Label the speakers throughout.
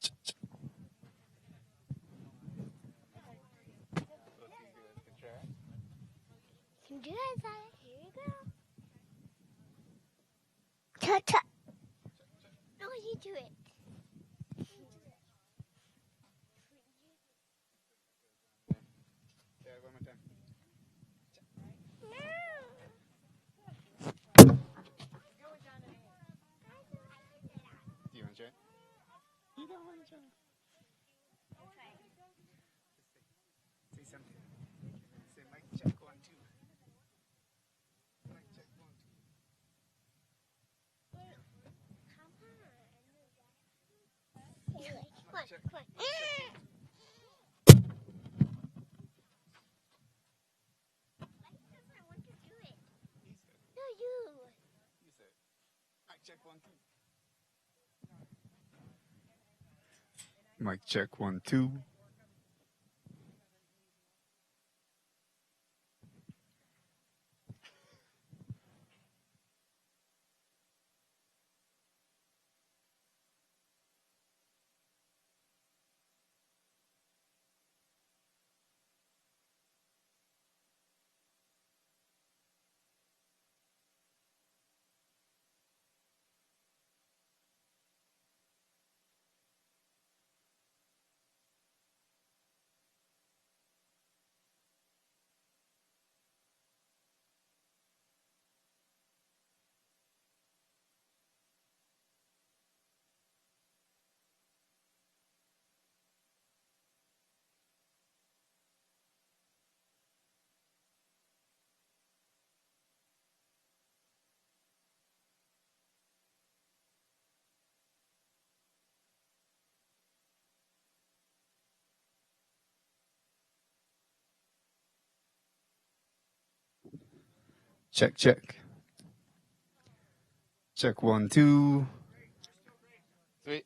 Speaker 1: Can you guys that? Here you go. Ta-ta. No, you do it.
Speaker 2: Yeah, one more time. Do you want to try? You don't want to try. Say something. Say mic check 1 2. Mic check 1 2.
Speaker 1: Come on, come on. I want to do it.
Speaker 2: He said.
Speaker 1: No, you.
Speaker 2: You said. Mic check 1 2. Mic check 1 2. Check check. Check 1 2. 3.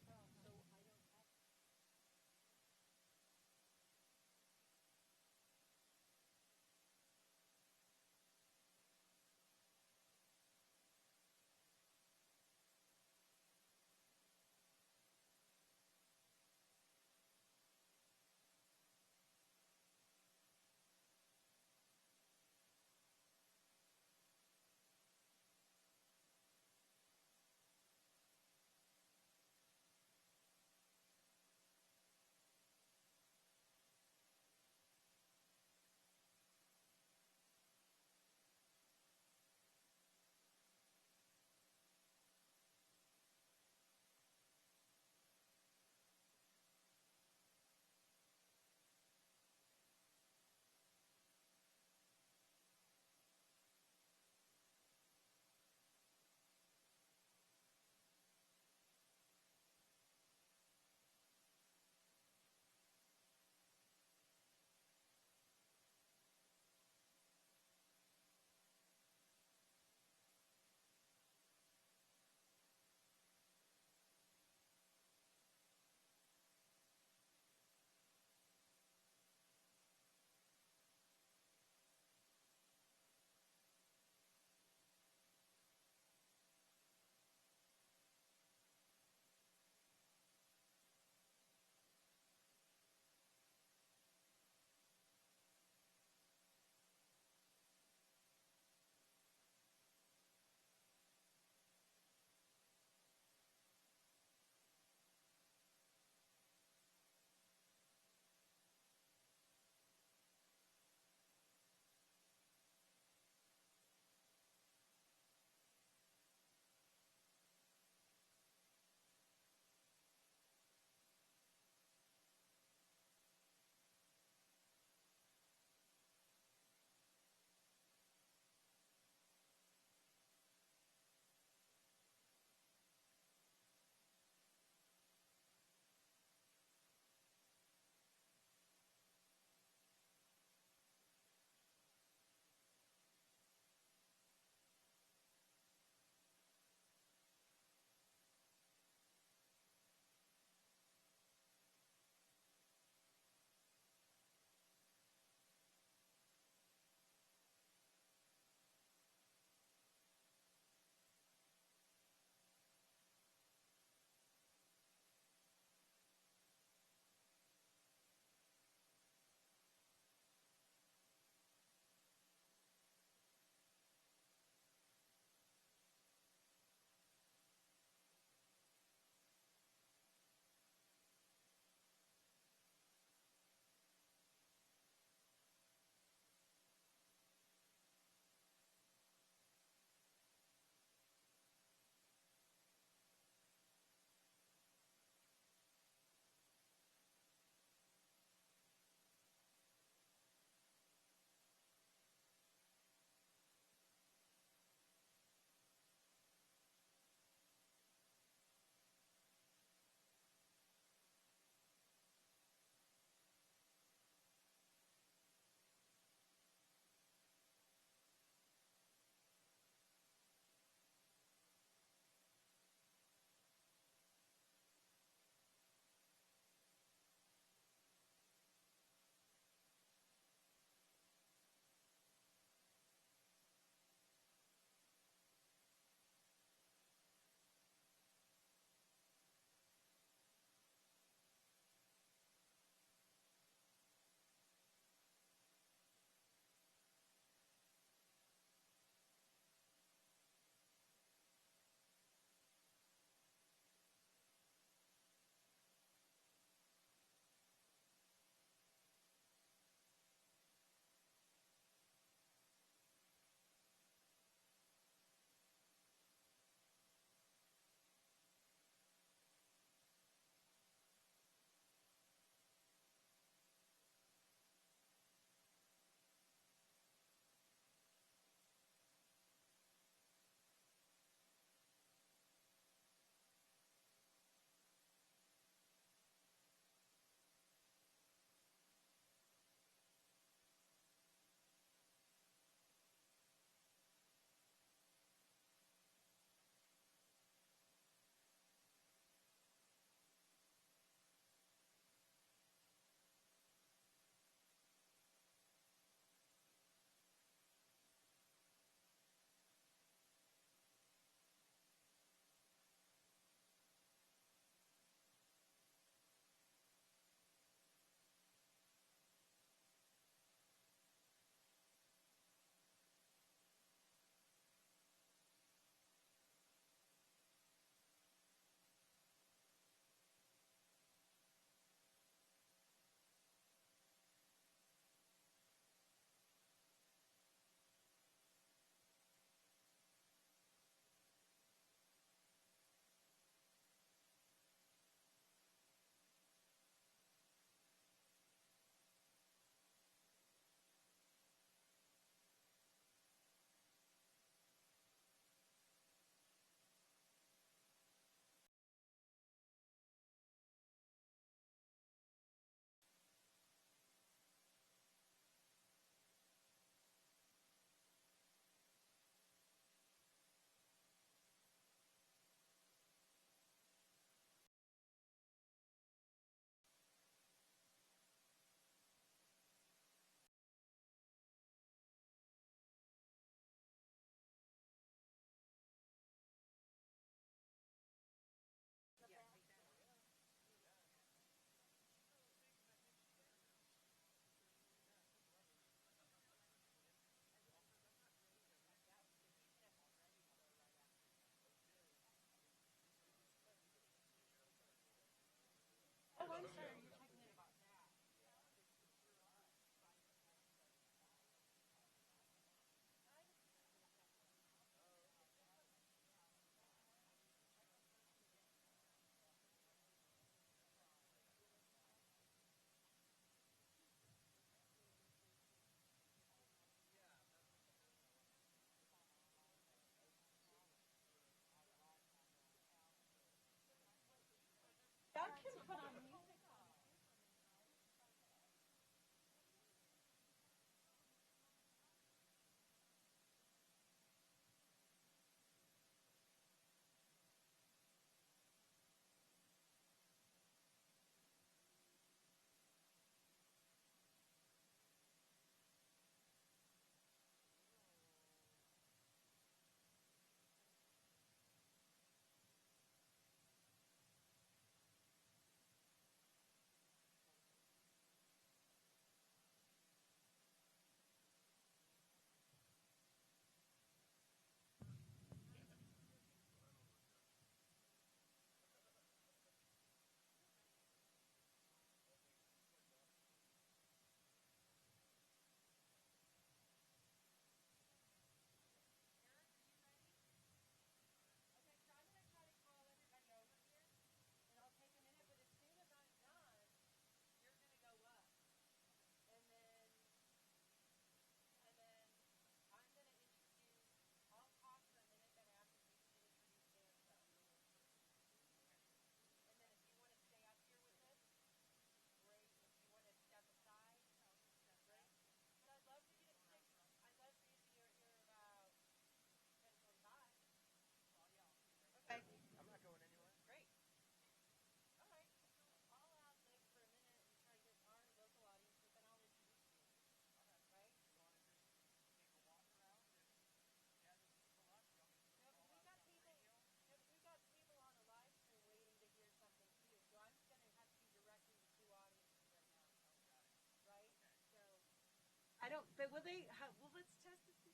Speaker 3: But will they? Well, let's test it here.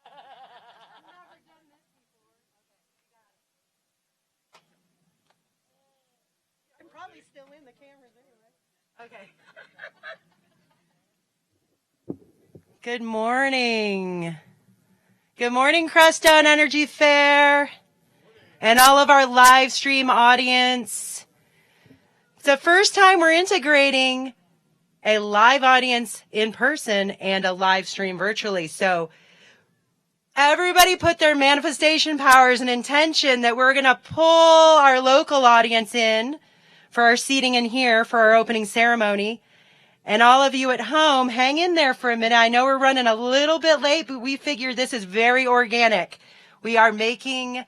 Speaker 3: Oh, I've never done this before. Okay, got it. I'm probably still in the cameras anyway. Okay. Good morning. Good morning, Crestone Energy Fair, and all of our live stream audience. It's the first time we're integrating a live audience in person and a live stream virtually. So everybody put their manifestation powers and intention that we're going to pull our local audience in for our seating in here for our opening ceremony. And all of you at home, hang in there for a minute. I know we're running a little bit late, but we figure this is very organic. We are making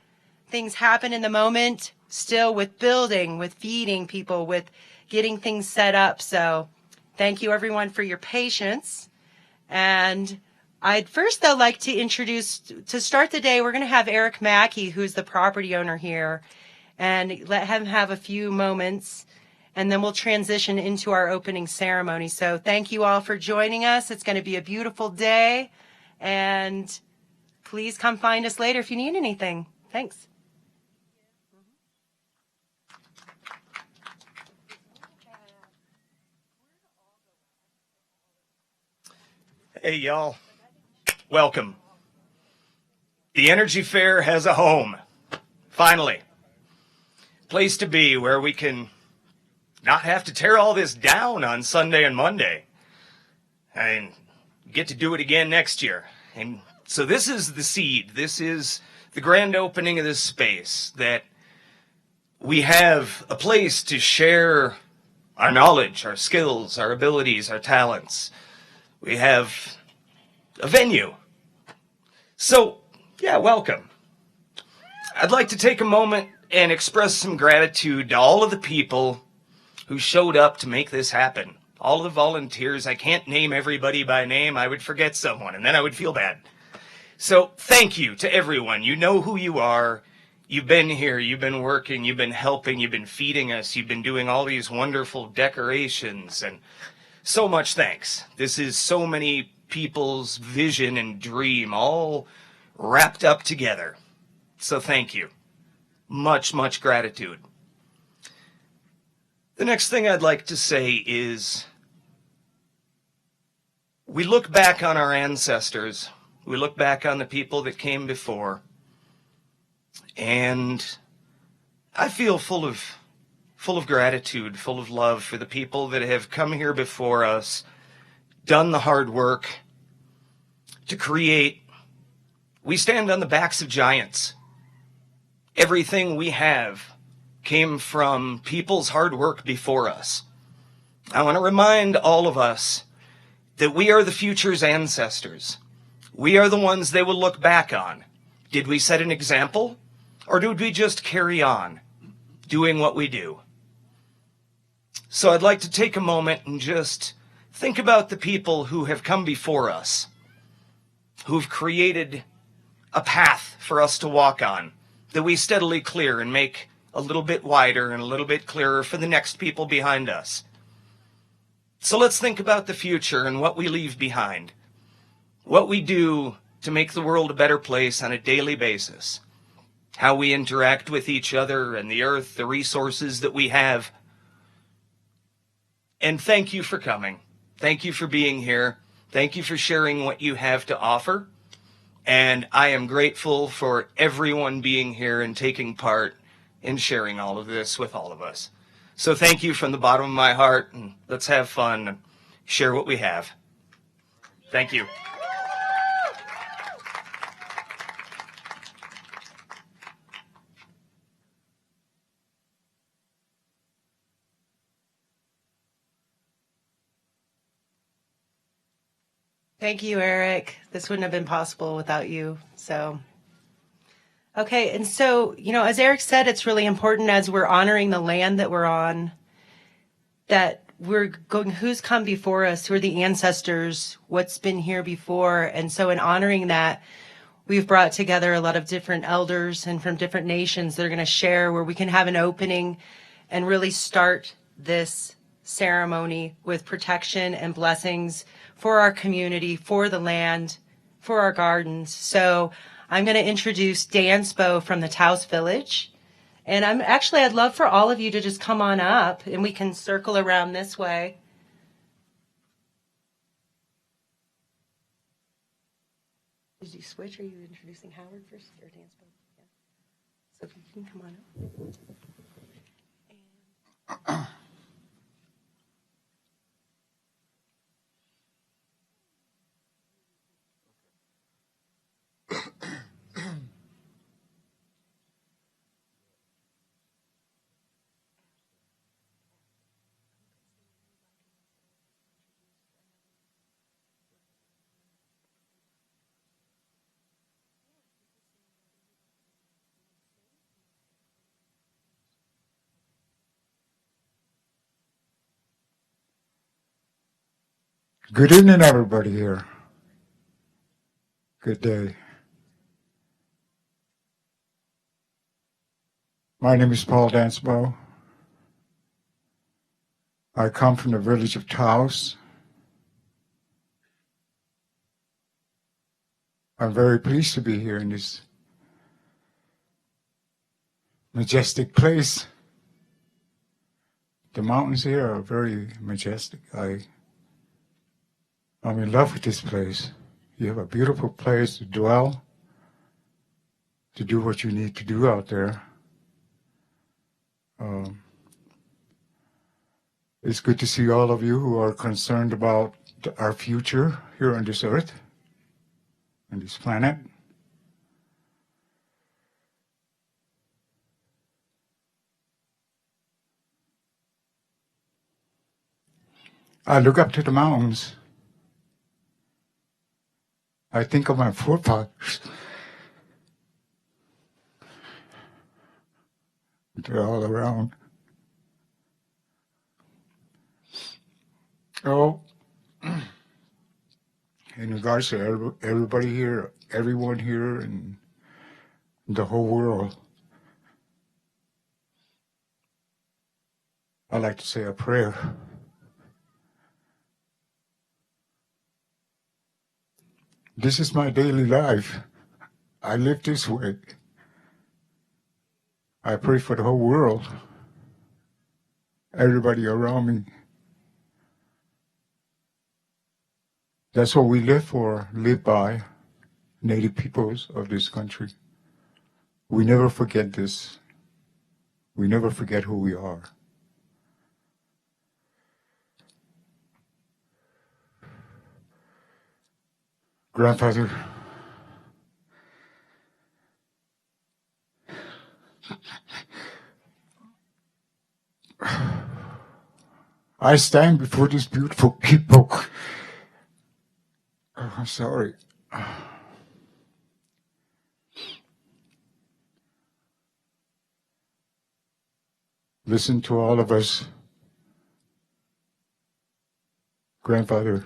Speaker 3: things happen in the moment, still with building, with feeding people, with getting things set up. So thank you, everyone, for your patience. And I'd first, though, like to introduce, to start the day, we're going to have Eric Mackey, who's the property owner here, and let him have a few moments. And then we'll transition into our opening ceremony. So thank you all for joining us. It's going to be a beautiful day. And please come find us later if you need anything. Thanks.
Speaker 4: Hey, y'all. Welcome. The Energy Fair has a home. Finally. Place to be where we can not have to tear all this down on Sunday and Monday and get to do it again next year. And so this is the seed. This is the grand opening of this space, that we have a place to share our knowledge, our skills, our abilities, our talents. We have a venue. So, yeah, welcome. I'd like to take a moment and express some gratitude to all of the people who showed up to make this happen. All the volunteers. I can't name everybody by name. I would forget someone, and then I would feel bad. So thank you to everyone. You know who you are. You've been here. You've been working. You've been helping. You've been feeding us. You've been doing all these wonderful decorations. And so much thanks. This is so many people's vision and dream all wrapped up together. So thank you. Much, much gratitude. The next thing I'd like to say is, we look back on our ancestors, we look back on the people that came before, and I feel full of gratitude, full of love for the people that have come here before us, done the hard work to create. We stand on the backs of giants. Everything we have came from people's hard work before us. I want to remind all of us that we are the future's ancestors. We are the ones they will look back on. Did we set an example, or did we just carry on doing what we do? So I'd like to take a moment and just think about the people who have come before us, who've created a path for us to walk on, that we steadily clear and make a little bit wider and a little bit clearer for the next people behind us. So let's think about the future and what we leave behind, what we do to make the world a better place on a daily basis, how we interact with each other and the earth, the resources that we have. And thank you for coming. Thank you for being here. Thank you for sharing what you have to offer. And I am grateful for everyone being here and taking part in sharing all of this with all of us. So thank you from the bottom of my heart, and let's have fun and share what we have. Thank you.
Speaker 3: Thank you, Eric. This wouldn't have been possible without you. Okay, and so, as Eric said, it's really important as we're honoring the land that we're on, that we're going, who's come before us, who are the ancestors, what's been here before. And so in honoring that, we've brought together a lot of different elders and from different nations that are going to share where we can have an opening and really start this ceremony with protection and blessings for our community, for the land, for our gardens. So I'm going to introduce Dansbo from the Taos Village. And I'd love for all of you to just come on up and we can circle around this way. Did you switch? Are you introducing Howard first or Dansbo? Yeah. So if you can come on up.
Speaker 5: Good evening, everybody here. Good day. My name is Paul Dansbo. I come from the village of Taos. I'm very pleased to be here in this majestic place. The mountains here are very majestic. I'm in love with this place. You have a beautiful place to dwell, to do what you need to do out there. It's good to see all of you who are concerned about our future here on this earth, on this planet. I look up to the mountains. I think of my forefathers. They're all around. Oh, in regards to everybody here, everyone here, and the whole world, I like to say a prayer. This is my daily life. I live this way. I pray for the whole world, everybody around me. That's what we live for, live by, native peoples of this country. We never forget this. We never forget who we are. Grandfather, I stand before these beautiful people. Oh, I'm sorry. Listen to all of us. Grandfather,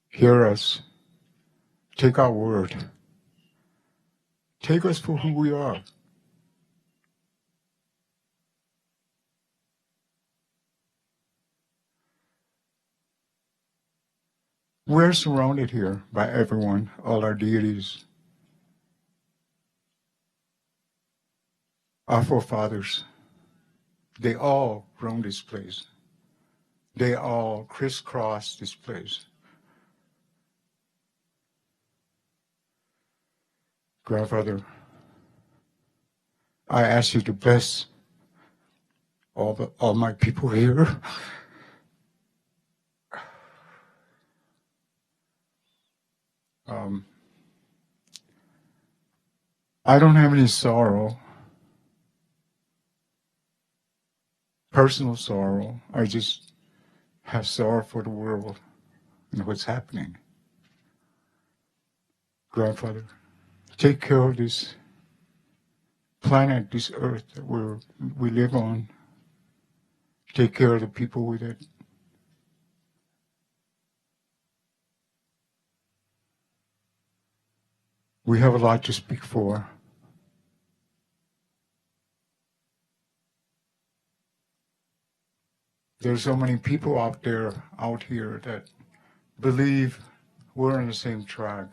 Speaker 5: hear us. Take our word. Take us for who we are. We're surrounded here by everyone, all our deities, our forefathers. They all roam this place. They all crisscross this place. Grandfather, I ask you to bless all my people here. I don't have any sorrow, personal sorrow. I just have sorrow for the world and what's happening. Grandfather, take care of this planet, this earth that we live on. Take care of the people with it. We have a lot to speak for. There's so many people out here that believe we're on the same track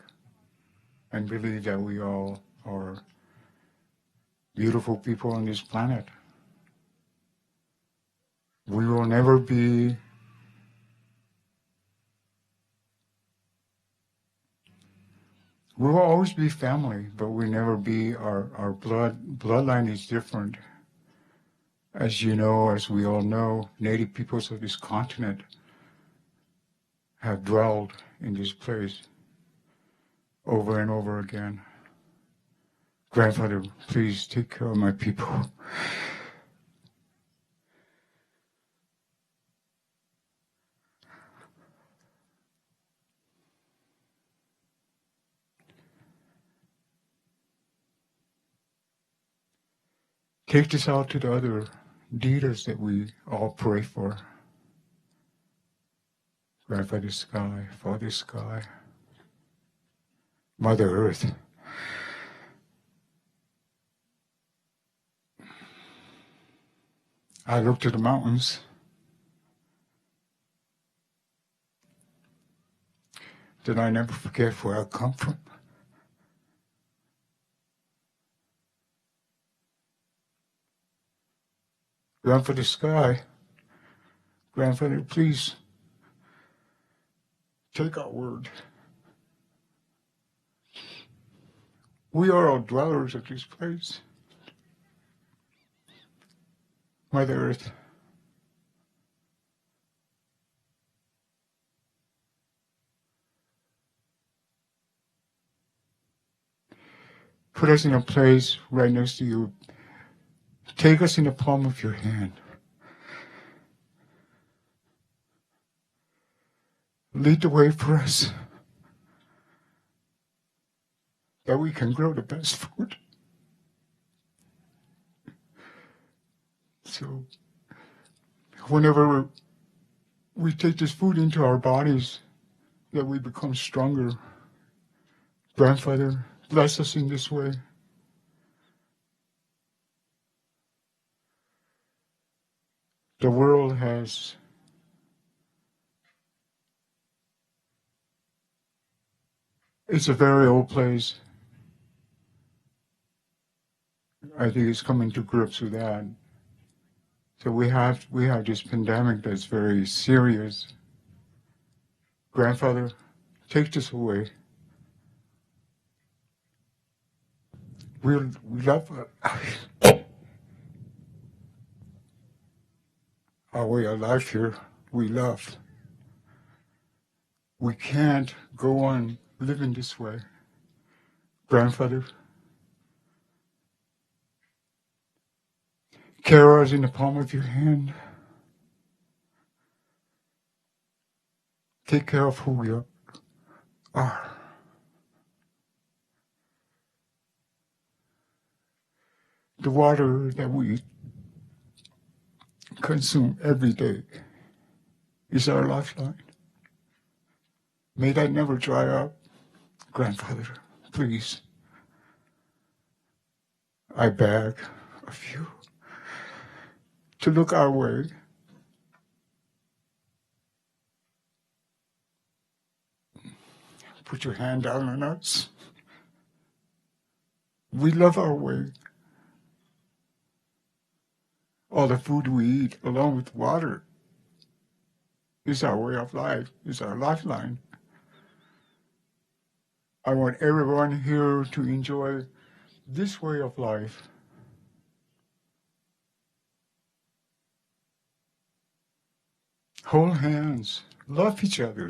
Speaker 5: and believe that we all are beautiful people on this planet. We will never be we will always be family, but we never be our bloodline is different. As you know, as we all know, native peoples of this continent have dwelled in this place over and over again. Grandfather, please take care of my people. Take this out to the other leaders that we all pray for. Grandfather Sky, Father Sky, Mother Earth. I look to the mountains. Then I never forget where I come from. Grandfather Sky, Grandfather, please take our word. We are all dwellers of this place. Mother Earth, put us in a place right next to you. Take us in the palm of your hand. Lead the way for us, that we can grow the best food. So, whenever we take this food into our bodies, that we become stronger. Grandfather, bless us in this way. The world it's a very old place. I think it's coming to grips with that. So we have this pandemic that's very serious. Grandfather, take this away. We love our way of life here. We love. We can't go on living this way. Grandfather, carry us in the palm of your hand. Take care of who we are. The water that we consume every day is our lifeline. May that never dry up. Grandfather, please. I beg of you to look our way. Put your hand down on us. We love our way. All the food we eat, along with water, is our way of life, is our lifeline. I want everyone here to enjoy this way of life. Hold hands, love each other.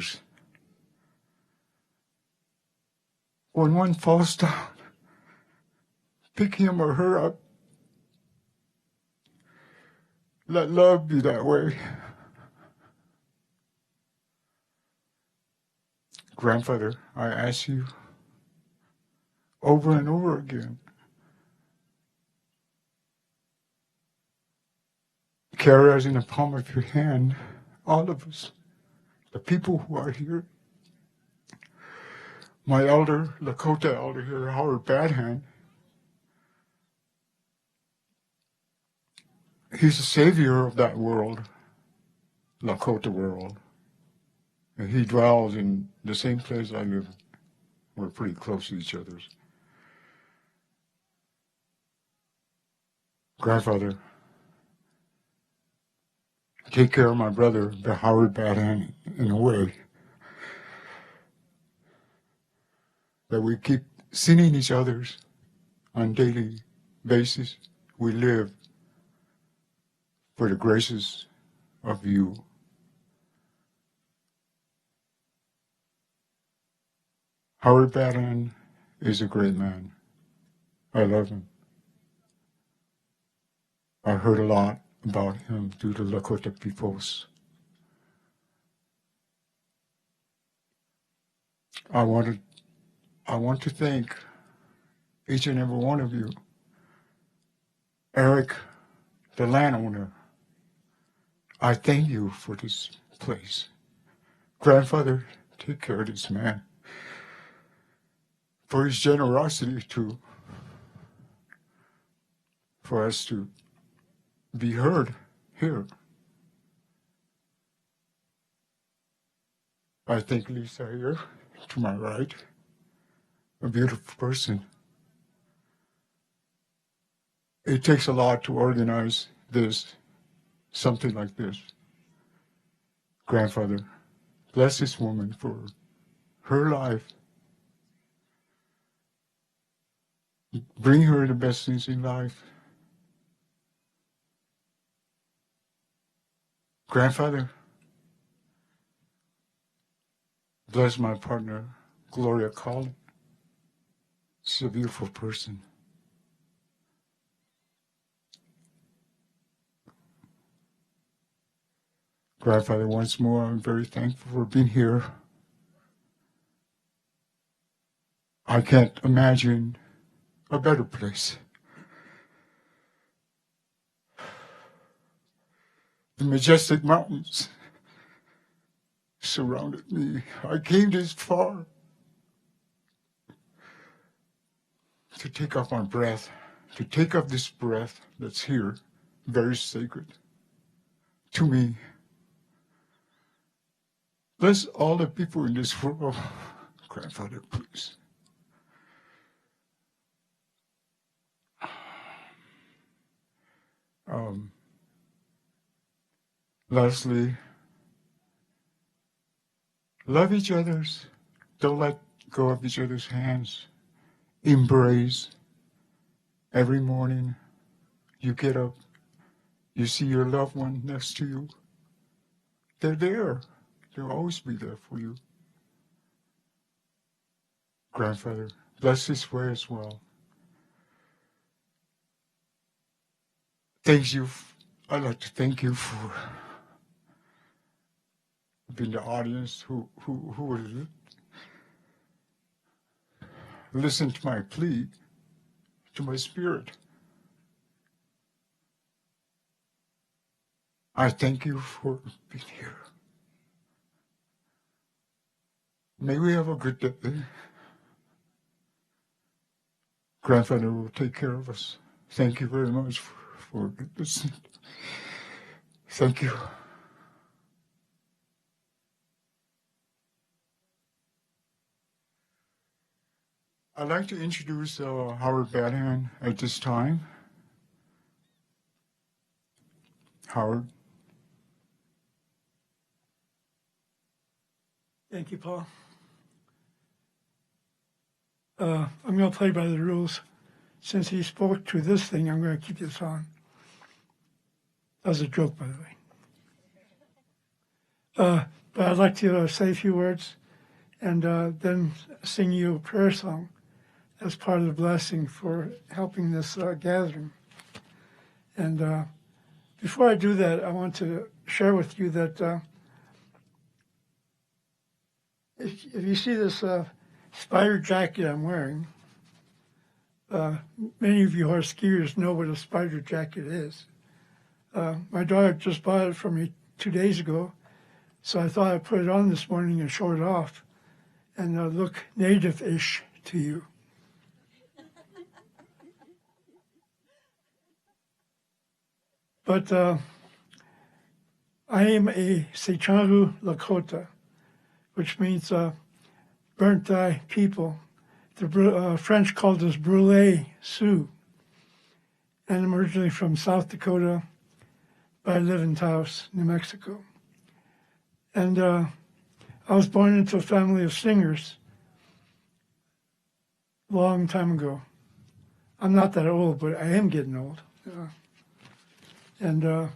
Speaker 5: When one falls down, pick him or her up. Let love be that way. Grandfather, I ask you over and over again, carry us in the palm of your hand, all of us, the people who are here. My elder, Lakota elder here, Howard Badhand, he's the savior of that world. Lakota world. And he dwells in the same place I live. We're pretty close to each other. Grandfather, take care of my brother, the Howard Badan, in a way that we keep seeing each other's on daily basis. We live for the graces of you. Howard Badan is a great man. I love him. I heard a lot about him through the Lakota peoples. I want to thank each and every one of you. Eric, the landowner, I thank you for this place. Grandfather, take care of this man. For his generosity for us to be heard here. I thank Lisa here, to my right, a beautiful person. It takes a lot to organize this, something like this. Grandfather, bless this woman for her life. Bring her the best things in life. Grandfather, bless my partner, Gloria Collin. She's a beautiful person. Grandfather, once more, I'm very thankful for being here. I can't imagine a better place. The majestic mountains surrounded me. I came this far to take off my breath, to take off this breath that's here, very sacred to me. Bless all the people in this world. Grandfather, please. Lastly, love each other's. Don't let go of each other's hands. Embrace. Every morning you get up, you see your loved one next to you. They're there. They'll always be there for you. Grandfather, bless this way as well. I'd like to thank you for being the audience who will listen to my plea, to my spirit. I thank you for being here. May we have a good day. Grandfather will take care of us. Thank you very much for listening. Thank you. I'd like to introduce Howard Badhan at this time. Howard.
Speaker 6: Thank you, Paul. I'm going to play by the rules. Since he spoke to this thing, I'm going to keep this on. That was a joke, by the way. But I'd like to say a few words and then sing you a prayer song as part of the blessing for helping this gathering. And before I do that, I want to share with you that if you see this spider jacket I'm wearing, many of you who are skiers know what a spider jacket is. My daughter just bought it for me 2 days ago, so I thought I'd put it on this morning and show it off and look native-ish to you. But I am a Sechangu Lakota, which means burnt eye people. The French called us Brûlé Sioux. And I'm originally from South Dakota, but I live in Taos, New Mexico. And I was born into a family of singers a long time ago. I'm not that old, but I am getting old. And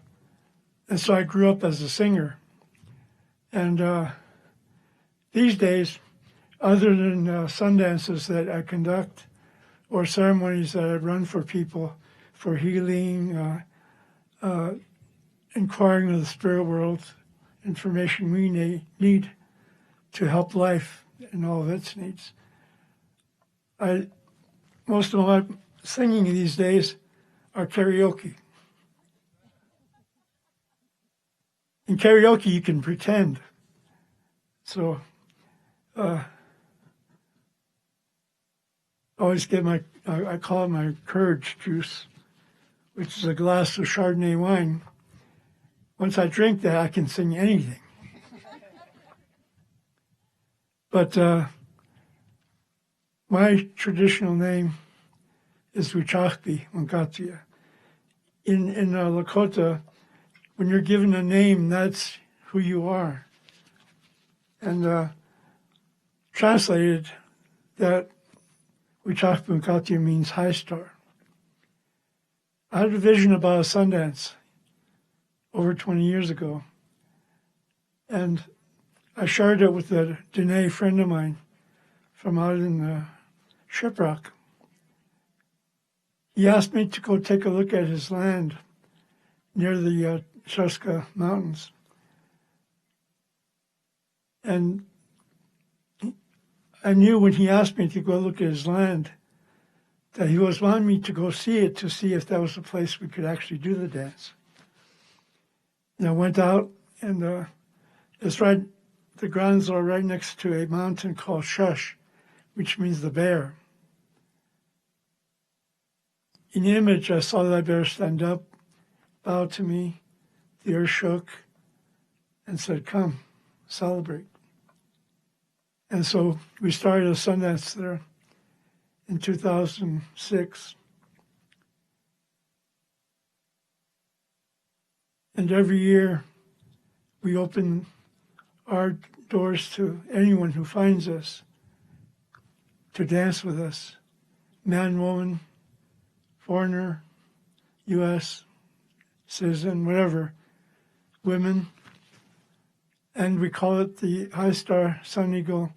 Speaker 6: so I grew up as a singer. And these days, other than Sundances that I conduct or ceremonies that I run for people for healing, inquiring of the spirit world, information we need to help life and all of its needs. Most of my singing these days are karaoke. In karaoke, you can pretend. So I always get I call it my courage juice, which is a glass of Chardonnay wine. Once I drink that, I can sing anything. But my traditional name is Wichachpi Wankatia. In Lakota, when you're given a name, that's who you are. And translated, that Wichachpi Wankatia means high star. I had a vision about a Sundance over 20 years ago. And I shared it with a Dene friend of mine from out in Shiprock. He asked me to go take a look at his land near the Chaska Mountains. And I knew when he asked me to go look at his land that he was wanting me to go see it to see if that was a place we could actually do the dance. And I went out, and it's right, the grounds are right next to a mountain called Shush, which means the bear. In the image, I saw that bear stand up, bow to me, the earth shook, and said, "Come, celebrate." And so we started a Sundance there in 2006. And every year we open our doors to anyone who finds us to dance with us, man, woman, foreigner, U.S., citizen, whatever, women. And we call it the High Star Sun Eagle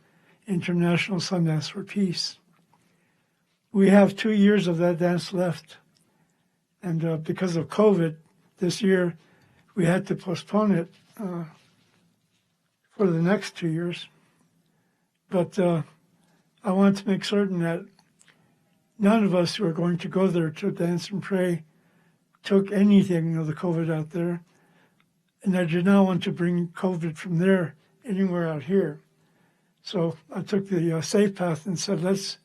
Speaker 6: International Sundance for Peace. We have 2 years of that dance left. And because of COVID, this year we had to postpone it for the next 2 years. But I want to make certain that none of us who are going to go there to dance and pray took anything of the COVID out there. And I did not want to bring COVID from there anywhere out here. So I took the safe path and said, let's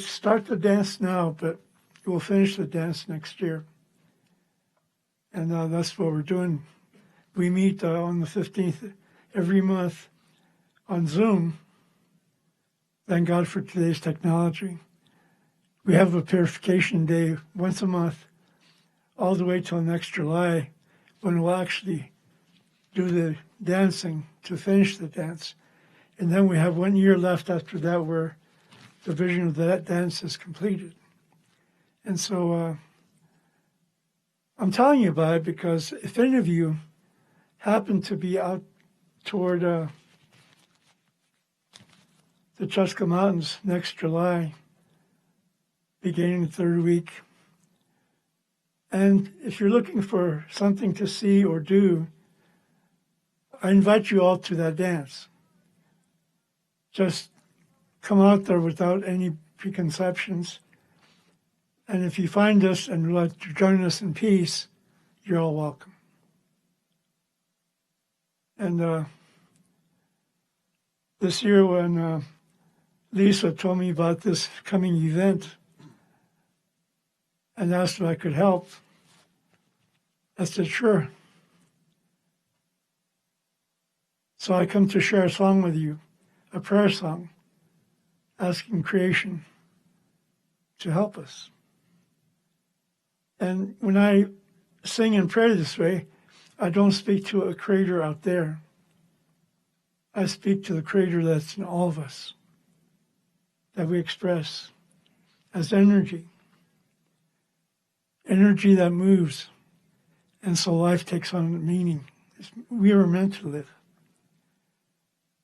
Speaker 6: start the dance now, but we'll finish the dance next year. And that's what we're doing. We meet on the 15th every month on Zoom. Thank God for today's technology. We have a purification day once a month, all the way till next July, when we'll actually do the dancing to finish the dance. And then we have 1 year left after that where the vision of that dance is completed. And so I'm telling you about it because if any of you happen to be out toward the Chaska Mountains next July, beginning the third week, and if you're looking for something to see or do, I invite you all to that dance. Just come out there without any preconceptions. And if you find us and would like to join us in peace, you're all welcome. And this year when Lisa told me about this coming event and asked if I could help, I said, sure. So I come to share a song with you, a prayer song, asking creation to help us. And when I sing and pray this way, I don't speak to a creator out there. I speak to the creator that's in all of us, that we express as energy that moves. And so life takes on meaning. We are meant to live.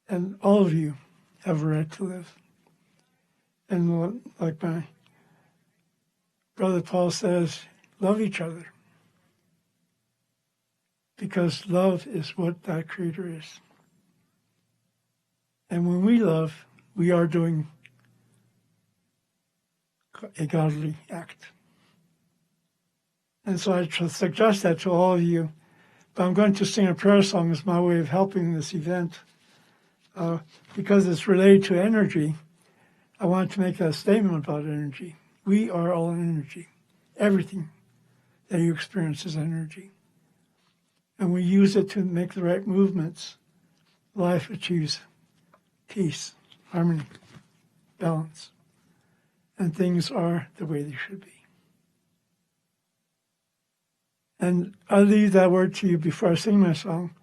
Speaker 6: And all of you have a right to live. And like my brother Paul says, love each other. Because love is what that creator is. And when we love, we are doing a godly act. And so I suggest that to all of you. But I'm going to sing a prayer song as my way of helping this event. Because it's related to energy, I want to make a statement about energy. We are all energy. Everything that you experience is energy. And we use it to make the right movements. Life achieves peace, harmony, balance. And things are the way they should be. And I'll leave that word to you before I sing my song,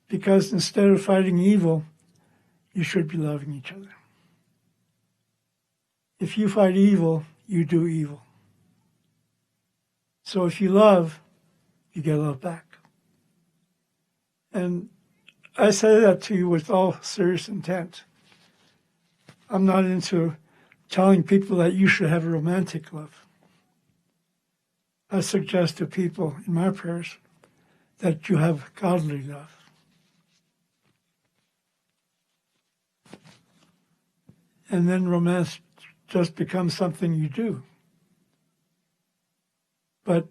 Speaker 6: because instead of fighting evil, you should be loving each other. If you fight evil, you do evil. So if you love, you get love back. And I say that to you with all serious intent. I'm not into telling people that you should have a romantic love. I suggest to people in my prayers that you have godly love. And then romance just becomes something you do. But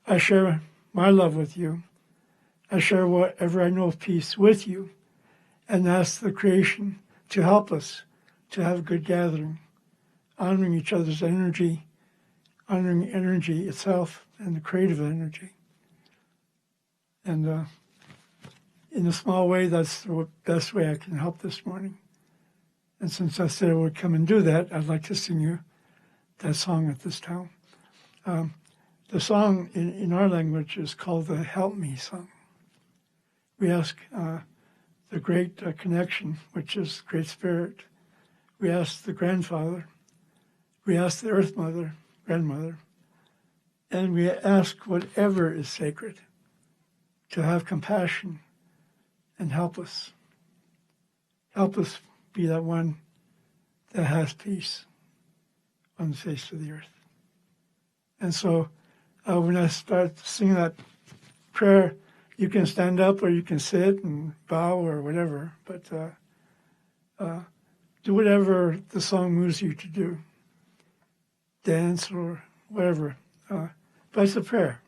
Speaker 6: I share my love with you. I share whatever I know of peace with you, and ask the creation to help us to have a good gathering, honoring each other's energy, honoring energy itself and the creative energy. And in a small way, that's the best way I can help this morning. And since I said I would come and do that, I'd like to sing you that song at this time. The song in our language is called the Help Me song. We ask the great connection, which is Great Spirit. We ask the grandfather. We ask the Earth Mother, grandmother. And we ask whatever is sacred to have compassion and help us. Help us be that one that has peace on the face of the earth. And so when I start singing that prayer, you can stand up or you can sit and bow or whatever, but do whatever the song moves you to do. Dance or whatever. But it's a prayer.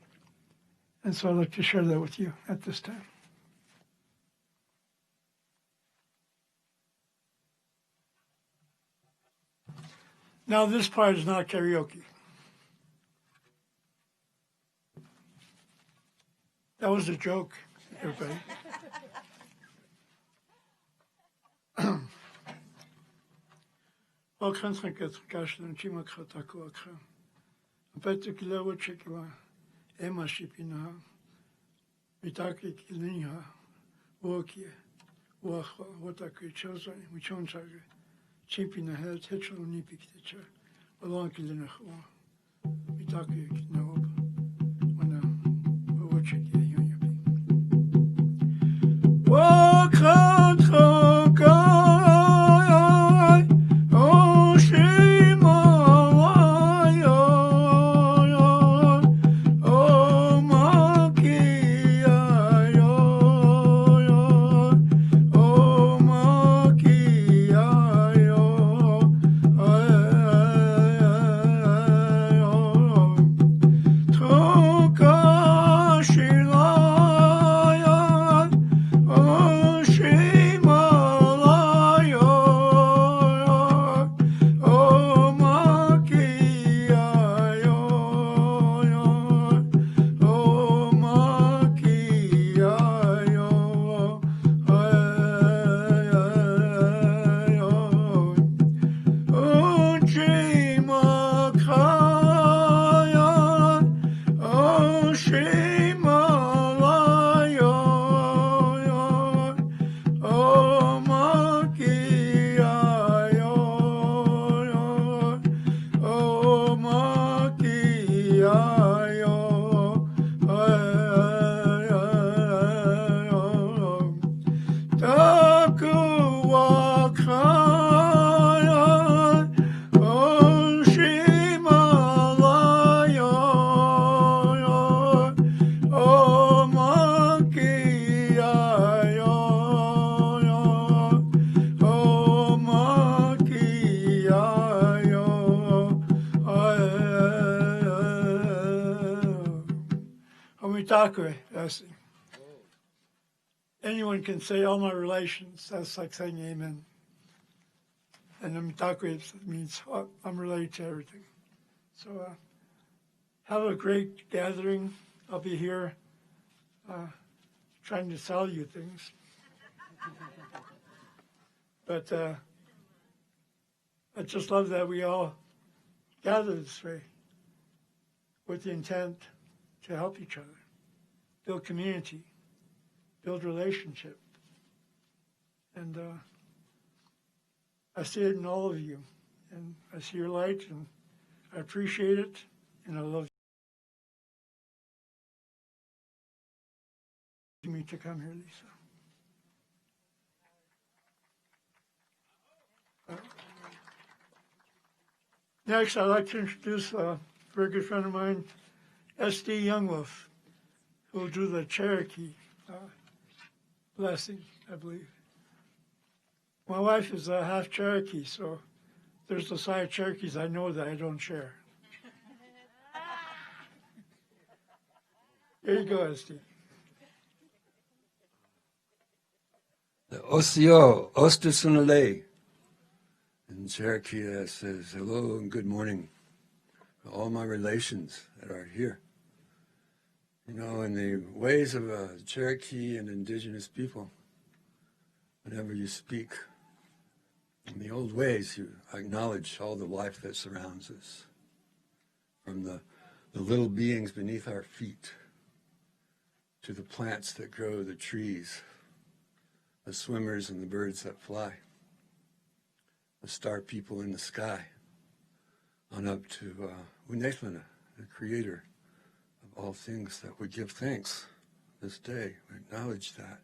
Speaker 6: And so I'd like to share that with you at this time. Now this part is not karaoke. That was a joke, everybody. blessing. Anyone can say all my relations. That's like saying amen. And the Mitaque means I'm related to everything. So have a great gathering. I'll be here trying to sell you things. But I just love that we all gather this way with the intent to help each other, build community, build relationship. And I see it in all of you. And I see your light, and I appreciate it, and I love me to come here, Lisa. Next, I'd like to introduce a very good friend of mine, S.D. Youngwolf, who will do the Cherokee blessing, I believe. My wife is half Cherokee, so there's the side of Cherokees I know that I don't share. Here you go, S.D.
Speaker 7: The Osio, Ostasunale. In Cherokee, that says hello and good morning to all my relations that are here. You know, in the ways of Cherokee and indigenous people, whenever you speak in the old ways, you acknowledge all the life that surrounds us, from the little beings beneath our feet to the plants that grow, the trees, the swimmers and the birds that fly, the star people in the sky, on up to Unethlana, the creator of all things, that we give thanks this day. We acknowledge that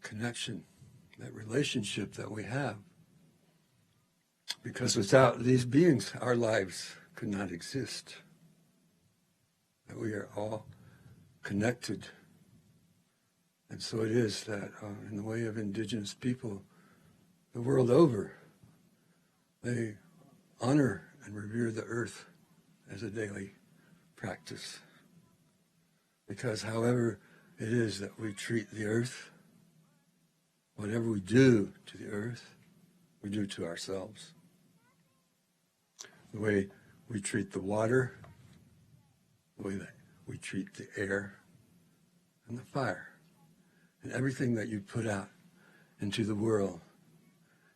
Speaker 7: connection, that relationship that we have. Because without these beings, our lives could not exist. That we are all connected. And so it is that in the way of indigenous people, the world over, they honor and revere the earth as a daily practice. Because however it is that we treat the earth, whatever we do to the earth, we do to ourselves. The way we treat the water, the way that we treat the air and the fire, and everything that you put out into the world,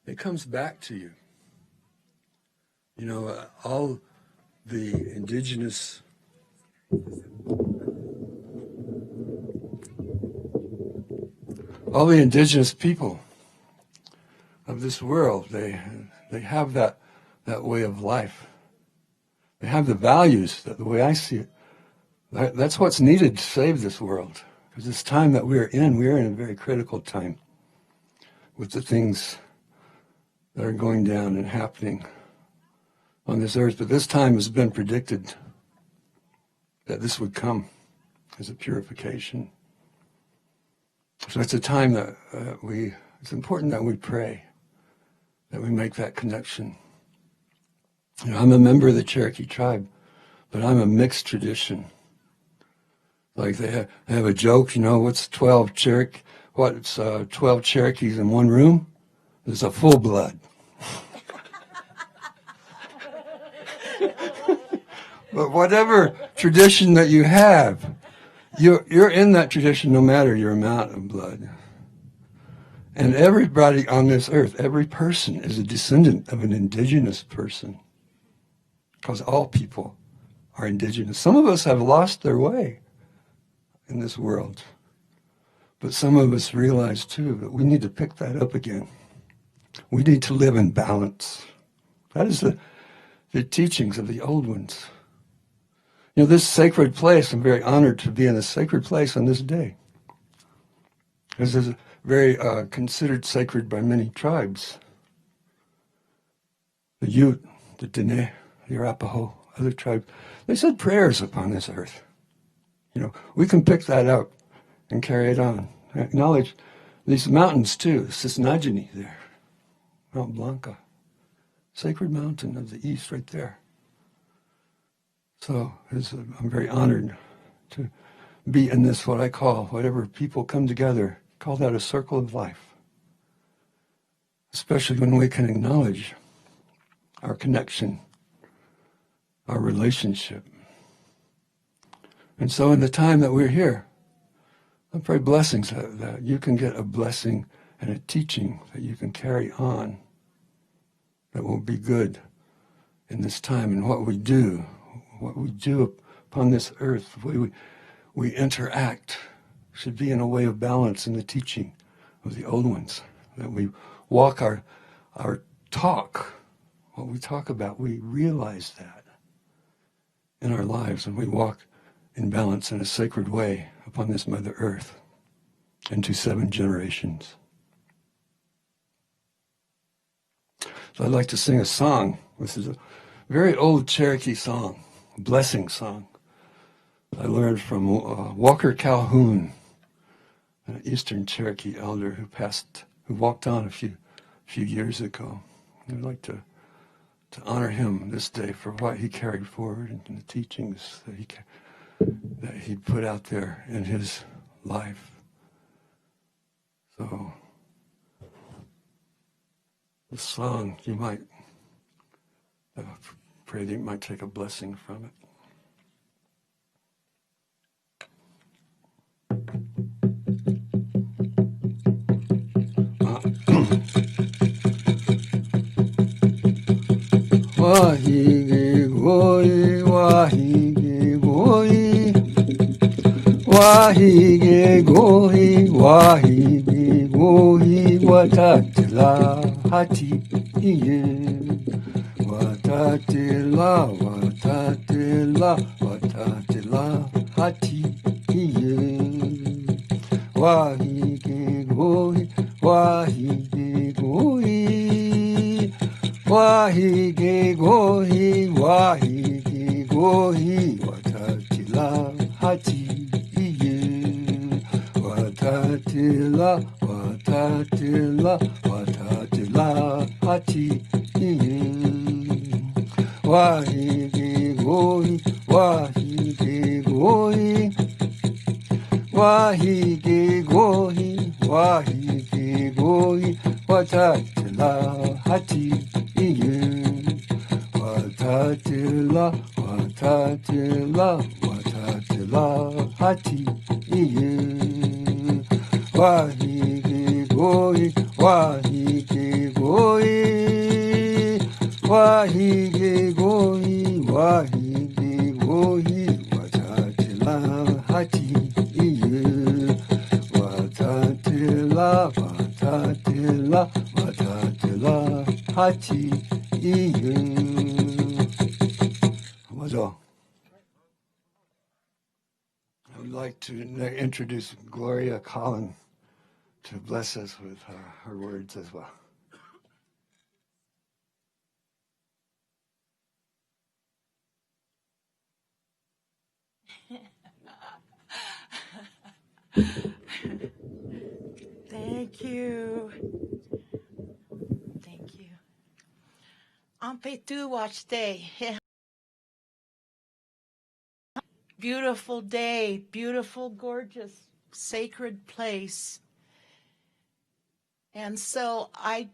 Speaker 7: it comes back to you. You know, all the indigenous people of this world, they have that way of life. They have the values, the way I see it. That's what's needed to save this world. Because this time that we're in a very critical time with the things that are going down and happening on this earth. But this time has been predicted that this would come as a purification. So it's a time that it's important that we pray, that we make that connection. You know, I'm a member of the Cherokee tribe, but I'm a mixed tradition. Like they have a joke, you know, what's 12 Cherokees in one room? There's a full blood. But whatever tradition that you have, you're in that tradition no matter your amount of blood. And everybody on this earth, every person is a descendant of an indigenous person. Because all people are indigenous. Some of us have lost their way in this world. But some of us realize too that we need to pick that up again. We need to live in balance. That is the teachings of the old ones. You know, this sacred place, I'm very honored to be in this sacred place on this day. This is very considered sacred by many tribes. The Ute, the Dene, the Arapaho, other tribes, they said prayers upon this earth. You know, we can pick that up and carry it on. I acknowledge these mountains too, Cisnagini there, Mount Blanca, sacred mountain of the east right there. So I'm very honored to be in this, what I call, whatever people come together, call that a circle of life. Especially when we can acknowledge our connection, our relationship. And so in the time that we're here, I pray blessings that you can get a blessing and a teaching that you can carry on that will be good in this time. And what we do upon this earth, the way we interact should be in a way of balance in the teaching of the old ones, that we walk our talk, what we talk about, we realize that in our lives, and we walk in balance in a sacred way upon this Mother Earth into 7 generations. So I'd like to sing a song. This is a very old Cherokee song, a blessing song. I learned from Walker Calhoun, an Eastern Cherokee elder who walked on a few years ago. I'd like to honor him this day for what he carried forward and the teachings that he put out there in his life. So, this song, you might pray that you might take a blessing from it. Wahige goi, wahige goi, wahige goi, wahige goi, watatila hati iye, watatila, watatila, watatila hati iye, wahige goi, wahige goi, wahige gohi, wahige gohi, watatila hati iye, watatila, watatila, watatila hati iye, wahige gohi, wahige gohi, wahige gohi, wahige gohi, watatila hati iye, watatila, watatila, watatila hati iye, wahige gohi, wahige gohi, wahige gohi, wahige gohi, watatila hati iye, watatila, watatila, watatila hati iye. Well, I would like to introduce Gloria Collin to bless us with her words as well.
Speaker 3: Thank you. Thank you. Ampe tu watchte. Beautiful day, beautiful, gorgeous, sacred place. And so I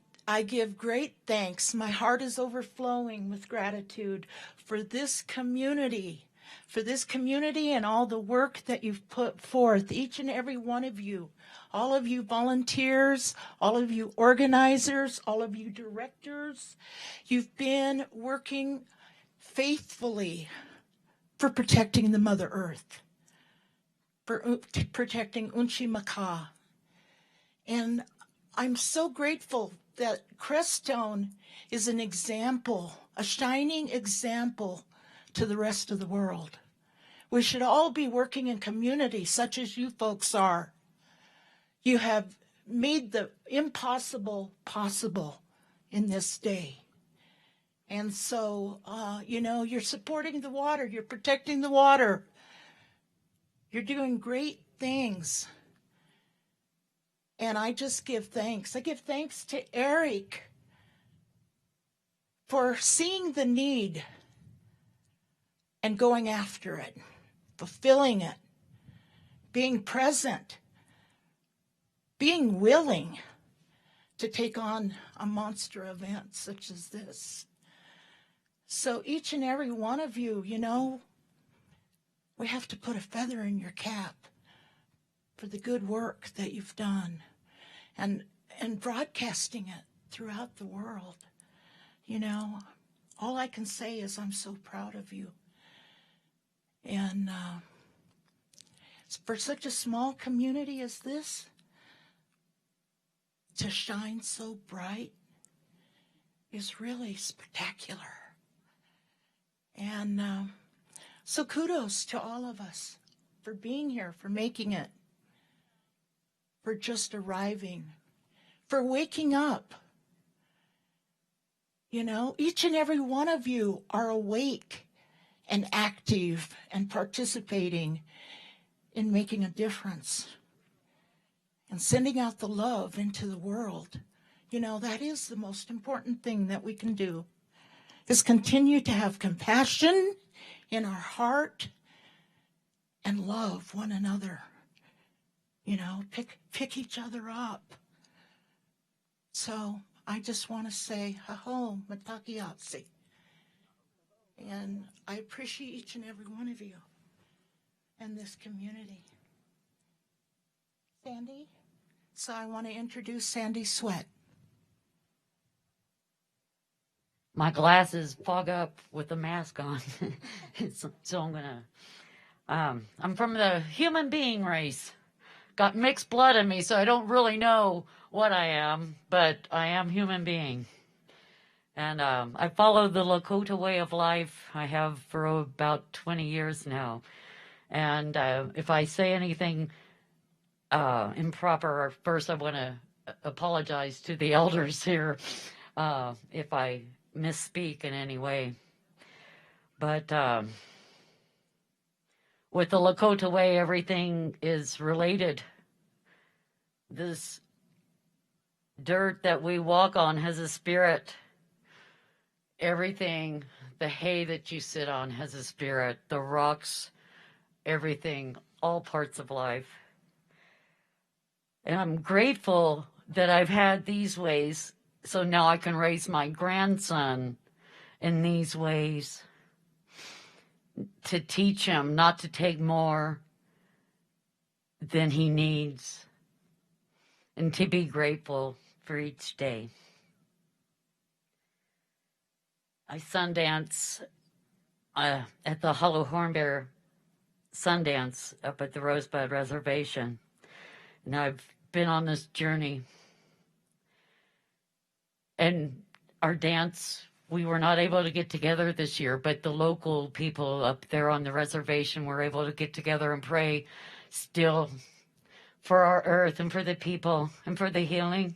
Speaker 3: give great thanks. My heart is overflowing with gratitude for this community and all the work that you've put forth, each and every one of you, all of you volunteers, all of you organizers, all of you directors. You've been working faithfully for protecting the Mother Earth, for protecting Unchimaka. And I'm so grateful that Crestone is an example, a shining example to the rest of the world. We should all be working in community such as you folks are. You have made the impossible possible in this day. And so, you're supporting the water, you're protecting the water. You're doing great things. And I just give thanks. I give thanks to Eric for seeing the need and going after it, fulfilling it.
Speaker 8: being present, being willing to take on a monster event such as this. So each and every one of you, we have to put a feather in your cap for the good work that you've done and broadcasting it throughout the world. All I can say is I'm so proud of you. And for such a small community as this, to shine so bright is really spectacular. And so kudos to all of us for being here, for making it, for just arriving, for waking up. Each and every one of you are awake and active and participating in making a difference and sending out the love into the world. That is the most important thing that we can do, is continue to have compassion in our heart and love one another. Pick each other up. So I just want to say, haho, matakiatsi. And I appreciate each and every one of you and this community. Sandy? So I want to introduce Sandy Sweat.
Speaker 9: My glasses fog up with the mask on. So I'm going to, I'm from the human being race. Got mixed blood in me, so I don't really know what I am, but I am human being. And I follow the Lakota way of life. I have for about 20 years now. And if I say anything improper, first I want to apologize to the elders here if I misspeak in any way. But with the Lakota way, everything is related. This dirt that we walk on has a spirit. Everything, the hay that you sit on has a spirit. The rocks, everything, all parts of life. And I'm grateful that I've had these ways, so now I can raise my grandson in these ways, to teach him not to take more than he needs, and to be grateful for each day. I Sundance at the Hollow Hornbear Sundance up at the Rosebud Reservation. And I've been on this journey. And our dance, we were not able to get together this year, but the local people up there on the reservation were able to get together and pray still for our earth and for the people and for the healing.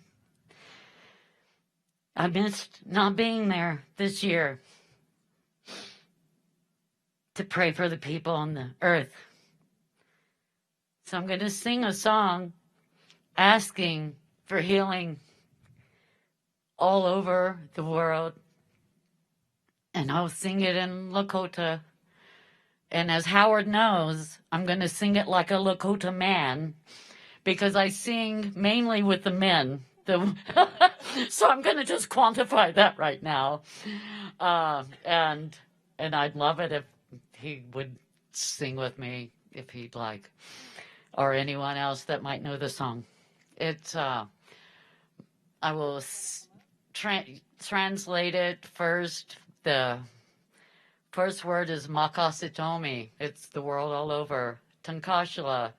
Speaker 9: I missed not being there this year to pray for the people on the earth. So I'm going to sing a song asking for healing all over the world. And I'll sing it in Lakota. And as Howard knows, I'm going to sing it like a Lakota man, because I sing mainly with the men. So I'm going to just quantify that right now. And I'd love it if he would sing with me, if he'd like, or anyone else that might know the song. It's, I will translate it first. The first word is Makasitomi. It's the world all over. Tankashila.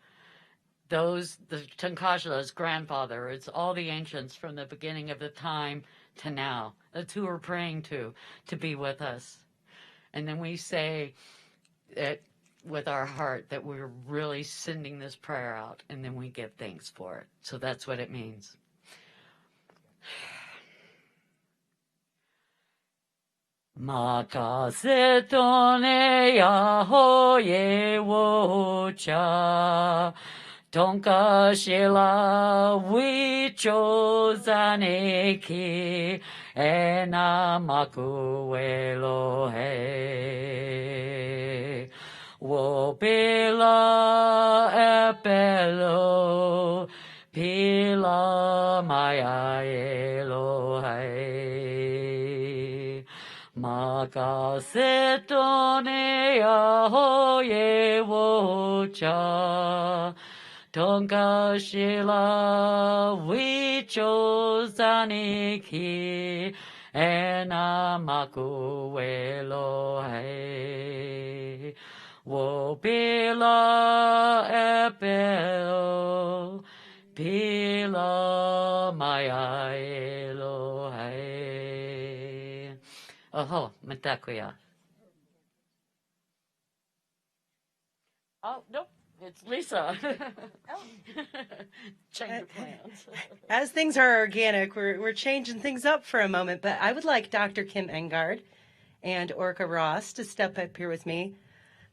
Speaker 9: The Tankashila's grandfather. It's all the ancients from the beginning of the time to now. That's who we're praying to be with us. And then we say it with our heart that we're really sending this prayer out, and then we give thanks for it. So that's what it means. Makasetone yahoye wocha Tonka shila wicho zaneki ena maku elohe Wopila epelo, pila maya Elohai. Makasetone ahoye wocha. Tonka shila wicho zaniki. Ena maku Elohai. Wopila epelo, pila maya Elohai. Oho, matakuya. Oh, nope, it's Lisa. Change of plans.
Speaker 3: As things are organic, we're changing things up for a moment, but I would like Dr. Kim Engard and Orca Ross to step up here with me.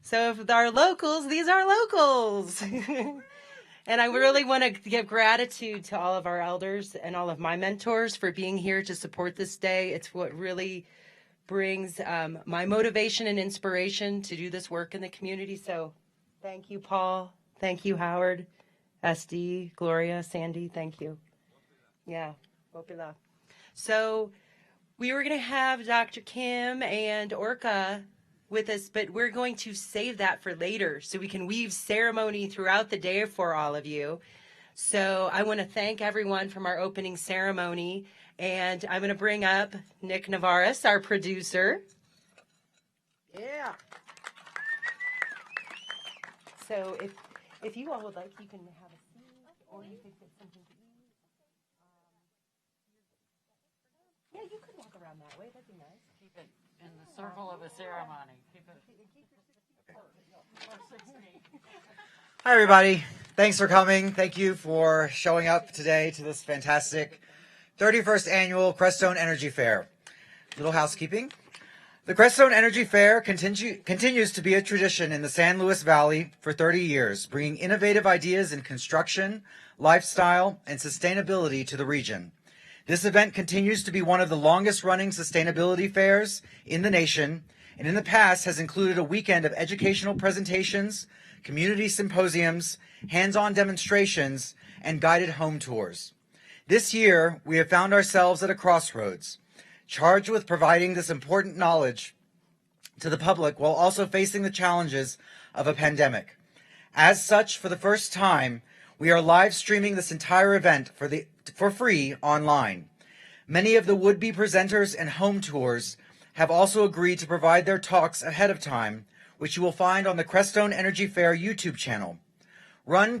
Speaker 3: So if our locals, these are locals. And I really want to give gratitude to all of our elders and all of my mentors for being here to support this day. It's what really brings my motivation and inspiration to do this work in the community. So thank you, Paul. Thank you, Howard, SD, Gloria, Sandy. Thank you. Yeah, Bopila. So we were going to have Dr. Kim and Orca with us, but we're going to save that for later so we can weave ceremony throughout the day for all of you. So I want to thank everyone from our opening ceremony, and I'm going to bring up Nick Navarez, our producer. Yeah. So if you all would like, you can have a seat, or you could get something to eat. Yeah, you could walk around that way. That'd be nice.
Speaker 9: Keep it in the circle of a ceremony. Keep it.
Speaker 10: Hi, everybody. Thanks for coming. Thank you for showing up today to this fantastic 31st annual Crestone Energy Fair. Little housekeeping. The Crestone Energy Fair continues to be a tradition in the San Luis Valley for 30 years, bringing innovative ideas in construction, lifestyle, and sustainability to the region. This event continues to be one of the longest-running sustainability fairs in the nation, and in the past has included a weekend of educational presentations, community symposiums, hands-on demonstrations, and guided home tours. This year, we have found ourselves at a crossroads, charged with providing this important knowledge to the public while also facing the challenges of a pandemic. As such, for the first time, we are live streaming this entire event for free online. Many of the would-be presenters and home tours have also agreed to provide their talks ahead of time, which you will find on the Crestone Energy Fair YouTube channel. Run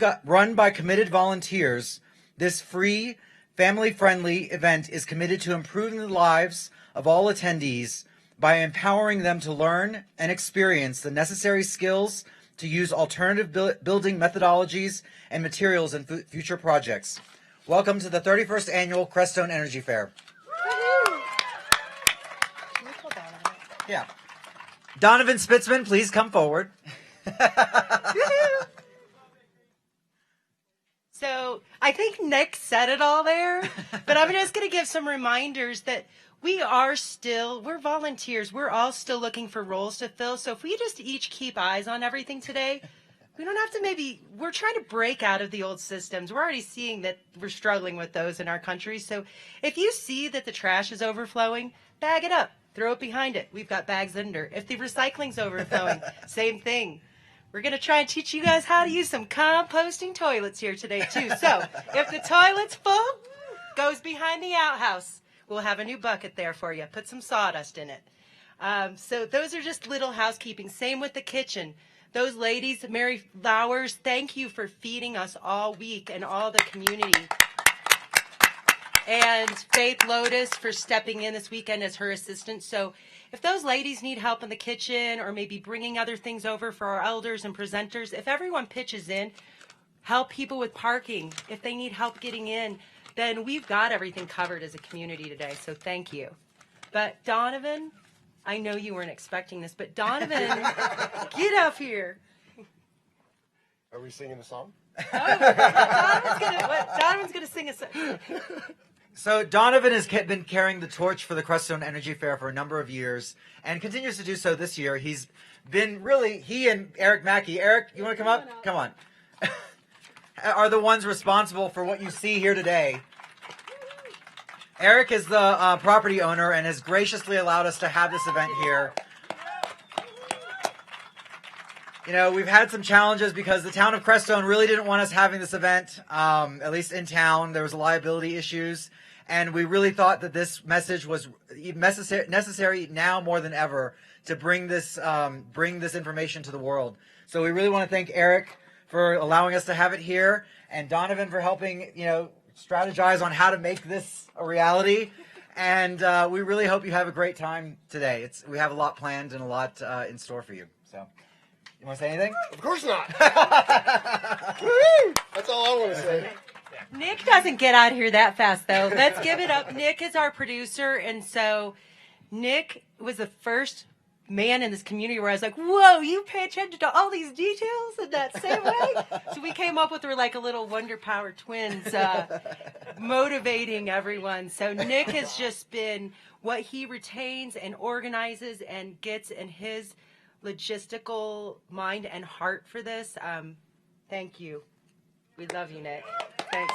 Speaker 10: by committed volunteers, this free, family-friendly event is committed to improving the lives of all attendees by empowering them to learn and experience the necessary skills to use alternative building methodologies and materials in future projects. Welcome to the 31st Annual Crestone Energy Fair. Yeah. Donovan Spitzman, please come forward.
Speaker 3: So I think Nick said it all there, but I'm just going to give some reminders that we're volunteers. We're all still looking for roles to fill. So if we just each keep eyes on everything today, we don't have to we're trying to break out of the old systems. We're already seeing that we're struggling with those in our country. So if you see that the trash is overflowing, bag it up, throw it behind it. We've got bags under. If the recycling's overflowing, same thing. We're going to try and teach you guys how to use some composting toilets here today, too. So if the toilet's full, goes behind the outhouse. We'll have a new bucket there for you. Put some sawdust in it. So those are just little housekeeping. Same with the kitchen. Those ladies, Mary Flowers, thank you for feeding us all week and all the community. And Faith Lotus for stepping in this weekend as her assistant. So if those ladies need help in the kitchen or maybe bringing other things over for our elders and presenters, if everyone pitches in, help people with parking, if they need help getting in, then we've got everything covered as a community today. So thank you. But Donovan, I know you weren't expecting this, but Donovan, get up here.
Speaker 11: Are we singing a song?
Speaker 3: Donovan's gonna sing a song.
Speaker 10: So Donovan has been carrying the torch for the Crestone Energy Fair for a number of years and continues to do so this year. He's been really, he and Eric Mackey. Eric, you want to come up? Come on. Are the ones responsible for what you see here today. Eric is the property owner and has graciously allowed us to have this event here. You know, we've had some challenges because the town of Crestone really didn't want us having this event, at least in town. There was liability issues, and we really thought that this message was necessary now more than ever to bring this information to the world. So we really want to thank Eric for allowing us to have it here, and Donovan for helping, you know, strategize on how to make this a reality. And we really hope you have a great time today. We have a lot planned and a lot in store for you. So. You want to say anything?
Speaker 11: Of course not. Woo! That's all I want to say.
Speaker 3: Nick doesn't get out of here that fast, though. Let's give it up. Nick is our producer, and so Nick was the first man in this community where I was like, whoa, you pay attention to all these details in that same way? So we came up with, we're like a little Wonder Power twins motivating everyone. So Nick has just been what he retains and organizes and gets in his logistical mind and heart for this. Thank you. We love you, Nick. Thanks.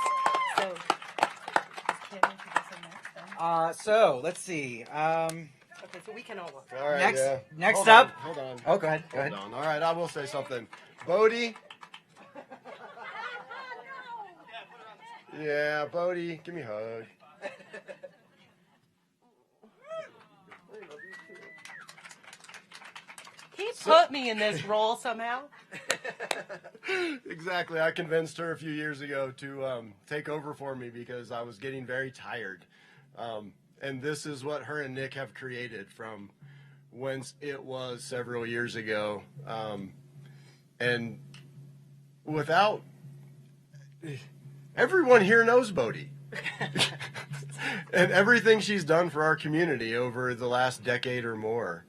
Speaker 10: So let's see.
Speaker 3: Okay, so we can all look.
Speaker 11: All right,
Speaker 10: Next
Speaker 11: Hold
Speaker 10: up.
Speaker 11: on, hold on.
Speaker 10: Oh, go ahead.
Speaker 11: Hold on. All right, I will say something. Bodie. Yeah, Bodie, give me a hug.
Speaker 3: He put me in this role somehow.
Speaker 11: Exactly. I convinced her a few years ago to take over for me because I was getting very tired. And this is what her and Nick have created from whence it was several years ago. And without... Everyone here knows Bodie. And everything she's done for our community over the last decade or more.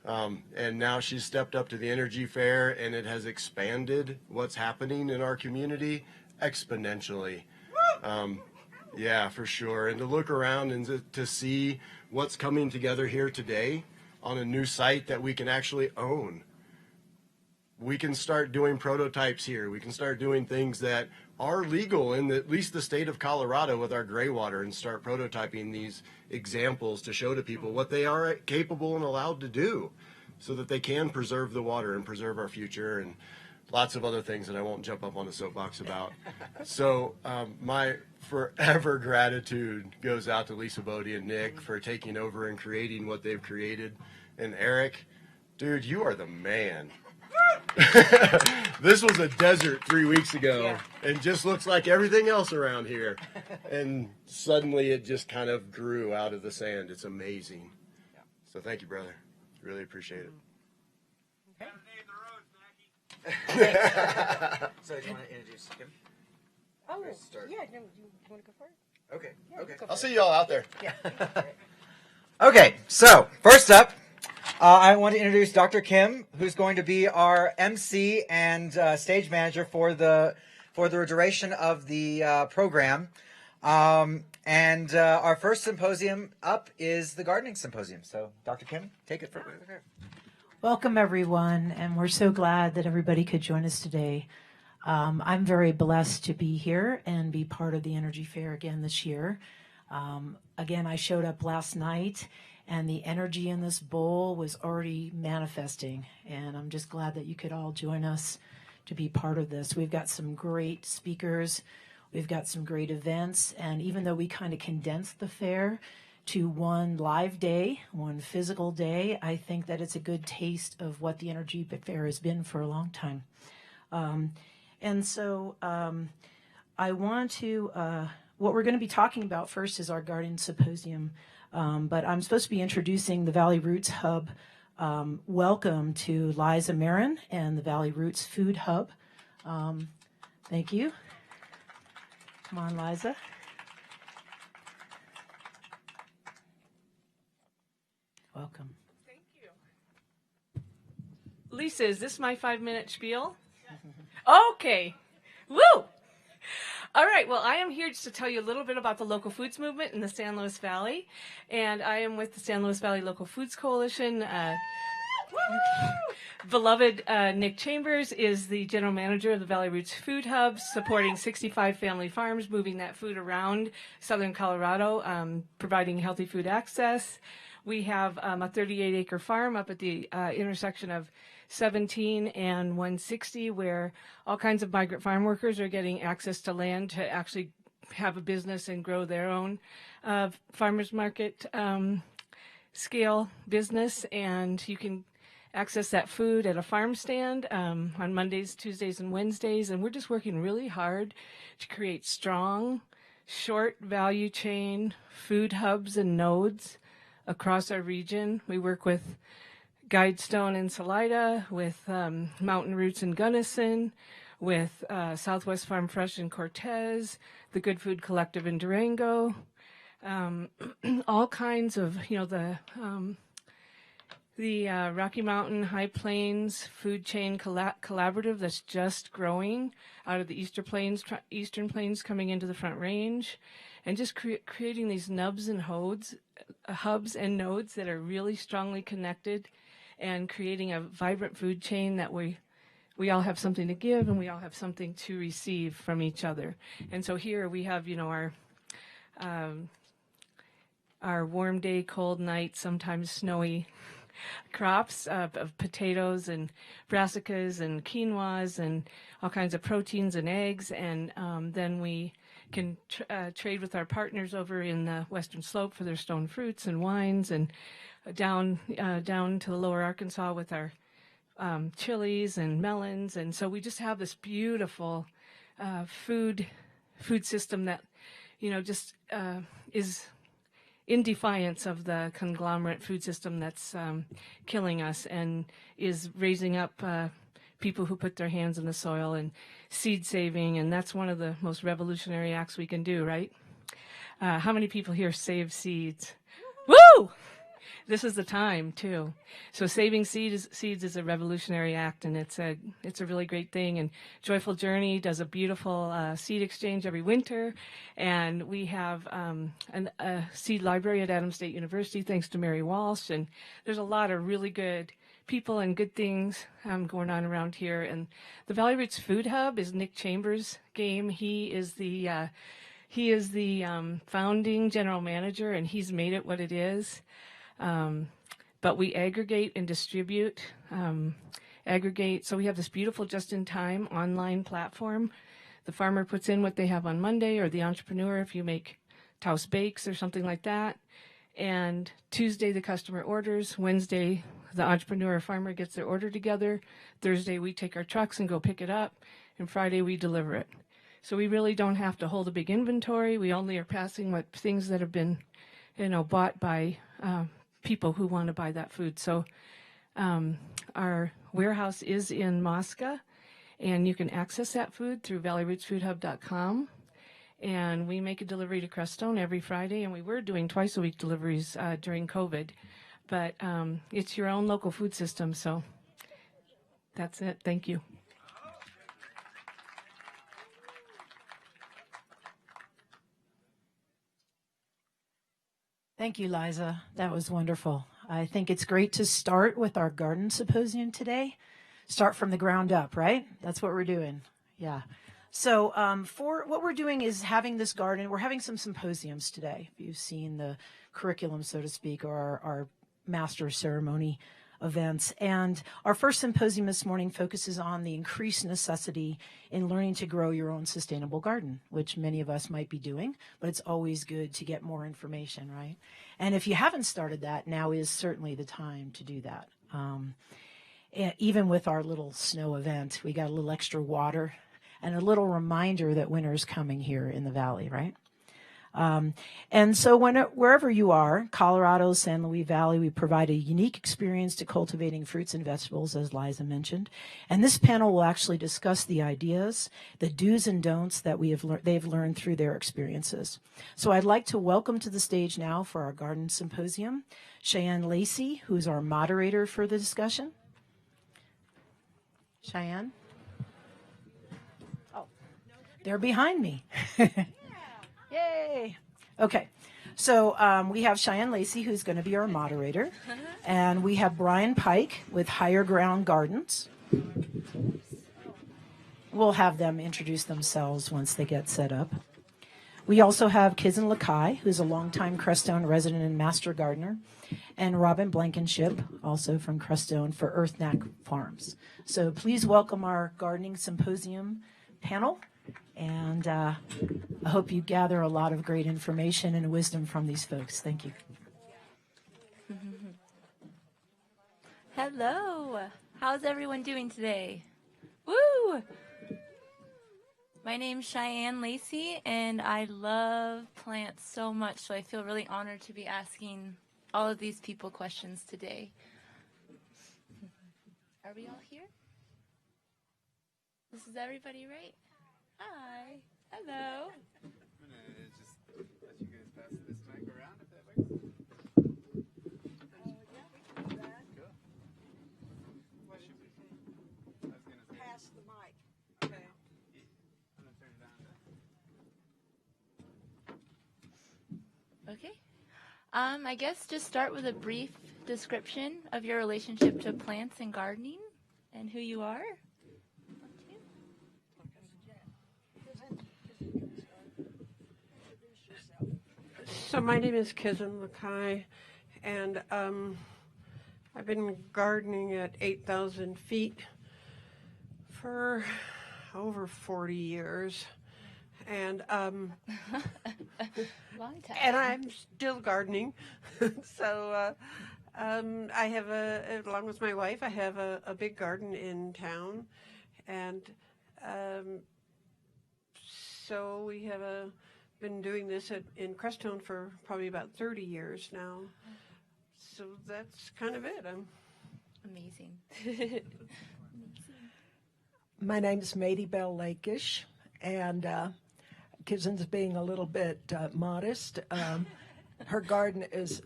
Speaker 11: And now she's stepped up to the Energy Fair, and it has expanded what's happening in our community exponentially. Yeah, for sure. And to look around and to see what's coming together here today on a new site that we can actually own. We can start doing prototypes here. We can start doing things that are legal in at least the state of Colorado with our gray water, and start prototyping these examples to show to people what they are capable and allowed to do so that they can preserve the water and preserve our future, and lots of other things that I won't jump up on a soapbox about. So my forever gratitude goes out to Lisa Bodie and Nick for taking over and creating what they've created. And Eric, dude, you are the man. This was a desert 3 weeks ago, and just looks like everything else around here. And suddenly it just kind of grew out of the sand. It's amazing. So thank you, brother. Really appreciate it.
Speaker 10: So do you want to introduce him?
Speaker 3: Oh, yeah. No, you want to go for it?
Speaker 10: Okay. Okay.
Speaker 11: I'll see you all out there.
Speaker 10: Yeah. Okay. So first up, I want to introduce Dr. Kim, who's going to be our MC and stage manager for the duration of the program. And our first symposium up is the gardening symposium. So, Dr. Kim, take it from here.
Speaker 12: Welcome, everyone, and we're so glad that everybody could join us today. I'm very blessed to be here and be part of the Energy Fair again this year. Again, I showed up last night, and the energy in this bowl was already manifesting, and I'm just glad that you could all join us to be part of this. We've got some great speakers. We've got some great events, and even though we kind of condensed the fair to one live day, one physical day, I think that it's a good taste of what the Energy Fair has been for a long time. And so I want to, what we're going to be talking about first is our garden symposium, but I'm supposed to be introducing the Valley Roots Hub. Welcome to Liza Marin and the Valley Roots Food Hub. Thank you. Come on, Liza. Welcome.
Speaker 13: Thank you. Lisa, is this my 5-minute spiel? Okay. Woo! All right, well, I am here just to tell you a little bit about the local foods movement in the San Luis Valley, and I am with the San Luis Valley Local Foods Coalition. Beloved Nick Chambers is the general manager of the Valley Roots Food Hub, supporting 65 family farms, moving that food around southern Colorado, providing healthy food access. We have a 38-acre farm up at the intersection of 17 and 160, where all kinds of migrant farm workers are getting access to land to actually have a business and grow their own farmers market scale business. And you can access that food at a farm stand on Mondays, Tuesdays, and Wednesdays. And we're just working really hard to create strong, short value chain food hubs and nodes across our region. We work with Guidestone in Salida, with Mountain Roots in Gunnison, with Southwest Farm Fresh in Cortez, the Good Food Collective in Durango, all kinds of, the Rocky Mountain High Plains Food Chain Collaborative that's just growing out of the Eastern Plains coming into the Front Range, and just creating these hubs and nodes that are really strongly connected, and creating a vibrant food chain that we all have something to give and we all have something to receive from each other. And so here we have, our warm day, cold night, sometimes snowy crops of potatoes and brassicas and quinoas and all kinds of proteins and eggs. And then we can trade with our partners over in the Western Slope for their stone fruits and wines, and down to the lower Arkansas with our chilies and melons. And so we just have this beautiful food system that, just is in defiance of the conglomerate food system that's killing us, and is raising up people who put their hands in the soil, and seed saving. And that's one of the most revolutionary acts we can do, right? How many people here save seeds? Woo! This is the time too. So saving seeds is a revolutionary act, and it's a really great thing. And Joyful Journey does a beautiful seed exchange every winter, and we have a seed library at Adams State University thanks to Mary Walsh. And there's a lot of really good people and good things going on around here. And the Valley Roots Food Hub is Nick Chambers' game. He is the founding general manager, and he's made it what it is. But we aggregate and distribute, so we have this beautiful just-in-time online platform. The farmer puts in what they have on Monday, or the entrepreneur if you make Taos Bakes or something like that. And Tuesday the customer orders, Wednesday the entrepreneur or farmer gets their order together, Thursday we take our trucks and go pick it up, and Friday we deliver it. So we really don't have to hold a big inventory. We only are passing things that have been, bought by people who want to buy that food. So our warehouse is in Mosca, and you can access that food through valleyrootsfoodhub.com. And we make a delivery to Crestone every Friday, and we were doing twice-a-week deliveries during COVID. But it's your own local food system, so that's it. Thank you.
Speaker 12: Thank you, Liza. That was wonderful. I think it's great to start with our garden symposium today. Start from the ground up, right? That's what we're doing. Yeah. So for what we're doing is having this garden. We're having some symposiums today. If you've seen the curriculum, so to speak, or our master ceremony events. And our first symposium this morning focuses on the increased necessity in learning to grow your own sustainable garden, which many of us might be doing, but it's always good to get more information, right? And if you haven't started that, now is certainly the time to do that. Even with our little snow event, we got a little extra water and a little reminder that winter is coming here in the valley, right? And so wherever you are, Colorado, San Luis Valley, we provide a unique experience to cultivating fruits and vegetables, as Liza mentioned. And this panel will actually discuss the ideas, the do's and don'ts that they've learned through their experiences. So I'd like to welcome to the stage now for our garden symposium, Cheyenne Lacey, who's our moderator for the discussion. Cheyenne? Oh, they're behind me. Yay. Okay. So we have Cheyenne Lacey, who's going to be our moderator, and we have Brian Pike with Higher Ground Gardens. We'll have them introduce themselves once they get set up. We also have Kizan Lakai, who's a longtime Crestone resident and master gardener, and Robin Blankenship, also from Crestone, for Earthknack Farms. So please welcome our gardening symposium panel, and I hope you gather a lot of great information and wisdom from these folks. Thank you.
Speaker 14: Hello. How's everyone doing today? Woo! My name's Cheyenne Lacey, and I love plants so much, so I feel really honored to be asking all of these people questions today. Are we all here? This is everybody, right? Hi. Hello.
Speaker 2: I'm gonna just let you guys pass this mic around if that works.
Speaker 15: Yeah, we can do that.
Speaker 2: Cool. What should we I was gonna say.
Speaker 15: Pass the mic. Okay.
Speaker 2: I'm gonna turn it on.
Speaker 14: Okay. I guess just start with a brief description of your relationship to plants and gardening and who you are.
Speaker 16: So my name is Kizan Lakai, and I've been gardening at 8,000 feet for over 40 years. And
Speaker 14: Long time.
Speaker 16: And I'm still gardening. So I have along with my wife, I have a big garden in town, and so we have been doing this in Crestone for probably about 30 years now. So that's kind of it.
Speaker 14: Amazing.
Speaker 15: My name's Mady Bell Lakish, and Kizan's being a little bit modest. Her garden is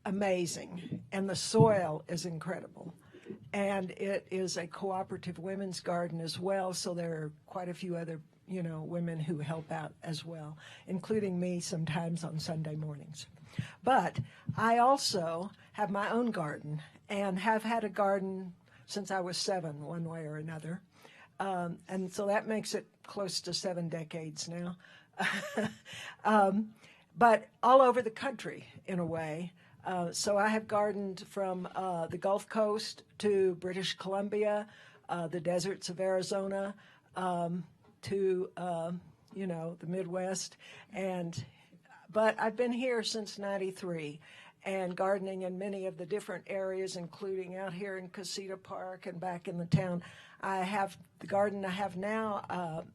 Speaker 15: amazing, and the soil is incredible. And it is a cooperative women's garden as well, so there are quite a few other women who help out as well, including me sometimes on Sunday mornings. But I also have my own garden and have had a garden since I was 7, one way or another. And so that makes it close to 7 decades now. But all over the country, in a way. So I have gardened from the Gulf Coast to British Columbia, the deserts of Arizona, to the Midwest, but I've been here since '93 and gardening in many of the different areas, including out here in Casita Park and back in the town. I have the garden I have now.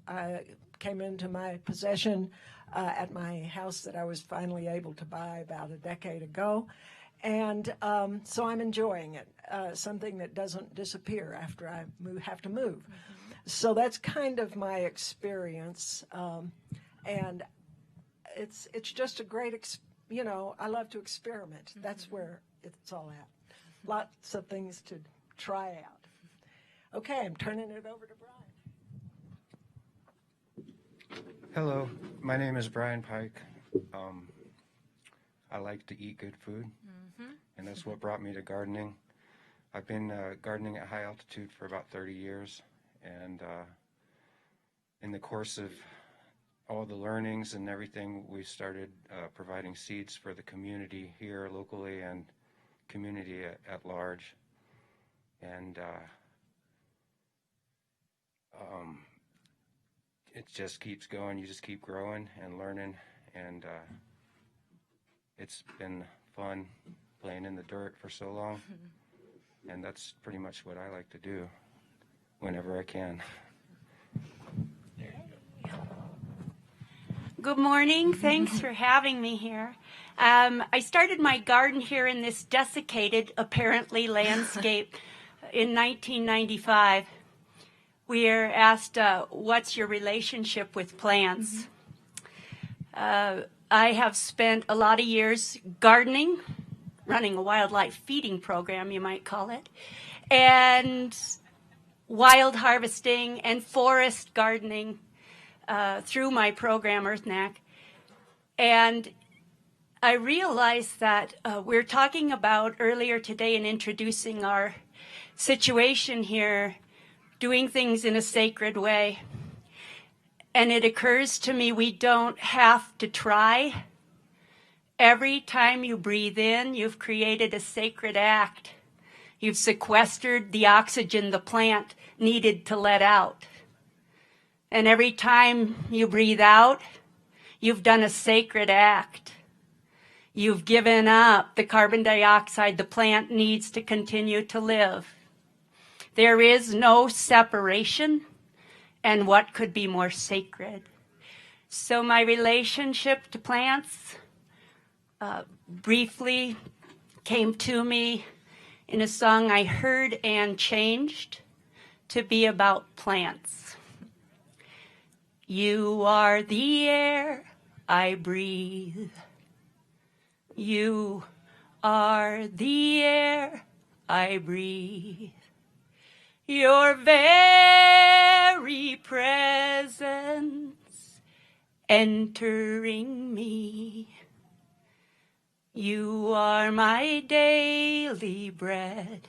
Speaker 15: I came into my possession at my house that I was finally able to buy about a decade ago, and so I'm enjoying it. Something that doesn't disappear after I have to move. Mm-hmm. So that's kind of my experience, and it's just a great, I love to experiment. Mm-hmm. That's where it's all at. Lots of things to try out. Okay, I'm turning it over to Brian.
Speaker 17: Hello, my name is Brian Pike. I like to eat good food, and that's what brought me to gardening. I've been gardening at high altitude for about 30 years. And in the course of all the learnings and everything, we started providing seeds for the community here locally and community at large. And it just keeps going. You just keep growing and learning. And it's been fun playing in the dirt for so long. And that's pretty much what I like to do whenever I can.
Speaker 18: Good morning. Thanks for having me here. I started my garden here in this desiccated, apparently, landscape in 1995. We are asked, what's your relationship with plants? I have spent a lot of years gardening, running a wildlife feeding program, you might call it, and wild harvesting and forest gardening through my program, Earthknack. And I realized that we're talking about earlier today in introducing our situation here, doing things in a sacred way. And it occurs to me we don't have to try. Every time you breathe in, you've created a sacred act. You've sequestered the oxygen the plant needed to let out. And every time you breathe out, you've done a sacred act. You've given up the carbon dioxide the plant needs to continue to live. There is no separation, and what could be more sacred? So my relationship to plants briefly came to me in a song I heard and changed to be about plants. You are the air I breathe. You are the air I breathe. Your very presence entering me. You are my daily bread.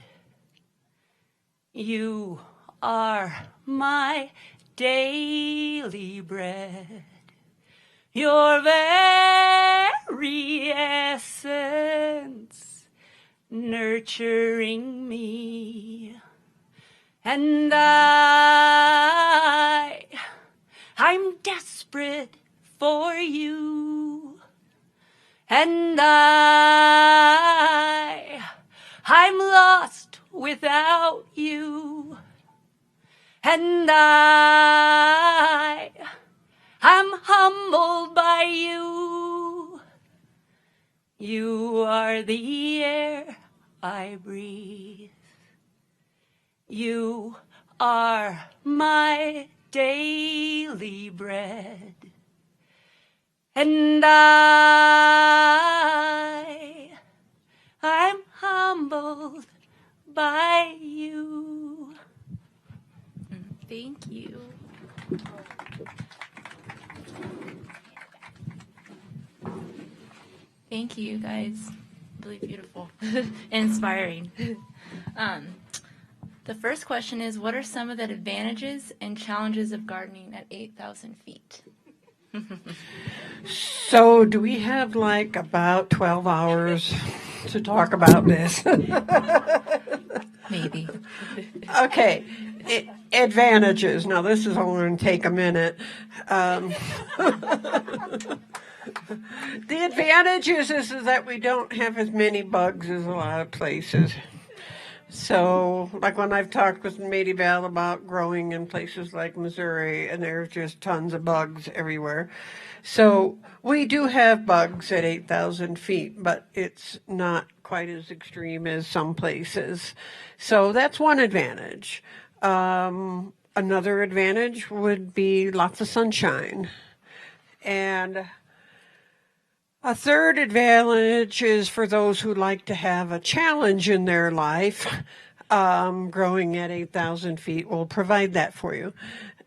Speaker 18: You are my daily bread. Your very essence nurturing me. And I'm desperate for you. And I'm lost without you. And I'm humbled by you. You are the air I breathe. You are my daily bread. And I'm humbled by you.
Speaker 14: Thank you. Thank you, guys. Really beautiful. Inspiring. The first question is, what are some of the advantages and challenges of gardening at 8,000 feet?
Speaker 16: So, do we have like about 12 hours to talk about this?
Speaker 14: Maybe.
Speaker 16: Okay. Advantages. Now, this is only going to take a minute. The advantages is that we don't have as many bugs as a lot of places. So, like when I've talked with Maida Vale about growing in places like Missouri, and there's just tons of bugs everywhere. So, we do have bugs at 8,000 feet, but it's not quite as extreme as some places. So, that's one advantage. Another advantage would be lots of sunshine. And a third advantage is for those who like to have a challenge in their life. Growing at 8,000 feet will provide that for you.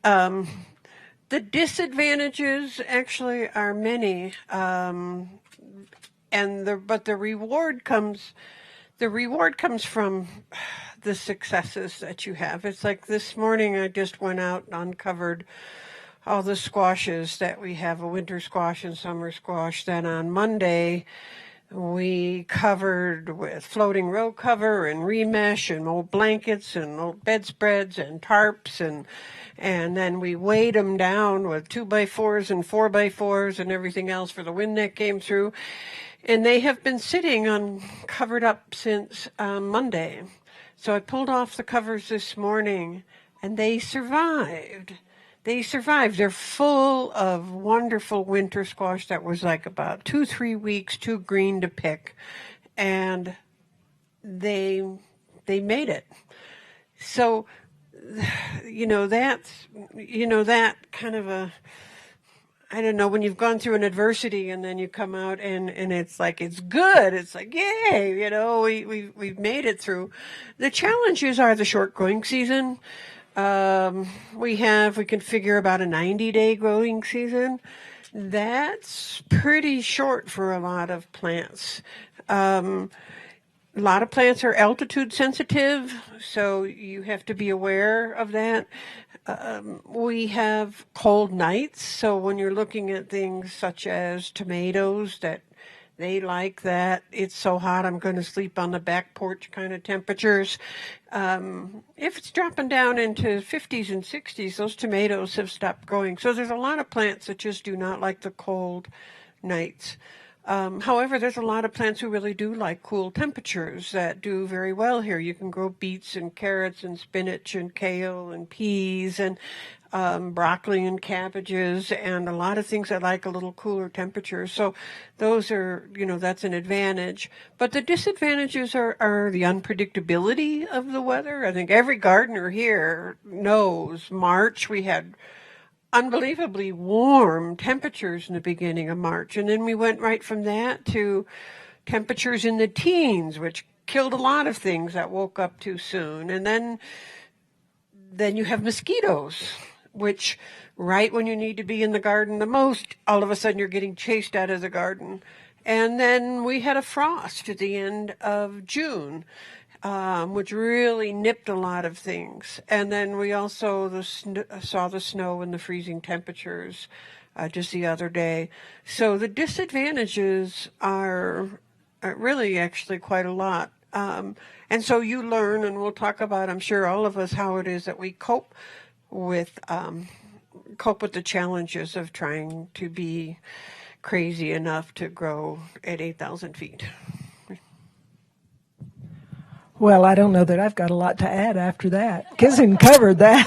Speaker 16: The disadvantages actually are many, but the reward comes from the successes that you have. It's like this morning I just went out and uncovered all the squashes that we have, a winter squash and summer squash. Then on Monday, we covered with floating row cover and remesh and old blankets and old bedspreads and tarps, and then we weighed them down with 2x4s and 4x4s and everything else for the wind that came through. And they have been sitting covered up since Monday. So I pulled off the covers this morning, and they survived. They're full of wonderful winter squash that was like about 2-3 weeks too green to pick, and they made it. So, that kind of I don't know, when you've gone through an adversity and then you come out and it's like, it's good. It's like, yay, we've made it through. The challenges are the short growing season. We can figure about a 90-day growing season. That's pretty short for a lot of plants. A lot of plants are altitude sensitive, so you have to be aware of that. We have cold nights, so when you're looking at things such as tomatoes, that they like that it's so hot I'm going to sleep on the back porch kind of temperatures. If it's dropping down into 50s and 60s, those tomatoes have stopped growing. So there's a lot of plants that just do not like the cold nights. However, there's a lot of plants who really do like cool temperatures that do very well here. You can grow beets and carrots and spinach and kale and peas and broccoli and cabbages and a lot of things that like a little cooler temperature. So those are, that's an advantage. But the disadvantages are the unpredictability of the weather. I think every gardener here knows March we had unbelievably warm temperatures in the beginning of March. And then we went right from that to temperatures in the teens, which killed a lot of things that woke up too soon. And then you have mosquitoes, which right when you need to be in the garden the most, all of a sudden you're getting chased out of the garden. And then we had a frost at the end of June, which really nipped a lot of things. And then we also saw the snow and the freezing temperatures just the other day. So the disadvantages are really actually quite a lot. And so you learn, and we'll talk about, I'm sure all of us, how it is that we cope with the challenges of trying to be crazy enough to grow at 8,000 feet.
Speaker 15: Well, I don't know that I've got a lot to add after that. Kizin covered that.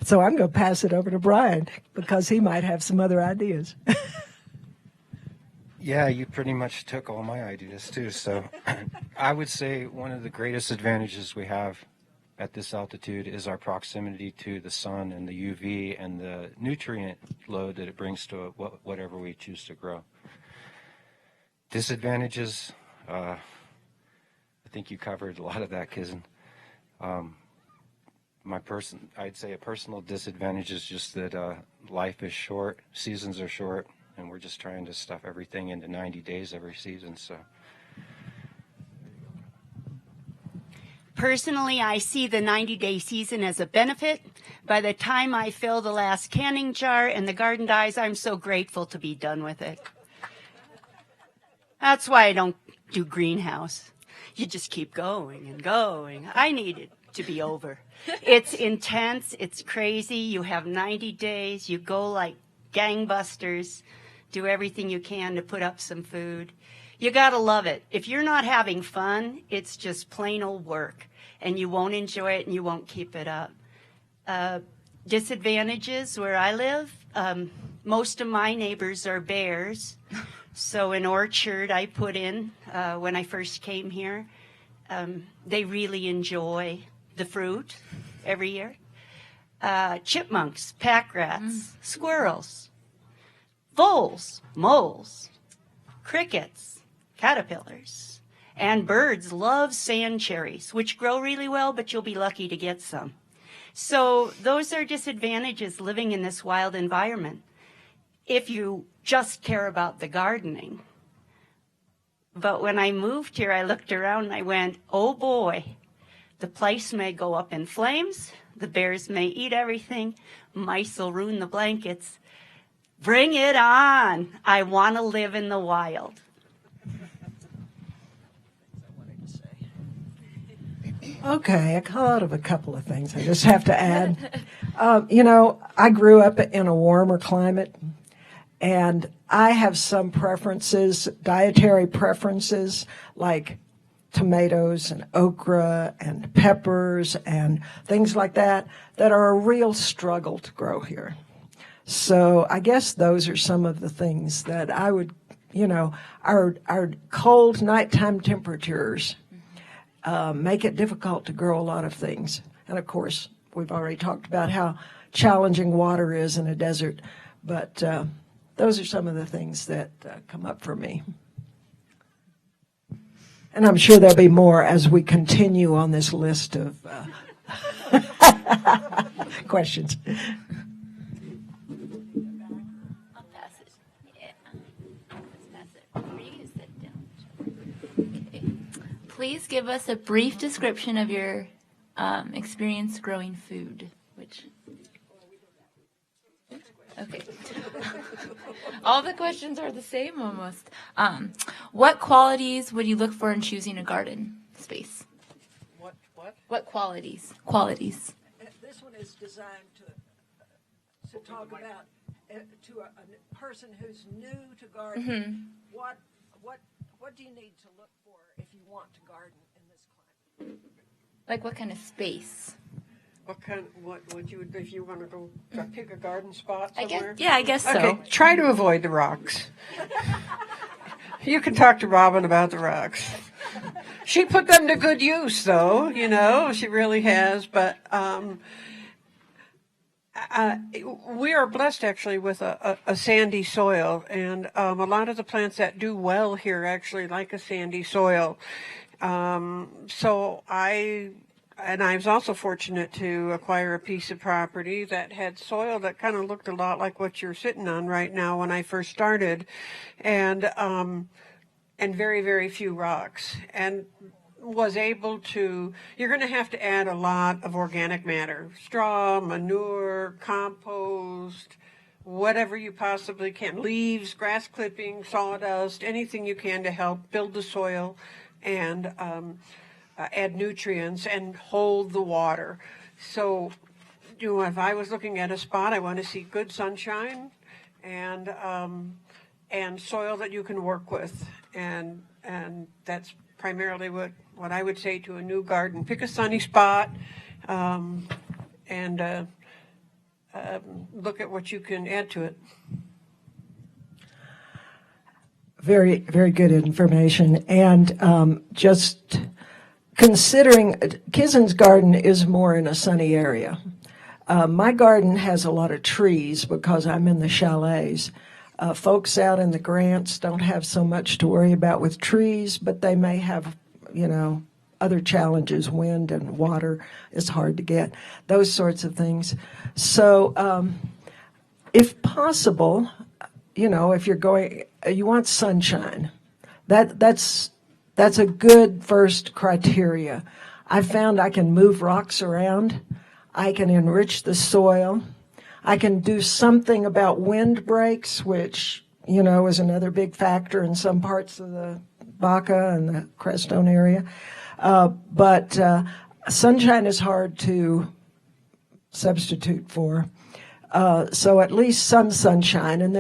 Speaker 15: So I'm going to pass it over to Brian because he might have some other ideas.
Speaker 17: Yeah, you pretty much took all my ideas too. So I would say one of the greatest advantages we have at this altitude is our proximity to the sun and the UV and the nutrient load that it brings to whatever we choose to grow. Disadvantages, I think you covered a lot of that, Kizin. I'd say a personal disadvantage is just that life is short, seasons are short, and we're just trying to stuff everything into 90 days every season. So,
Speaker 18: personally, I see the 90-day season as a benefit. By the time I fill the last canning jar and the garden dies, I'm so grateful to be done with it. That's why I don't do greenhouse. You just keep going and going. I need it to be over. It's intense. It's crazy. You have 90 days. You go like gangbusters. Do everything you can to put up some food. You got to love it. If you're not having fun, it's just plain old work. And you won't enjoy it and you won't keep it up. Disadvantages where I live, most of my neighbors are bears. So an orchard I put in when I first came here, they really enjoy the fruit every year. Chipmunks, pack rats, squirrels, voles, moles, crickets, caterpillars, and birds love sand cherries, which grow really well, but you'll be lucky to get some. So those are disadvantages living in this wild environment. If you just care about the gardening. But when I moved here, I looked around and I went, oh boy, the place may go up in flames, the bears may eat everything, mice will ruin the blankets. Bring it on. I want to live in the wild.
Speaker 15: Okay, I thought of a couple of things I just have to add. I grew up in a warmer climate. And I have some preferences, dietary preferences, like tomatoes and okra and peppers and things like that, that are a real struggle to grow here. So I guess those are some of the things that I would, our cold nighttime temperatures make it difficult to grow a lot of things. And of course, we've already talked about how challenging water is in a desert, but those are some of the things that come up for me. And I'm sure there'll be more as we continue on this list of questions.
Speaker 14: Please give us a brief description of your experience growing food. Okay. All the questions are the same almost. What qualities would you look for in choosing a garden space? What qualities? Qualities.
Speaker 15: This one is designed to talk about to a person who's new to gardening.
Speaker 14: Mhm.
Speaker 15: What do you need to look for if you want to garden in this climate?
Speaker 14: Like what kind of space?
Speaker 16: What would you, if you want to go pick a garden spot
Speaker 14: I
Speaker 16: somewhere?
Speaker 14: guess so.
Speaker 16: Okay, try to avoid the rocks. You can talk to Robin about the rocks. She put them to good use, though, you know, she really has. But we are blessed, actually, with a sandy soil. And a lot of the plants that do well here actually like a sandy soil. So I was also fortunate to acquire a piece of property that had soil that kind of looked a lot like what you're sitting on right now when I first started. And very, very few rocks, and was able to, you're going to have to add a lot of organic matter, straw, manure, compost, whatever you possibly can, leaves, grass clippings, sawdust, anything you can to help build the soil and add nutrients and hold the water. So, you know, if I was looking at a spot, I want to see good sunshine and soil that you can work with. And that's primarily what I would say to a new garden. Pick a sunny spot and look at what you can add to it.
Speaker 15: Very, very good information. And just considering, Kizen's garden is more in a sunny area. My garden has a lot of trees because I'm in the chalets. Folks out in the grants don't have so much to worry about with trees, but they may have, you know, other challenges. Wind and water is hard to get, those sorts of things. So if possible, you know, if you're going, you want sunshine. That's a good first criteria. I found I can move rocks around. I can enrich the soil. I can do something about wind breaks, which, you know, is another big factor in some parts of the Baca and the Crestone area. But sunshine is hard to substitute for. So at least some sunshine. And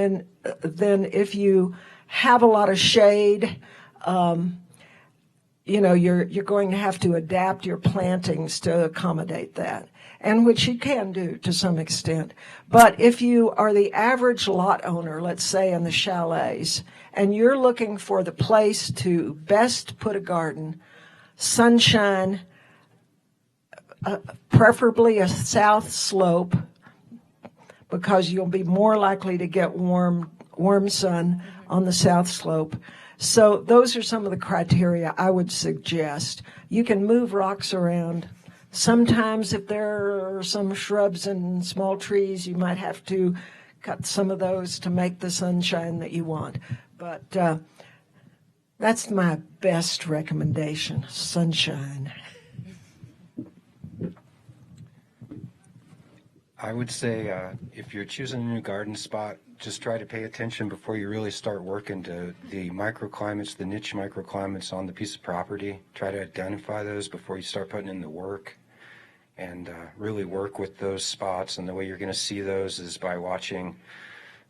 Speaker 15: then if you have a lot of shade, you know, you're going to have to adapt your plantings to accommodate that, and which you can do to some extent. But if you are the average lot owner, let's say in the chalets, and you're looking for the place to best put a garden, sunshine, preferably a south slope, because you'll be more likely to get warm sun on the south slope. So those are some of the criteria I would suggest. You can move rocks around. Sometimes if there are some shrubs and small trees, you might have to cut some of those to make the sunshine that you want. But that's my best recommendation, sunshine.
Speaker 17: I would say if you're choosing a new garden spot, just try to pay attention before you really start working to the microclimates, the niche microclimates on the piece of property. Try to identify those before you start putting in the work, and really work with those spots. And the way you're going to see those is by watching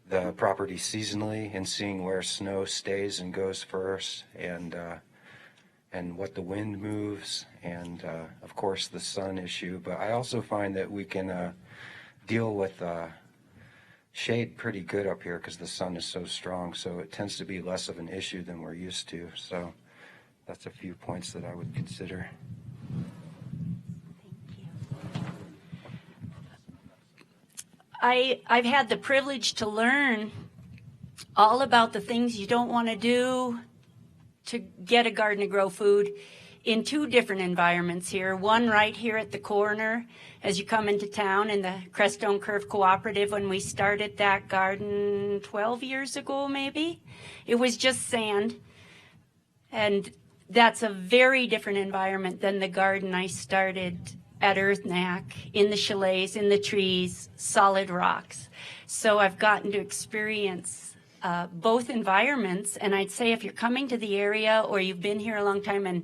Speaker 17: the property seasonally and seeing where snow stays and goes first, and what the wind moves, and of course the sun issue. But I also find that we can deal with shade pretty good up here because the sun is so strong, so it tends to be less of an issue than we're used to. So that's a few points that I would consider.
Speaker 18: I've had the privilege to learn all about the things you don't want to do to get a garden to grow food in two different environments here. One right here at the corner as you come into town in the Crestone Curve Cooperative. When we started that garden 12 years ago maybe, it was just sand. And that's a very different environment than the garden I started at Earthknack, in the chalets, in the trees, solid rocks. So I've gotten to experience both environments, and I'd say if you're coming to the area or you've been here a long time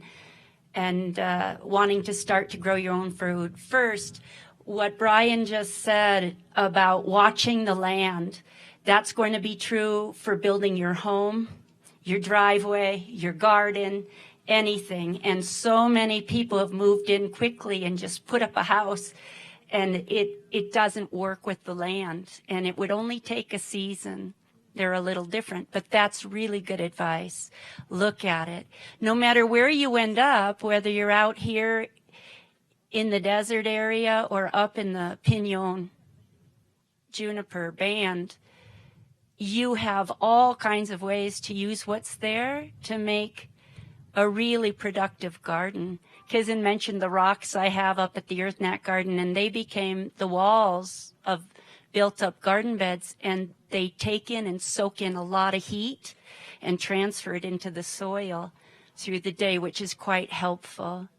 Speaker 18: and wanting to start to grow your own food, first, what Brian just said about watching the land, that's going to be true for building your home, your driveway, your garden, anything. And so many people have moved in quickly and just put up a house, and it doesn't work with the land, and it would only take a season. They're a little different, but that's really good advice. Look at it. No matter where you end up, whether you're out here in the desert area or up in the pinon, juniper band, you have all kinds of ways to use what's there to make a really productive garden. Kizan mentioned the rocks I have up at the Earthknack garden, and they became the walls of built-up garden beds, and they take in and soak in a lot of heat and transfer it into the soil through the day, which is quite helpful.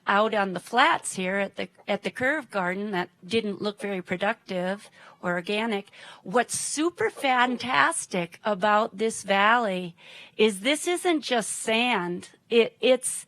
Speaker 18: Out on the flats here at the Curve Garden that didn't look very productive or organic, what's super fantastic about this valley is this isn't just sand. It's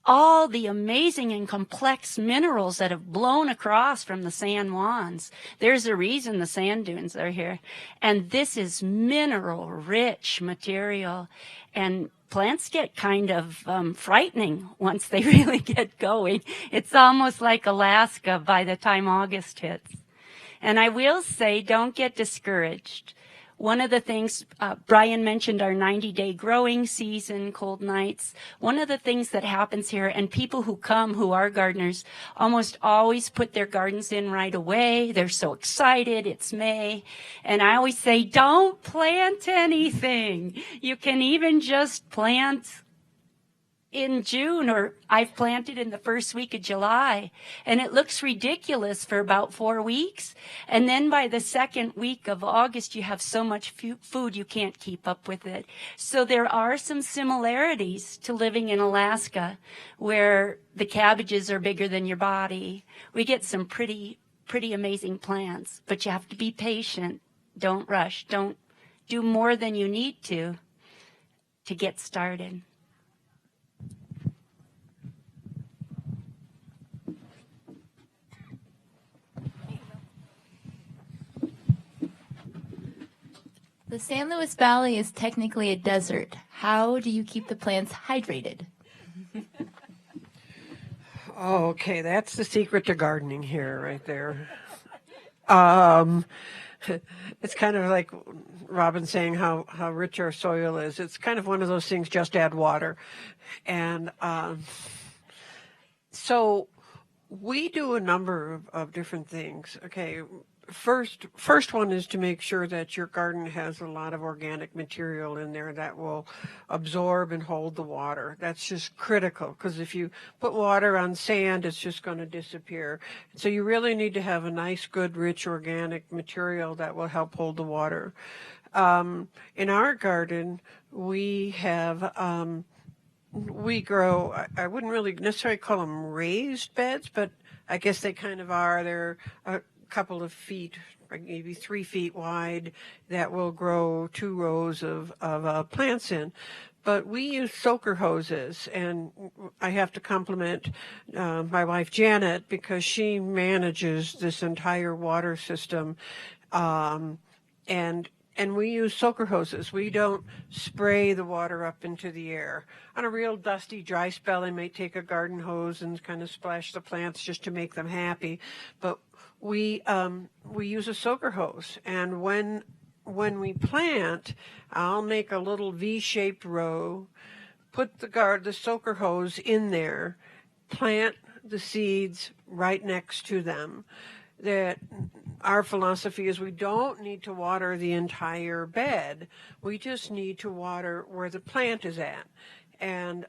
Speaker 18: all the amazing and complex minerals that have blown across from the San Juans. There's a reason the sand dunes are here. And this is mineral-rich material. And plants get kind of frightening once they really get going. It's almost like Alaska by the time August hits. And I will say, don't get discouraged. One of the things, Brian mentioned our 90-day growing season, cold nights. One of the things that happens here, and people who come who are gardeners almost always put their gardens in right away. They're so excited. It's May. And I always say, don't plant anything. You can even just plant in June, or I've planted in the first week of July, and it looks ridiculous for about 4 weeks. And then by the second week of August, you have so much food you can't keep up with it. So there are some similarities to living in Alaska, where the cabbages are bigger than your body. We get some pretty amazing plants, but you have to be patient. Don't rush. Don't do more than you need to get started.
Speaker 14: The San Luis Valley is technically a desert. How do you keep the plants hydrated?
Speaker 16: Okay, that's the secret to gardening here, right there. It's kind of like Robin saying how rich our soil is. It's kind of one of those things, just add water. And so we do a number of different things. Okay, first one is to make sure that your garden has a lot of organic material in there that will absorb and hold the water. That's just critical, because if you put water on sand, it's just going to disappear. So you really need to have a nice, good, rich organic material that will help hold the water. In our garden, we have we grow, I wouldn't really necessarily call them raised beds, but I guess they kind of are. They're couple of feet, maybe 3 feet wide, that will grow 2 rows of plants in. But we use soaker hoses, and I have to compliment my wife Janet, because she manages this entire water system, and we use soaker hoses. We don't spray the water up into the air. On a real dusty, dry spell, I might take a garden hose and kind of splash the plants just to make them happy. But we use a soaker hose, and when we plant, I'll make a little V-shaped row, put the soaker hose in there, plant the seeds right next to them. That our philosophy is we don't need to water the entire bed. We just need to water where the plant is at. And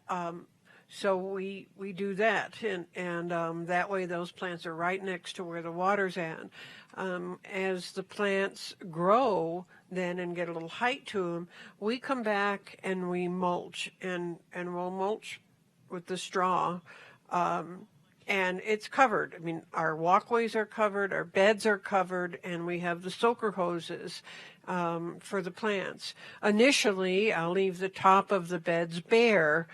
Speaker 16: So we do that, and that way those plants are right next to where the water's at. As the plants grow then and get a little height to them, we come back and we mulch, and we'll mulch with the straw. And it's covered. I mean, our walkways are covered, our beds are covered, and we have the soaker hoses for the plants. Initially, I'll leave the top of the beds bare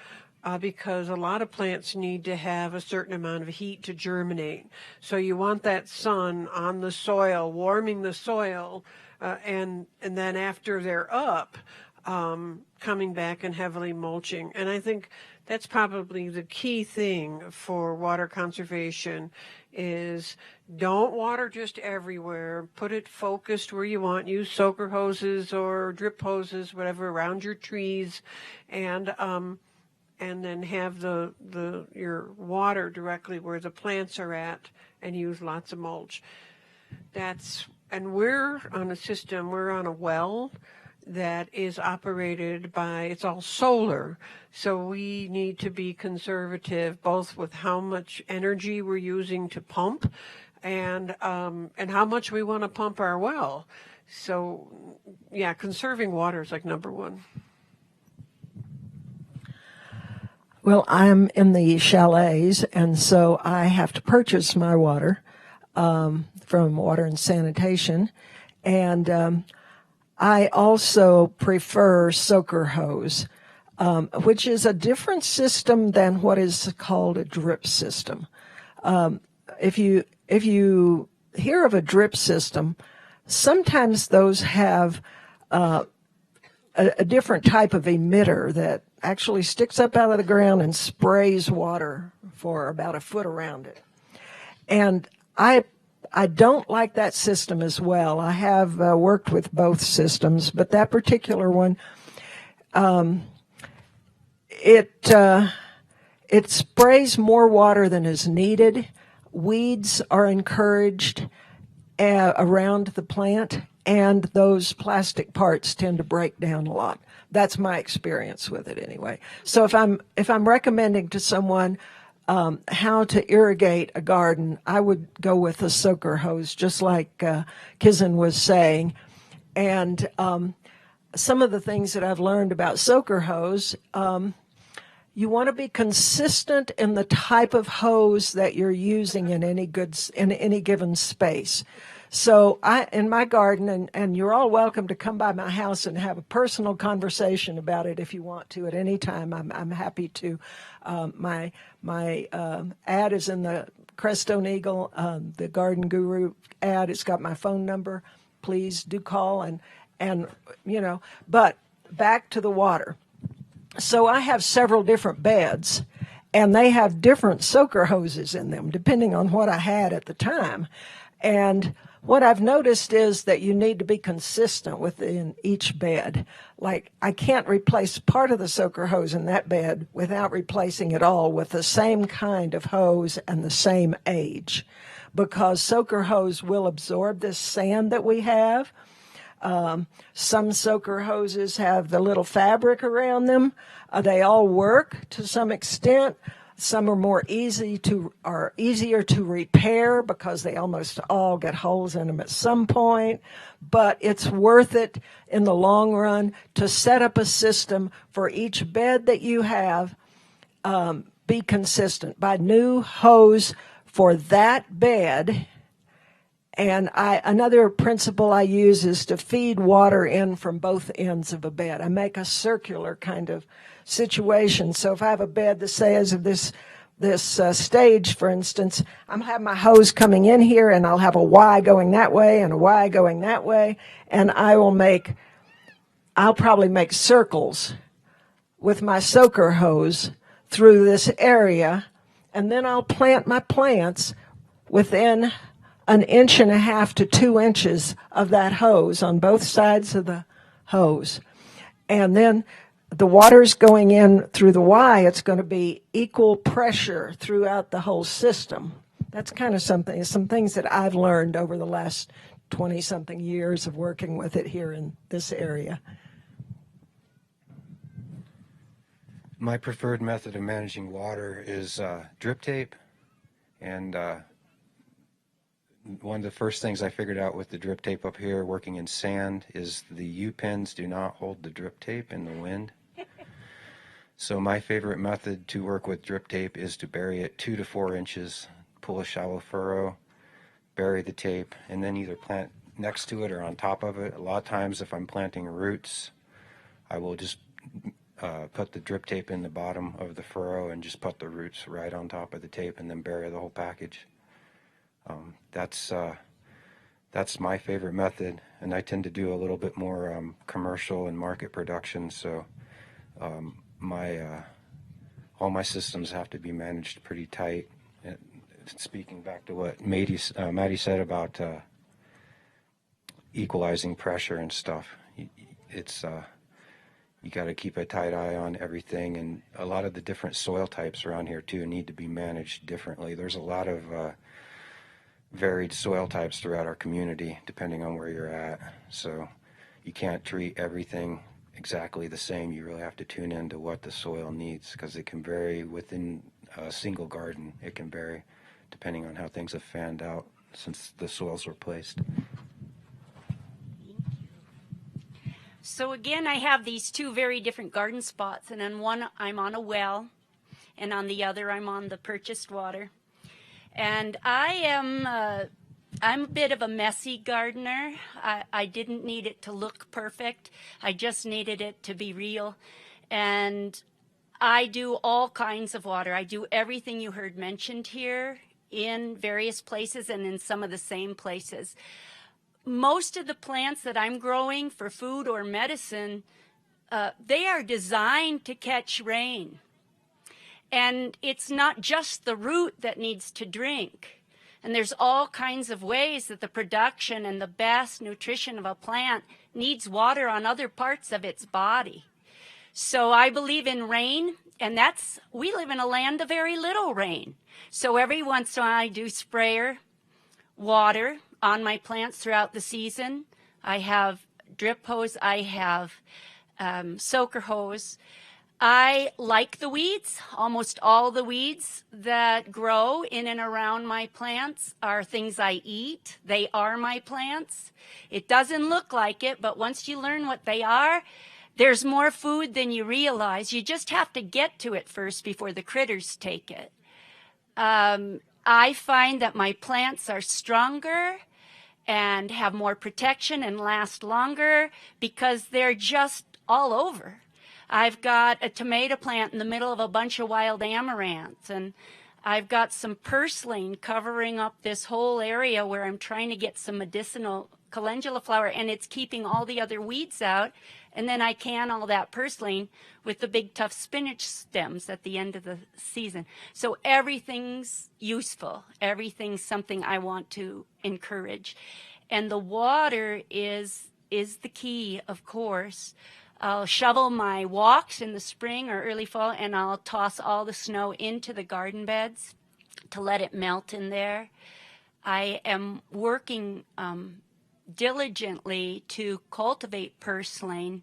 Speaker 16: because a lot of plants need to have a certain amount of heat to germinate. So you want that sun on the soil, warming the soil, and then after they're up, coming back and heavily mulching. And I think that's probably the key thing for water conservation is don't water just everywhere. Put it focused where you want. Use soaker hoses or drip hoses, whatever, around your trees, and then have your water directly where the plants are at, and use lots of mulch. And we're on a system, we're on a well that is operated by, it's all solar. So we need to be conservative both with how much energy we're using to pump and how much we want to pump our well. So yeah, conserving water is like number one.
Speaker 15: Well, I'm in the chalets, and so I have to purchase my water from Water and Sanitation. And I also prefer soaker hose, which is a different system than what is called a drip system. If you hear of a drip system, sometimes those have a different type of emitter that actually sticks up out of the ground and sprays water for about a foot around it. And I don't like that system as well. I have worked with both systems, but that particular one, it sprays more water than is needed. Weeds are encouraged around the plant, and those plastic parts tend to break down a lot. That's my experience with it anyway. So if I'm recommending to someone how to irrigate a garden, I would go with a soaker hose, just like Kizan was saying. And some of the things that I've learned about soaker hose, you want to be consistent in the type of hose that you're using in any given space. So in my garden, and you're all welcome to come by my house and have a personal conversation about it if you want to at any time. I'm happy to. My ad is in the Crestone Eagle, the Garden Guru ad. It's got my phone number. Please do call and But back to the water. So I have several different beds, and they have different soaker hoses in them depending on what I had at the time. And what I've noticed is that you need to be consistent within each bed. Like, I can't replace part of the soaker hose in that bed without replacing it all with the same kind of hose and the same age, because soaker hose will absorb this sand that we have. Some soaker hoses have the little fabric around them. They all work to some extent. Some are easier to repair because they almost all get holes in them at some point. But it's worth it in the long run to set up a system for each bed that you have. Be consistent. Buy new hose for that bed. And another principle I use is to feed water in from both ends of a bed. I make a circular kind of situation. So if I have a bed the size of this stage, for instance, I'm gonna have my hose coming in here, and I'll have a Y going that way and a Y going that way, and I'll probably make circles with my soaker hose through this area, and then I'll plant my plants within 1.5 to 2 inches of that hose on both sides of the hose. And then the water's going in through the Y. It's going to be equal pressure throughout the whole system. That's kind of some things that I've learned over the last 20-something years of working with it here in this area.
Speaker 17: My preferred method of managing water is drip tape. And one of the first things I figured out with the drip tape up here working in sand is the U-pins do not hold the drip tape in the wind. So my favorite method to work with drip tape is to bury it 2 to 4 inches, pull a shallow furrow, bury the tape, and then either plant next to it or on top of it. A lot of times if I'm planting roots, I will just put the drip tape in the bottom of the furrow and just put the roots right on top of the tape and then bury the whole package. That's my favorite method, and I tend to do a little bit more commercial and market production, so all my systems have to be managed pretty tight. And speaking back to what Maddie said about equalizing pressure and stuff, it's you got to keep a tight eye on everything, and a lot of the different soil types around here too need to be managed differently. There's a lot of varied soil types throughout our community depending on where you're at, so you can't treat everything exactly the same. You really have to tune into what the soil needs, because it can vary within a single garden. It can vary depending on how things have fanned out since the soils were placed.
Speaker 18: So again, I have these two very different garden spots, and on one I'm on a well, and on the other I'm on the purchased water. And I'm a bit of a messy gardener. I didn't need it to look perfect. I just needed it to be real. And I do all kinds of water. I do everything you heard mentioned here in various places and in some of the same places. Most of the plants that I'm growing for food or medicine, they are designed to catch rain. And it's not just the root that needs to drink. And there's all kinds of ways that the production and the best nutrition of a plant needs water on other parts of its body. So I believe in rain, and we live in a land of very little rain. So every once in a while I do sprayer water on my plants throughout the season. I have drip hose, I have soaker hose. I like the weeds. Almost all the weeds that grow in and around my plants are things I eat. They are my plants. It doesn't look like it, but once you learn what they are, there's more food than you realize. You just have to get to it first before the critters take it. I find that my plants are stronger and have more protection and last longer because they're just all over. I've got a tomato plant in the middle of a bunch of wild amaranths, and I've got some purslane covering up this whole area where I'm trying to get some medicinal calendula flower, and it's keeping all the other weeds out. And then I can all that purslane with the big tough spinach stems at the end of the season. So everything's useful. Everything's something I want to encourage. And the water is the key, of course. I'll shovel my walks in the spring or early fall, and I'll toss all the snow into the garden beds to let it melt in there. I am working diligently to cultivate purslane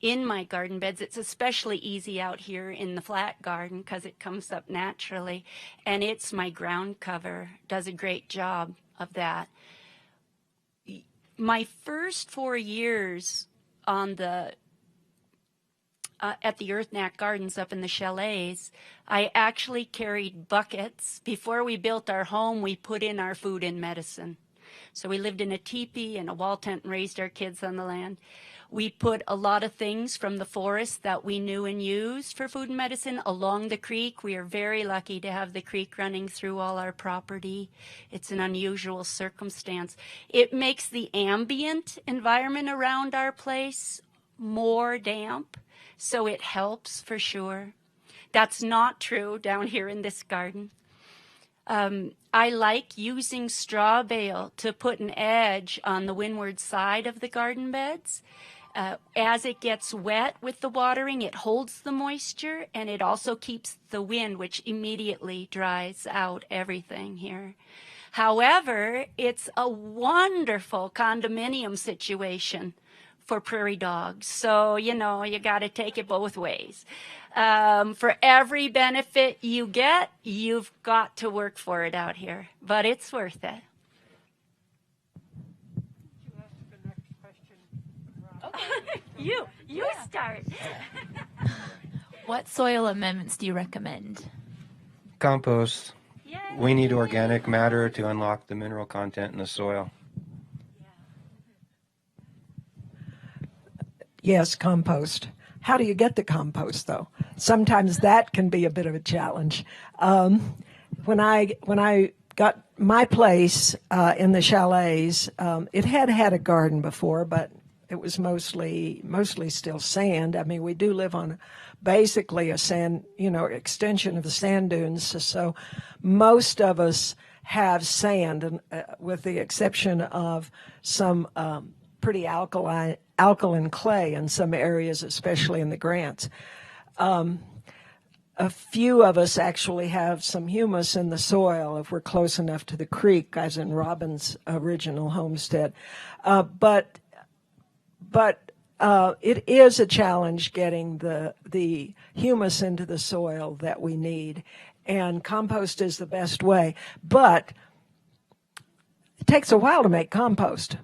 Speaker 18: in my garden beds. It's especially easy out here in the flat garden because it comes up naturally, and it's my ground cover. Does a great job of that. My first 4 years on the at the Earthknack Gardens up in the chalets, I actually carried buckets. Before we built our home, we put in our food and medicine. So we lived in a teepee and a wall tent and raised our kids on the land. We put a lot of things from the forest that we knew and used for food and medicine along the creek. We are very lucky to have the creek running through all our property. It's an unusual circumstance. It makes the ambient environment around our place more damp, so it helps for sure. That's not true down here in this garden. I like using straw bale to put an edge on the windward side of the garden beds. As it gets wet with the watering, it holds the moisture, and it also keeps the wind, which immediately dries out everything here. However, it's a wonderful condominium situation for prairie dogs. So, you know, you got to take it both ways. For every benefit you get, you've got to work for it out here, but it's worth it. You start.
Speaker 14: What soil amendments do you recommend?
Speaker 17: Compost. We need organic matter to unlock the mineral content in the soil.
Speaker 15: Yes, compost. How do you get the compost, though? Sometimes that can be a bit of a challenge. When I got my place in the chalets, it had a garden before, but it was mostly still sand. I mean, we do live on basically a sand, extension of the sand dunes. So most of us have sand, and with the exception of some pretty alkaline clay in some areas, especially in the Grants. A few of us actually have some humus in the soil if we're close enough to the creek, as in Robin's original homestead. But it is a challenge getting the humus into the soil that we need, and compost is the best way. But it takes a while to make compost,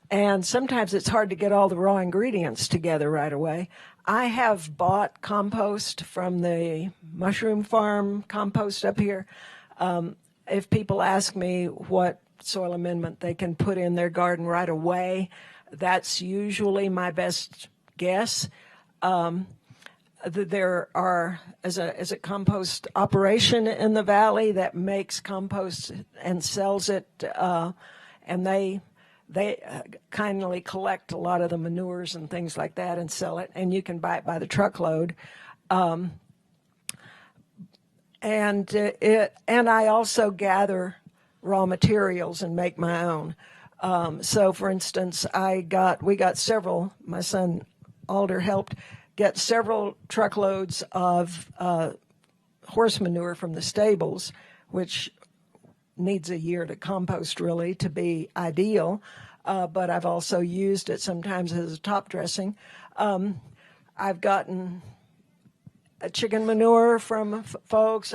Speaker 15: and sometimes it's hard to get all the raw ingredients together right away. I have bought compost from the mushroom farm compost up here. If people ask me what soil amendment they can put in their garden right away, that's usually my best guess. There are, as a compost operation in the valley that makes compost and sells it, and they kindly collect a lot of the manures and things like that and sell it, and you can buy it by the truckload. And I also gather raw materials and make my own. So, for instance, we got several. My son Alder helped get several truckloads of horse manure from the stables, which needs a year to compost, really, to be ideal. But I've also used it sometimes as a top dressing. I've gotten chicken manure from folks,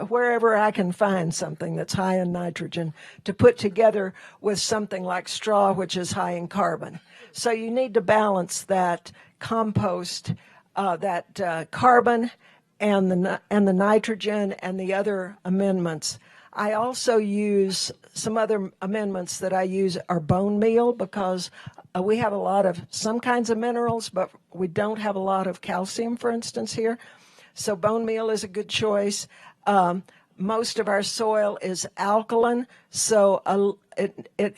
Speaker 15: wherever I can find something that's high in nitrogen to put together with something like straw, which is high in carbon. So you need to balance that compost, that carbon and the nitrogen and the other amendments. I also use some other amendments that I use are bone meal, because we have a lot of some kinds of minerals, but we don't have a lot of calcium, for instance, here. So bone meal is a good choice. Most of our soil is alkaline, so it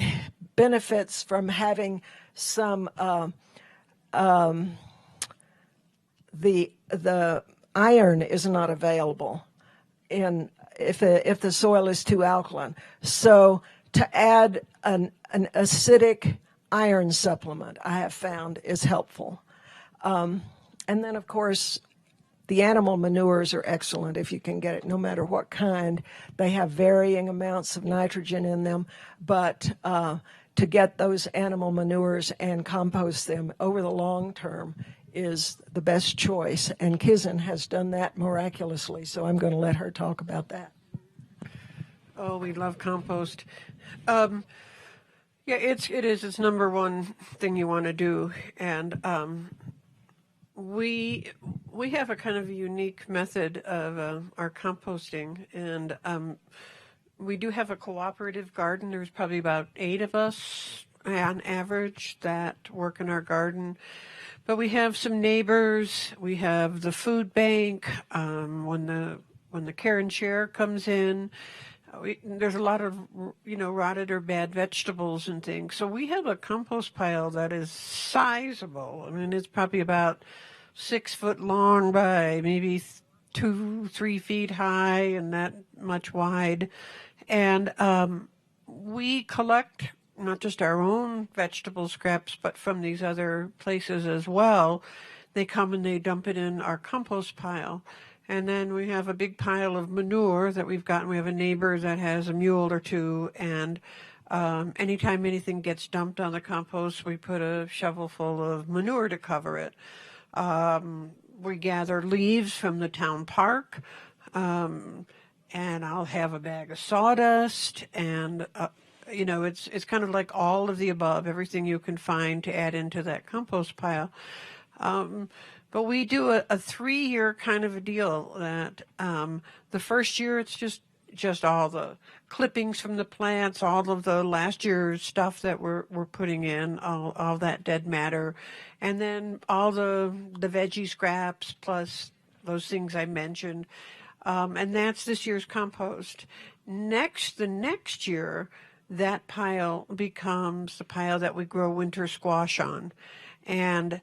Speaker 15: benefits from having some the iron is not available if the soil is too alkaline. So to add an acidic iron supplement, I have found, is helpful. And then, of course, the animal manures are excellent if you can get it, no matter what kind. They have varying amounts of nitrogen in them, but to get those animal manures and compost them over the long term is the best choice. And Kizan has done that miraculously, so I'm going to let her talk about that.
Speaker 16: Oh, we love compost. Yeah, it is. It's number one thing you want to do, and we have a kind of a unique method of our composting, and we do have a cooperative garden. There's probably about 8 of us on average that work in our garden. But we have some neighbors. We have the food bank. When the care and share comes in, there's a lot of rotted or bad vegetables and things. So we have a compost pile that is sizable. I mean, it's probably about 6 foot long by maybe 2-3 feet high and that much wide. And we collect not just our own vegetable scraps, but from these other places as well. They come and they dump it in our compost pile. And then we have a big pile of manure that we've gotten. We have a neighbor that has a mule or two, and Anytime anything gets dumped on the compost, we put a shovel full of manure to cover it. We gather leaves from the town park, and I'll have a bag of sawdust, and it's kind of like all of the above, everything you can find to add into that compost pile. But we do a 3-year kind of a deal that the first year it's just all the clippings from the plants, all of the last year's stuff that we're putting in, all that dead matter, and then all the veggie scraps plus those things I mentioned, and that's this year's compost. The next year, that pile becomes the pile that we grow winter squash on, and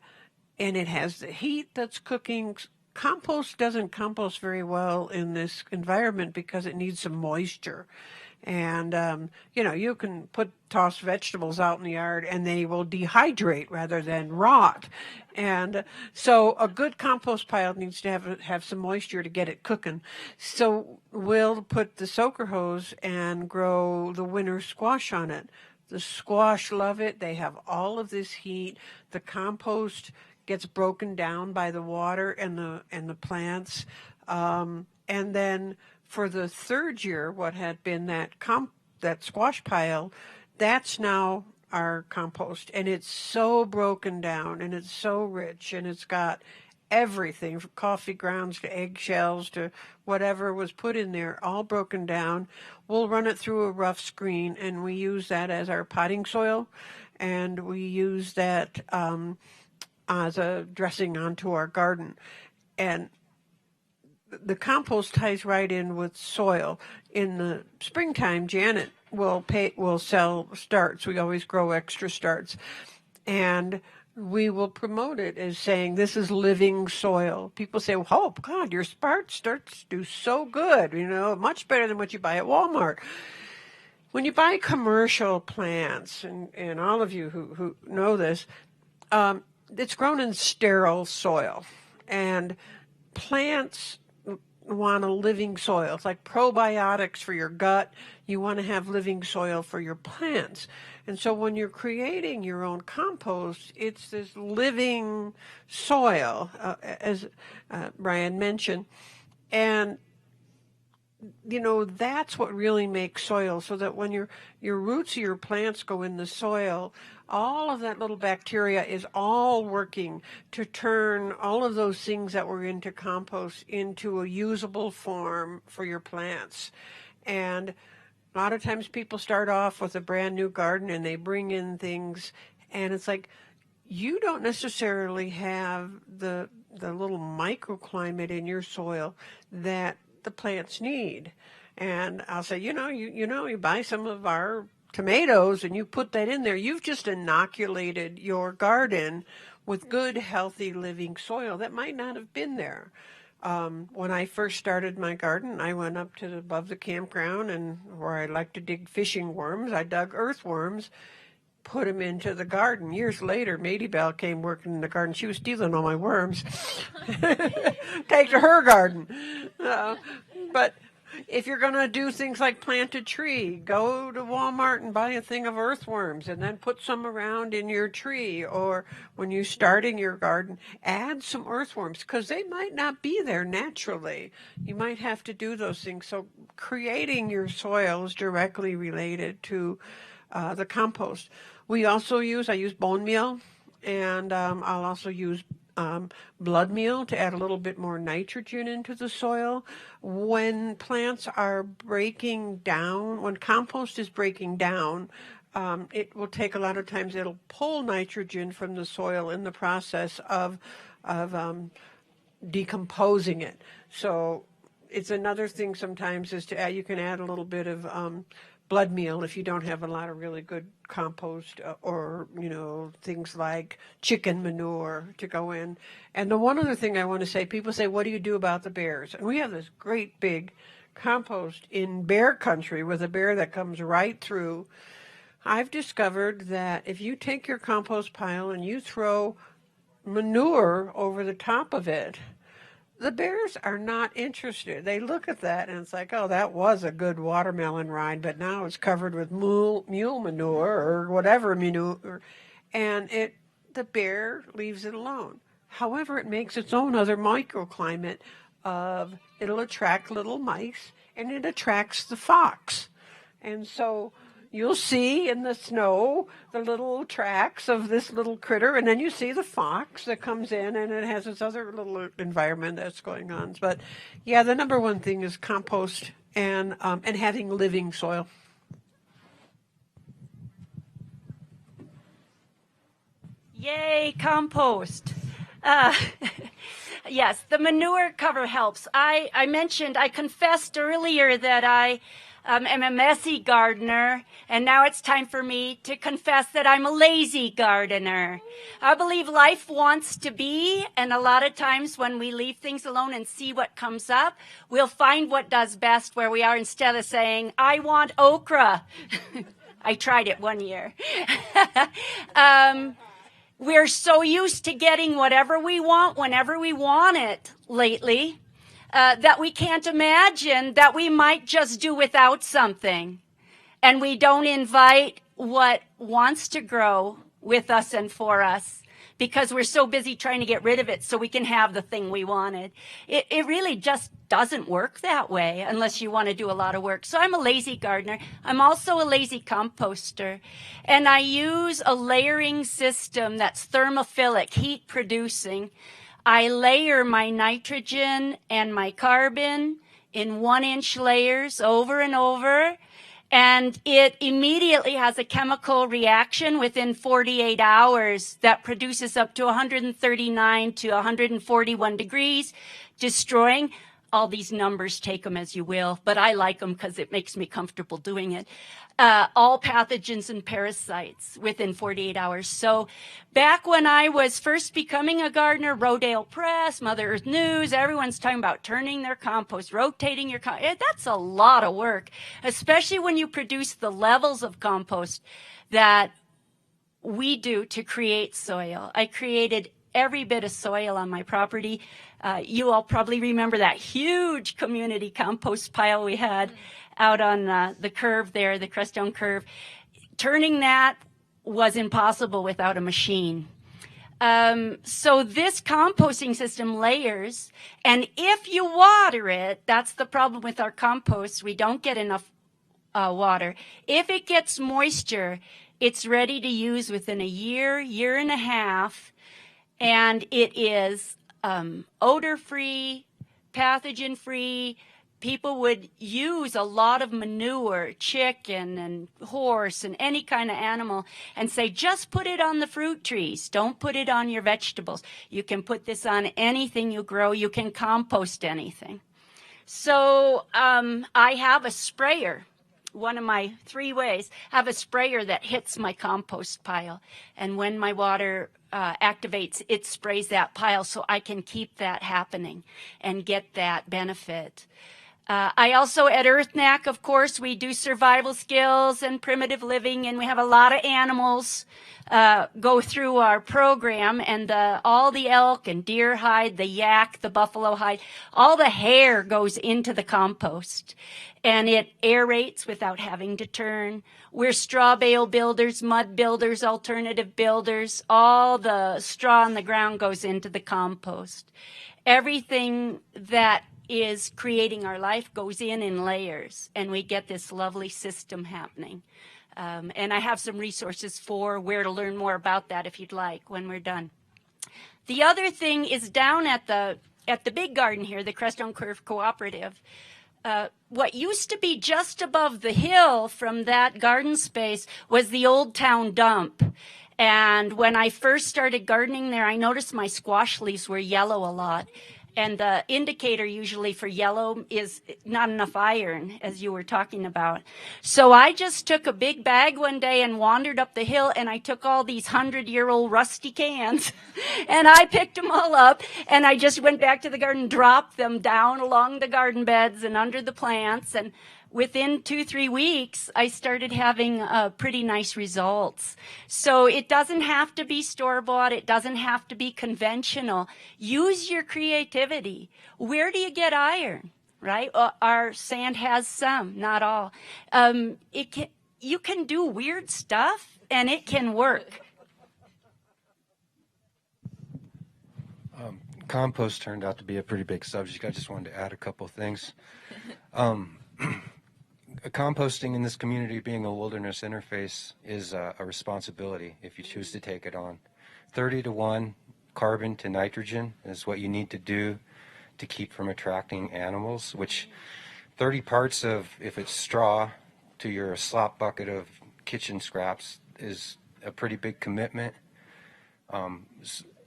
Speaker 16: it has the heat that's cooking. Compost doesn't compost very well in this environment because it needs some moisture. And, you can toss vegetables out in the yard and they will dehydrate rather than rot. And so a good compost pile needs to have some moisture to get it cooking. So we'll put the soaker hose and grow the winter squash on it. The squash love it. They have all of this heat. The compost gets broken down by the water and the plants. And then for the third year, what had been that squash pile, that's now our compost. And it's so broken down and it's so rich and it's got everything from coffee grounds to eggshells to whatever was put in there, all broken down. We'll run it through a rough screen and we use that as our potting soil. And we use that as a dressing onto our garden. And the compost ties right in with soil. In the springtime, Janet will sell starts. We always grow extra starts. And we will promote it as saying, this is living soil. People say, oh, God, your starts do so good, much better than what you buy at Walmart. When you buy commercial plants, and all of you who know this, it's grown in sterile soil. And plants want a living soil. It's like probiotics for your gut. You want to have living soil for your plants. And so when you're creating your own compost, it's this living soil, as Brian mentioned. And, that's what really makes soil, so that when your roots of your plants go in the soil, all of that little bacteria is all working to turn all of those things that were into compost into a usable form for your plants. And a lot of times people start off with a brand new garden and they bring in things, and it's like, you don't necessarily have the little microclimate in your soil that the plants need. And I'll say, you buy some of our tomatoes and you put that in there, you've just inoculated your garden with good, healthy, living soil that might not have been there. When I first started my garden, I went up to above the campground, and where I like to dig fishing worms, I dug earthworms, put them into the garden. Years later, Mady Bell came working in the garden. She was stealing all my worms. Take to her garden. But if you're going to do things like plant a tree, go to Walmart and buy a thing of earthworms and then put some around in your tree. Or when you're starting your garden, add some earthworms because they might not be there naturally. You might have to do those things. So creating your soil is directly related to the compost. I use bone meal, and I'll also use blood meal to add a little bit more nitrogen into the soil. When plants are breaking down, when compost is breaking down, it will take a lot of times, it'll pull nitrogen from the soil in the process of decomposing it. So it's another thing sometimes is to add, you can add a little bit of blood meal if you don't have a lot of really good compost or things like chicken manure to go in. And the one other thing I want to say, people say, what do you do about the bears? And we have this great big compost in bear country with a bear that comes right through. I've discovered that if you take your compost pile and you throw manure over the top of it, the bears are not interested. They look at that and it's like, oh, that was a good watermelon rind, but now it's covered with mule manure or whatever manure, and the bear leaves it alone. However, it makes its own other microclimate of it'll attract little mice and it attracts the fox. And so you'll see in the snow the little tracks of this little critter, and then you see the fox that comes in, and it has its other little environment that's going on. But yeah, the number one thing is compost and having living soil.
Speaker 18: Yay, compost. Yes, the manure cover helps. I confessed earlier that I am a messy gardener, and now it's time for me to confess that I'm a lazy gardener. I believe life wants to be, and a lot of times when we leave things alone and see what comes up, we'll find what does best where we are instead of saying, I want okra. I tried it one year. We're so used to getting whatever we want whenever we want it lately that we can't imagine that we might just do without something. And we don't invite what wants to grow with us and for us because we're so busy trying to get rid of it so we can have the thing we wanted. It really just doesn't work that way unless you want to do a lot of work. So I'm a lazy gardener. I'm also a lazy composter. And I use a layering system that's thermophilic, heat producing. I layer my nitrogen and my carbon in 1-inch layers over and over. And it immediately has a chemical reaction within 48 hours that produces up to 139 to 141 degrees, destroying all these numbers, take them as you will, but I like them because it makes me comfortable doing it. All pathogens and parasites within 48 hours. So back when I was first becoming a gardener, Rodale Press, Mother Earth News, everyone's talking about turning their compost, rotating your compost. That's a lot of work, especially when you produce the levels of compost that we do to create soil. I created every bit of soil on my property. You all probably remember that huge community compost pile we had out on the curve there, the Crestone curve. Turning that was impossible without a machine. So this composting system layers, and if you water it, that's the problem with our compost. We don't get enough water. If it gets moisture, it's ready to use within a year, year and a half, and it is odor-free, pathogen-free. People would use a lot of manure, chicken and horse and any kind of animal, and say, just put it on the fruit trees. Don't put it on your vegetables. You can put this on anything you grow. You can compost anything. So I have a sprayer. One of my 3 ways, I have a sprayer that hits my compost pile. And when my water activates, it sprays that pile so I can keep that happening and get that benefit. I also, at EarthNac, of course, we do survival skills and primitive living, and we have a lot of animals go through our program, and all the elk and deer hide, the yak, the buffalo hide, all the hair goes into the compost, and it aerates without having to turn. We're straw bale builders, mud builders, alternative builders. All the straw on the ground goes into the compost. Everything that is creating our life goes in layers, and we get this lovely system happening. And I have some resources for where to learn more about that if you'd like when we're done. The other thing is down at the big garden here, the Crestone Curve Cooperative. What used to be just above the hill from that garden space was the old town dump. And when I first started gardening there, I noticed my squash leaves were yellow a lot. And the indicator usually for yellow is not enough iron, as you were talking about. So I just took a big bag one day and wandered up the hill, and I took all these 100-year-old rusty cans, and I picked them all up, and I just went back to the garden, dropped them down along the garden beds and under the plants, and within 2-3 weeks, I started having pretty nice results. So it doesn't have to be store-bought. It doesn't have to be conventional. Use your creativity. Where do you get iron, right? Our sand has some, not all. You can do weird stuff, and it can work.
Speaker 17: Compost turned out to be a pretty big subject. I just wanted to add a couple things. Composting in this community, being a wilderness interface, is a responsibility if you choose to take it on. 30-to-1 carbon to nitrogen is what you need to do to keep from attracting animals, which 30 parts of, if it's straw, to your slop bucket of kitchen scraps is a pretty big commitment.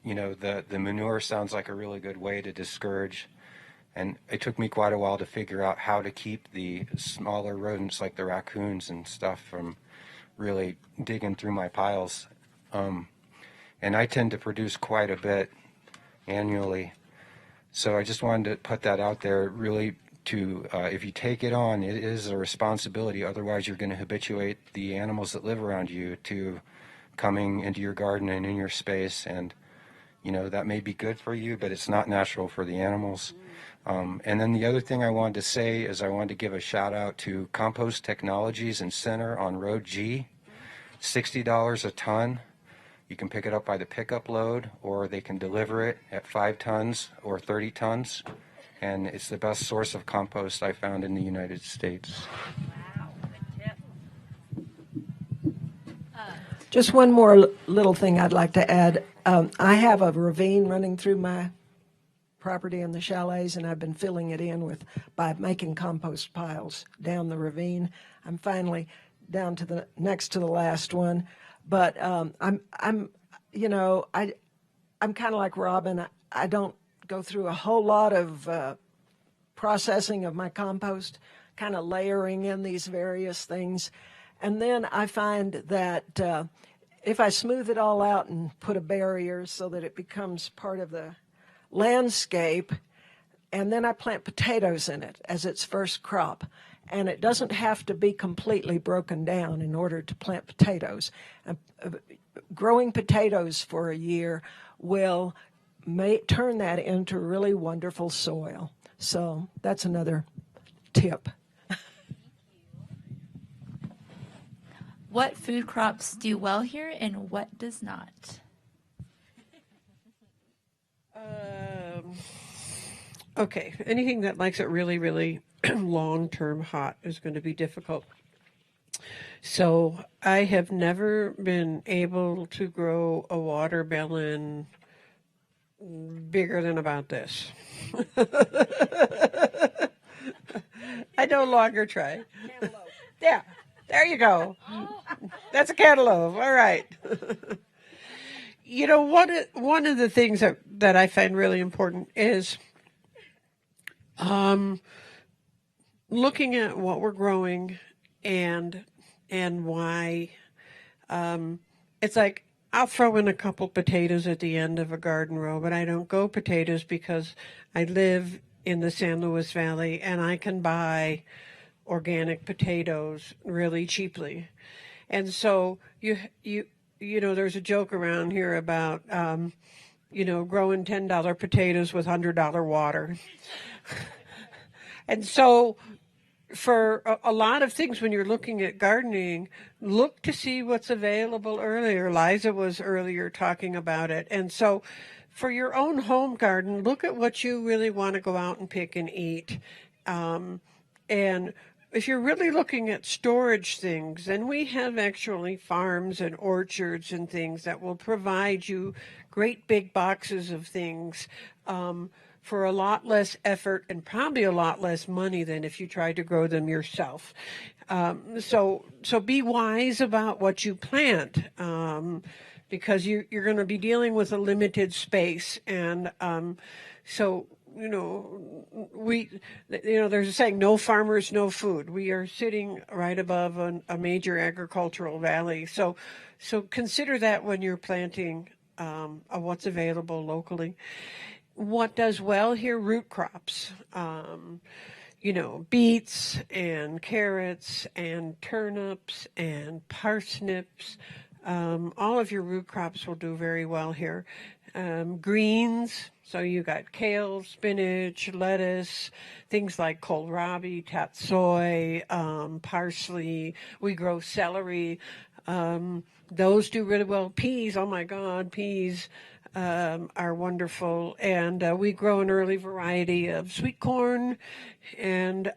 Speaker 17: You know, the manure sounds like a really good way to discourage, and it took me quite a while to figure out how to keep the smaller rodents like the raccoons and stuff from really digging through my piles. And I tend to produce quite a bit annually, so I just wanted to put that out there really to, if you take it on, it is a responsibility. Otherwise you're going to habituate the animals that live around you to coming into your garden and in your space, and you know, that may be good for you, but it's not natural for the animals. And then the other thing I wanted to say is I wanted to give a shout out to Compost Technologies and Center on Road G. $60 a ton. You can pick it up by the pickup load, or they can deliver it at 5 tons or 30 tons. And it's the best source of compost I found in the United States.
Speaker 15: Just one more little thing I'd like to add. I have a ravine running through my property in the chalets, and I've been filling it in by making compost piles down the ravine. I'm finally down to the next to the last one, but I'm kind of like Robin. I don't go through a whole lot of processing of my compost, kind of layering in these various things. And then I find that if I smooth it all out and put a barrier so that it becomes part of the landscape, and then I plant potatoes in it as its first crop. And it doesn't have to be completely broken down in order to plant potatoes. Growing potatoes for a year will turn that into really wonderful soil. So that's another tip.
Speaker 14: What food crops do well here and what does not?
Speaker 16: Okay, anything that likes it really, really long-term hot is going to be difficult. So I have never been able to grow a watermelon bigger than about this. I no longer try. Cantaloupe. Yeah, there you go. That's a cantaloupe. All right. You know, one of the things that I find really important is looking at what we're growing and why. It's like I'll throw in a couple potatoes at the end of a garden row, but I don't go potatoes because I live in the San Luis Valley and I can buy organic potatoes really cheaply. And so you know, there's a joke around here about growing $10 potatoes with $100 water. And so for a lot of things, when you're looking at gardening, look to see what's available earlier. Liza was earlier talking about it. And so for your own home garden, look at what you really want to go out and pick and eat. And if you're really looking at storage things, then we have actually farms and orchards and things that will provide you great big boxes of things for a lot less effort and probably a lot less money than if you tried to grow them yourself. So be wise about what you plant because you're going to be dealing with a limited space. And there's a saying, no farmers, no food. We are sitting right above a major agricultural valley. So consider that when you're planting what's available locally. What does well here? Root crops. beets and carrots and turnips and parsnips. All of your root crops will do very well here. Greens, so you got kale, spinach, lettuce, things like kohlrabi, tatsoi, parsley. We grow celery. Those do really well. Peas, oh my God, peas are wonderful. And we grow an early variety of sweet corn and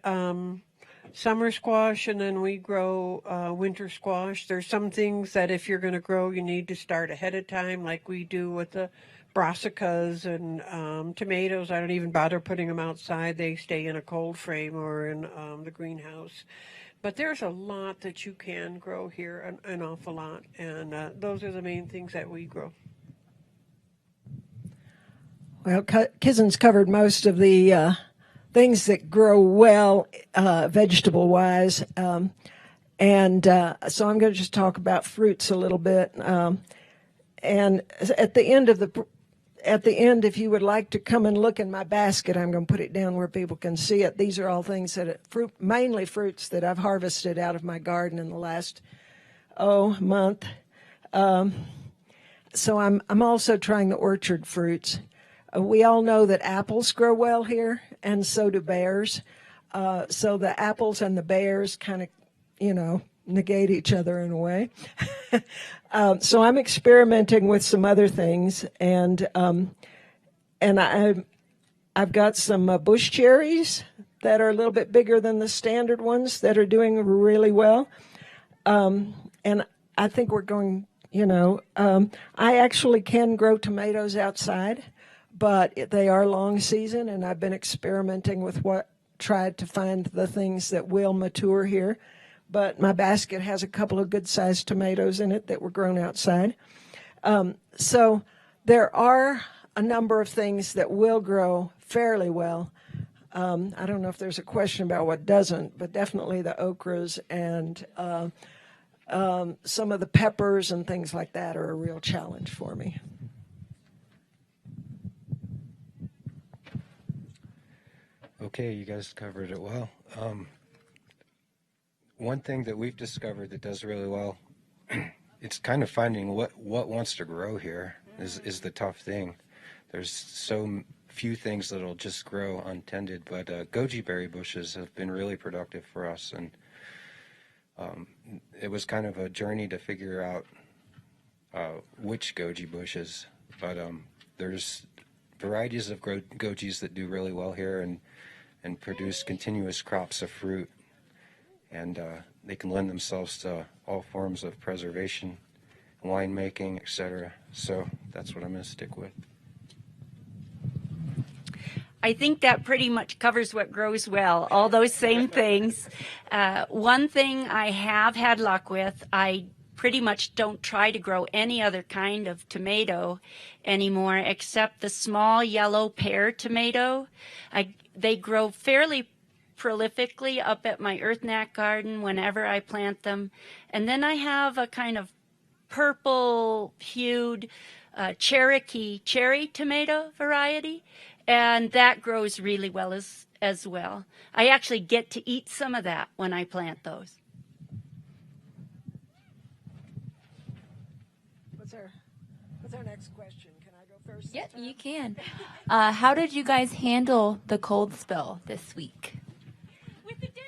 Speaker 16: summer squash, and then we grow winter squash. There's some things that if you're going to grow, you need to start ahead of time, like we do with the brassicas and tomatoes. I don't even bother putting them outside. They stay in a cold frame or in the greenhouse. But there's a lot that you can grow here, an awful lot, and those are the main things that we grow.
Speaker 15: Well, Kizen's covered most of the things that grow well vegetable-wise, and so I'm going to just talk about fruits a little bit. And at the end, if you would like to come and look in my basket, I'm going to put it down where people can see it. These are all things mainly fruits that I've harvested out of my garden in the last month. So I'm also trying the orchard fruits. We all know that apples grow well here, and so do bears. So the apples and the bears kind of, negate each other in a way. So I'm experimenting with some other things, and I've got some bush cherries that are a little bit bigger than the standard ones that are doing really well. And I think we're going, I actually can grow tomatoes outside, but they are long season, and I've been experimenting with tried to find the things that will mature here. But my basket has a couple of good-sized tomatoes in it that were grown outside. So there are a number of things that will grow fairly well. I don't know if there's a question about what doesn't, but definitely the okras and some of the peppers and things like that are a real challenge for me.
Speaker 17: Okay, you guys covered it well. One thing that we've discovered that does really well, it's kind of finding what wants to grow here is the tough thing. There's so few things that'll just grow untended, but goji berry bushes have been really productive for us, and it was kind of a journey to figure out which goji bushes, but there's varieties of gojis that do really well here and produce continuous crops of fruit. And they can lend themselves to all forms of preservation, winemaking, etc. So that's what I'm going to stick with.
Speaker 18: I think that pretty much covers what grows well, all those same things. One thing I have had luck with, I pretty much don't try to grow any other kind of tomato anymore except the small yellow pear tomato. They grow fairly prolifically up at my earthknack garden whenever I plant them. And then I have a kind of purple hued Cherokee cherry tomato variety, and that grows really well as well. I actually get to eat some of that when I plant those.
Speaker 15: What's our next question? Can I go first?
Speaker 14: Yep, you can. How did you guys handle the cold spell this week?
Speaker 13: With the day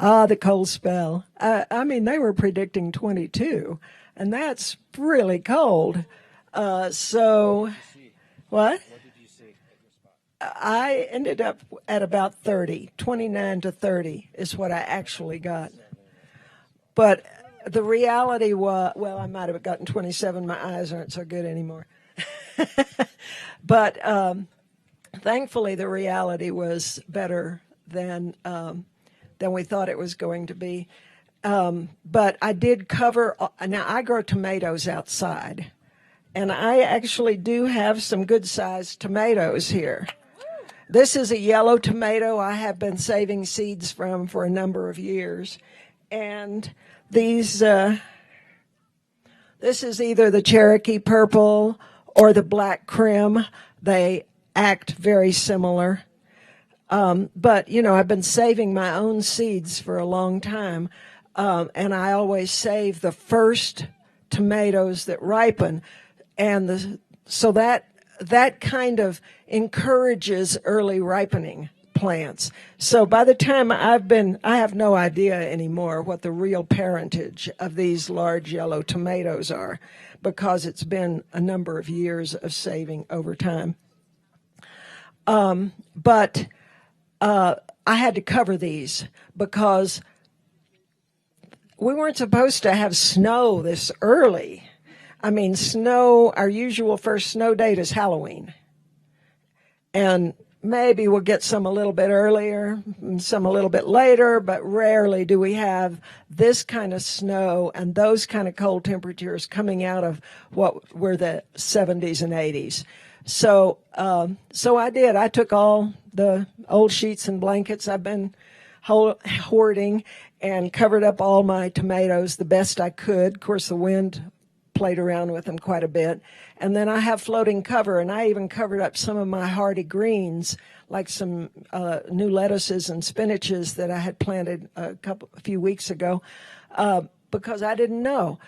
Speaker 15: The cold spell. I mean, they were predicting 22, and that's really cold. So, what? I ended up at about 30, 29 to 30 is what I actually got. But the reality was, well, I might have gotten 27. My eyes aren't so good anymore. But thankfully, the reality was better than we thought it was going to be. But I did cover. Now I grow tomatoes outside, and I actually do have some good-sized tomatoes here. This is a yellow tomato I have been saving seeds from for a number of years, and these. This is either the Cherokee purple or the black crim. They act very similar. But, you know, I've been saving my own seeds for a long time, and I always save the first tomatoes that ripen, and so that kind of encourages early ripening plants. So by the time I have no idea anymore what the real parentage of these large yellow tomatoes are, because it's been a number of years of saving over time. But I had to cover these because we weren't supposed to have snow this early. I mean, snow, our usual first snow date is Halloween. And maybe we'll get some a little bit earlier, and some a little bit later, but rarely do we have this kind of snow and those kind of cold temperatures coming out of what were the 70s and 80s. So I did. I took all the old sheets and blankets I've been hoarding and covered up all my tomatoes the best I could. Of course, the wind played around with them quite a bit. And then I have floating cover, and I even covered up some of my hardy greens, like some new lettuces and spinaches that I had planted a few weeks ago, because I didn't know,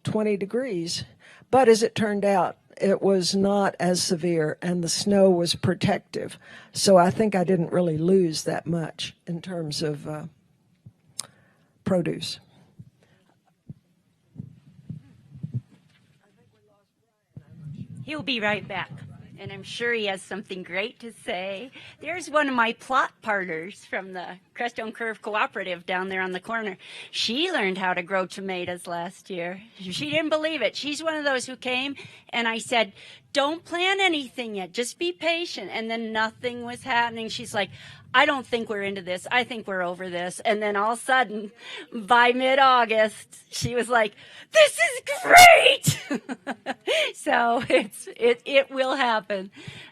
Speaker 15: 20 degrees. But as it turned out, it was not as severe, and the snow was protective. So I think I didn't really lose that much in terms of produce.
Speaker 18: He'll be right back, and I'm sure he has something great to say. There's one of my plot partners from the Crestone Curve Cooperative down there on the corner. She learned how to grow tomatoes last year. She didn't believe it. She's one of those who came, and I said, don't plant anything yet. Just be patient. And then nothing was happening. She's like, I don't think we're into this. I think we're over this. And then all of a sudden, by mid-August, she was like, this is great. So it will happen.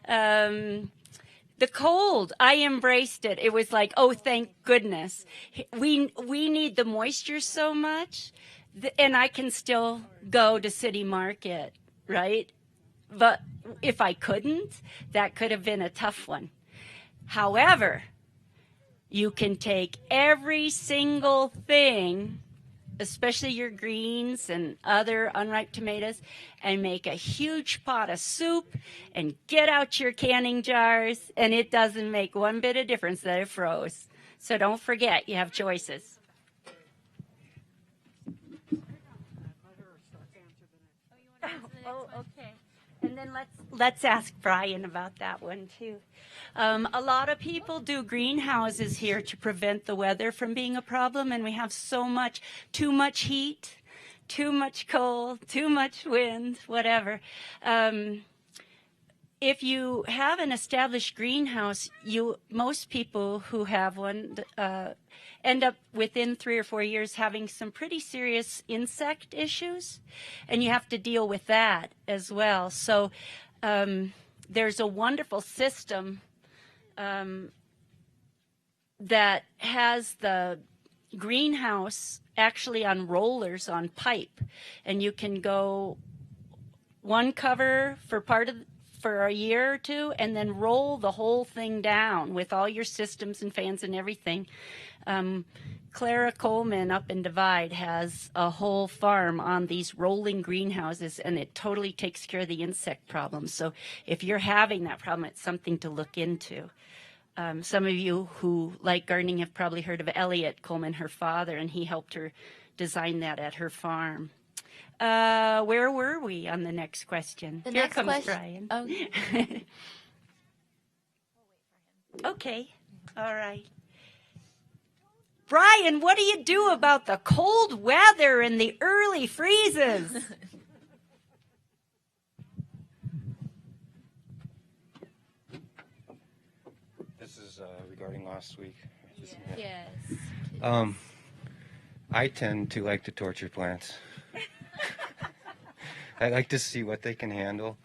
Speaker 18: The cold, I embraced it. It was like, oh, thank goodness. We need the moisture so much, and I can still go to City Market, right? But if I couldn't, that could have been a tough one. However, you can take every single thing, especially your greens and other unripe tomatoes, and make a huge pot of soup and get out your canning jars, and it doesn't make one bit of difference that it froze. So don't forget, you have choices. Oh, okay. And then let's ask Brian about that one too. A lot of people do greenhouses here to prevent the weather from being a problem, and we have too much heat, too much cold, too much wind, whatever. If you have an established greenhouse, most people who have one end up within 3 or 4 years having some pretty serious insect issues, and you have to deal with that as well. So there's a wonderful system that has the greenhouse actually on rollers on pipe, and you can go one cover for a year or two, and then roll the whole thing down with all your systems and fans and everything. Clara Coleman up in Divide has a whole farm on these rolling greenhouses, and it totally takes care of the insect problem. So if you're having that problem, it's something to look into. Some of you who like gardening have probably heard of Elliot Coleman, her father, and he helped her design that at her farm. Where were we on the next question? Here comes Brian.
Speaker 14: Oh.
Speaker 18: Okay, all right. Brian, what do you do about the cold weather and the early freezes?
Speaker 17: This is regarding last week.
Speaker 14: Yes.
Speaker 17: I tend to like to torture plants. I like to see what they can handle.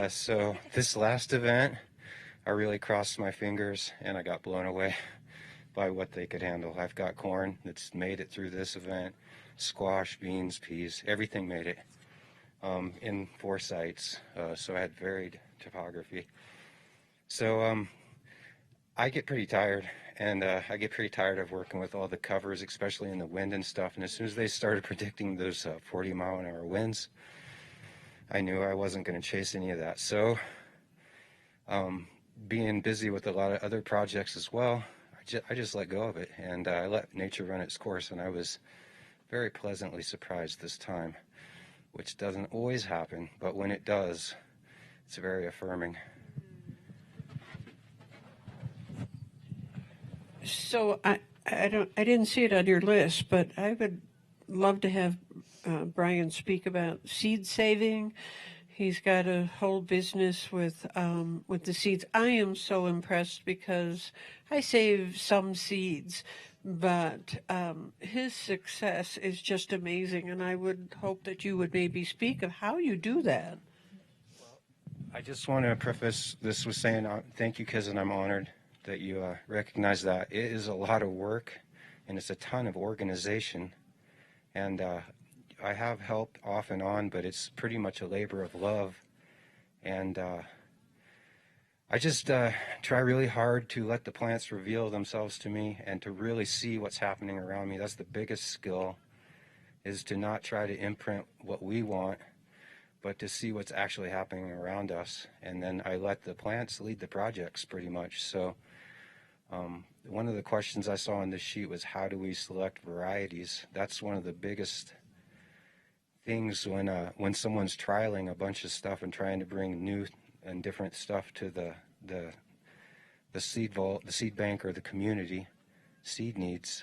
Speaker 17: So this last event, I really crossed my fingers and I got blown away by what they could handle. I've got corn that's made it through this event, squash, beans, peas, everything made it. in 4 sites, so I had varied topography. So I get pretty tired, and I get pretty tired of working with all the covers, especially in the wind and stuff. And as soon as they started predicting those 40-mile-an-hour winds, I knew I wasn't going to chase any of that. So being busy with a lot of other projects as well, I just let go of it, and I let nature run its course, and I was very pleasantly surprised this time, which doesn't always happen, but when it does, it's very affirming.
Speaker 16: So I didn't see it on your list, but I would love to have Brian speak about seed saving. He's got a whole business with the seeds. I am so impressed because I save some seeds, but his success is just amazing, and I would hope that you would maybe speak of how you do that.
Speaker 17: I just want to preface this with saying thank you, Kizan. I'm honored that you recognize that. It is a lot of work, and it's a ton of organization, and I have helped off and on, but it's pretty much a labor of love. And I just try really hard to let the plants reveal themselves to me and to really see what's happening around me. That's the biggest skill, is to not try to imprint what we want, but to see what's actually happening around us. And then I let the plants lead the projects pretty much. So one of the questions I saw on this sheet was, how do we select varieties? That's one of the biggest things when someone's trialing a bunch of stuff and trying to bring new and different stuff to the seed vault, the seed bank, or the community seed needs,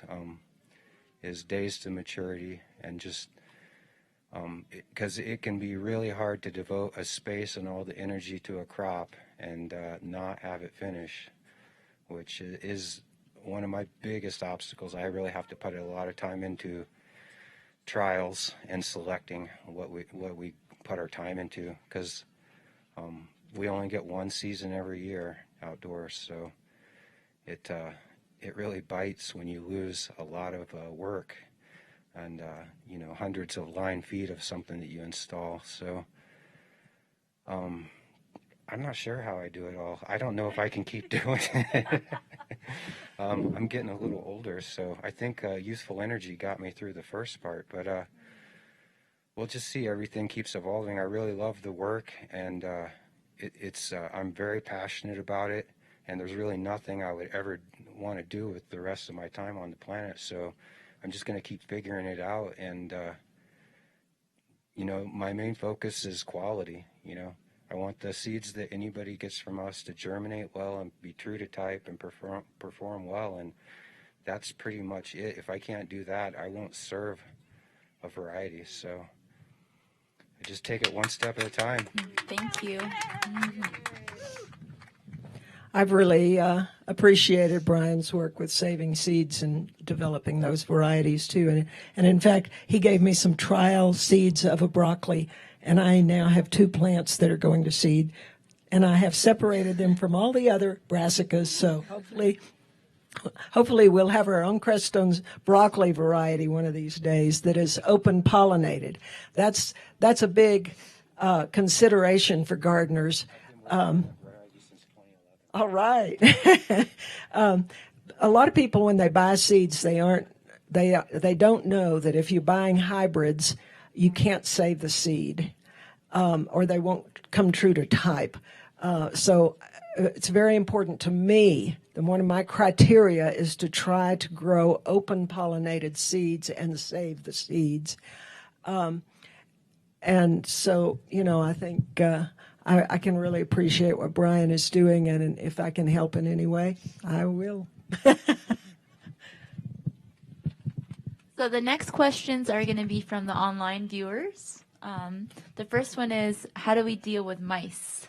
Speaker 17: is days to maturity, and just because it can be really hard to devote a space and all the energy to a crop and not have it finish, which is one of my biggest obstacles. I really have to put a lot of time into trials and selecting what we put our time into, because we only get one season every year outdoors, so it really bites when you lose a lot of work and hundreds of line feet of something that you install. So I'm not sure how I do it all. I don't know if I can keep doing it. I'm getting a little older, so I think youthful energy got me through the first part, but we'll just see. Everything keeps evolving. I really love the work, and I'm very passionate about it, and there's really nothing I would ever want to do with the rest of my time on the planet, so I'm just going to keep figuring it out. And my main focus is quality. I want the seeds that anybody gets from us to germinate well and be true to type and perform well, and that's pretty much it. If I can't do that, I won't serve a variety. So I just take it one step at a time.
Speaker 14: Thank you.
Speaker 15: I've really appreciated Brian's work with saving seeds and developing those varieties too. And in fact, he gave me some trial seeds of a broccoli, and I now have 2 plants that are going to seed. And I have separated them from all the other brassicas, so hopefully we'll have our own Crestone's broccoli variety one of these days that is open pollinated. That's a big consideration for gardeners. All right. A lot of people, when they buy seeds, they don't know that if you're buying hybrids, you can't save the seed, or they won't come true to type. So it's very important to me. And one of my criteria is to try to grow open pollinated seeds and save the seeds. And so, I think I can really appreciate what Brian is doing, and if I can help in any way, I will.
Speaker 14: So the next questions are going to be from the online viewers. The first one is, how do we deal with mice?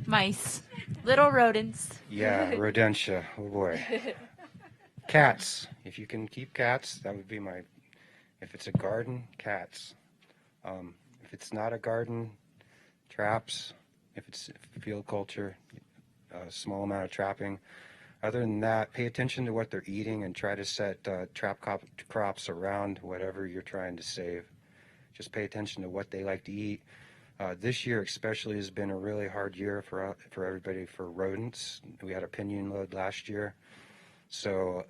Speaker 14: Mice. Little rodents.
Speaker 17: Yeah, rodentia. Oh boy. Cats. If you can keep cats, that would be if it's a garden, cats. If it's not a garden, traps. If it's field culture, a small amount of trapping. Other than that, pay attention to what they're eating and try to set crops around whatever you're trying to save. Just pay attention to what they like to eat. This year especially has been a really hard year for everybody for rodents. We had a pinion load last year. So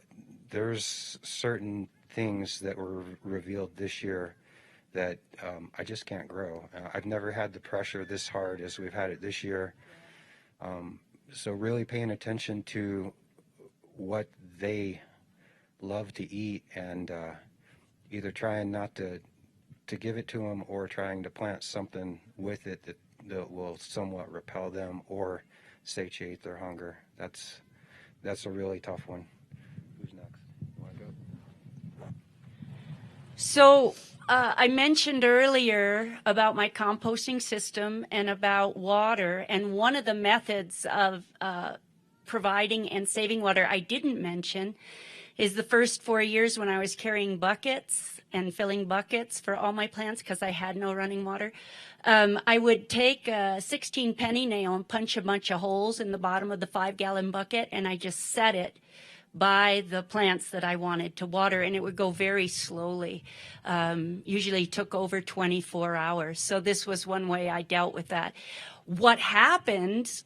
Speaker 17: there's certain things that were revealed this year that I just can't grow. I've never had the pressure this hard as we've had it this year. So really paying attention to what they love to eat and either trying not to give it to them or trying to plant something with it that will somewhat repel them or satiate their hunger. That's a really tough one. Who's next? You want to go?
Speaker 18: So I mentioned earlier about my composting system and about water, and one of the methods of providing and saving water I didn't mention is the first 4 years when I was carrying buckets and filling buckets for all my plants because I had no running water. I would take a 16 penny nail and punch a bunch of holes in the bottom of the 5-gallon bucket, and I just set it by the plants that I wanted to water, and it would go very slowly. Usually took over 24 hours. So this was one way I dealt with that. What happened,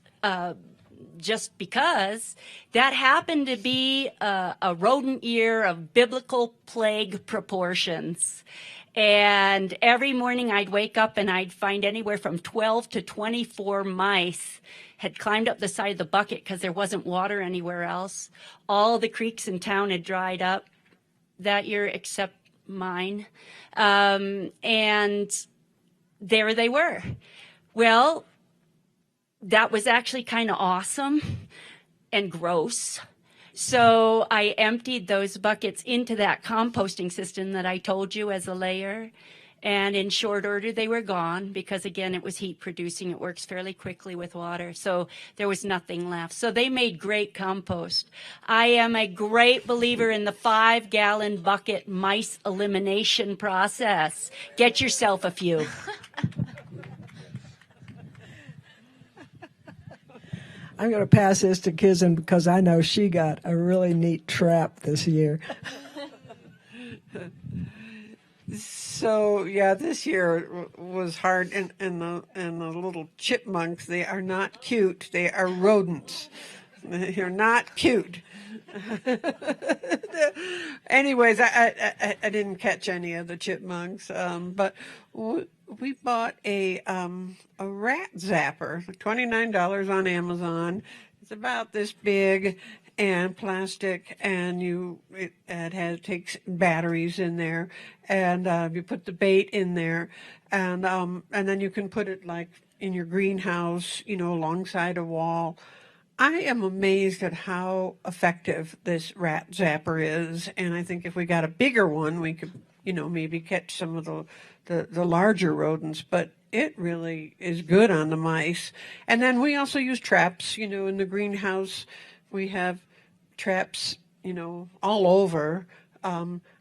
Speaker 18: just because that happened to be a rodent year of biblical plague proportions. And every morning I'd wake up and I'd find anywhere from 12 to 24 mice had climbed up the side of the bucket because there wasn't water anywhere else. All the creeks in town had dried up that year except mine. And there they were. Well, that was actually kind of awesome and gross. So I emptied those buckets into that composting system that I told you as a layer. And in short order, they were gone because, again, it was heat producing. It works fairly quickly with water. So there was nothing left. So they made great compost. I am a great believer in the 5-gallon bucket mice elimination process. Get yourself a few.
Speaker 15: I'm going to pass this to Kizan because I know she got a really neat trap this year.
Speaker 16: So yeah, this year was hard, and the little chipmunks, they are not cute. They are rodents. They're not cute. Anyways, I didn't catch any of the chipmunks, but we bought a rat zapper, $29 on Amazon. It's about this big and plastic, and it takes batteries in there, and you put the bait in there, and then you can put it like in your greenhouse, alongside a wall. I am amazed at how effective this rat zapper is, and I think if we got a bigger one, we could, maybe catch some of the larger rodents, but it really is good on the mice. And then we also use traps, in the greenhouse. We have traps, all over.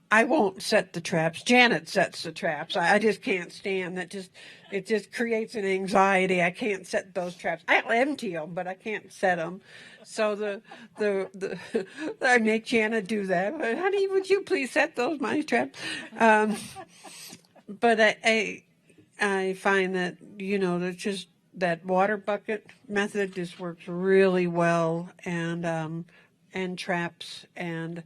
Speaker 16: I won't set the traps. Janet sets the traps. I just can't stand that. It just creates an anxiety. I can't set those traps. I'll empty them, but I can't set them. So I make Janet do that. Honey, would you please set those mice traps? But I find that that just that water bucket method just works really well, and traps and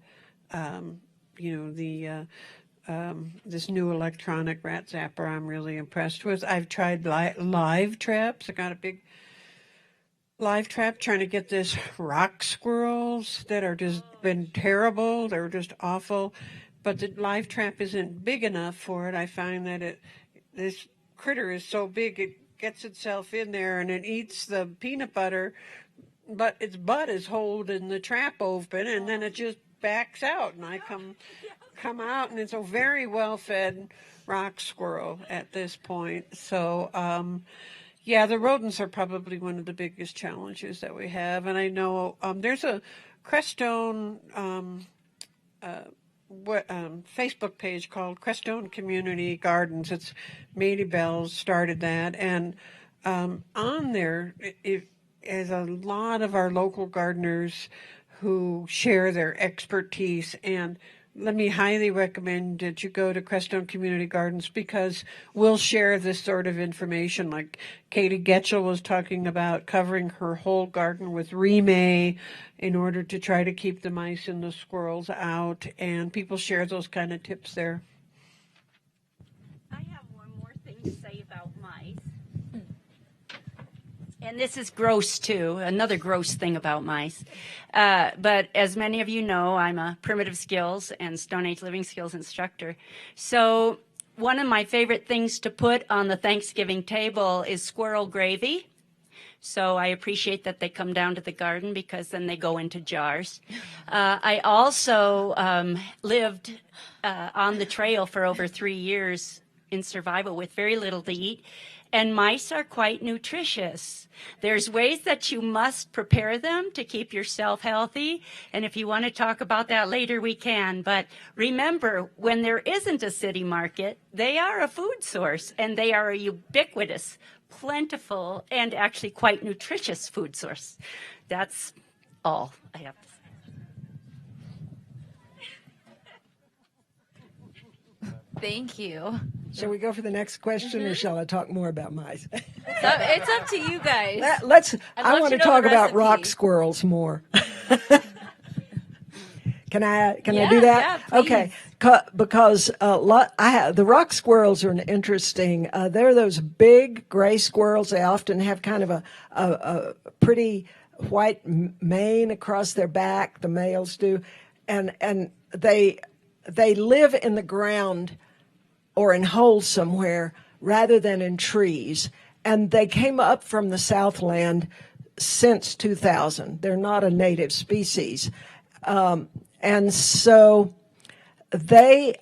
Speaker 16: this new electronic rat zapper I'm really impressed with. I've tried live traps. I got a big live trap trying to get this rock squirrels that are just been terrible. They're just awful. But the live trap isn't big enough for it. I find that this critter is so big it gets itself in there and it eats the peanut butter, but its butt is holding the trap open, and then it just backs out, and I come out, and it's a very well-fed rock squirrel at this point. So, the rodents are probably one of the biggest challenges that we have. And I know there's a Crestone Facebook page called Crestone Community Gardens. It's Mady Bells started that, and on there it is a lot of our local gardeners who share their expertise. And let me highly recommend that you go to Crestone Community Gardens, because we'll share this sort of information. Like Katie Getchell was talking about covering her whole garden with remay in order to try to keep the mice and the squirrels out. And people share those kind of tips there.
Speaker 18: I have one more thing to say about mice. And this is gross too, another gross thing about mice. But as many of you know, I'm a primitive skills and Stone Age living skills instructor. So one of my favorite things to put on the Thanksgiving table is squirrel gravy. So I appreciate that they come down to the garden, because then they go into jars. I also lived on the trail for over 3 years in survival with very little to eat. And mice are quite nutritious. There's ways that you must prepare them to keep yourself healthy. And if you want to talk about that later, we can. But remember, when there isn't a city market, they are a food source, and they are a ubiquitous, plentiful, and actually quite nutritious food source. That's all I have to say.
Speaker 14: Thank you.
Speaker 15: Shall we go for the next question, or shall I talk more about mice?
Speaker 14: It's up to you guys.
Speaker 15: I want to talk about rock squirrels more. Can I do that?
Speaker 14: Yeah,
Speaker 15: okay, because the rock squirrels are interesting. They're those big gray squirrels. They often have kind of a pretty white mane across their back. The males do, and they live in the ground or in holes somewhere rather than in trees. And they came up from the Southland since 2000. They're not a native species. And so they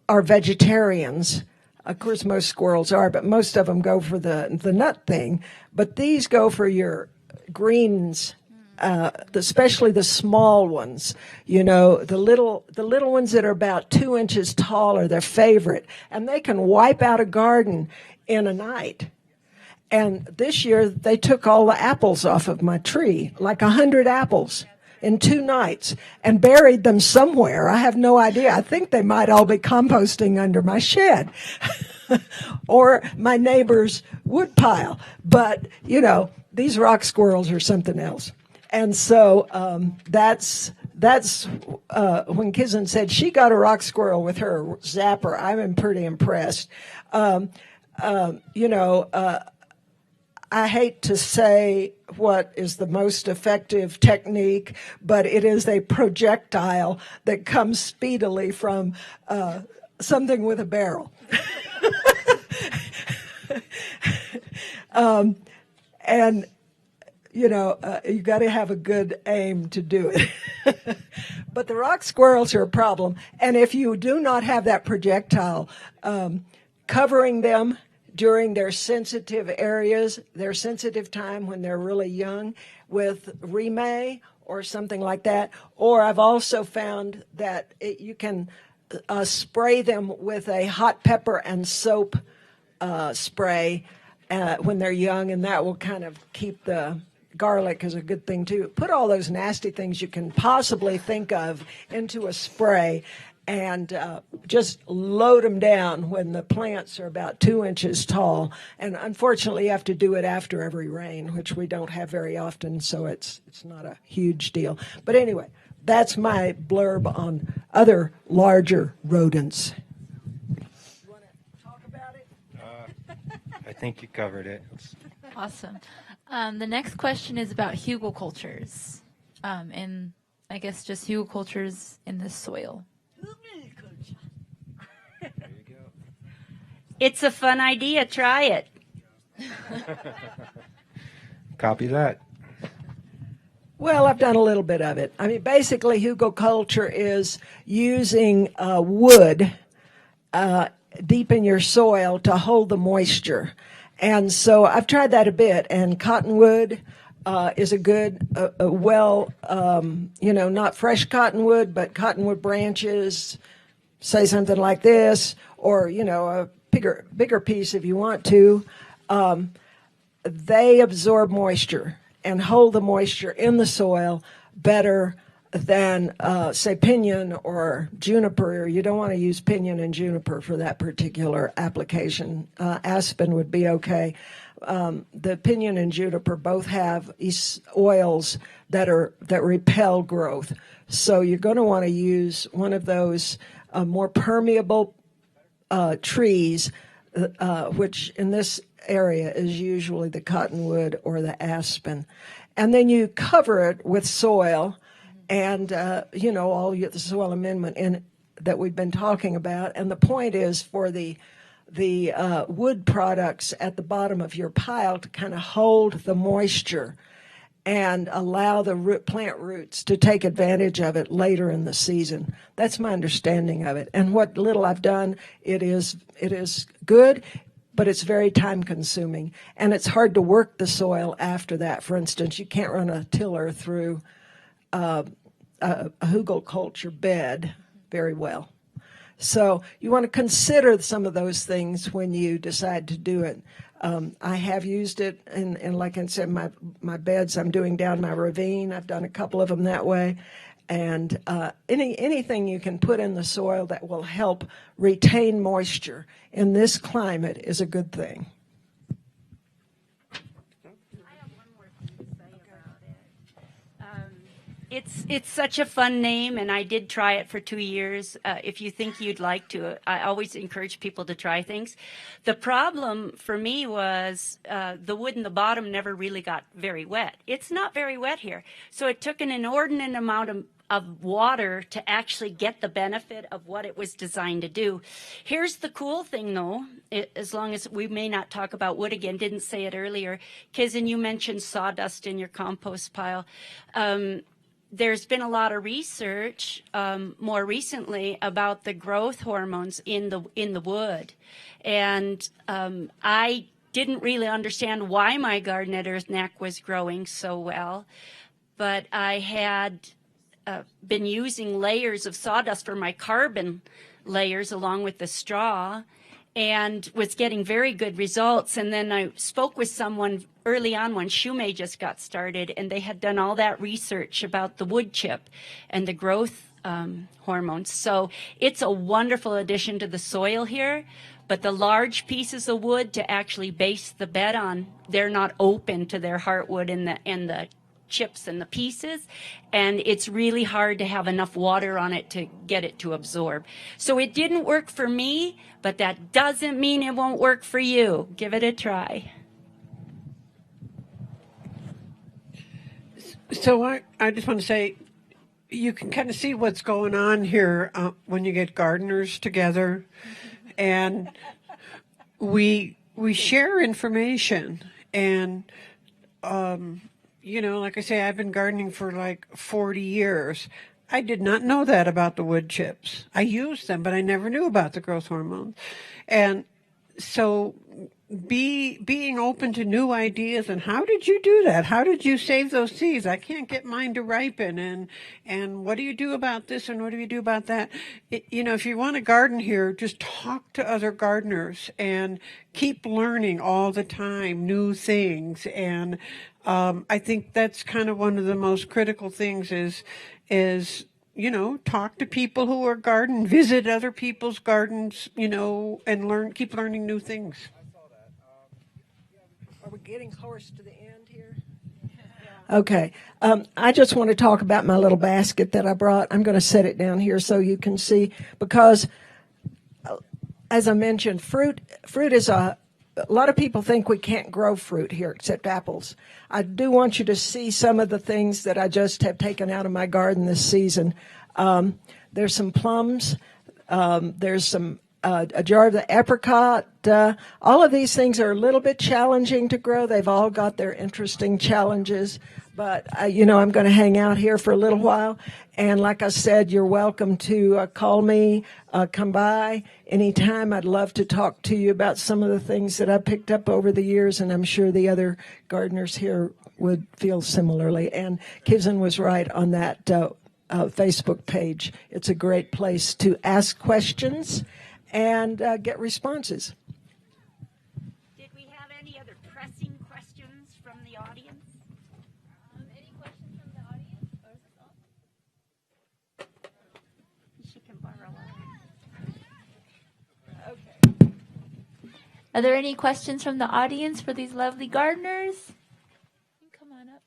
Speaker 15: are vegetarians. Of course, most squirrels are, but most of them go for the nut thing. But these go for your greens, especially the small ones. You know, the little ones that are about 2 inches tall are their favorite. And they can wipe out a garden in a night. And this year, they took all the apples off of my tree, like 100 apples in 2 nights, and buried them somewhere. I have no idea. I think they might all be composting under my shed or my neighbor's wood pile. But, you know, these rock squirrels are something else. And so that's when Kizan said she got a rock squirrel with her zapper. I'm pretty impressed. I hate to say what is the most effective technique, but it is a projectile that comes speedily from something with a barrel. And, you got to have a good aim to do it. But the rock squirrels are a problem. And if you do not have that projectile, covering them during their sensitive areas, their sensitive time when they're really young, with remay or something like that. Or I've also found that you can spray them with a hot pepper and soap spray when they're young, and that will kind of keep the garlic is a good thing too. Put all those nasty things you can possibly think of into a spray, and just load them down when the plants are about 2 inches tall. And unfortunately, you have to do it after every rain, which we don't have very often, so it's not a huge deal. But anyway, that's my blurb on other larger rodents. You want to talk about it?
Speaker 17: I think you covered it.
Speaker 14: Awesome. The next question is about hugelkulturs, and I guess just hugelkulturs in the soil.
Speaker 18: It's a fun idea. Try it.
Speaker 17: Copy that.
Speaker 15: Well, I've done a little bit of it. I mean, basically, hugelkultur is using wood deep in your soil to hold the moisture. And so I've tried that a bit, and cottonwood is a good, not fresh cottonwood, but cottonwood branches, say something like this, or, a bigger piece if you want to. They absorb moisture and hold the moisture in the soil better than, say, pinyon or juniper. You don't want to use pinyon and juniper for that particular application. Aspen would be okay. The pinyon and juniper both have oils that repel growth. So you're going to want to use one of those more permeable trees, which in this area is usually the cottonwood or the aspen. And then you cover it with soil and, all the soil amendment that we've been talking about. And the point is for the wood products at the bottom of your pile to kind of hold the moisture and allow the plant roots to take advantage of it later in the season. That's my understanding of it. And what little I've done, it is good, but it's very time consuming. And it's hard to work the soil after that. For instance, you can't run a tiller through a hugelkultur bed very well. So you want to consider some of those things when you decide to do it. I have used it, and like I said, my beds I'm doing down my ravine. I've done a couple of them that way. And anything you can put in the soil that will help retain moisture in this climate is a good thing.
Speaker 18: It's such a fun name, and I did try it for 2 years. If you think you'd like to, I always encourage people to try things. The problem for me was the wood in the bottom never really got very wet. It's not very wet here. So it took an inordinate amount of water to actually get the benefit of what it was designed to do. Here's the cool thing, though, as long as we may not talk about wood again, didn't say it earlier. Kizen, you mentioned sawdust in your compost pile. There's been a lot of research more recently about the growth hormones in the wood, and I didn't really understand why my garden at Earth Neck was growing so well, but I had been using layers of sawdust for my carbon layers along with the straw, and was getting very good results. And then I spoke with someone early on when Shumei just got started, and they had done all that research about the wood chip and the growth hormones. So it's a wonderful addition to the soil here, but the large pieces of wood to actually base the bed on, they're not open to their heartwood and the chips and the pieces, and it's really hard to have enough water on it to get it to absorb. So it didn't work for me, but that doesn't mean it won't work for you. Give it a try.
Speaker 16: So I just want to say, you can kind of see what's going on here when you get gardeners together, and we share information. And like I say, I've been gardening for like 40 years. I did not know that about the wood chips. I used them, but I never knew about the growth hormones. And so being open to new ideas, and how did you do that? How did you save those seeds? I can't get mine to ripen, and what do you do about this, and what do you do about that? If you want to garden here, just talk to other gardeners and keep learning all the time new things. And I think that's kind of one of the most critical things is talk to people who are garden, visit other people's gardens, and keep learning new things.
Speaker 15: Are we getting close to the end here? Okay. I just want to talk about my little basket that I brought. I'm going to set it down here so you can see, because as I mentioned, fruit is a lot of people think we can't grow fruit here except apples. I do want you to see some of the things that I just have taken out of my garden this season. There's some plums. There's some a jar of the apricot. All of these things are a little bit challenging to grow. They've all got their interesting challenges. But, I'm going to hang out here for a little while. And like I said, you're welcome to call me, come by anytime. I'd love to talk to you about some of the things that I picked up over the years, and I'm sure the other gardeners here would feel similarly. And Kizen was right on that Facebook page. It's a great place to ask questions and get responses.
Speaker 18: Did we have any other pressing questions from the audience?
Speaker 14: Any questions from the audience? Or is this all? Are there any questions from the audience for these lovely gardeners? Come on up.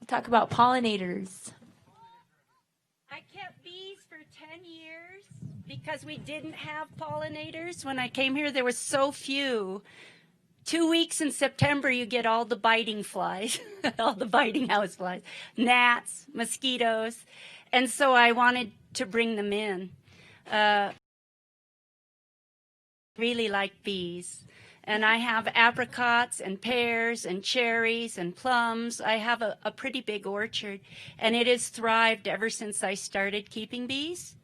Speaker 14: We'll talk about pollinators.
Speaker 18: I kept bees for 10 years because we didn't have pollinators. When I came here, there were so few. 2 weeks in September, you get all the biting flies, all the biting house flies, gnats, mosquitoes. And so I wanted to bring them in. Really like bees. And I have apricots and pears and cherries and plums. I have a pretty big orchard, and it has thrived ever since I started keeping bees.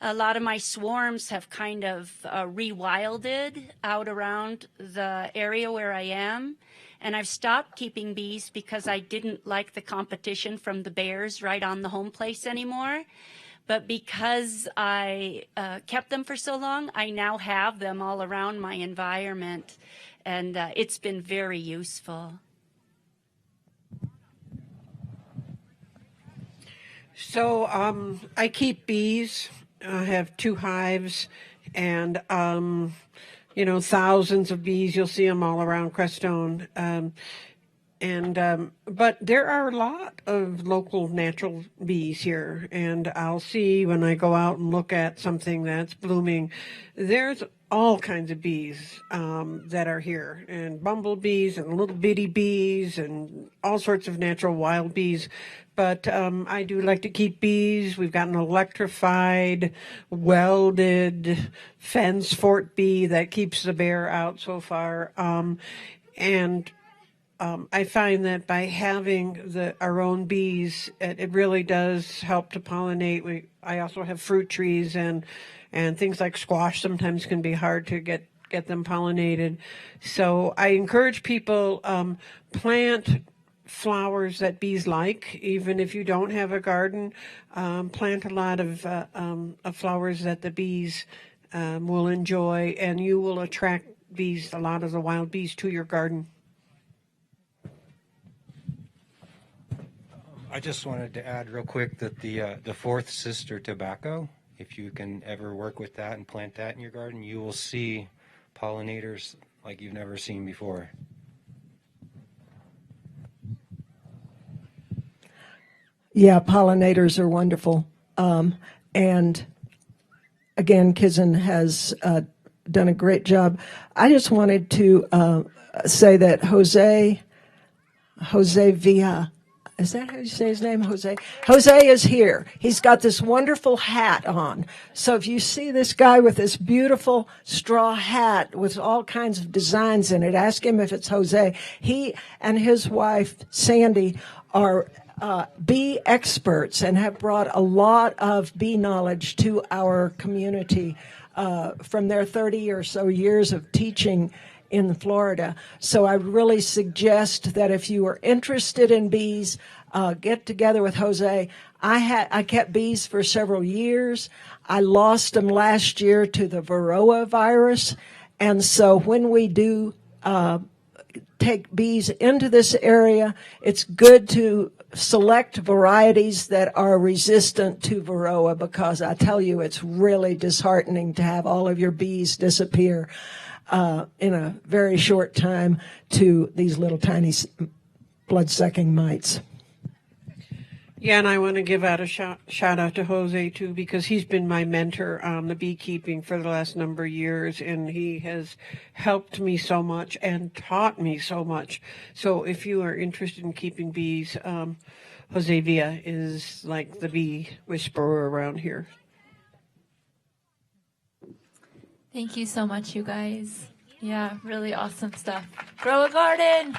Speaker 18: A lot of my swarms have kind of rewilded out around the area where I am. And I've stopped keeping bees because I didn't like the competition from the bears right on the home place anymore. But because I kept them for so long, I now have them all around my environment, and it's been very useful.
Speaker 16: So I keep bees. I have 2 hives, and thousands of bees. You'll see them all around Crestone. But there are a lot of local natural bees here, and I'll see when I go out and look at something that's blooming, there's all kinds of bees that are here, and bumblebees and little bitty bees and all sorts of natural wild bees. But I do like to keep bees. We've got an electrified, welded fence fort bee that keeps the bear out so far. I find that by having our own bees, it really does help to pollinate. I also have fruit trees, and things like squash sometimes can be hard to get them pollinated. So I encourage people, plant flowers that bees like, even if you don't have a garden. Plant a lot of flowers that the bees will enjoy, and you will attract bees, a lot of the wild bees, to your garden.
Speaker 17: I just wanted to add real quick that the fourth sister tobacco, if you can ever work with that and plant that in your garden, you will see pollinators like you've never seen before.
Speaker 15: Yeah, pollinators are wonderful. And again, Kizan has done a great job. I just wanted to say that Jose Villa, is that how you say his name, Jose? Jose is here. He's got this wonderful hat on. So if you see this guy with this beautiful straw hat with all kinds of designs in it, ask him if it's Jose. He and his wife, Sandy, are bee experts and have brought a lot of bee knowledge to our community from their 30 or so years of teaching in Florida. So I really suggest that if you are interested in bees, get together with Jose. I kept bees for several years. I lost them last year to the Varroa virus. And so when we do take bees into this area, it's good to select varieties that are resistant to Varroa, because I tell you, it's really disheartening to have all of your bees disappear in a very short time to these little tiny blood-sucking mites.
Speaker 16: Yeah, and I want to give out a shout out to Jose, too, because he's been my mentor on the beekeeping for the last number of years, and he has helped me so much and taught me so much. So if you are interested in keeping bees, Jose Villa is like the bee whisperer around here.
Speaker 14: Thank you so much, you guys. Yeah, really awesome stuff. Grow a garden.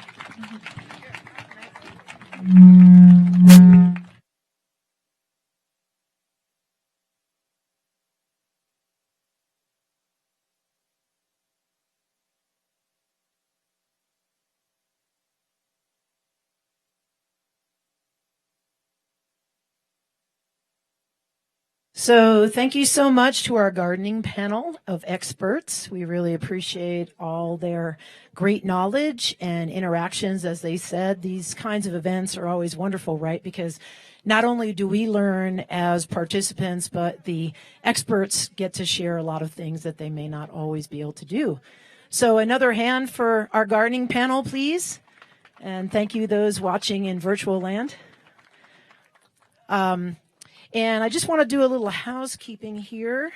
Speaker 12: So thank you so much to our gardening panel of experts. We really appreciate all their great knowledge and interactions. As they said, these kinds of events are always wonderful, right? Because not only do we learn as participants, but the experts get to share a lot of things that they may not always be able to do. So another hand for our gardening panel, please. And thank you those watching in virtual land. And I just want to do a little housekeeping here.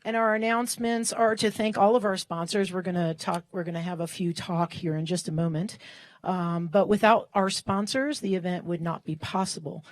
Speaker 12: And our announcements are to thank all of our sponsors. We're going to have a few talk here in just a moment. But without our sponsors, the event would not be possible.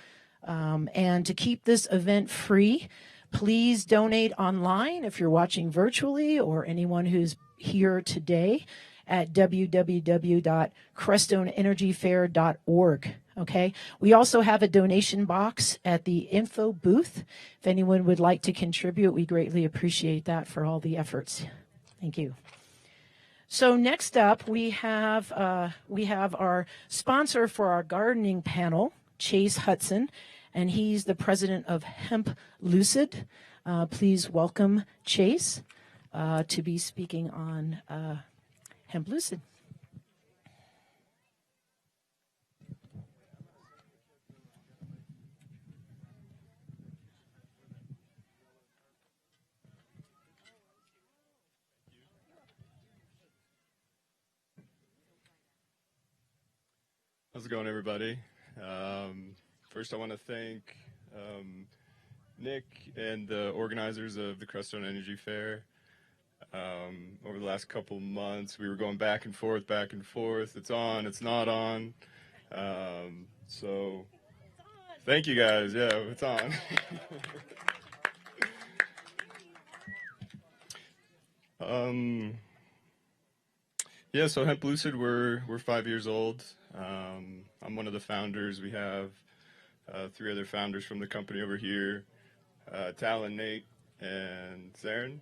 Speaker 12: And to keep this event free, please donate online if you're watching virtually, or anyone who's here today at www.crestoneenergyfair.org. Okay. We also have a donation box at the info booth. If anyone would like to contribute, we greatly appreciate that for all the efforts. Thank you. So next up, we have our sponsor for our gardening panel, Chase Hudson, and he's the president of Hemp Lucid. Please welcome Chase to be speaking on Hemp Lucid.
Speaker 19: How's it going, everybody? First, I want to thank Nick and the organizers of the Crestone Energy Fair. Over the last couple months, we were going back and forth. It's on, it's not on. So, thank you guys. Yeah, it's on. Yeah, so Hemp Lucid, we're 5 years old. I'm one of the founders. We have 3 other founders from the company over here, Talon, Nate, and Saren.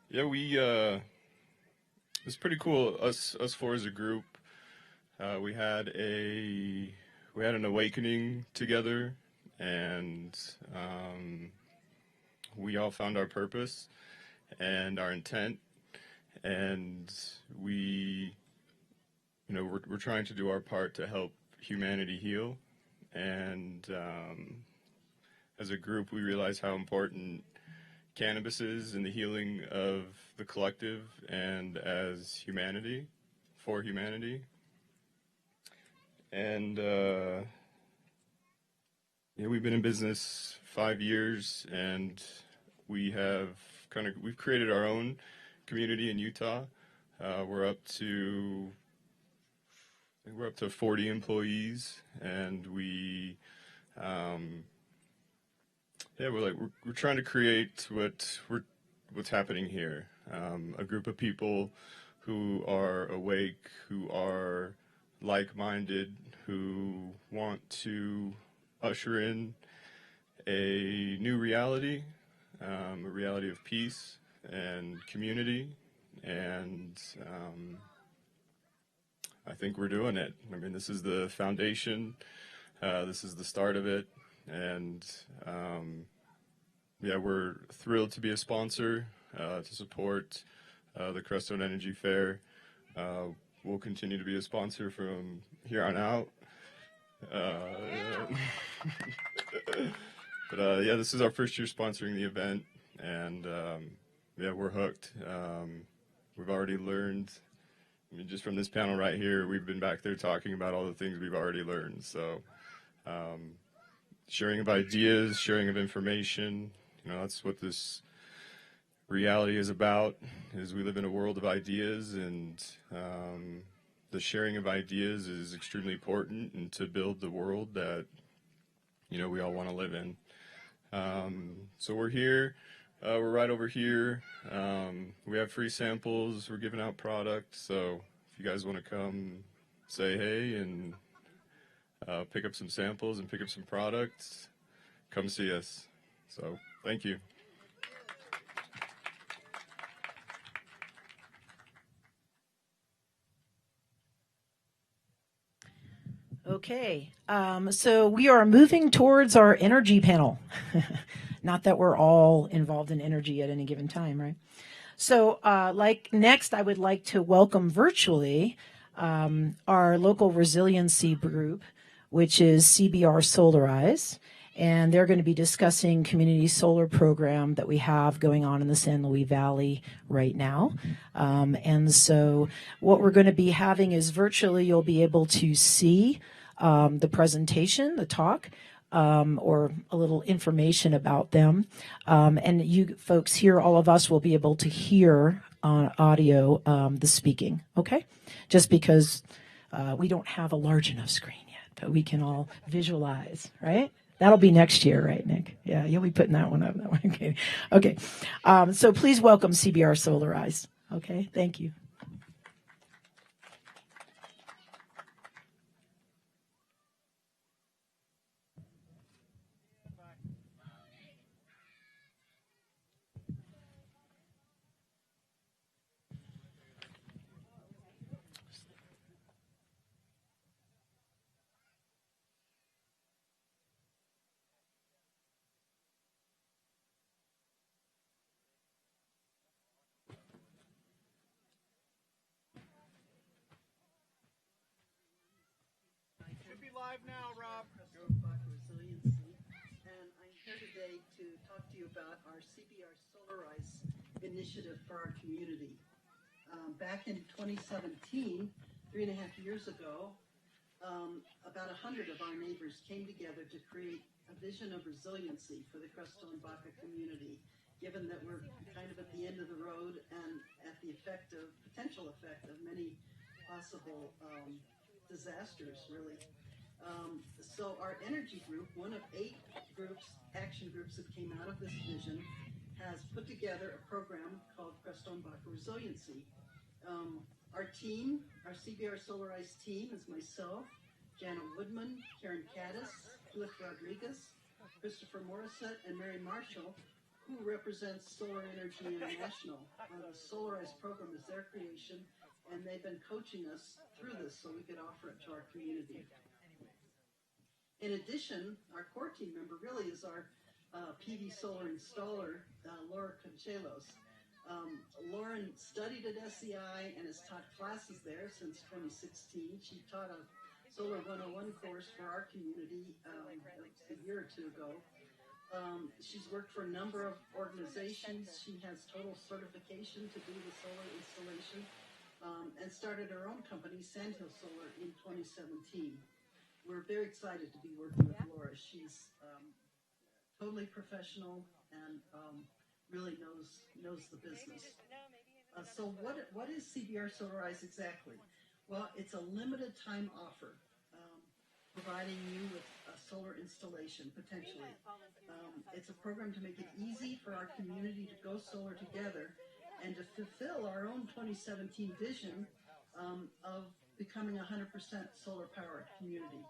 Speaker 19: Yeah, it's pretty cool. Us 4 as a group, we had an awakening together, and we all found our purpose and our intent, and we're trying to do our part to help humanity heal. And as a group, we realize how important cannabis is in the healing of the collective and as humanity, for humanity. And we've been in business 5 years, and we've created our own community in Utah. We're up to 40 employees, and we're trying to create what's happening here. A group of people who are awake, who are like-minded, who want to usher in a new reality, a reality of peace and community, and I think we're doing it. I mean, this is the foundation, this is the start of it, and we're thrilled to be a sponsor, to support the Crestone Energy Fair. We'll continue to be a sponsor from here on out. But this is our first year sponsoring the event, and we're hooked. We've already learned, just from this panel right here, we've been back there talking about all the things we've already learned. So sharing of ideas, sharing of information, that's what this reality is about, is we live in a world of ideas, and the sharing of ideas is extremely important, and to build the world that we all want to live in. So we're here, we're right over here. We have free samples, we're giving out products, so if you guys want to come say hey and pick up some samples and pick up some products, come see us. So thank you.
Speaker 12: Okay, so we are moving towards our energy panel. Not that we're all involved in energy at any given time, right? So, next, I would like to welcome virtually our local resiliency group, which is CBR Solarize. And they're going to be discussing community solar program that we have going on in the San Luis Valley right now. And so what we're going to be having is virtually you'll be able to see the presentation, the talk, or a little information about them. And you folks here, all of us will be able to hear on audio the speaking, okay? Just because we don't have a large enough screen yet, but we can all visualize, right? That'll be next year, right, Nick? Yeah, you'll be putting that one up. That one. Okay. Okay. So please welcome CBR Solarize. Okay. Thank you.
Speaker 2: Should be live now, Rob.
Speaker 20: Resiliency, and I'm here today to talk to you about our CBR Solarize initiative for our community. Back in 2017, 3.5 years ago, about 100 of our neighbors came together to create a vision of resiliency for the Crestone Baca community, given that we're kind of at the end of the road and at the potential effect of many possible disasters, really. So our energy group, one of 8 action groups that came out of this vision, has put together a program called Crestone Baca Resiliency. Our team, our CBR Solarize team, is myself, Jana Woodman, Karen Caddis, Cliff Rodriguez, Christopher Morissette, and Mary Marshall, who represents Solar Energy International. The Solarize program is their creation, and they've been coaching us through this so we could offer it to our community. In addition, our core team member really is our PV solar installer, Laura Conchelos. Lauren studied at SEI and has taught classes there since 2016. She taught a Solar 101 course for our community a year or two ago. She's worked for a number of organizations. She has total certification to do the solar installation and started her own company, Sandhill Solar, in 2017. We're very excited to be working with Laura. She's totally professional and really knows the business. So what is CBR Solarize exactly? Well, it's a limited time offer, providing you with a solar installation, potentially. It's a program to make it easy for our community to go solar together and to fulfill our own 2017 vision of becoming a 100% solar powered community.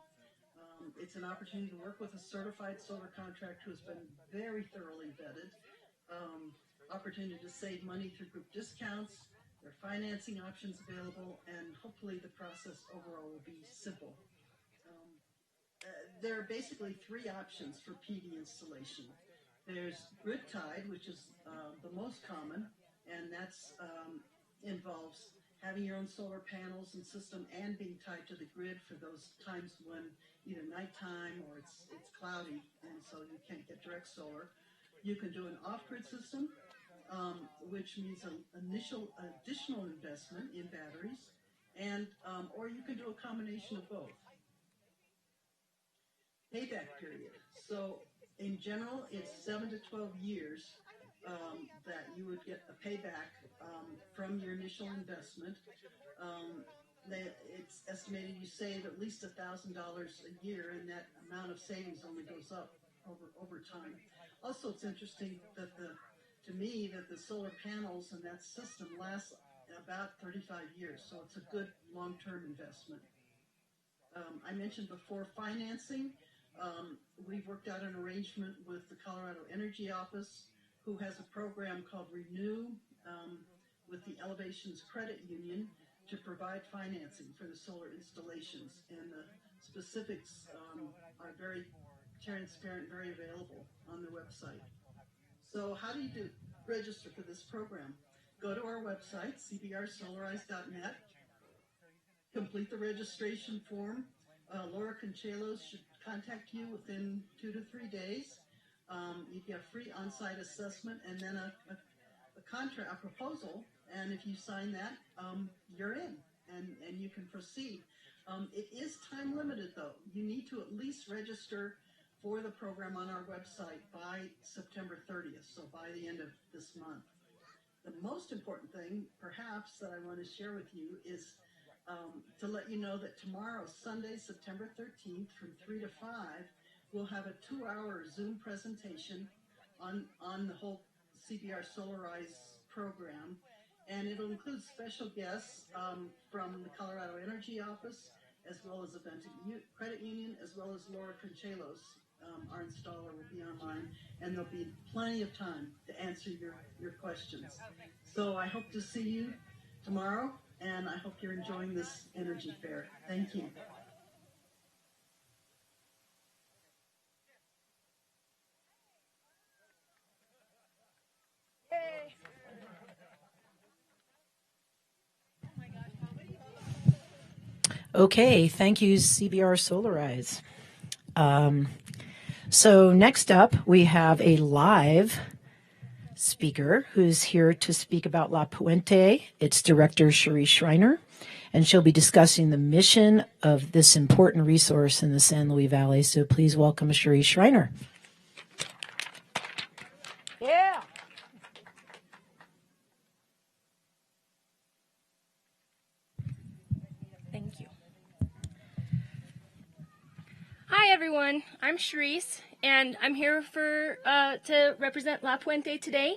Speaker 20: It's an opportunity to work with a certified solar contractor who has been very thoroughly vetted. Opportunity to save money through group discounts. There are financing options available, and hopefully the process overall will be simple. There are basically 3 options for PV installation. There's grid tied, which is the most common, and that's involves having your own solar panels and system and being tied to the grid for those times when either nighttime or it's cloudy and so you can't get direct solar. You can do an off-grid system, which means an additional investment in batteries, and or you can do a combination of both. Payback period. So in general, it's 7 to 12 years that you would get a payback from your initial investment. It's estimated you save at least $1,000 a year, and that amount of savings only goes up over time. Also, it's interesting that to me that the solar panels and that system lasts about 35 years, so it's a good long-term investment. I mentioned before financing. We've worked out an arrangement with the Colorado Energy Office, who has a program called Renew with the Elevations Credit Union to provide financing for the solar installations. And specifics are very transparent, very available on the website. So how do you register for this program? Go to our website, cbrsolarize.net, complete the registration form. Laura Conchelos should contact you within 2 to 3 days. You get a free on-site assessment and then a proposal, and if you sign that, you're in, and you can proceed. It is time limited, though. You need to at least register for the program on our website by September 30th, so by the end of this month. The most important thing, perhaps, that I want to share with you is to let you know that tomorrow, Sunday, September 13th, from 3 to 5, we'll have a 2-hour Zoom presentation on the whole CBR Solarize program, and it'll include special guests from the Colorado Energy Office, as well as the Benton Credit Union, as well as Laura Conchelos. Our installer will be online, and there'll be plenty of time to answer your questions. So I hope to see you tomorrow, and I hope you're enjoying this energy fair. Thank you.
Speaker 12: Okay, thank you, CBR Solarize. So next up, we have a live speaker who's here to speak about La Puente. It's Director Cherie Schreiner, and she'll be discussing the mission of this important resource in the San Luis Valley. So please welcome Cherie Schreiner.
Speaker 21: Yeah.
Speaker 22: Thank you. Hi everyone, I'm Cherise, and I'm here to represent La Puente today.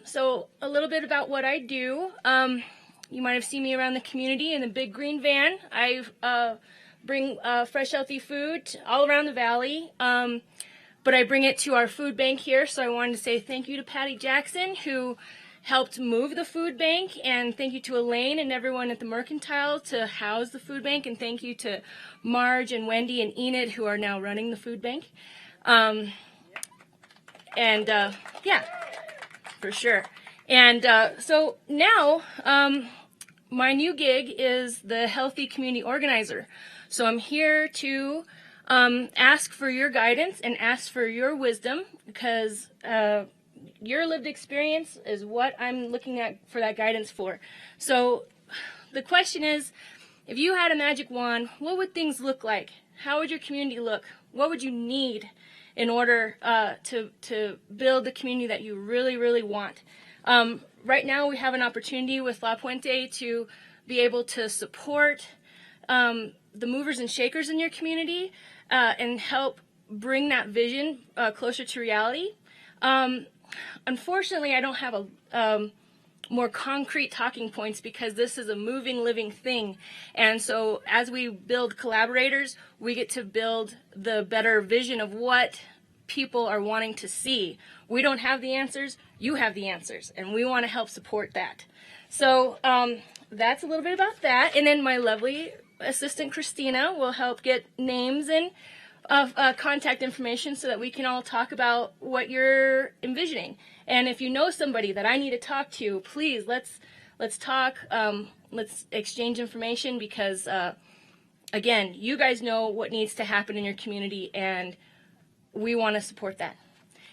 Speaker 22: So a little bit about what I do. You might have seen me around the community in a big green van. I bring fresh, healthy food all around the valley, but I bring it to our food bank here. So I wanted to say thank you to Patty Jackson, who helped move the food bank, and thank you to Elaine and everyone at the Mercantile to house the food bank, and thank you to Marge and Wendy and Enid, who are now running the food bank. Yeah, for sure. And so now my new gig is the Healthy Community Organizer. So I'm here to ask for your guidance and ask for your wisdom, because your lived experience is what I'm looking at for that guidance for. So the question is, if you had a magic wand, what would things look like? How would your community look? What would you need in order to build the community that you really, really want? Right now we have an opportunity with La Puente to be able to support the movers and shakers in your community and help bring that vision closer to reality. Unfortunately, I don't have a more concrete talking points, because this is a moving, living thing. And so as we build collaborators, we get to build the better vision of what people are wanting to see. We don't have the answers, you have the answers, and we want to help support that. So that's a little bit about that. And then my lovely assistant Christina will help get names and contact information so that we can all talk about what you're envisioning. And if you know somebody that I need to talk to, please let's talk. Let's exchange information, because again, you guys know what needs to happen in your community, and we want to support that.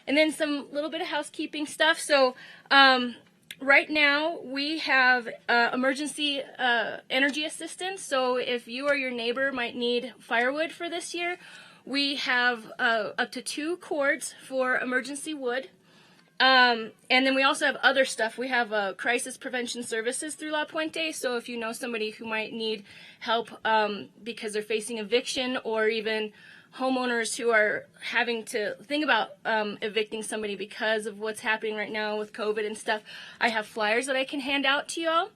Speaker 22: And then some little bit of housekeeping stuff. So right now we have emergency energy assistance. So if you or your neighbor might need firewood for this year, we have up to 2 cords for emergency wood. And then we also have other stuff. We have crisis prevention services through La Puente. So if you know somebody who might need help because they're facing eviction, or even homeowners who are having to think about evicting somebody because of what's happening right now with COVID and stuff, I have flyers that I can hand out to y'all,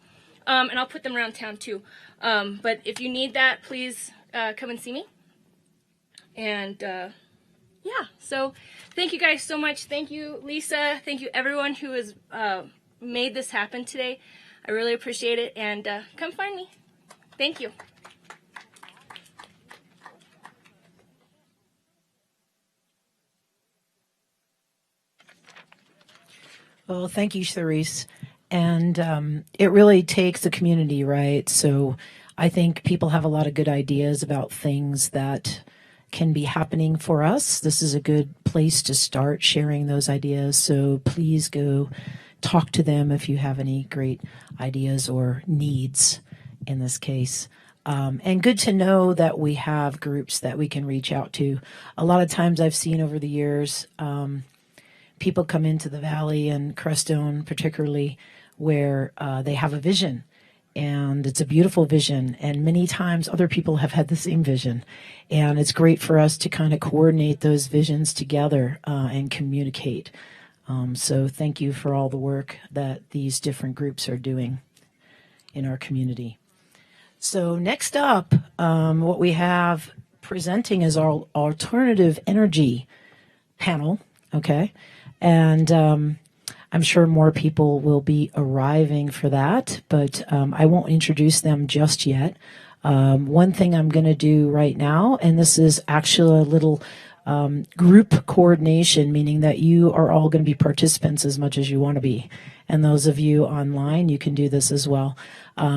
Speaker 22: and I'll put them around town too. But if you need that, please come and see me. And yeah, so thank you guys so much. Thank you, Lisa. Thank you, everyone who has made this happen today. I really appreciate it. And come find me. Thank you.
Speaker 12: Well, thank you, Therese. And it really takes a community, right? So I think people have a lot of good ideas about things that can be happening for us. This is a good place to start sharing those ideas. So please go talk to them if you have any great ideas or needs in this case. And good to know that we have groups that we can reach out to. A lot of times I've seen over the years, people come into the Valley and Crestone particularly where they have a vision, and it's a beautiful vision, and many times other people have had the same vision, and it's great for us to kind of coordinate those visions together and communicate. So thank you for all the work that these different groups are doing in our community. So next up, what we have presenting is our alternative energy panel, okay? And I'm sure more people will be arriving for that, but I won't introduce them just yet. One thing I'm going to do right now, and this is actually a little group coordination, meaning that you are all going to be participants as much as you want to be. And those of you online, you can do this as well.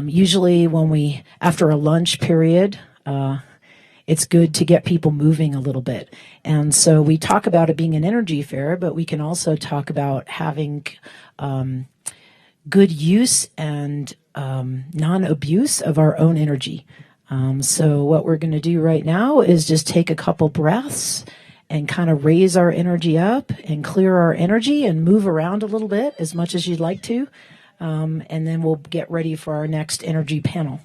Speaker 12: Usually after a lunch period, it's good to get people moving a little bit. And so we talk about it being an energy fair, but we can also talk about having good use and non-abuse of our own energy. So what we're going to do right now is just take a couple breaths and kind of raise our energy up and clear our energy and move around a little bit as much as you'd like to. And then we'll get ready for our next energy panel.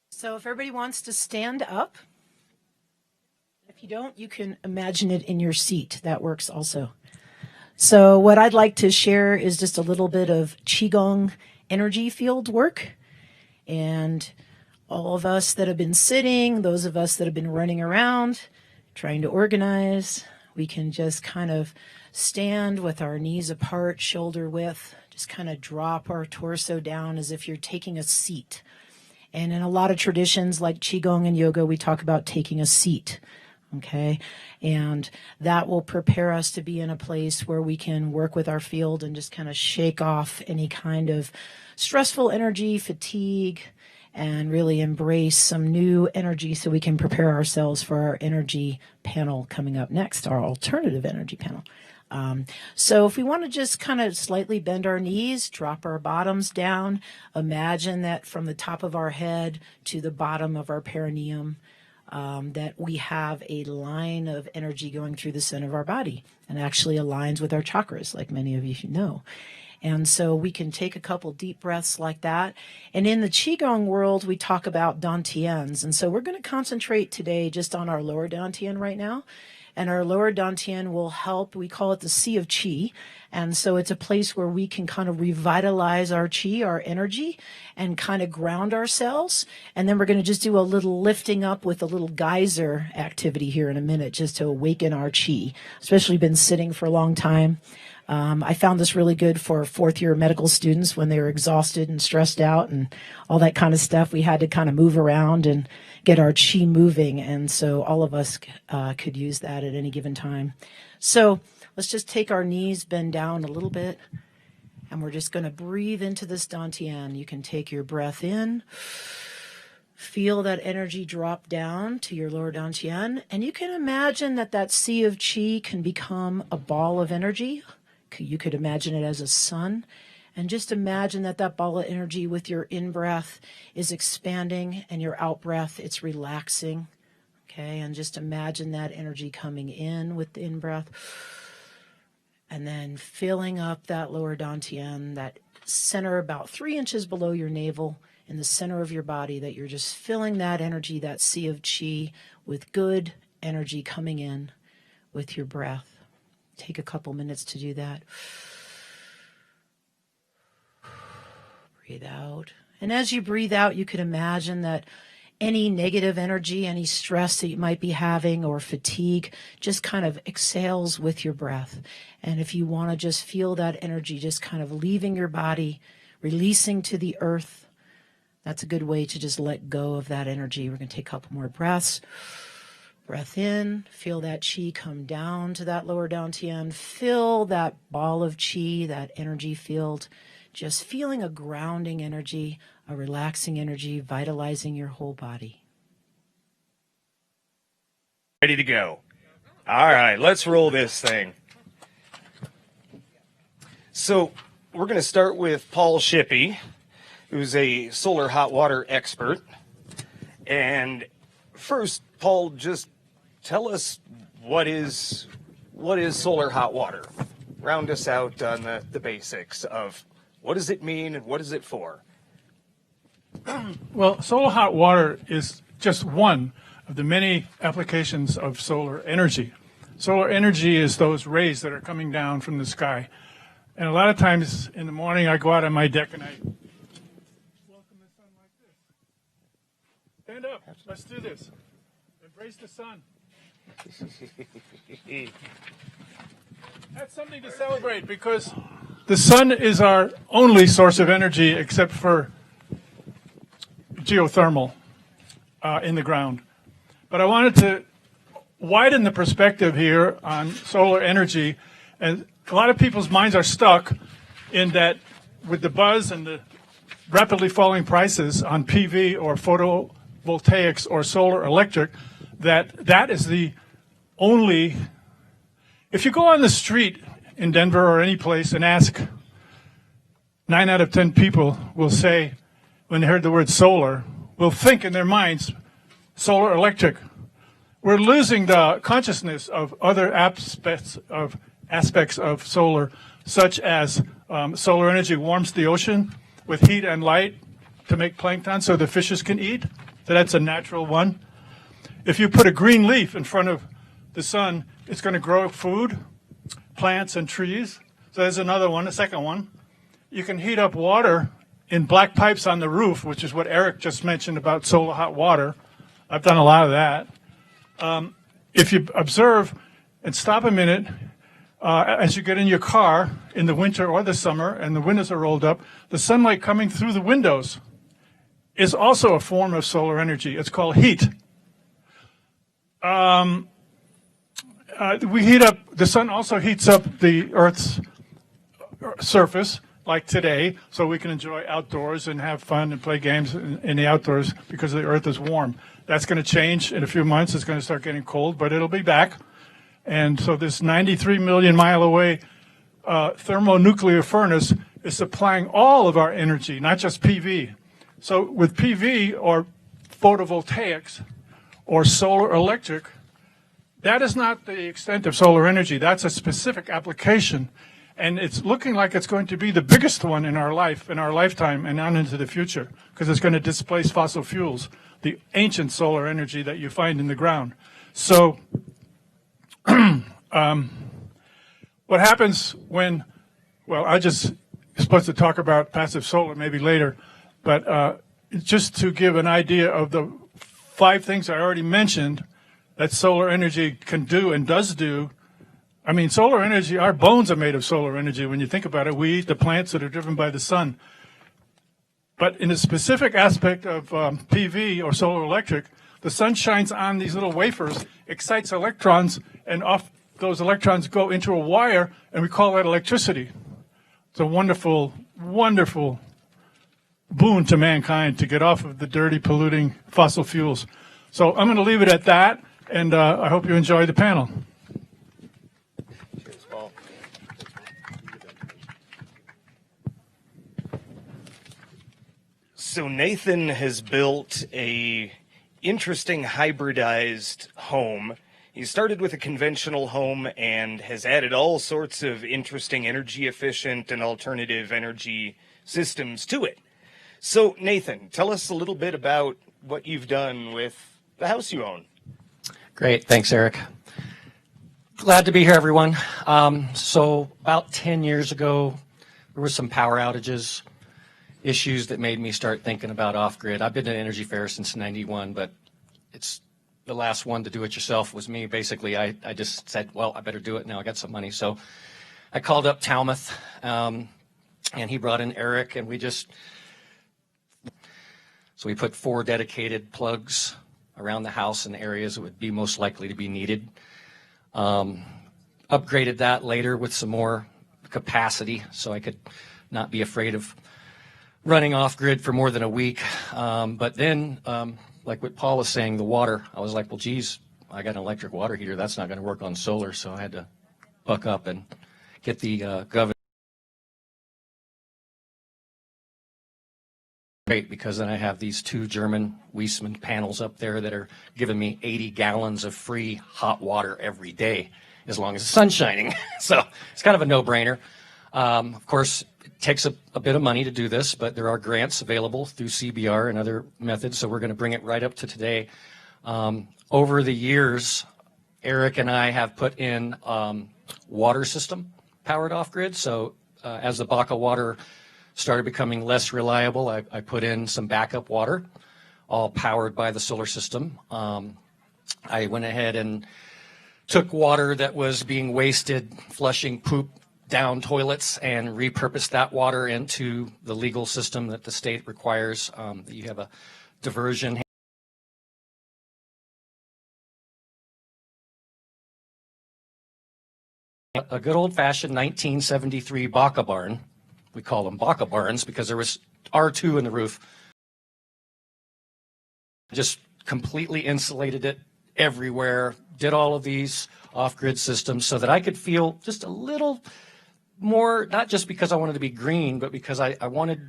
Speaker 12: So if everybody wants to stand up, if you don't, you can imagine it in your seat. That works also. So what I'd like to share is just a little bit of Qigong energy field work. And all of us that have been sitting, those of us that have been running around, trying to organize, we can just kind of stand with our knees apart, shoulder width, just kind of drop our torso down as if you're taking a seat. And in a lot of traditions like Qigong and yoga, we talk about taking a seat, okay? And that will prepare us to be in a place where we can work with our field and just kind of shake off any kind of stressful energy, fatigue, and really embrace some new energy so we can prepare ourselves for our energy panel coming up next, our alternative energy panel. So if we want to just kind of slightly bend our knees, drop our bottoms down, imagine that from the top of our head to the bottom of our perineum, that we have a line of energy going through the center of our body and actually aligns with our chakras, like many of you know. And so we can take a couple deep breaths like that. And in the Qigong world, we talk about dantians. And so we're going to concentrate today just on our lower dantian right now. And our lower dantian will help. We call it the Sea of Qi. And so it's a place where we can kind of revitalize our qi, our energy, and kind of ground ourselves. And then we're going to just do a little lifting up with a little geyser activity here in a minute, just to awaken our qi, especially been sitting for a long time. I found this really good for fourth year medical students when they were exhausted and stressed out and all that kind of stuff. We had to kind of move around and get our qi moving. And so all of us could use that at any given time. So let's just take our knees, bend down a little bit, and we're just going to breathe into this dantian. You can take your breath in, feel that energy drop down to your lower dantian, and you can imagine that that sea of qi can become a ball of energy. You could imagine it as a sun, and just imagine that that ball of energy with your in-breath is expanding and your out-breath, it's relaxing. Okay, and just imagine that energy coming in with the in-breath and then filling up that lower dantian, that center about 3 inches below your navel in the center of your body, that you're just filling that energy, that sea of qi, with good energy coming in with your breath. Take a couple minutes to do that. Breathe out. And as you breathe out, you can imagine that any negative energy, any stress that you might be having or fatigue just kind of exhales with your breath. And if you want to just feel that energy just kind of leaving your body, releasing to the earth, that's a good way to just let go of that energy. We're going to take a couple more breaths. Breath in, feel that chi come down to that lower dantian. Fill that ball of chi, that energy field, just feeling a grounding energy, a relaxing energy, vitalizing your whole body.
Speaker 4: Ready to go. All right, let's roll this thing. So we're going to start with Paul Shippey, who's a solar hot water expert. And first, Paul, just tell us what is solar hot water. Round us out on the basics of what does it mean and what is it for?
Speaker 1: Well, solar hot water is just one of the many applications of solar energy. Solar energy is those rays that are coming down from the sky. And a lot of times in the morning, I go out on my deck and I welcome the sun like this. Stand up. Let's do this. Embrace the sun. That's something to celebrate because the sun is our only source of energy except for geothermal in the ground. But I wanted to widen the perspective here on solar energy. And a lot of people's minds are stuck in that with the buzz and the rapidly falling prices on PV or photovoltaics or solar electric, that is the only. If you go on the street in Denver or any place and ask, 9 out of 10 people will say, when they heard the word solar, will think in their minds, solar electric. We're losing the consciousness of other aspects of solar, such as solar energy warms the ocean with heat and light to make plankton so the fishes can eat. So that's a natural one. If you put a green leaf in front of the sun, it's going to grow food, plants, and trees. So there's another one, a second one. You can heat up water in black pipes on the roof, which is what Eric just mentioned about solar hot water. I've done a lot of that. If you observe and stop a minute, as you get in your car in the winter or the summer and the windows are rolled up, the sunlight coming through the windows is also a form of solar energy. It's called heat. We heat up, the sun also heats up the Earth's surface, like today, so we can enjoy outdoors and have fun and play games in the outdoors because the Earth is warm. That's going to change in a few months. It's going to start getting cold, but it'll be back. And so this 93 million mile away thermonuclear furnace is supplying all of our energy, not just PV. So with PV or photovoltaics or solar electric, that is not the extent of solar energy. That's a specific application. And it's looking like it's going to be the biggest one in our life, in our lifetime, and on into the future, because it's going to displace fossil fuels, the ancient solar energy that you find in the ground. So what happens when, well, I just supposed to talk about passive solar maybe later, but just to give an idea of the 5 things I already mentioned that solar energy can do and does do. I mean, solar energy, our bones are made of solar energy. When you think about it, we eat the plants that are driven by the sun. But in the specific aspect of PV or solar electric, the sun shines on these little wafers, excites electrons, and off those electrons go into a wire, and we call that electricity. It's a wonderful, wonderful boon to mankind to get off of the dirty, polluting fossil fuels. So I'm going to leave it at that, and I hope you enjoy the panel.
Speaker 4: So Nathan has built a interesting hybridized home. He started with a conventional home and has added all sorts of interesting energy efficient and alternative energy systems to it. So Nathan, tell us a little bit about what you've done with the house you own.
Speaker 21: Great, thanks Eric. Glad to be here everyone. So about 10 years ago, there were some power outages. issues that made me start thinking about off-grid. I've been to Energy Fair since '91, but it's the last one to do it yourself was me. Basically, I just said, well, I better do it now. I got some money. So I called up Talmuth, and he brought in Eric, and so we put 4 dedicated plugs around the house in the areas that would be most likely to be needed. Upgraded that later with some more capacity so I could not be afraid of running off grid for more than a week. But then, like what Paul was saying, the water, I was like, well, geez, I got an electric water heater. That's not going to work on solar. So I had to buck up and get the governor. Great, because then I have these 2 German Weissman panels up there that are giving me 80 gallons of free hot water every day, as long as the sun's shining. So it's kind of a no-brainer. Of course, it takes a bit of money to do this, but there are grants available through CBR and other methods, so we're going to bring it right up to today. Over the years, Eric and I have put in water system powered off-grid. So as the Baca water started becoming less reliable, I put in some backup water, all powered by the solar system. I went ahead and took water that was being wasted, flushing poop down toilets, and repurposed that water into the legal system that the state requires. That you have a diversion. A good old-fashioned 1973 Baca barn. We call them Baca barns because there was R2 in the roof. Just completely insulated it everywhere, did all of these off-grid systems so that I could feel just a little more, not just because I wanted to be green, but because I wanted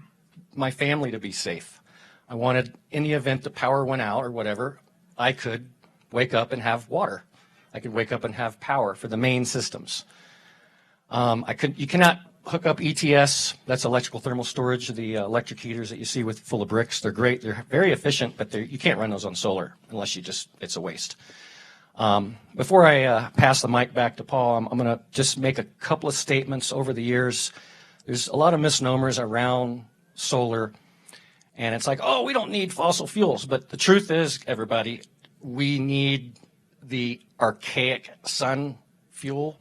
Speaker 21: my family to be safe. I wanted, in the event the power went out or whatever, I could wake up and have water. I could wake up and have power for the main systems. You cannot hook up ETS, that's electrical thermal storage, the electric heaters that you see with full of bricks. They're great, they're very efficient, but you can't run those on solar unless it's a waste. Before I pass the mic back to Paul, I'm going to just make a couple of statements. Over the years, there's a lot of misnomers around solar, and it's like, oh, we don't need fossil fuels. But the truth is, everybody, we need the archaic sun fuel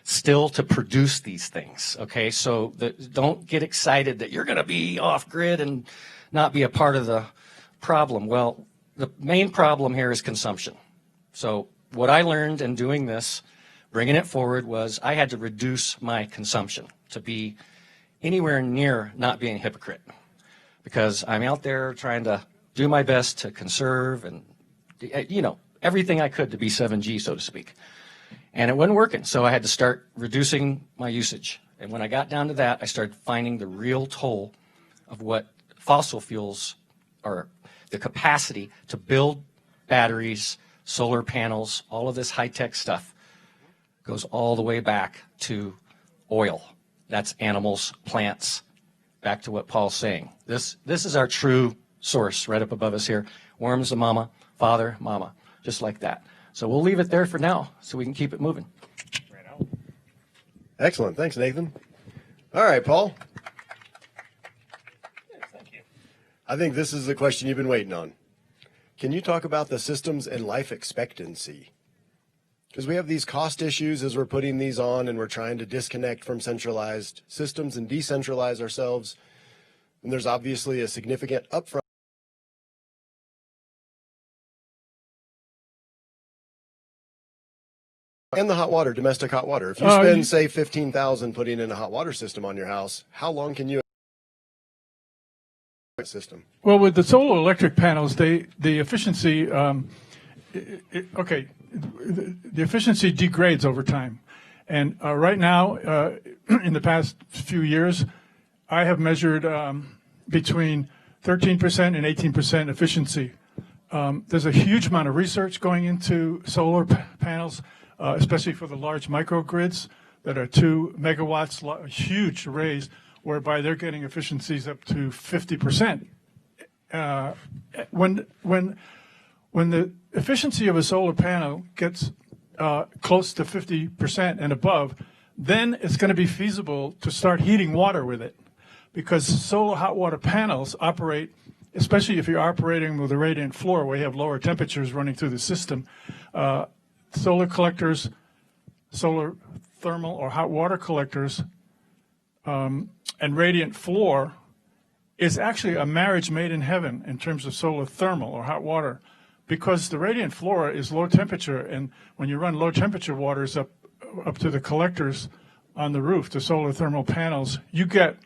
Speaker 21: still to produce these things, okay? So don't get excited that you're going to be off-grid and not be a part of the problem. Well, the main problem here is consumption. So what I learned in doing this, bringing it forward, was I had to reduce my consumption to be anywhere near not being a hypocrite, because I'm out there trying to do my best to conserve and, everything I could to be 7G, so to speak. And it wasn't working, so I had to start reducing my usage. And when I got down to that, I started finding the real toll of what fossil fuels are, the capacity to build batteries, solar panels, all of this high-tech stuff goes all the way back to oil. That's animals, plants, back to what Paul's saying. This is our true source right up above us here. Worms, the mama, father, mama, just like that. So we'll leave it there for now so we can keep it moving.
Speaker 11: Excellent. Thanks, Nathan. All right, Paul.
Speaker 21: Thank you.
Speaker 11: I think this is the question you've been waiting on. Can you talk about the systems and life expectancy? Because we have these cost issues as we're putting these on and we're trying to disconnect from centralized systems and decentralize ourselves. And there's obviously a significant upfront. And the hot water, domestic hot water. If you spend, say, $15,000 putting in a hot water system on your house, how long can you system?
Speaker 1: Well, with the solar electric panels, the efficiency, the efficiency degrades over time. And right now, in the past few years, I have measured between 13% and 18% efficiency. There's a huge amount of research going into solar panels, especially for the large microgrids that are 2 megawatts, huge arrays, whereby they're getting efficiencies up to 50%. When the efficiency of a solar panel gets close to 50% and above, then it's going to be feasible to start heating water with it. because solar hot water panels operate, especially if you're operating with a radiant floor where you have lower temperatures running through the system. Solar collectors, solar thermal or hot water collectors, and radiant floor is actually a marriage made in heaven in terms of solar thermal or hot water, because the radiant floor is low temperature, and when you run low temperature waters up to the collectors on the roof, the solar thermal panels, you get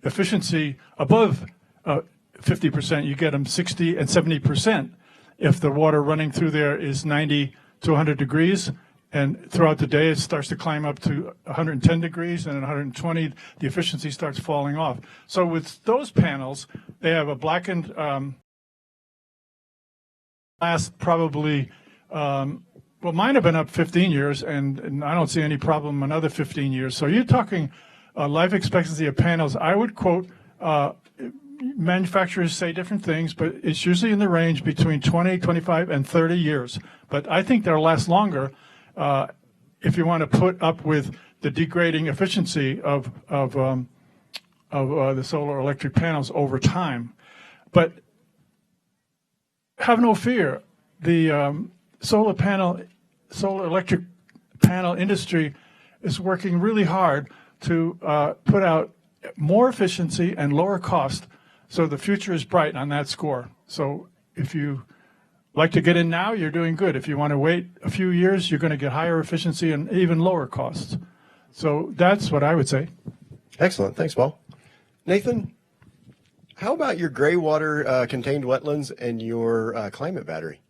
Speaker 1: efficiency above 50%. You get them 60 and 70% if the water running through there is 90 to 100 degrees. And throughout the day, it starts to climb up to 110 degrees, and at 120, the efficiency starts falling off. So with those panels, they have a blackened last probably, well, mine have been up 15 years, and I don't see any problem another 15 years. So you're talking life expectancy of panels. I would quote, manufacturers say different things, but it's usually in the range between 20, 25, and 30 years. But I think they'll last longer if you want to put up with the degrading efficiency of the solar electric panels over time. But have no fear. The solar electric panel industry is working really hard to put out more efficiency and lower cost. So the future is bright on that score. So if you like to get in now, you're doing good. If you want to wait a few years, you're going to get higher efficiency and even lower costs. So that's what I would say.
Speaker 11: Excellent. Thanks, Paul. Nathan, how about your gray water contained wetlands and your climate battery?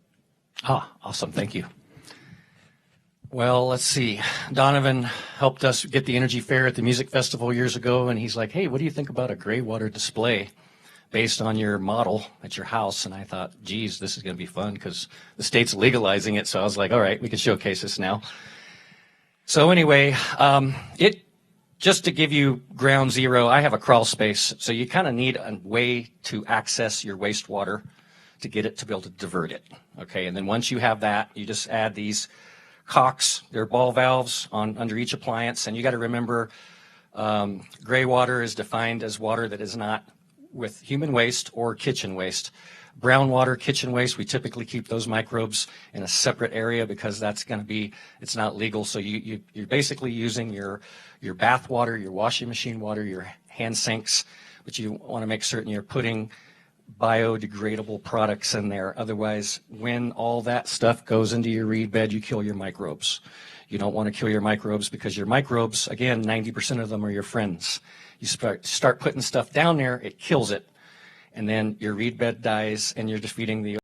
Speaker 21: Awesome. Thank you. Well, let's see. Donovan helped us get the Energy Fair at the music festival years ago, and he's like, hey, what do you think about a gray water display based on your model at your house? And I thought, geez, this is going to be fun because the state's legalizing it. So I was like, all right, we can showcase this now. So anyway, just to give you ground zero, I have a crawl space. So you kind of need a way to access your wastewater to get it to be able to divert it. Okay, and then once you have that, you just add these cocks, they're ball valves under each appliance. And you got to remember, gray water is defined as water that is not with human waste or kitchen waste. Brown water, kitchen waste, we typically keep those microbes in a separate area because that's going to be, it's not legal. So you're basically using your bath water, your washing machine water, your hand sinks, but you want to make certain you're putting biodegradable products in there. Otherwise, when all that stuff goes into your reed bed, you kill your microbes. You don't want to kill your microbes because your microbes, again, 90% of them are your friends. You start putting stuff down there, it kills it. And then your reed bed dies and you're defeating the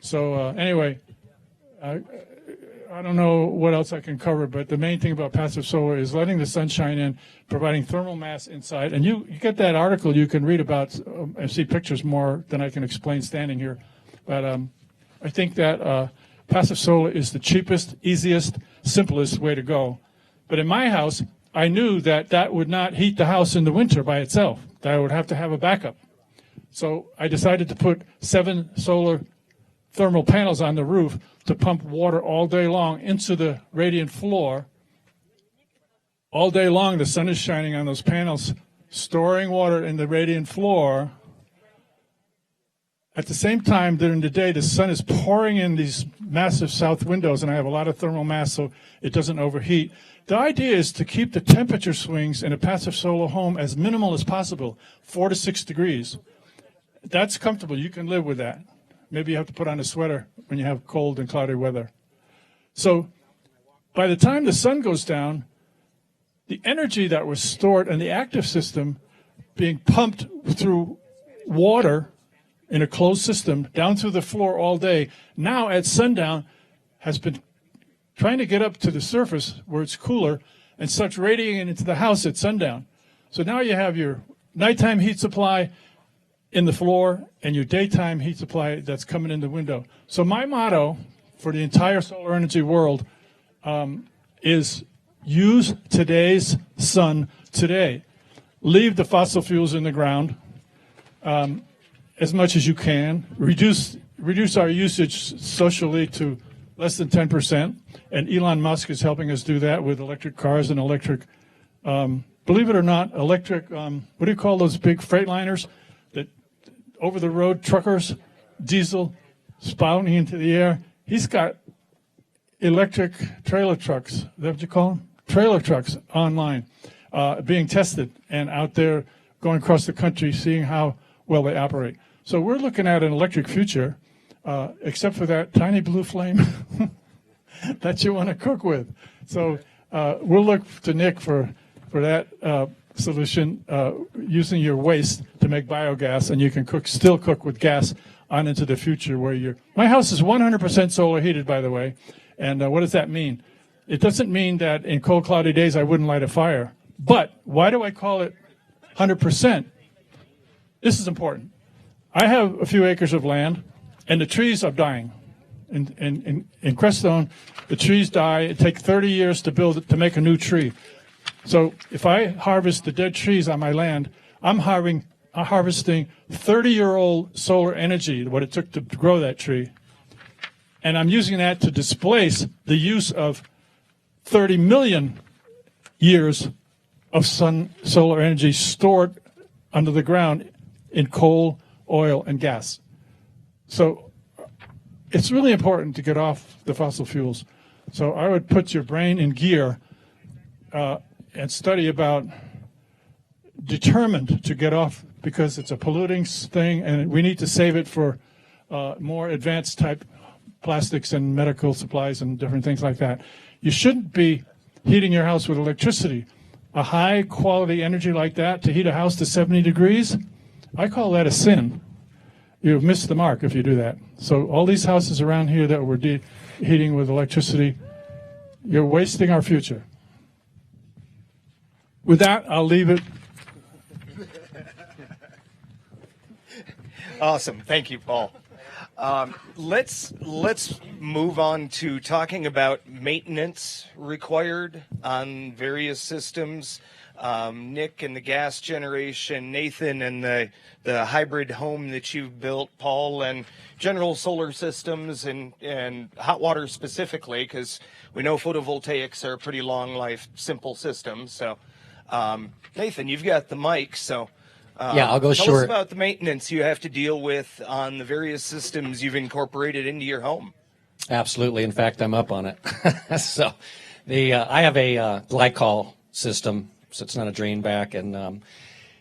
Speaker 1: So anyway, I don't know what else I can cover, but the main thing about passive solar is letting the sunshine in, providing thermal mass inside. And you get that article you can read about and see pictures more than I can explain standing here. But I think that passive solar is the cheapest, easiest, simplest way to go. But in my house, I knew that that would not heat the house in the winter by itself, that I would have to have a backup. So I decided to put 7 solar thermal panels on the roof to pump water all day long into the radiant floor. All day long, the sun is shining on those panels, storing water in the radiant floor. At the same time, during the day, the sun is pouring in these massive south windows, and I have a lot of thermal mass so it doesn't overheat. The idea is to keep the temperature swings in a passive solar home as minimal as possible, 4 to 6 degrees. That's comfortable. You can live with that. Maybe you have to put on a sweater when you have cold and cloudy weather. So by the time the sun goes down, the energy that was stored in the active system being pumped through water in a closed system down through the floor all day, now at sundown has been trying to get up to the surface where it's cooler and starts radiating into the house at sundown. So now you have your nighttime heat supply in the floor and your daytime heat supply that's coming in the window. So my motto for the entire solar energy world is use today's sun today. Leave the fossil fuels in the ground as much as you can. Reduce our usage socially to less than 10%. And Elon Musk is helping us do that with electric cars and electric, believe it or not, electric, what do you call those big freight liners? Over-the-road truckers, diesel spouting into the air. He's got electric trailer trucks. Is that what you call them? Trailer trucks online being tested and out there going across the country seeing how well they operate. So we're looking at an electric future, except for that tiny blue flame that you want to cook with. So we'll look to Nick for that solution using your waste to make biogas, and you can still cook with gas on into the future where my house is 100% solar heated, by the way. And what does that mean? It doesn't mean that in cold, cloudy days I wouldn't light a fire. But why do I call it 100%? This is important. I have a few acres of land, and the trees are dying. In Crestone, the trees die. It takes 30 years to make a new tree. So if I harvest the dead trees on my land, I'm harvesting 30-year-old solar energy, what it took to grow that tree, and I'm using that to displace the use of 30 million years of solar energy stored under the ground in coal, oil, and gas. So it's really important to get off the fossil fuels. So I would put your brain in gear and study about determined to get off because it's a polluting thing and we need to save it for more advanced type plastics and medical supplies and different things like that. You shouldn't be heating your house with electricity. A high quality energy like that to heat a house to 70 degrees, I call that a sin. You've missed the mark if you do that. So all these houses around here that we're heating with electricity, you're wasting our future. With that, I'll leave it.
Speaker 4: Awesome. Thank you, Paul. Let's move on to talking about maintenance required on various systems. Nick and the gas generation, Nathan and the hybrid home that you've built, Paul, and general solar systems and hot water specifically, because we know photovoltaics are a pretty long life, simple systems. So Nathan, you've got the mic, so
Speaker 21: yeah, I'll go
Speaker 4: tell
Speaker 21: short.
Speaker 4: us about the maintenance you have to deal with on the various systems you've incorporated into your home.
Speaker 21: Absolutely. In fact, I'm up on it. So I have a glycol system, so it's not a drain back. And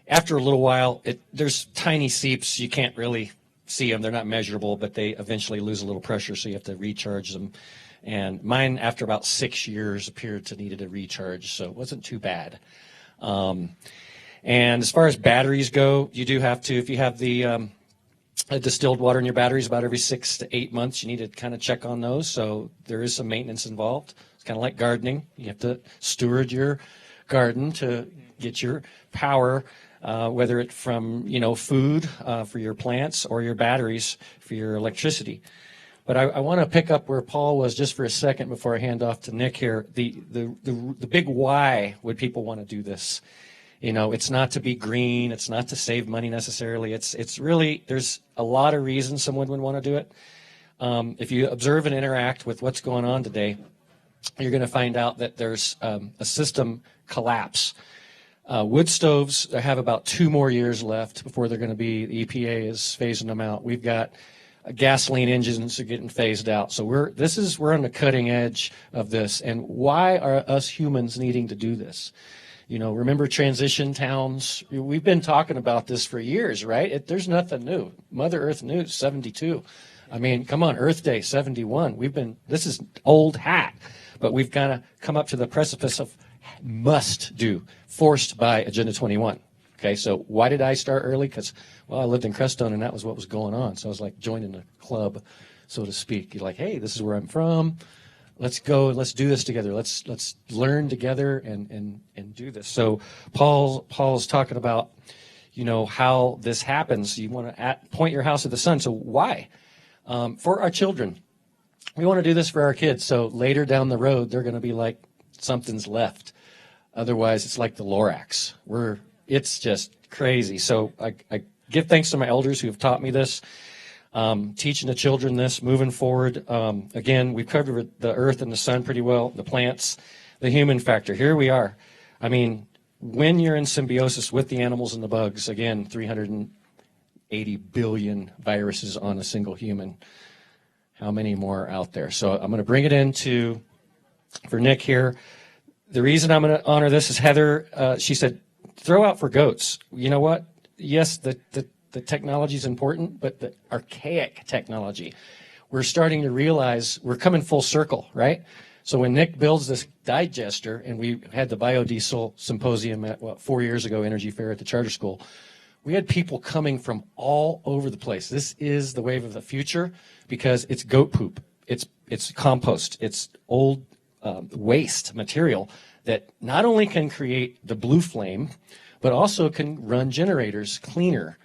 Speaker 21: after a little while, there's tiny seeps. You can't really see them. They're not measurable, but they eventually lose a little pressure, so you have to recharge them. And mine, after about 6 years, appeared to needed a recharge, so it wasn't too bad. And as far as batteries go, you do have to, if you have the distilled water in your batteries about every 6 to 8 months. You need to kind of check on those. So there is some maintenance involved. It's kind of like gardening. You have to steward your garden to get your power, whether it's from, food for your plants or your batteries for your electricity. But I want to pick up where Paul was just for a second before I hand off to Nick here. The big why would people want to do this? It's not to be green. It's not to save money necessarily. It's really, there's a lot of reasons someone would want to do it. If you observe and interact with what's going on today, you're going to find out that there's a system collapse. Wood stoves, they have about 2 more years left before they're going to be, the EPA is phasing them out. We've got gasoline engines are getting phased out. So we're on the cutting edge of this. And why are us humans needing to do this? Remember transition towns? We've been talking about this for years, right? There's nothing new. Mother Earth News, 72. I mean, come on, Earth Day, 71. This is old hat, but we've kind of come up to the precipice of must do, forced by Agenda 21. Okay, so why did I start early? Because, I lived in Crestone and that was what was going on. So I was like joining a club, so to speak. You're like, hey, this is where I'm from. Let's go and let's do this together. Let's learn together and do this. So Paul's talking about, how this happens. You want to point your house at the sun. So why? For our children. We want to do this for our kids. So later down the road, they're going to be like, something's left. Otherwise, it's like the Lorax. It's just crazy. So I give thanks to my elders who have taught me this. Teaching the children this, moving forward. Again, we've covered the earth and the sun pretty well, the plants, the human factor. Here we are. I mean, when you're in symbiosis with the animals and the bugs, again, 380 billion viruses on a single human. How many more are out there? So I'm going to bring it for Nick here. The reason I'm going to honor this is Heather. She said, throw out for goats. You know what? Yes, the technology is important, but the archaic technology, we're starting to realize we're coming full circle, right? So when Nick builds this digester, and we had the biodiesel symposium at 4 years ago, Energy Fair at the charter school, we had people coming from all over the place. This is the wave of the future because it's goat poop. It's compost. It's old waste material that not only can create the blue flame, but also can run generators cleaner.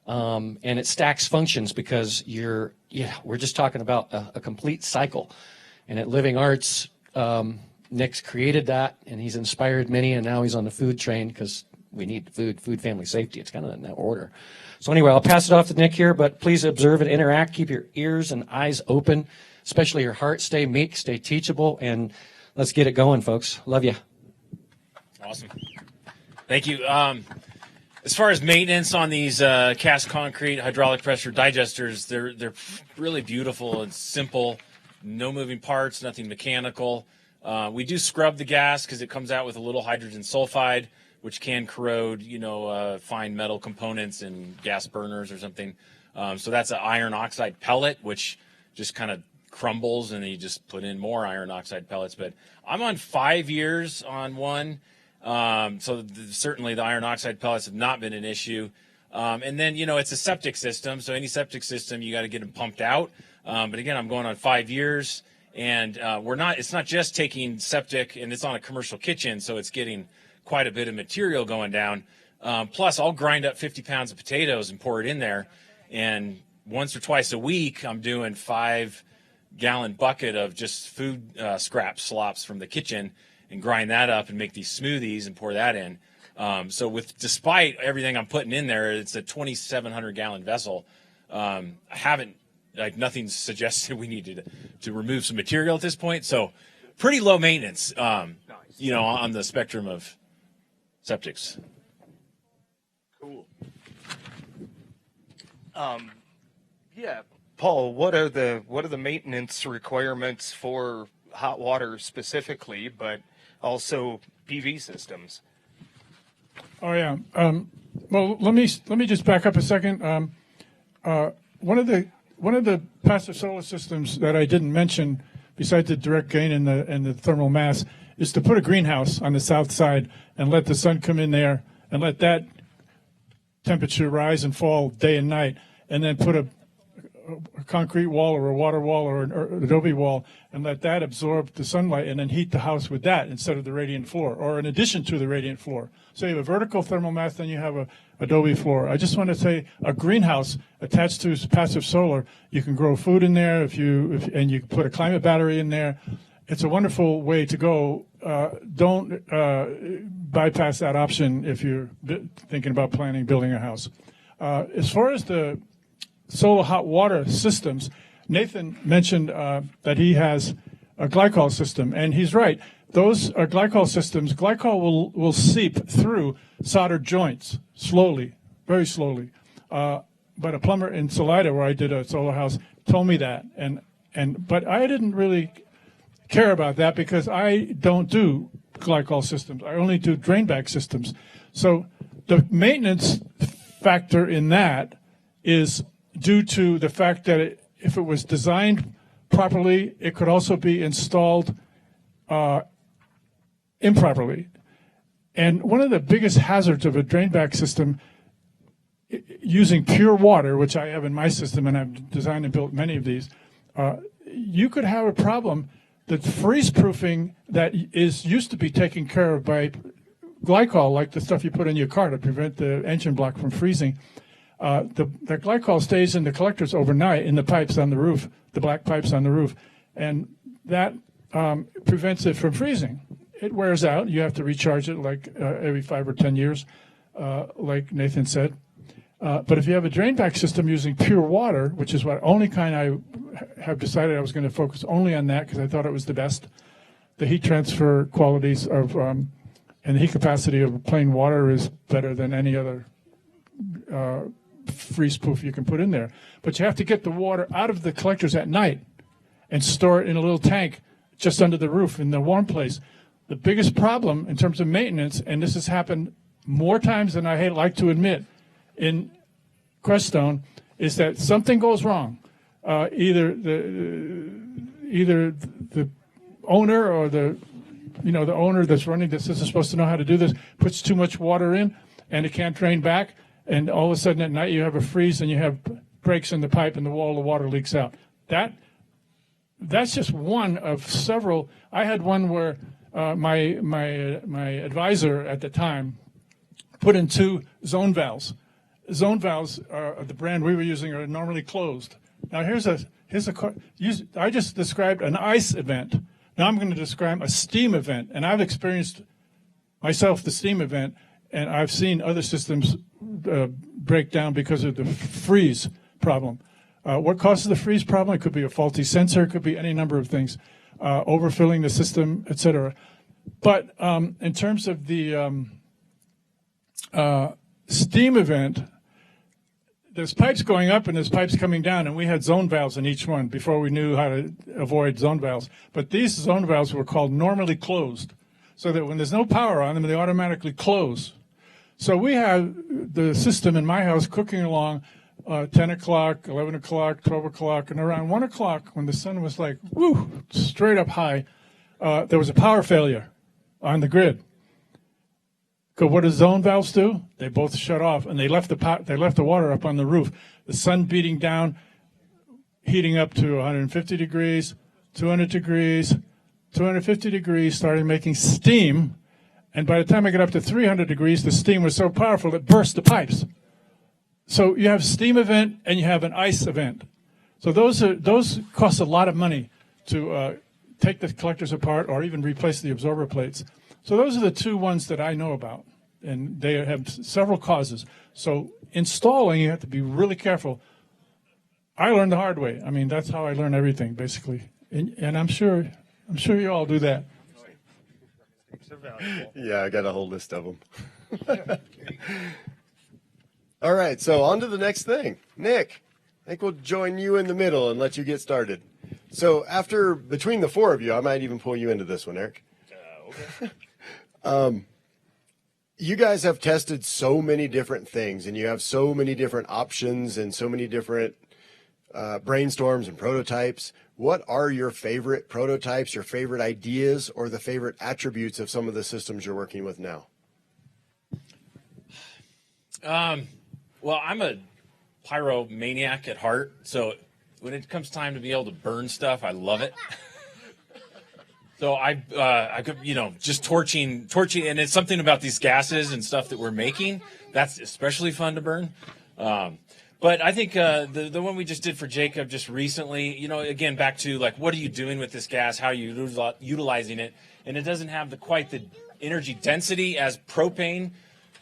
Speaker 21: And it stacks functions because we're just talking about a complete cycle. And at Living Arts, Nick's created that, and he's inspired many, and now he's on the food train because we need food, family safety. It's kind of in that order. So anyway, I'll pass it off to Nick here, but please observe and interact. Keep your ears and eyes open, especially your heart. Stay meek, stay teachable, and let's get it going, folks. Love you.
Speaker 5: Awesome. Thank you. As far as maintenance on these cast concrete hydraulic pressure digesters, they're really beautiful and simple. No moving parts, nothing mechanical. We do scrub the gas because it comes out with a little hydrogen sulfide, which can corrode, fine metal components in gas burners or something. So that's an iron oxide pellet, which just kind of crumbles, and then you just put in more iron oxide pellets. But I'm on 5 years on one. So certainly the iron oxide pellets have not been an issue. And then, it's a septic system. So any septic system, you got to get them pumped out. But again, I'm going on 5 years, and it's not just taking septic, and it's on a commercial kitchen. So it's getting quite a bit of material going down. Plus I'll grind up 50 pounds of potatoes and pour it in there. And once or twice a week, I'm doing 5-gallon bucket of just food scraps, slops from the kitchen, and grind that up and make these smoothies and pour that in. So despite everything I'm putting in there, it's a 2,700 gallon vessel. Nothing suggested we needed to remove some material at this point. So pretty low maintenance, on the spectrum of septics.
Speaker 6: Cool. Paul, what are the maintenance requirements for hot water specifically, but also PV systems?
Speaker 1: Oh yeah. Well, let me just back up a second. One of the passive solar systems that I didn't mention, besides the direct gain and the thermal mass, is to put a greenhouse on the south side and let the sun come in there and let that temperature rise and fall day and night. and then put a concrete wall or a water wall or an adobe wall and let that absorb the sunlight and then heat the house with that instead of the radiant floor or in addition to the radiant floor. So you have a vertical thermal mass, then you have a adobe floor. I just want to say a greenhouse attached to passive solar, you can grow food in there and you can put a climate battery in there. It's a wonderful way to go. Don't bypass that option if you're thinking about building a house. As far as the solar hot water systems, Nathan mentioned that he has a glycol system, and he's right. Those are glycol systems. Glycol will seep through soldered joints slowly, very slowly. But a plumber in Salida, where I did a solar house, told me that, but I didn't really care about that because I don't do glycol systems. I only do drainback systems. So the maintenance factor in that is due to the fact that if it was designed properly, it could also be installed improperly. And one of the biggest hazards of a drainback system using pure water, which I have in my system, and I've designed and built many of these, you could have a problem that freeze-proofing that used to be taken care of by glycol, like the stuff you put in your car to prevent the engine block from freezing. The glycol stays in the collectors overnight in the pipes on the roof, the black pipes on the roof, and that prevents it from freezing. It wears out. You have to recharge it like every 5 or 10 years, like Nathan said. But if you have a drainback system using pure water, which is what only kind I have decided I was going to focus only on that because I thought it was the best, the heat transfer qualities of and the heat capacity of plain water is better than any other freeze proof you can put in there. But you have to get the water out of the collectors at night and store it in a little tank just under the roof in the warm place. The biggest problem in terms of maintenance, and this has happened more times than I like to admit in Crestone, is that something goes wrong. Either the owner or the owner that's running this is supposed to know how to do this puts too much water in and it can't drain back, and all of a sudden at night you have a freeze and you have breaks in the pipe and the water leaks out. That's just one of several. I had one where my advisor at the time put in 2 zone valves. Zone valves are the brand we were using are normally closed. Now I just described an ice event. Now I'm going to describe a steam event, and I've experienced myself the steam event, and I've seen other systems break down because of the freeze problem. What causes the freeze problem? It could be a faulty sensor, it could be any number of things, overfilling the system, etc. But in terms of the steam event, there's pipes going up and there's pipes coming down, and we had zone valves in each one before we knew how to avoid zone valves. But these zone valves were called normally closed, so that when there's no power on them, they automatically close. So we have the system in my house cooking along 10 o'clock, 11 o'clock, 12 o'clock, and around 1 o'clock when the sun was like, woo, straight up high, there was a power failure on the grid. So what do zone valves do? They both shut off, and they left the water up on the roof. The sun beating down, heating up to 150 degrees, 200 degrees, 250 degrees, started making steam. And by the time I got up to 300 degrees, the steam was so powerful it burst the pipes. So you have a steam event and you have an ice event. So those cost a lot of money to take the collectors apart or even replace the absorber plates. So those are the 2 ones that I know about, and they have several causes. So installing, you have to be really careful. I learned the hard way. I mean, that's how I learn everything, basically. And I'm sure you all do that.
Speaker 11: Yeah, I got a whole list of them. All right, so on to the next thing. Nick, I think we'll join you in the middle and let you get started. So between the 4 of you, I might even pull you into this one, Eric. Okay. You guys have tested so many different things, and you have so many different options and so many different brainstorms and prototypes. What are your favorite prototypes, your favorite ideas, or the favorite attributes of some of the systems you're working with now?
Speaker 5: Well, I'm a pyromaniac at heart. So when it comes time to be able to burn stuff, I love it. So I could, just torching, and it's something about these gases and stuff that we're making that's especially fun to burn. But I think the one we just did for Jacob just recently, again, back to like, what are you doing with this gas? How are you utilizing it? And it doesn't have quite the energy density as propane,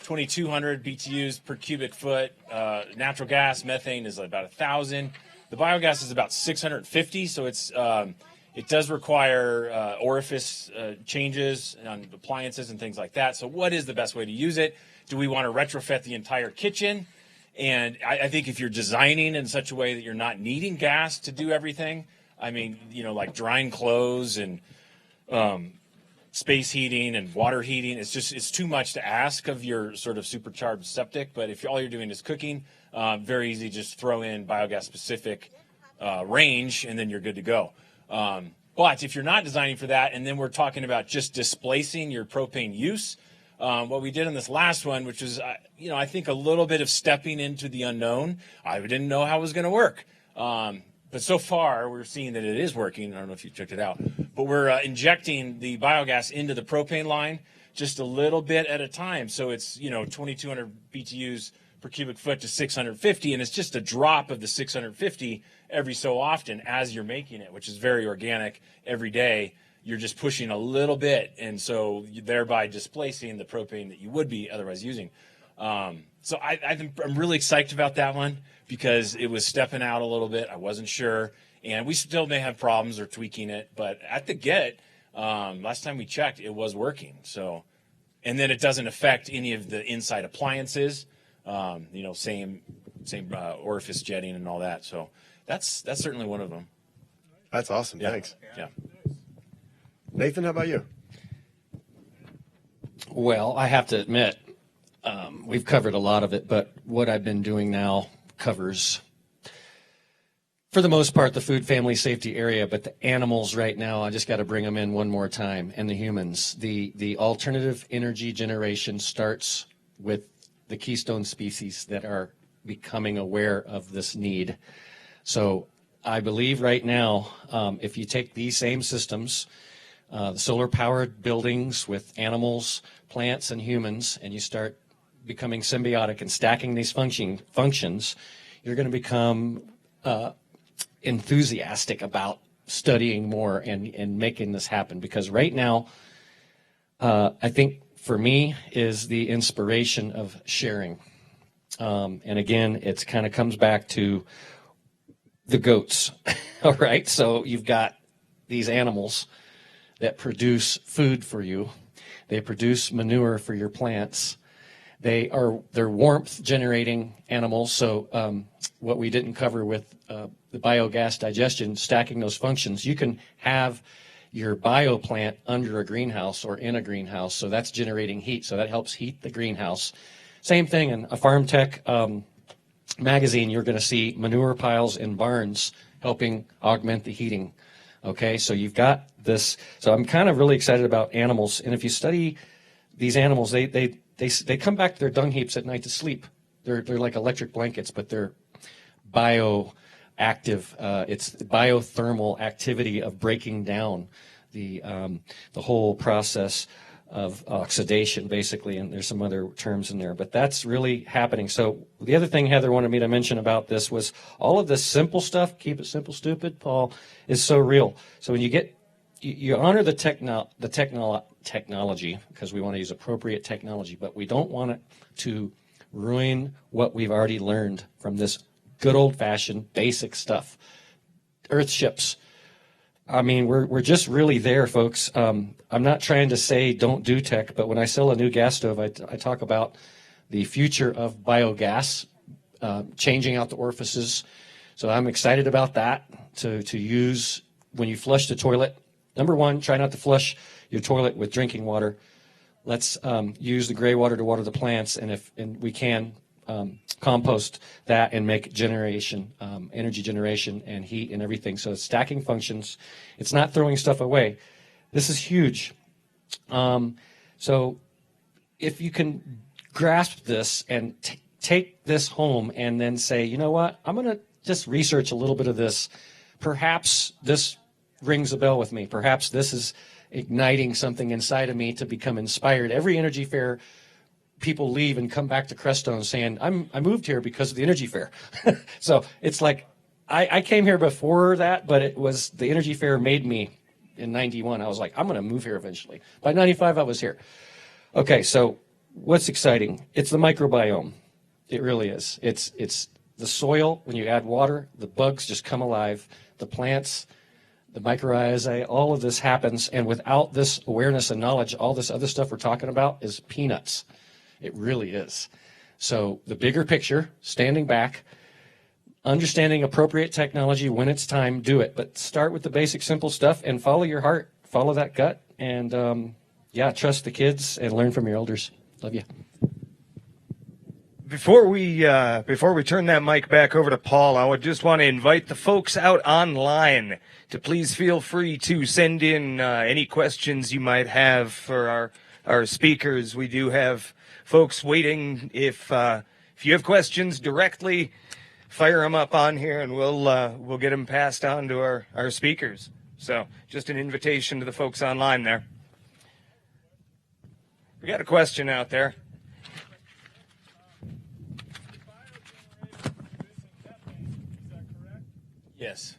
Speaker 5: 2,200 BTUs per cubic foot. Natural gas, methane is about 1,000. The biogas is about 650, so it does require orifice changes on appliances and things like that. So what is the best way to use it? Do we want to retrofit the entire kitchen? And I think if you're designing in such a way that you're not needing gas to do everything, I mean, like drying clothes and space heating and water heating, it's too much to ask of your sort of supercharged septic. But if all you're doing is cooking, very easy, just throw in biogas specific range and then you're good to go. But if you're not designing for that, and then we're talking about just displacing your propane use, what we did in this last one, which was, I think a little bit of stepping into the unknown. I didn't know how it was going to work. But so far, we're seeing that it is working. I don't know if you checked it out. But we're injecting the biogas into the propane line just a little bit at a time. So it's, 2,200 BTUs per cubic foot to 650, and it's just a drop of the 650 every so often as you're making it, which is very organic. Every day you're just pushing a little bit, and so thereby displacing the propane that you would be otherwise using. So I'm really excited about that one because it was stepping out a little bit. I wasn't sure, and we still may have problems or tweaking it, but at the last time we checked, it was working. So, and then it doesn't affect any of the inside appliances. Same orifice jetting and all that. So that's certainly one of them.
Speaker 11: That's awesome.
Speaker 5: Yeah.
Speaker 11: Thanks.
Speaker 5: Yeah.
Speaker 11: Nathan, how about you?
Speaker 21: Well, I have to admit, we've covered a lot of it, but what I've been doing now covers, for the most part, the food family safety area, but the animals right now, I just got to bring them in one more time, and the humans. The alternative energy generation starts with the keystone species that are becoming aware of this need. So I believe right now, if you take these same systems, the solar-powered buildings with animals, plants, and humans, and you start becoming symbiotic and stacking these functions, you're going to become enthusiastic about studying more and making this happen. Because right now, I think for me is the inspiration of sharing. And again, it kind of comes back to the goats. All right, so you've got these animals that produce food for you. They produce manure for your plants. They're warmth generating animals. So what we didn't cover with the biogas digestion, stacking those functions, you can have your bio plant under a greenhouse or in a greenhouse. So that's generating heat. So that helps heat the greenhouse. Same thing in a Farm Tech magazine, you're going to see manure piles in barns helping augment the heating. Okay, so you've got this. So I'm kind of really excited about animals. And if you study these animals, they come back to their dung heaps at night to sleep. They're like electric blankets, but they're bioactive. It's biothermal activity of breaking down the whole process of oxidation, basically, and there's some other terms in there, but that's really happening. So the other thing Heather wanted me to mention about this was all of this simple stuff, keep it simple, stupid, Paul, is so real. So when you honor the technology, because we want to use appropriate technology, but we don't want it to ruin what we've already learned from this good old-fashioned basic stuff. Earthships. I mean, we're just really there, folks. I'm not trying to say don't do tech, but when I sell a new gas stove, I talk about the future of biogas, changing out the orifices. So I'm excited about that to use when you flush the toilet. Number one, try not to flush your toilet with drinking water. Let's use the gray water to water the plants, and we can compost that and make energy generation and heat and everything. So it's stacking functions. It's not throwing stuff away. This is huge. So if you can grasp this and take this home and then say, you know what, I'm going to just research a little bit of this. Perhaps this rings a bell with me. Perhaps this is igniting something inside of me to become inspired. Every Energy Fair, people leave and come back to Crestone saying, I moved here because of the Energy Fair. So it's like, I came here before that, but it was the Energy Fair made me in 91. I was like, I'm going to move here eventually. By 95, I was here. Okay, so what's exciting? It's the microbiome. It really is. It's the soil. When you add water, the bugs just come alive. The plants, the mycorrhizae, all of this happens. And without this awareness and knowledge, all this other stuff we're talking about is peanuts. It really is. So the bigger picture, standing back, understanding appropriate technology when it's time, do it. But start with the basic, simple stuff and follow your heart, follow that gut, and trust the kids and learn from your elders. Love you.
Speaker 6: Before we turn that mic back over to Paul, I would just want to invite the folks out online to please feel free to send in any questions you might have for our speakers. We do have folks waiting. If you have questions directly, fire them up on here, and we'll get them passed on to our speakers. So just an invitation to the folks online there. We got a question out there.
Speaker 5: Yes.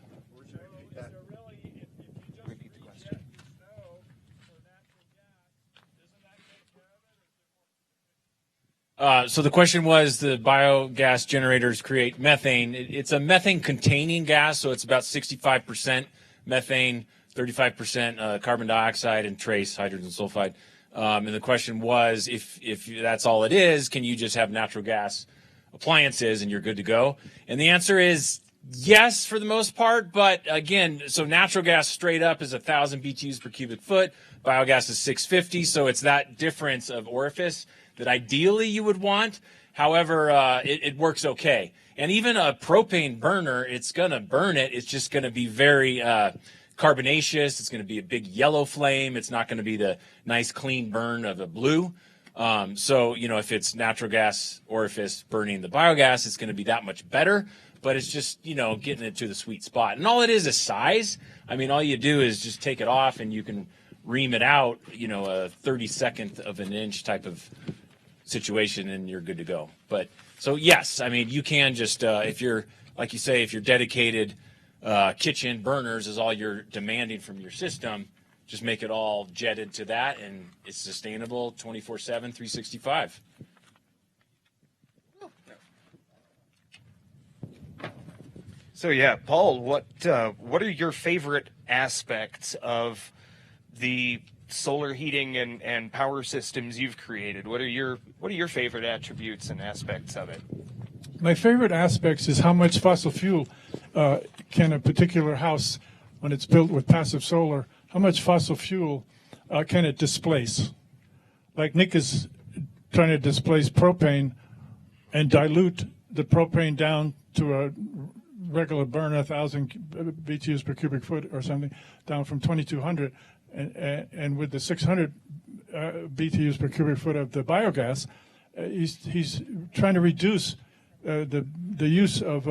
Speaker 5: So the question was, the biogas generators create methane. It's a methane-containing gas, so it's about 65% methane, 35% carbon dioxide, and trace hydrogen sulfide. And the question was, if that's all it is, can you just have natural gas appliances and you're good to go? And the answer is yes, for the most part. But again, so natural gas straight up is 1,000 BTUs per cubic foot. Biogas is 650. So it's that difference of orifice that ideally you would want. However, it works okay. And even a propane burner, it's going to burn it. It's just going to be very carbonaceous. It's going to be a big yellow flame. It's not going to be the nice clean burn of a blue. So, if it's natural gas orifice burning the biogas, it's going to be that much better. But it's just, getting it to the sweet spot. And all it is size. I mean, all you do is just take it off and you can ream it out, a 32nd of an inch type of situation, and you're good to go. But so, yes, I mean, you can just, if you're, like you say, if you're dedicated kitchen burners is all you're demanding from your system, just make it all jetted to that, and it's sustainable 24/7, 365.
Speaker 6: So yeah, Paul, what are your favorite aspects of the solar heating and power systems you've created? What are your favorite attributes and aspects of it?
Speaker 1: My favorite aspects is how much fossil fuel can a particular house, when it's built with passive solar, how much fossil fuel can it displace? Like Nick is trying to displace propane and dilute the propane down to a regular burn, 1,000 BTUs per cubic foot or something, down from 2,200. And with the 600 BTUs per cubic foot of the biogas, he's trying to reduce the use of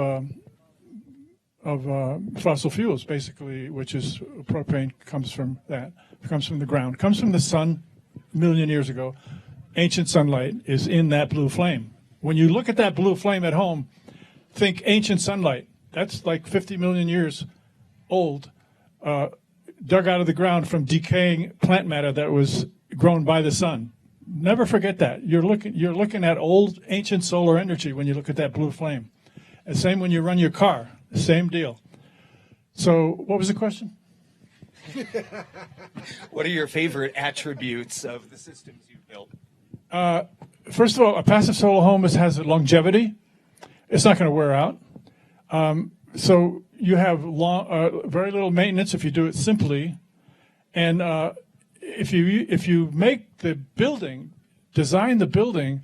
Speaker 1: fossil fuels, basically, which is propane comes from the ground, comes from the sun a million years ago. Ancient sunlight is in that blue flame. When you look at that blue flame at home, think ancient sunlight. That's like 50 million years old, dug out of the ground from decaying plant matter that was grown by the sun. Never forget that. You're looking at old ancient solar energy when you look at that blue flame. And same when you run your car, same deal. So what was the question?
Speaker 6: What are your favorite attributes of the systems you've built?
Speaker 1: First of all, a passive solar home has longevity. It's not going to wear out. So you have very little maintenance if you do it simply. And if you make the building, design the building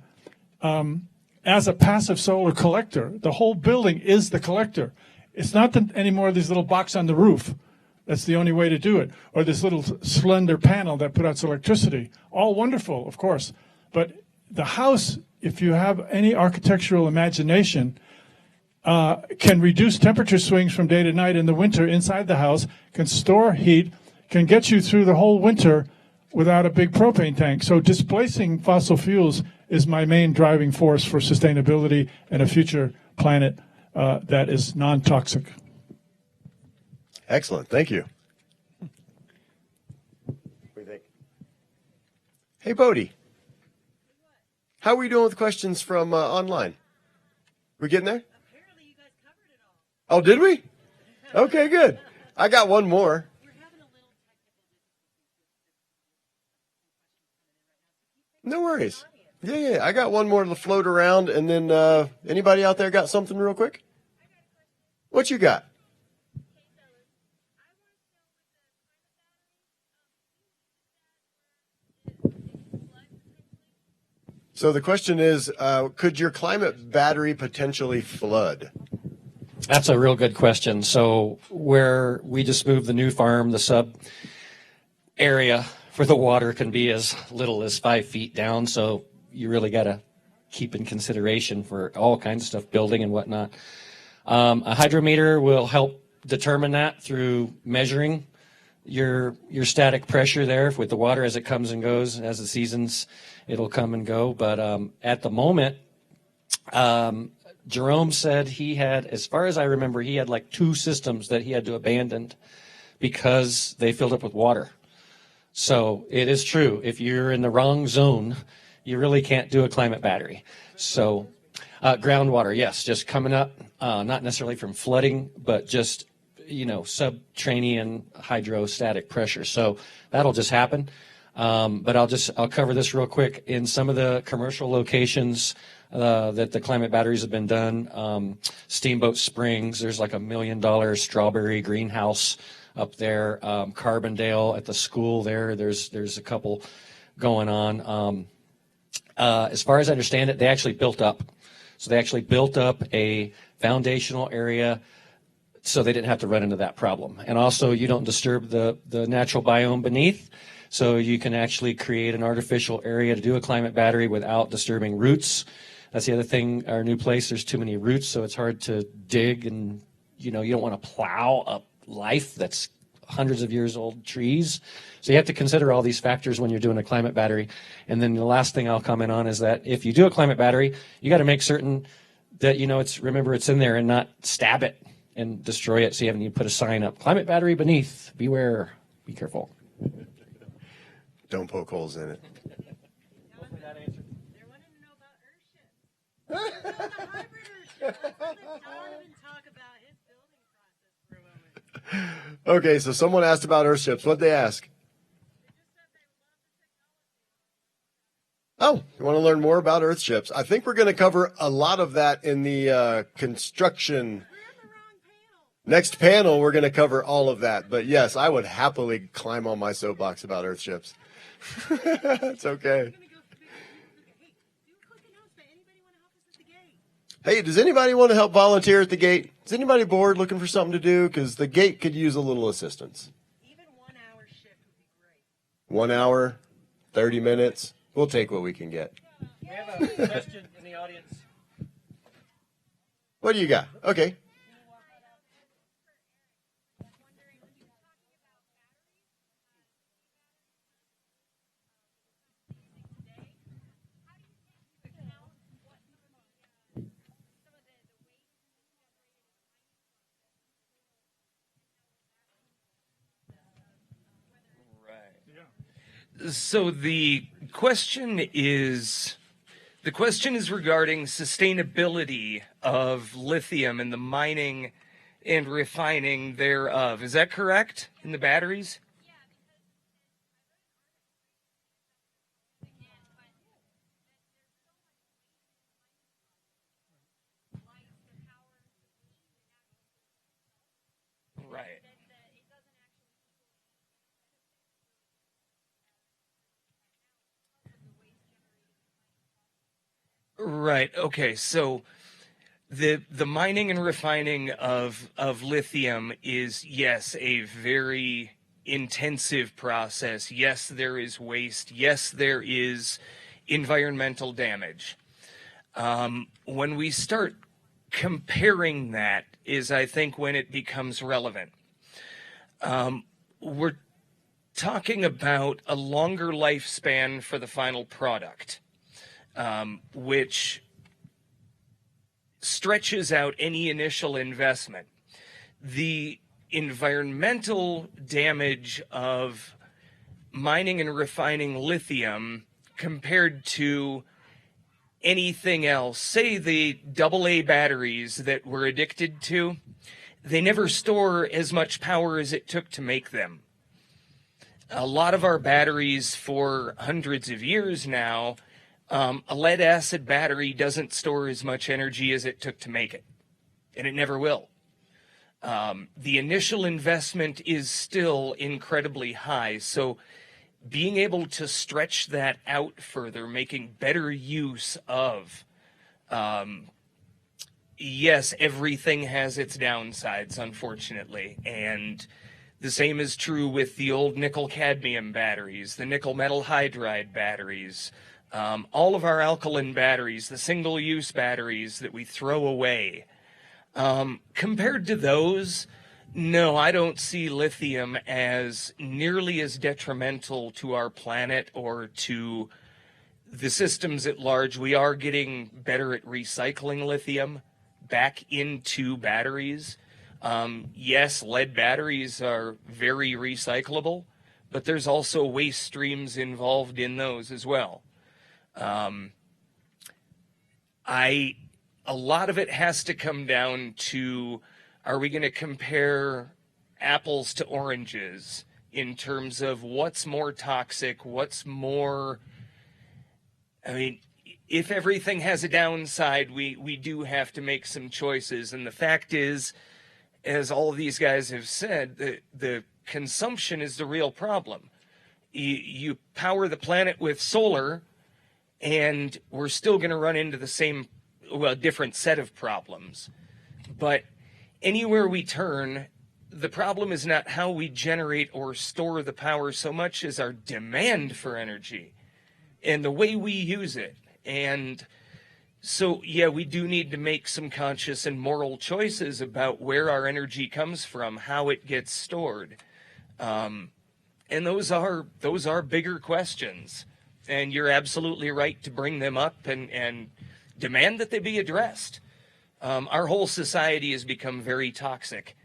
Speaker 1: as a passive solar collector, the whole building is the collector. It's not anymore these little box on the roof. That's the only way to do it. Or this little slender panel that puts out electricity. All wonderful, of course. But the house if you have any architectural imagination, can reduce temperature swings from day to night in the winter inside the house, can store heat, can get you through the whole winter without a big propane tank. So displacing fossil fuels is my main driving force for sustainability and a future planet that is non-toxic.
Speaker 7: Excellent. Thank you. What do you think? Hey, Bodie. How are we doing with questions from online? We getting there? Oh, did we? Okay, good. I got one more. No worries. Yeah. I got one more to float around, and then anybody out there got something real quick? What you got? So the question is, could your climate battery potentially flood?
Speaker 21: That's a real good question. So where we just moved the new farm, the sub area for the water can be as little as 5 feet down. So you really got to keep in consideration for all kinds of stuff, building and whatnot. A hydrometer will help determine that through measuring your static pressure there with the water as it comes and goes. As the seasons, it'll come and go. But at the moment, Jerome said he had, as far as I remember, he had like 2 systems that he had to abandon because they filled up with water. So it is true. If you're in the wrong zone, you really can't do a climate battery. So groundwater, yes, just coming up, not necessarily from flooding, but just, subterranean hydrostatic pressure. So that'll just happen. But I'll cover this real quick. In some of the commercial locations that the climate batteries have been done, Steamboat Springs, there's like $1 million strawberry greenhouse up there. Carbondale at the school there's a couple going on. As far as I understand it, they actually built up. So they actually built up a foundational area so they didn't have to run into that problem. And also you don't disturb the natural biome beneath. So you can actually create an artificial area to do a climate battery without disturbing roots. That's the other thing, our new place, there's too many roots, so it's hard to dig, and you don't want to plow up life that's hundreds of years old trees. So you have to consider all these factors when you're doing a climate battery. And then the last thing I'll comment on is that if you do a climate battery, you got to make certain that it's in there and not stab it and destroy it. So you need to put a sign up, climate battery beneath, beware, be careful.
Speaker 7: Don't poke holes in it.
Speaker 21: Hopefully that answered.
Speaker 7: Okay, so someone asked about Earthships. What'd they ask? Oh, you want to learn more about Earthships? I think we're going to cover a lot of that in the construction. Next panel, we're going to cover all of that. But yes, I would happily climb on my soapbox about Earthships. It's okay. Hey, does anybody want to help volunteer at the gate? Is anybody bored looking for something to do? Because the gate could use a little assistance. Even 1 hour shift would be great. 1 hour, 30 minutes. We'll take what we can get.
Speaker 21: We have a question in the audience.
Speaker 7: What do you got? Okay.
Speaker 6: So the question is regarding sustainability of lithium and the mining and refining thereof. Is that correct? In the batteries? Right. Right. Okay. So the mining and refining of lithium is, yes, a very intensive process. Yes, there is waste. Yes, there is environmental damage. When we start comparing that is, I think, when it becomes relevant. We're talking about a longer lifespan for the final product, which stretches out any initial investment. The environmental damage of mining and refining lithium compared to anything else, say the AA batteries that we're addicted to, they never store as much power as it took to make them. A lot of our batteries for hundreds of years now, a lead acid battery doesn't store as much energy as it took to make it, and it never will. The initial investment is still incredibly high, so being able to stretch that out further, making better use of, yes, everything has its downsides, unfortunately, and the same is true with the old nickel cadmium batteries, the nickel metal hydride batteries, all of our alkaline batteries, the single-use batteries that we throw away. Compared to those, no, I don't see lithium as nearly as detrimental to our planet or to the systems at large. We are getting better at recycling lithium back into batteries. Yes, lead batteries are very recyclable, but there's also waste streams involved in those as well. A lot of it has to come down to, are we going to compare apples to oranges in terms of what's more toxic, what's more, I mean, if everything has a downside, we do have to make some choices. And the fact is, as all of these guys have said, the consumption is the real problem. You power the planet with solar, and we're still going to run into the same, well, different set of problems. But anywhere we turn, the problem is not how we generate or store the power so much as our demand for energy and the way we use it. And so, yeah, we do need to make some conscious and moral choices about where our energy comes from, how it gets stored. And those are bigger questions. And you're absolutely right to bring them up and demand that they be addressed. Our whole society has become very toxic.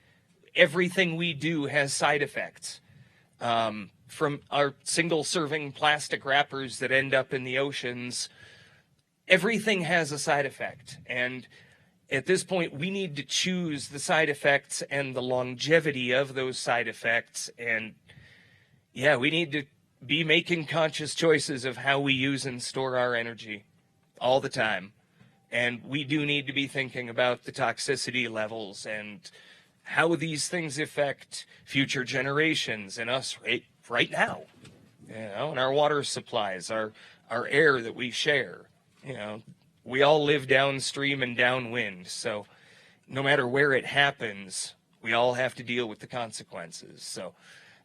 Speaker 6: Everything we do has side effects. From our single-serving plastic wrappers that end up in the oceans, everything has a side effect. And at this point, we need to choose the side effects and the longevity of those side effects. And yeah, we need to be making conscious choices of how we use and store our energy all the time. And we do need to be thinking about the toxicity levels and how these things affect future generations and us right now. You know, and our water supplies, our air that we share. You know, we all live downstream and downwind, so no matter where it happens, we all have to deal with the consequences. So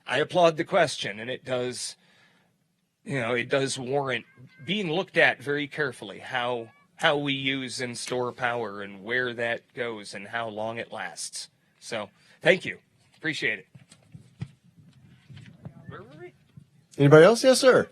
Speaker 6: I applaud the question, and it does, you know, it does warrant being looked at very carefully, how we use and store power and where that goes and how long it lasts. So thank you. Appreciate it.
Speaker 7: Anybody else? Yes, sir.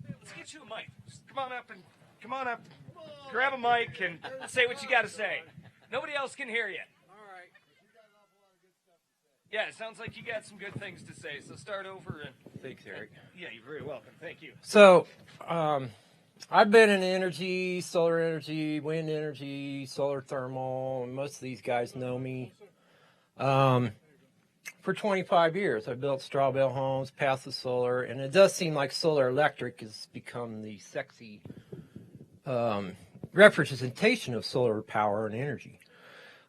Speaker 6: Let's get you a mic. Just come on up, grab a mic and say what you got to say. Nobody else can hear you. All right. Yeah, it sounds like you got some good things to say. So start over.
Speaker 8: Thanks, Eric.
Speaker 6: Yeah, you're very welcome. Thank you.
Speaker 8: So, I've been in energy, solar energy, wind energy, solar thermal, and most of these guys know me. For 25 years, I built straw bale homes, passive solar, and it does seem like solar electric has become the sexy representation of solar power and energy.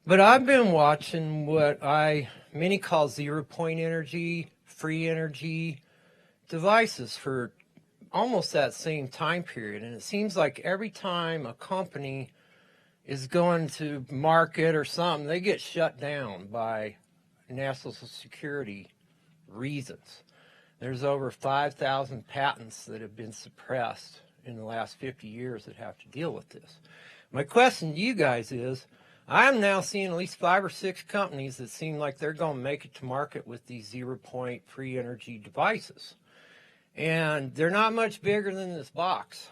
Speaker 8: But I've been watching what I many call 0-point energy, free energy devices for almost that same time period. And it seems like every time a company is going to market or something, they get shut down by national security reasons. There's over 5,000 patents that have been suppressed in the last 50 years that have to deal with this. My question to you guys is, I'm now seeing at least 5 or 6 companies that seem like they're going to make it to market with these 0-point free energy devices. And they're not much bigger than this box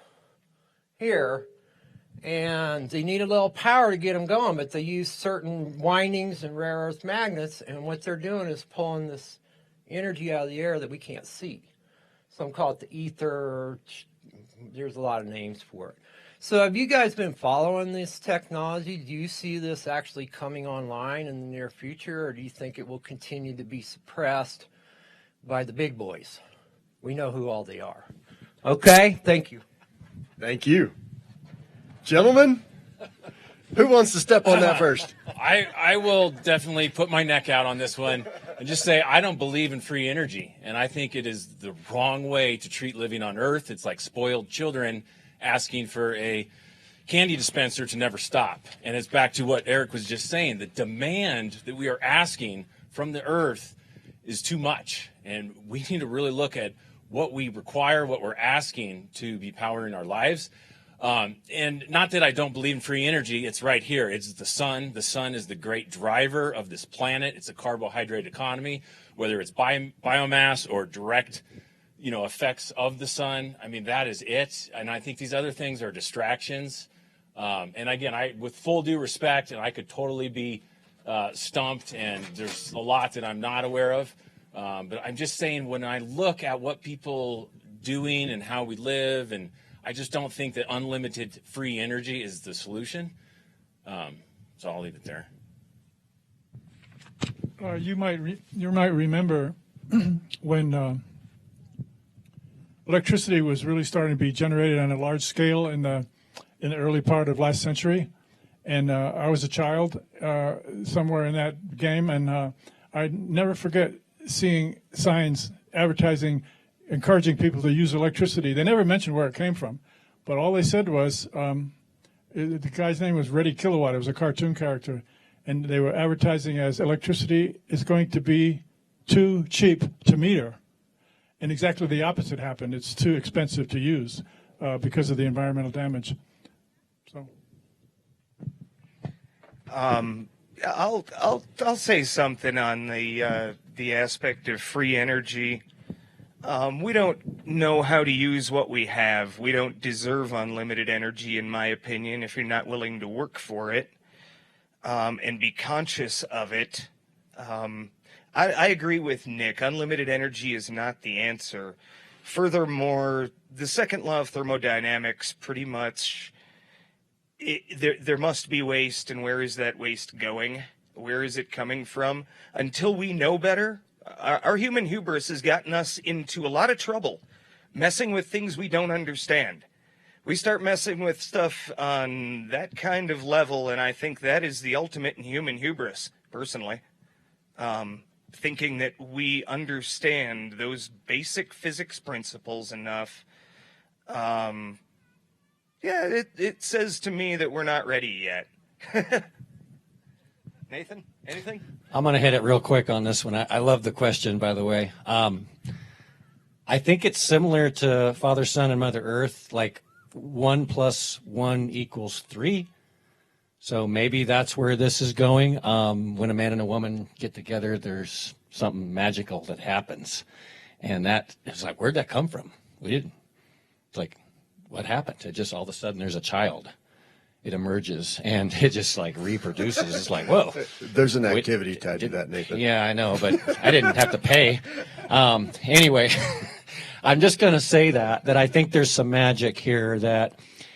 Speaker 8: here. And they need a little power to get them going, but they use certain windings and rare earth magnets, and what they're doing is pulling this energy out of the air that we can't see. Some call it the ether. There's a lot of names for it. So have you guys been following this technology? Do you see this actually coming online in the near future, or do you think it will continue to be suppressed by the big boys? We know who all they are. Okay, thank you.
Speaker 7: Thank you. Gentlemen, who wants to step on that first?
Speaker 5: I will definitely put my neck out on this one and just say I don't believe in free energy, and I think it is the wrong way to treat living on Earth. It's like spoiled children asking for a candy dispenser to never stop. And it's back to what Eric was just saying. The demand that we are asking from the Earth is too much, and we need to really look at what we require, what we're asking to be powering our lives. And not that I don't believe in free energy, it's right here. It's the sun. The sun is the great driver of this planet. It's a carbohydrate economy, whether it's biomass or direct, effects of the sun. I mean, that is it. And I think these other things are distractions. And again, with full due respect, and I could totally be stumped, and there's a lot that I'm not aware of. But I'm just saying, when I look at what people doing and how we live, and I just don't think that unlimited free energy is the solution. So I'll leave it there.
Speaker 1: You might remember when electricity was really starting to be generated on a large scale in the early part of last century, and I was a child somewhere in that game, and I never forget seeing signs advertising, encouraging people to use electricity. They never mentioned where it came from, but all they said was, the guy's name was Reddy Kilowatt. It was a cartoon character, and they were advertising as electricity is going to be too cheap to meter. And exactly the opposite happened. It's too expensive to use because of the environmental damage. So,
Speaker 6: I'll say something on the aspect of free energy. We don't know how to use what we have. We don't deserve unlimited energy, in my opinion, if you're not willing to work for it and be conscious of it. I agree with Nick. Unlimited energy is not the answer. Furthermore, the second law of thermodynamics pretty much, there must be waste, and where is that waste going? Where is it coming from? Until we know better, our human hubris has gotten us into a lot of trouble, messing with things we don't understand. We start messing with stuff on that kind of level, and I think that is the ultimate in human hubris, personally. Thinking that we understand those basic physics principles enough. It says to me that we're not ready yet. Nathan, anything?
Speaker 21: I'm going to hit it real quick on this one. I love the question, by the way. I think it's similar to Father, Son, and Mother Earth, like 1 + 1 = 3. So maybe that's where this is going. When a man and a woman get together, there's something magical that happens. And that is like, where'd that come from? We didn't. It's like, what happened? It just all of a sudden there's a child. It emerges and it just like reproduces. It's like, whoa.
Speaker 7: There's an activity tied to that, Nathan.
Speaker 21: Yeah, I know, but I didn't have to pay. Anyway, I'm just going to say that I think there's some magic here, that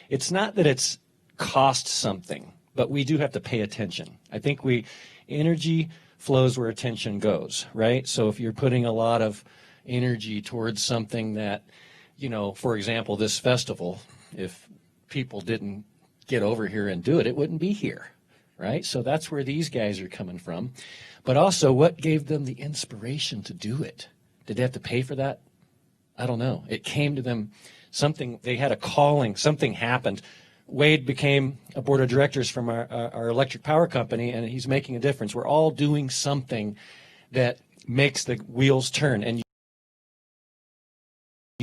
Speaker 21: it's not that it's cost something, but we do have to pay attention. I think energy flows where attention goes, right? So if you're putting a lot of energy towards something that, for example, this festival, if people didn't get over here and do it, it wouldn't be here, right? So that's where these guys are coming from. But also, what gave them the inspiration to do it? Did they have to pay for that? I don't know. It came to them, something, they had a calling, something happened. Wade became a board of directors from our electric power company, and he's making a difference. We're all doing something that makes the wheels turn. And you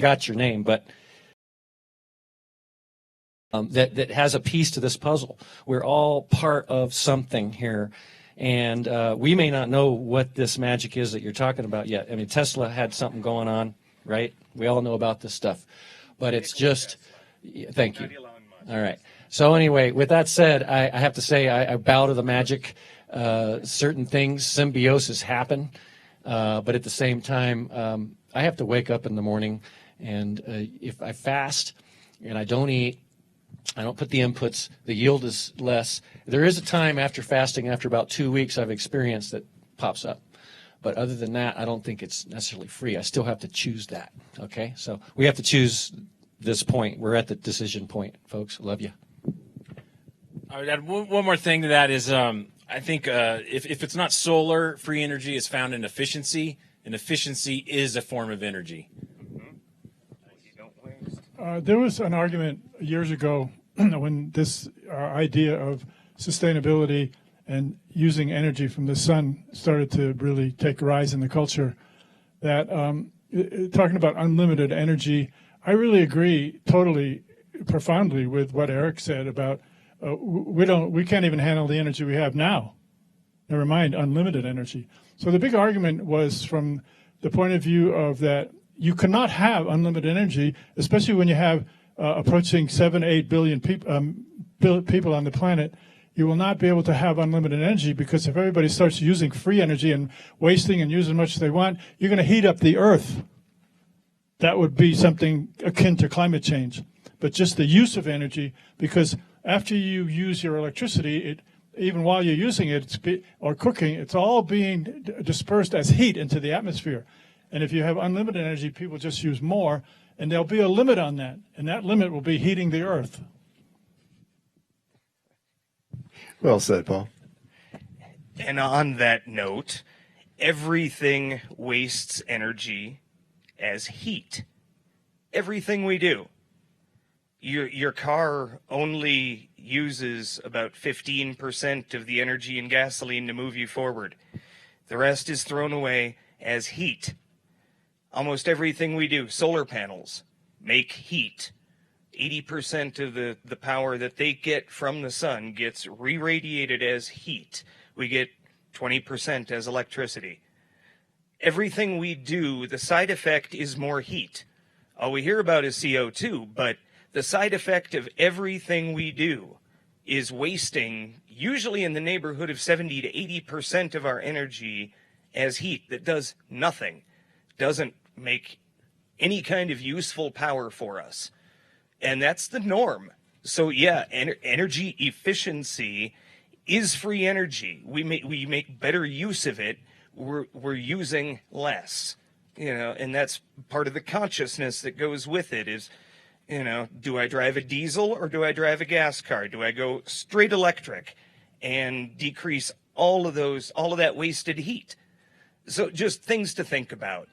Speaker 21: got your name, but that has a piece to this puzzle. We're all part of something here. And we may not know what this magic is that you're talking about yet. I mean, Tesla had something going on, right? We all know about this stuff. But it's just, thank you. All right. So anyway, with that said, I have to say I bow to the magic. Certain things, symbiosis happen. But at the same time, I have to wake up in the morning, and if I fast and I don't eat, I don't put the inputs, the yield is less. There is a time after fasting, after about 2 weeks, I've experienced that pops up. But other than that, I don't think it's necessarily free. I still have to choose that, okay? So we have to choose this point. We're at the decision point, folks. Love you.
Speaker 5: I would add one more thing to that is I think if it's not solar, free energy is found in efficiency, and efficiency is a form of energy.
Speaker 1: There was an argument years ago when this idea of sustainability and using energy from the sun started to really take a rise in the culture, that talking about unlimited energy, I really agree totally profoundly with what Eric said about we can't even handle the energy we have now, never mind unlimited energy. So the big argument was from the point of view of that you cannot have unlimited energy, especially when you have approaching 7-8 billion people on the planet. You will not be able to have unlimited energy, because if everybody starts using free energy and wasting and using as much as they want, you're going to heat up the earth. That would be something akin to climate change. But just the use of energy, because after you use your electricity, even while you're using it or cooking, it's all being dispersed as heat into the atmosphere. And if you have unlimited energy, people just use more, and there'll be a limit on that, and that limit will be heating the earth.
Speaker 7: Well said, Paul.
Speaker 4: And on that note, everything wastes energy as heat. Everything we do. Your car only uses about 15% of the energy in gasoline to move you forward. The rest is thrown away as heat. Almost everything we do, solar panels, make heat. 80% of the power that they get from the sun gets re-radiated as heat. We get 20% as electricity. Everything we do, the side effect is more heat. All we hear about is CO2, but the side effect of everything we do is wasting, usually in the neighborhood of 70 to 80% of our energy as heat that does nothing, doesn't make any kind of useful power for us. And that's the norm. So yeah, energy efficiency is free energy. We make better use of it. We're using less, and that's part of the consciousness that goes with it is, do I drive a diesel or do I drive a gas car? Do I go straight electric and decrease all of that wasted heat? So just things to think about.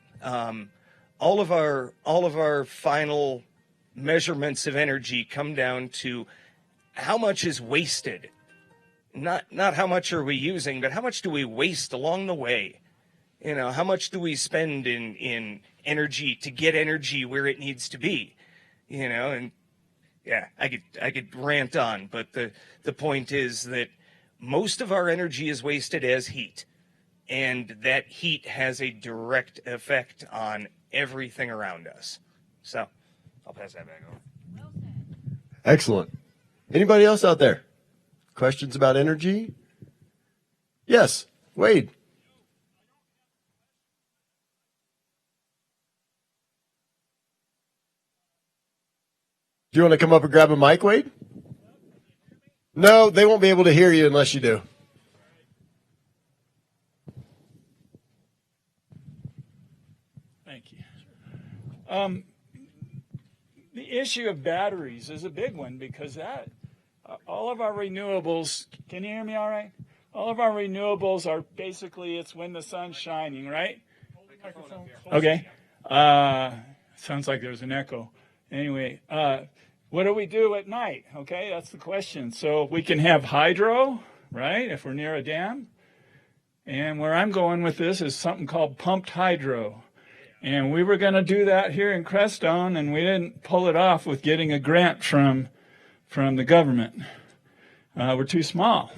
Speaker 4: All of our final measurements of energy come down to how much is wasted. Not how much are we using, but how much do we waste along the way? How much do we spend in energy to get energy where it needs to be? And yeah, I could rant on, but the point is that most of our energy is wasted as heat, and that heat has a direct effect on everything around us. So I'll pass that back over.
Speaker 7: Excellent. Anybody else out there? Questions about energy? Yes, Wade. Do you want to come up and grab a mic, Wade? No, they won't be able to hear you unless you do.
Speaker 1: Thank you. The issue of batteries is a big one, because that
Speaker 3: all of our renewables, can you hear me all right? All of our renewables are basically, it's when the sun's shining, right? Okay. Sounds like there's an echo. Anyway, what do we do at night? Okay, that's the question. So we can have hydro, right, if we're near a dam. And where I'm going with this is something called pumped hydro. And we were going to do that here in Crestone, and we didn't pull it off with getting a grant from the government. We're too small.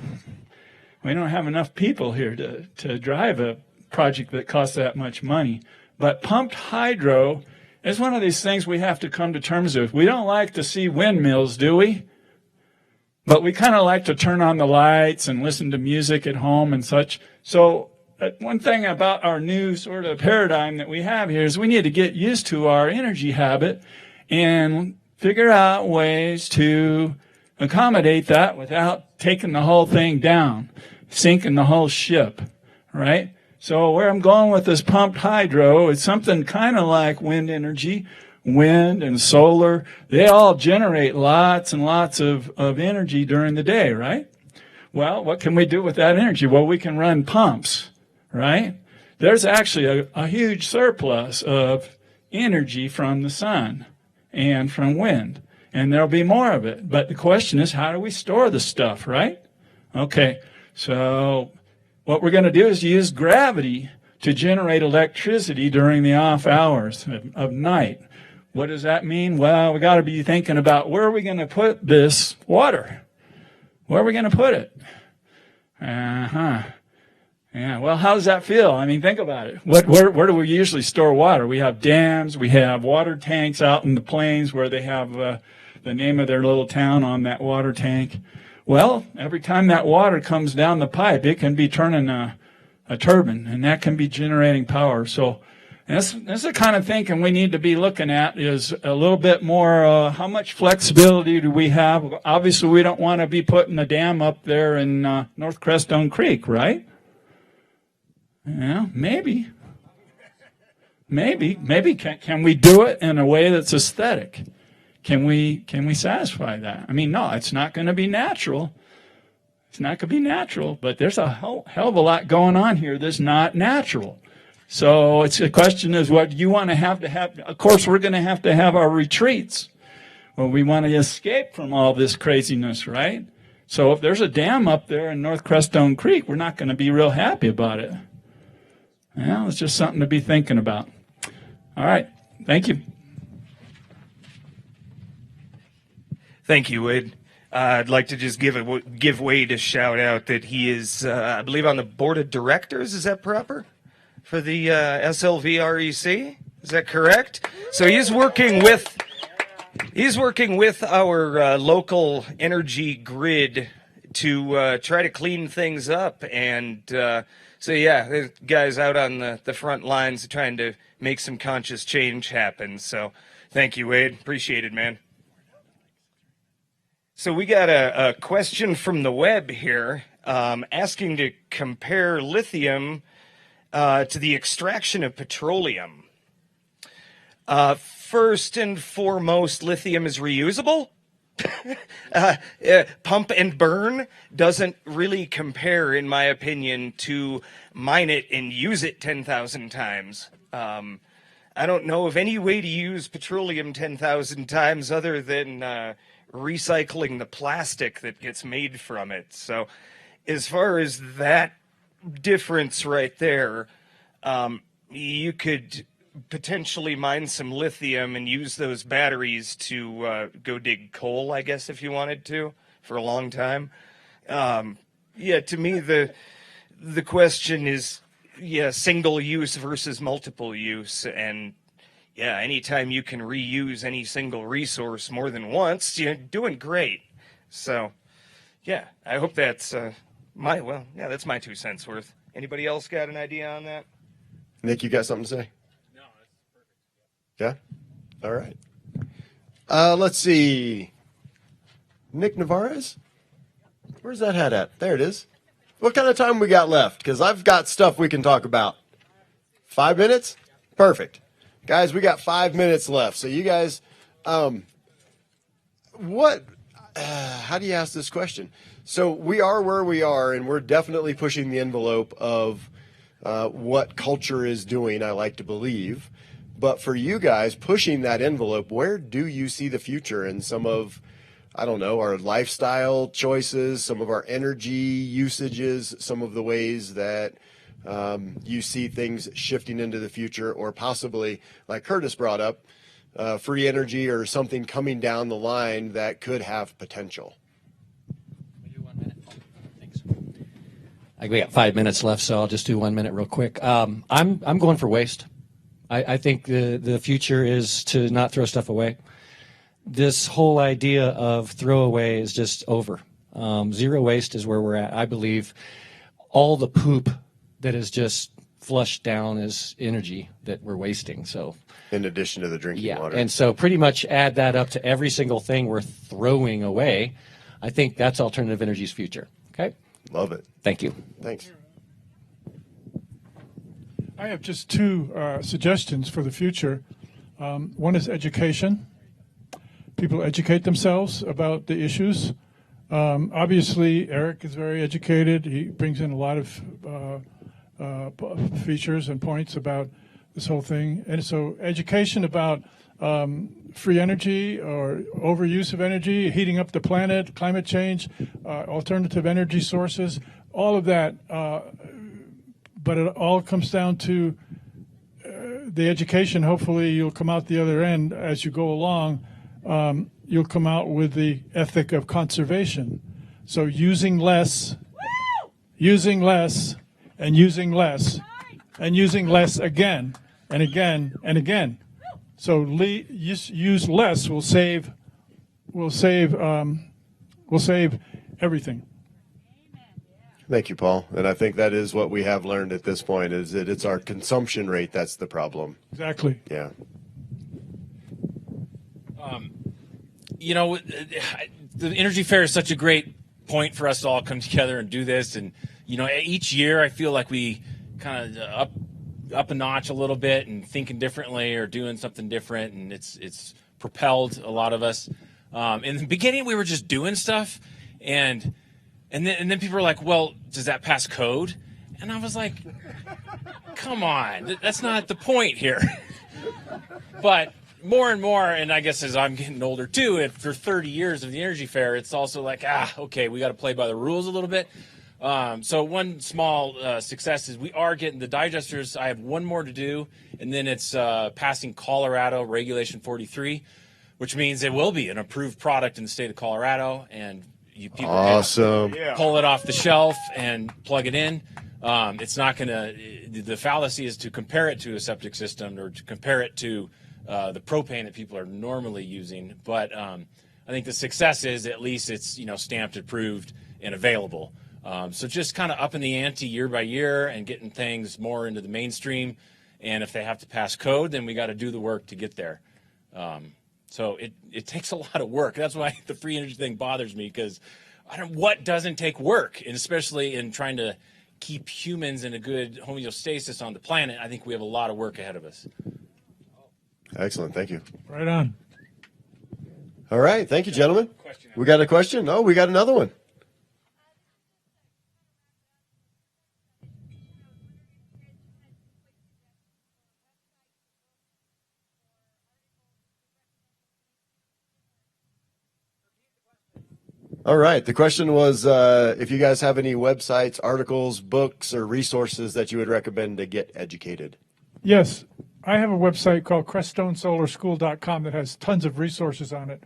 Speaker 3: We don't have enough people here to drive a project that costs that much money. But pumped hydro is one of these things we have to come to terms with. We don't like to see windmills, do we? But we kind of like to turn on the lights and listen to music at home and such. So one thing about our new sort of paradigm that we have here is we need to get used to our energy habit and figure out ways to accommodate that without taking the whole thing down, sinking the whole ship, right? So where I'm going with this pumped hydro is something kind of like wind energy. Wind and solar, they all generate lots and lots of energy during the day, right? Well, what can we do with that energy? Well, we can run pumps, right? There's actually a huge surplus of energy from the sun and from wind, and there'll be more of it. But the question is, how do we store the stuff, right? Okay, so what we're going to do is use gravity to generate electricity during the off hours of night. What does that mean? Well, we got to be thinking about where are we going to put this water? Where are we going to put it? Yeah, well, how does that feel? I mean, think about it. Where do we usually store water? We have dams, we have water tanks out in the plains where they have the name of their little town on that water tank. Well, every time that water comes down the pipe, it can be turning a turbine, and that can be generating power. So that's the kind of thinking we need to be looking at is a little bit more, how much flexibility do we have? Obviously, we don't want to be putting a dam up there in North Crestone Creek, right? Yeah, maybe. Can we do it in a way that's aesthetic? Can we satisfy that? I mean, no, it's not going to be natural. It's not going to be natural, but there's a hell of a lot going on here that's not natural. So it's a question is what you want to have. Of course, we're going to have our retreats where we want to escape from all this craziness, right? So if there's a dam up there in North Crestone Creek, we're not going to be real happy about it. Well, it's just something to be thinking about. All right. Thank you.
Speaker 6: Thank you, Wade. I'd like to just give Wade a shout out that he is, I believe, on the board of directors. Is that proper? For the SLVREC, is that correct? So he's working with our local energy grid to try to clean things up, and so yeah, the guys out on the front lines trying to make some conscious change happen. So thank you, Wade. Appreciate it, man. So we got a question from the web here, asking to compare lithium to the extraction of petroleum. First and foremost, lithium is reusable. Pump and burn doesn't really compare, in my opinion, to mine it and use it 10,000 times. I don't know of any way to use petroleum 10,000 times other than recycling the plastic that gets made from it. So as far as that difference right there, you could potentially mine some lithium and use those batteries to go dig coal, I guess, if you wanted to, for a long time. Yeah, to me, the question is, yeah, single use versus multiple use. And yeah, anytime you can reuse any single resource more than once, you're doing great. So yeah, I hope that's that's my 2 cents worth. Anybody else got an idea on that?
Speaker 7: Nick, you got something to say?
Speaker 5: No, that's perfect.
Speaker 7: Yeah? All right. Let's see. Nick Navarez? Where's that hat at? There it is. What kind of time we got left? Because I've got stuff we can talk about. 5 minutes? Perfect. Guys, we got 5 minutes left. So you guys, how do you ask this question? So we are where we are, and we're definitely pushing the envelope of what culture is doing, I like to believe. But for you guys pushing that envelope, where do you see the future in some of, I don't know, our lifestyle choices, some of our energy usages, some of the ways that you see things shifting into the future, or possibly, like Curtis brought up, free energy or something coming down the line that could have potential?
Speaker 21: We got 5 minutes left, so I'll just do 1 minute real quick. I'm going for waste. I think the future is to not throw stuff away. This whole idea of throwaway is just over. Zero waste is where we're at. I believe all the poop that is just flushed down is energy that we're wasting. So,
Speaker 7: in addition to the drinking water.
Speaker 21: And so pretty much add that up to every single thing we're throwing away. I think that's alternative energy's future. Okay?
Speaker 7: Love it.
Speaker 21: Thank you.
Speaker 7: Thanks.
Speaker 1: I have just two suggestions for the future. One is education. People educate themselves about the issues. Obviously, Eric is very educated. He brings in a lot of features and points about this whole thing. And so education about free energy or overuse of energy, heating up the planet, climate change, alternative energy sources, all of that. But it all comes down to the education. Hopefully you'll come out the other end as you go along. You'll come out with the ethic of conservation. So using less, using less, and using less, and using less again, and again, and again. So use less will save everything.
Speaker 7: Thank you, Paul. And I think that is what we have learned at this point, is that it's our consumption rate that's the problem.
Speaker 1: Exactly.
Speaker 7: Yeah.
Speaker 5: You know, the Energy Fair is such a great point for us to all come together and do this. And, you know, each year I feel like we kind of up a notch a little bit and thinking differently or doing something different. And it's propelled a lot of us. In the beginning, we were just doing stuff. And then people were like, well, does that pass code? And I was like, come on, that's not the point here. But more and more, and I guess as I'm getting older too, after 30 years of the Energy Fair, it's also like, okay, we got to play by the rules a little bit. So one small success is we are getting the digesters. I have one more to do, and then it's passing Colorado Regulation 43, which means it will be an approved product in the state of Colorado, and people
Speaker 7: awesome.
Speaker 5: can pull it off the shelf and plug it in. It's not going to, the fallacy is to compare it to a septic system or to compare it to the propane that people are normally using. But I think the success is at least it's, stamped, approved, and available. So just kind of upping the ante year by year and getting things more into the mainstream. And if they have to pass code, then we got to do the work to get there. So it takes a lot of work. That's why the free energy thing bothers me, because what doesn't take work, and especially in trying to keep humans in a good homeostasis on the planet. I think we have a lot of work ahead of us.
Speaker 7: Excellent. Thank you.
Speaker 1: Right on.
Speaker 7: All right. Thank you, gentlemen. We got a question? Oh, we got another one. All right. The question was if you guys have any websites, articles, books, or resources that you would recommend to get educated.
Speaker 1: Yes. I have a website called CrestoneSolarSchool.com that has tons of resources on it,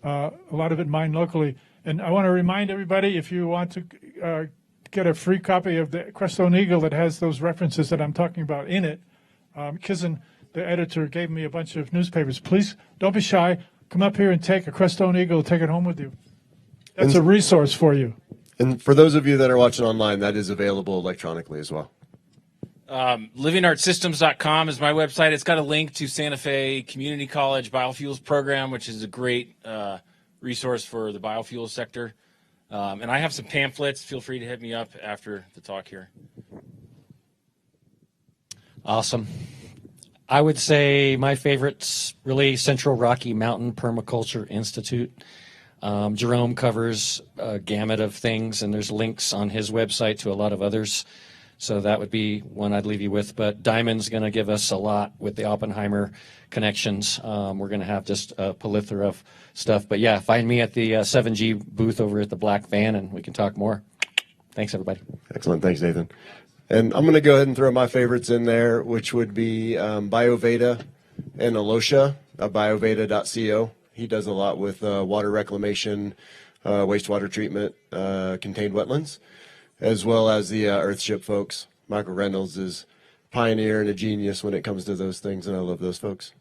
Speaker 1: a lot of it mined locally. And I want to remind everybody, if you want to get a free copy of the Crestone Eagle that has those references that I'm talking about in it, Kizen, the editor, gave me a bunch of newspapers. Please don't be shy. Come up here and take a Crestone Eagle, take it home with you. That's a resource for you.
Speaker 7: And for those of you that are watching online, that is available electronically as well.
Speaker 5: LivingArtSystems.com is my website. It's got a link to Santa Fe Community College Biofuels Program, which is a great resource for the biofuels sector. And I have some pamphlets. Feel free to hit me up after the talk here.
Speaker 21: Awesome. I would say my favorite's really Central Rocky Mountain Permaculture Institute. Jerome covers a gamut of things, and there's links on his website to a lot of others. So that would be one I'd leave you with. But Diamond's going to give us a lot with the Oppenheimer connections. We're going to have just a plethora of stuff. But yeah, find me at the 7G booth over at the Black Van, and we can talk more. Thanks, everybody.
Speaker 7: Excellent. Thanks, Nathan. And I'm going to go ahead and throw my favorites in there, which would be BioVeda and Alosha, bioveda.co. He does a lot with water reclamation, wastewater treatment, contained wetlands, as well as the Earthship folks. Michael Reynolds is a pioneer and a genius when it comes to those things, and I love those folks.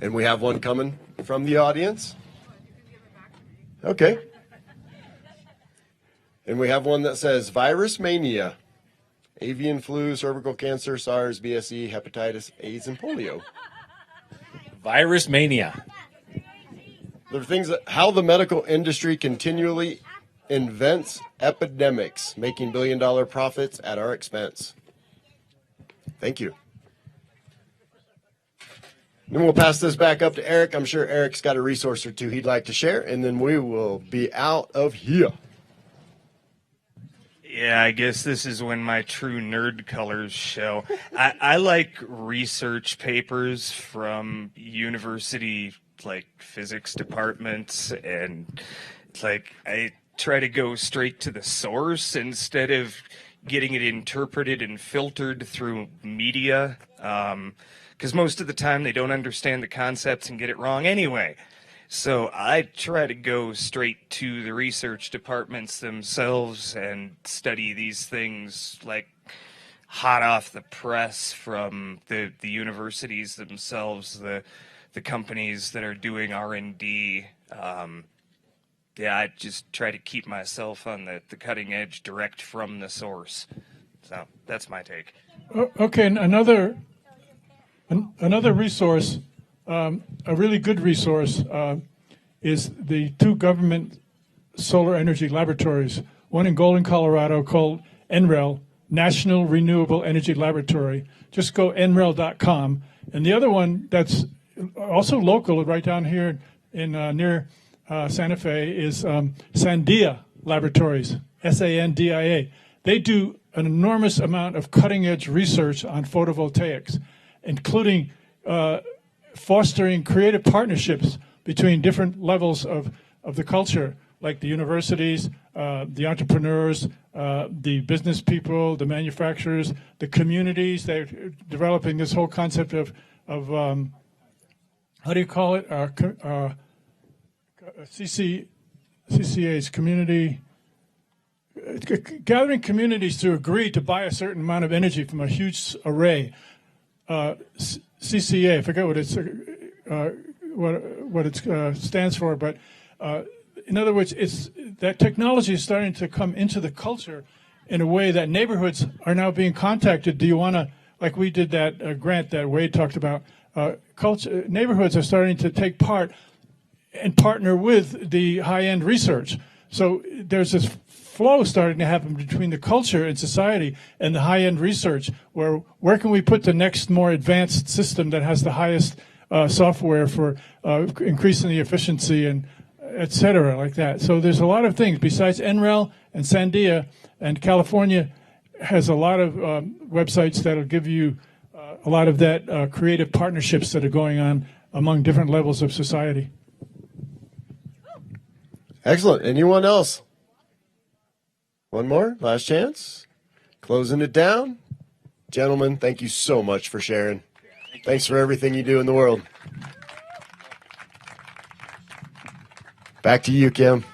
Speaker 7: And we have one coming from the audience. Okay. And we have one that says Virus Mania. Avian flu, cervical cancer, SARS, BSE, hepatitis, AIDS, and polio.
Speaker 5: Virus mania.
Speaker 7: There are things that how the medical industry continually invents epidemics, making billion-dollar profits at our expense. Thank you. Then we'll pass this back up to Eric. I'm sure Eric's got a resource or two he'd like to share, and then we will be out of here.
Speaker 6: Yeah, I guess this is when my true nerd colors show. I like research papers from university, like, physics departments, and, like, I try to go straight to the source instead of getting it interpreted and filtered through media, because most of the time they don't understand the concepts and get it wrong anyway. So I try to go straight to the research departments themselves and study these things like hot off the press from the universities themselves, the companies that are doing R&D. Yeah, I just try to keep myself on the cutting edge direct from the source. So that's my take.
Speaker 1: Okay, and another resource, a really good resource, is the two government solar energy laboratories, one in Golden, Colorado called NREL, National Renewable Energy Laboratory. Just go nrel.com. And the other one that's also local right down here in near Santa Fe is Sandia Laboratories, Sandia. They do an enormous amount of cutting-edge research on photovoltaics, including fostering creative partnerships between different levels of the culture, like the universities, the entrepreneurs, the business people, the manufacturers, the communities. They're developing this whole concept of how do you call it? CCA's community, gathering communities to agree to buy a certain amount of energy from a huge array. CCA, I forget what it's what it stands for, but in other words, it's that technology is starting to come into the culture in a way that neighborhoods are now being contacted. Do you want to, like we did that grant that Wade talked about, culture, neighborhoods are starting to take part and partner with the high-end research. So there's this flow starting to happen between the culture and society and the high-end research, where can we put the next more advanced system that has the highest software for increasing the efficiency and et cetera, like that. So there's a lot of things besides NREL and Sandia, and California has a lot of websites that'll give you a lot of that creative partnerships that are going on among different levels of society.
Speaker 7: Excellent. Anyone else? One more? Last chance? Closing it down? Gentlemen, thank you so much for sharing. Thanks for everything you do in the world. Back to you, Kim.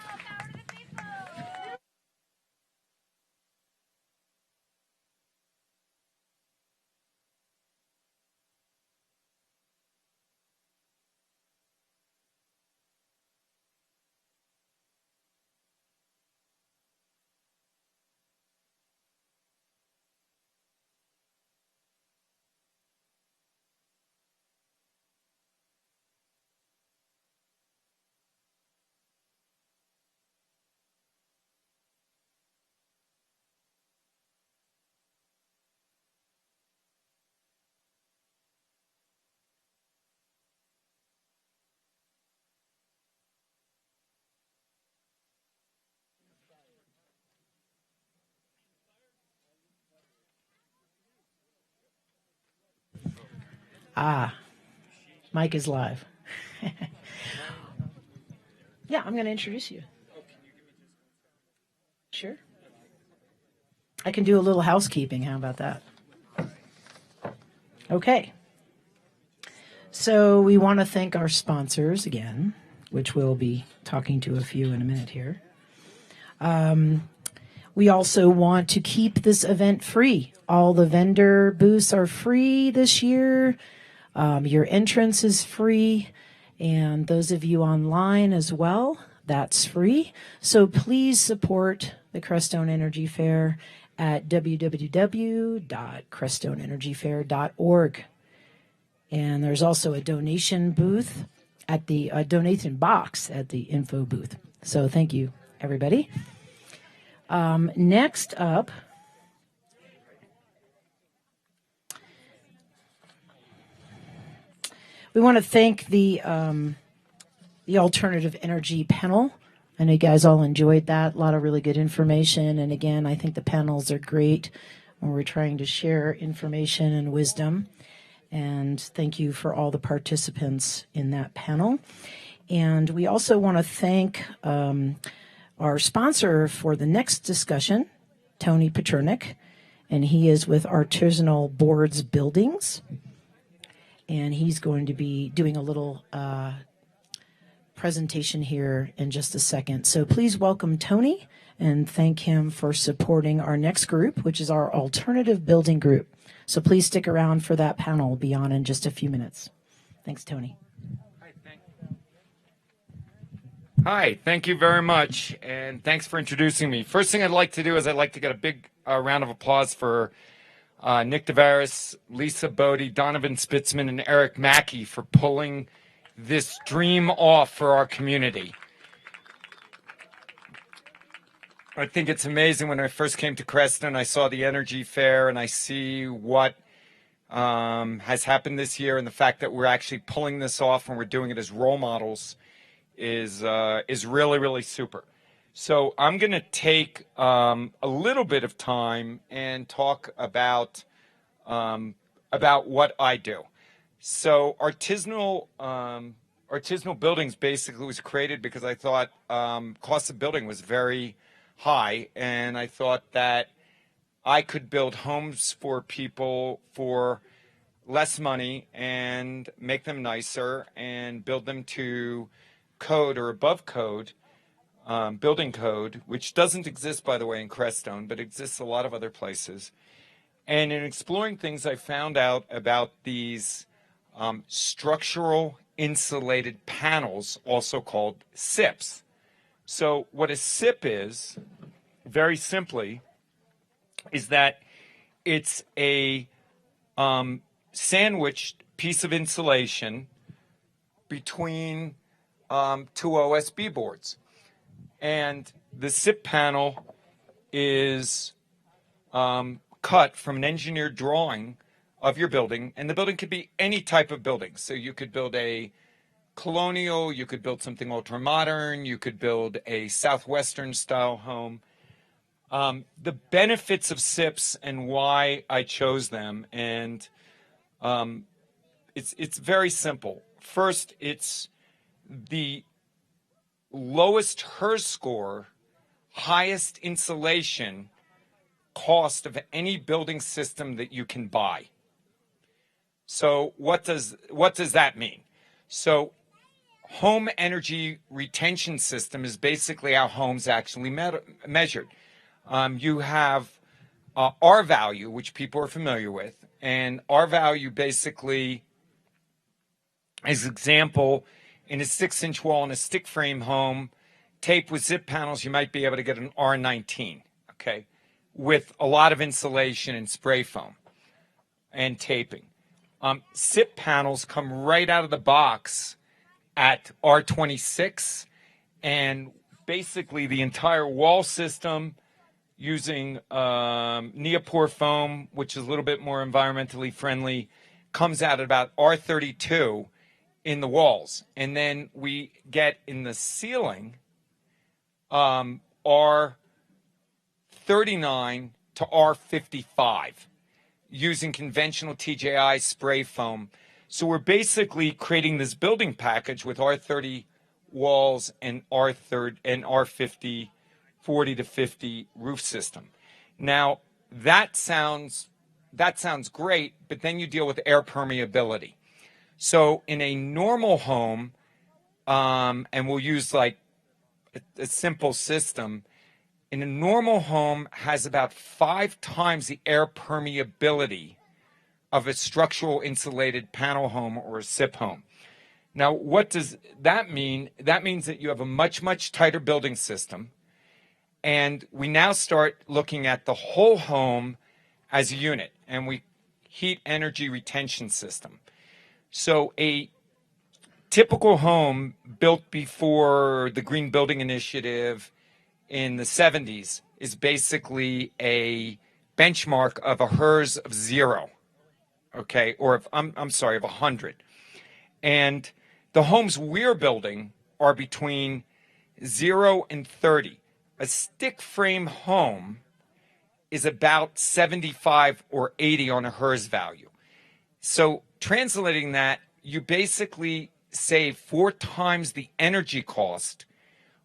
Speaker 12: Mike is live. Yeah, I'm going to introduce you. Sure. I can do a little housekeeping. How about that? Okay. So we want to thank our sponsors again, which we'll be talking to a few in a minute here. We also want to keep this event free. All the vendor booths are free this year. Your entrance is free. And those of you online as well, that's free. So please support the Crestone Energy Fair at www.crestoneenergyfair.org. And there's also a donation booth at the donation box at the info booth. So thank you, everybody. Next up, we want to thank the alternative energy panel. I know you guys all enjoyed that. A lot of really good information. And again, I think the panels are great when we're trying to share information and wisdom. And thank you for all the participants in that panel. And we also want to thank our sponsor for the next discussion, Tony Peternick, and he is with Artisanal Boards Buildings. And he's going to be doing a little presentation here in just a second. So please welcome Tony and thank him for supporting our next group, which is our alternative building group. So please stick around for that panel. We'll be on in just a few minutes. Thanks, Tony.
Speaker 6: Hi, thank you very much, and thanks for introducing me. First thing I'd like to do is I'd like to get a big round of applause for Nick Tavares, Lisa Bodie, Donovan Spitzman, and Eric Mackey for pulling this dream off for our community. I think it's amazing. When I first came to Crestone, I saw the Energy Fair, and I see what has happened this year, and the fact that we're actually pulling this off and we're doing it as role models is really, really super. So I'm going to take a little bit of time and talk about what I do. So artisanal buildings basically was created because I thought cost of building was very high, and I thought that I could build homes for people for less money and make them nicer and build them to code or above code, building code, which doesn't exist, by the way, in Crestone, but exists a lot of other places. And in exploring things, I found out about these structural insulated panels, also called SIPs. So what a SIP is, very simply, is that it's a sandwiched piece of insulation between two OSB boards. And the SIP panel is cut from an engineered drawing of your building, and the building could be any type of building. So you could build a colonial, you could build something ultra modern, you could build a Southwestern style home. The benefits of SIPs and why I chose them, and it's very simple. First, it's the lowest HERS score, highest insulation cost of any building system that you can buy. So what does that mean? So home energy retention system is basically how homes actually measured. You have R value, which people are familiar with, and R value basically, as example, in a 6-inch wall in a stick frame home, taped with zip panels, you might be able to get an R19, okay, with a lot of insulation and spray foam and taping. SIP panels come right out of the box at R26, and basically the entire wall system using neopore foam, which is a little bit more environmentally friendly, comes out at about R32 in the walls. And then we get in the ceiling R39 to R55 using conventional TJI spray foam.
Speaker 9: So we're basically creating this building package with R30 walls and R50, 40 to 50 roof system. Now that sounds great, but then you deal with air permeability. So in a normal home, and we'll use like a simple system, in a normal home has about 5 times the air permeability of a structural insulated panel home or a SIP home. Now, what does that mean? That means that you have a much, much tighter building system. And we now start looking at the whole home as a unit, and we heat energy retention system. So a typical home built before the Green Building Initiative in the 70s is basically a benchmark of a HERS of 0, okay, or of 100. And the homes we're building are between 0 and 30. A stick frame home is about 75 or 80 on a HERS value. So translating that, you basically save 4 times the energy cost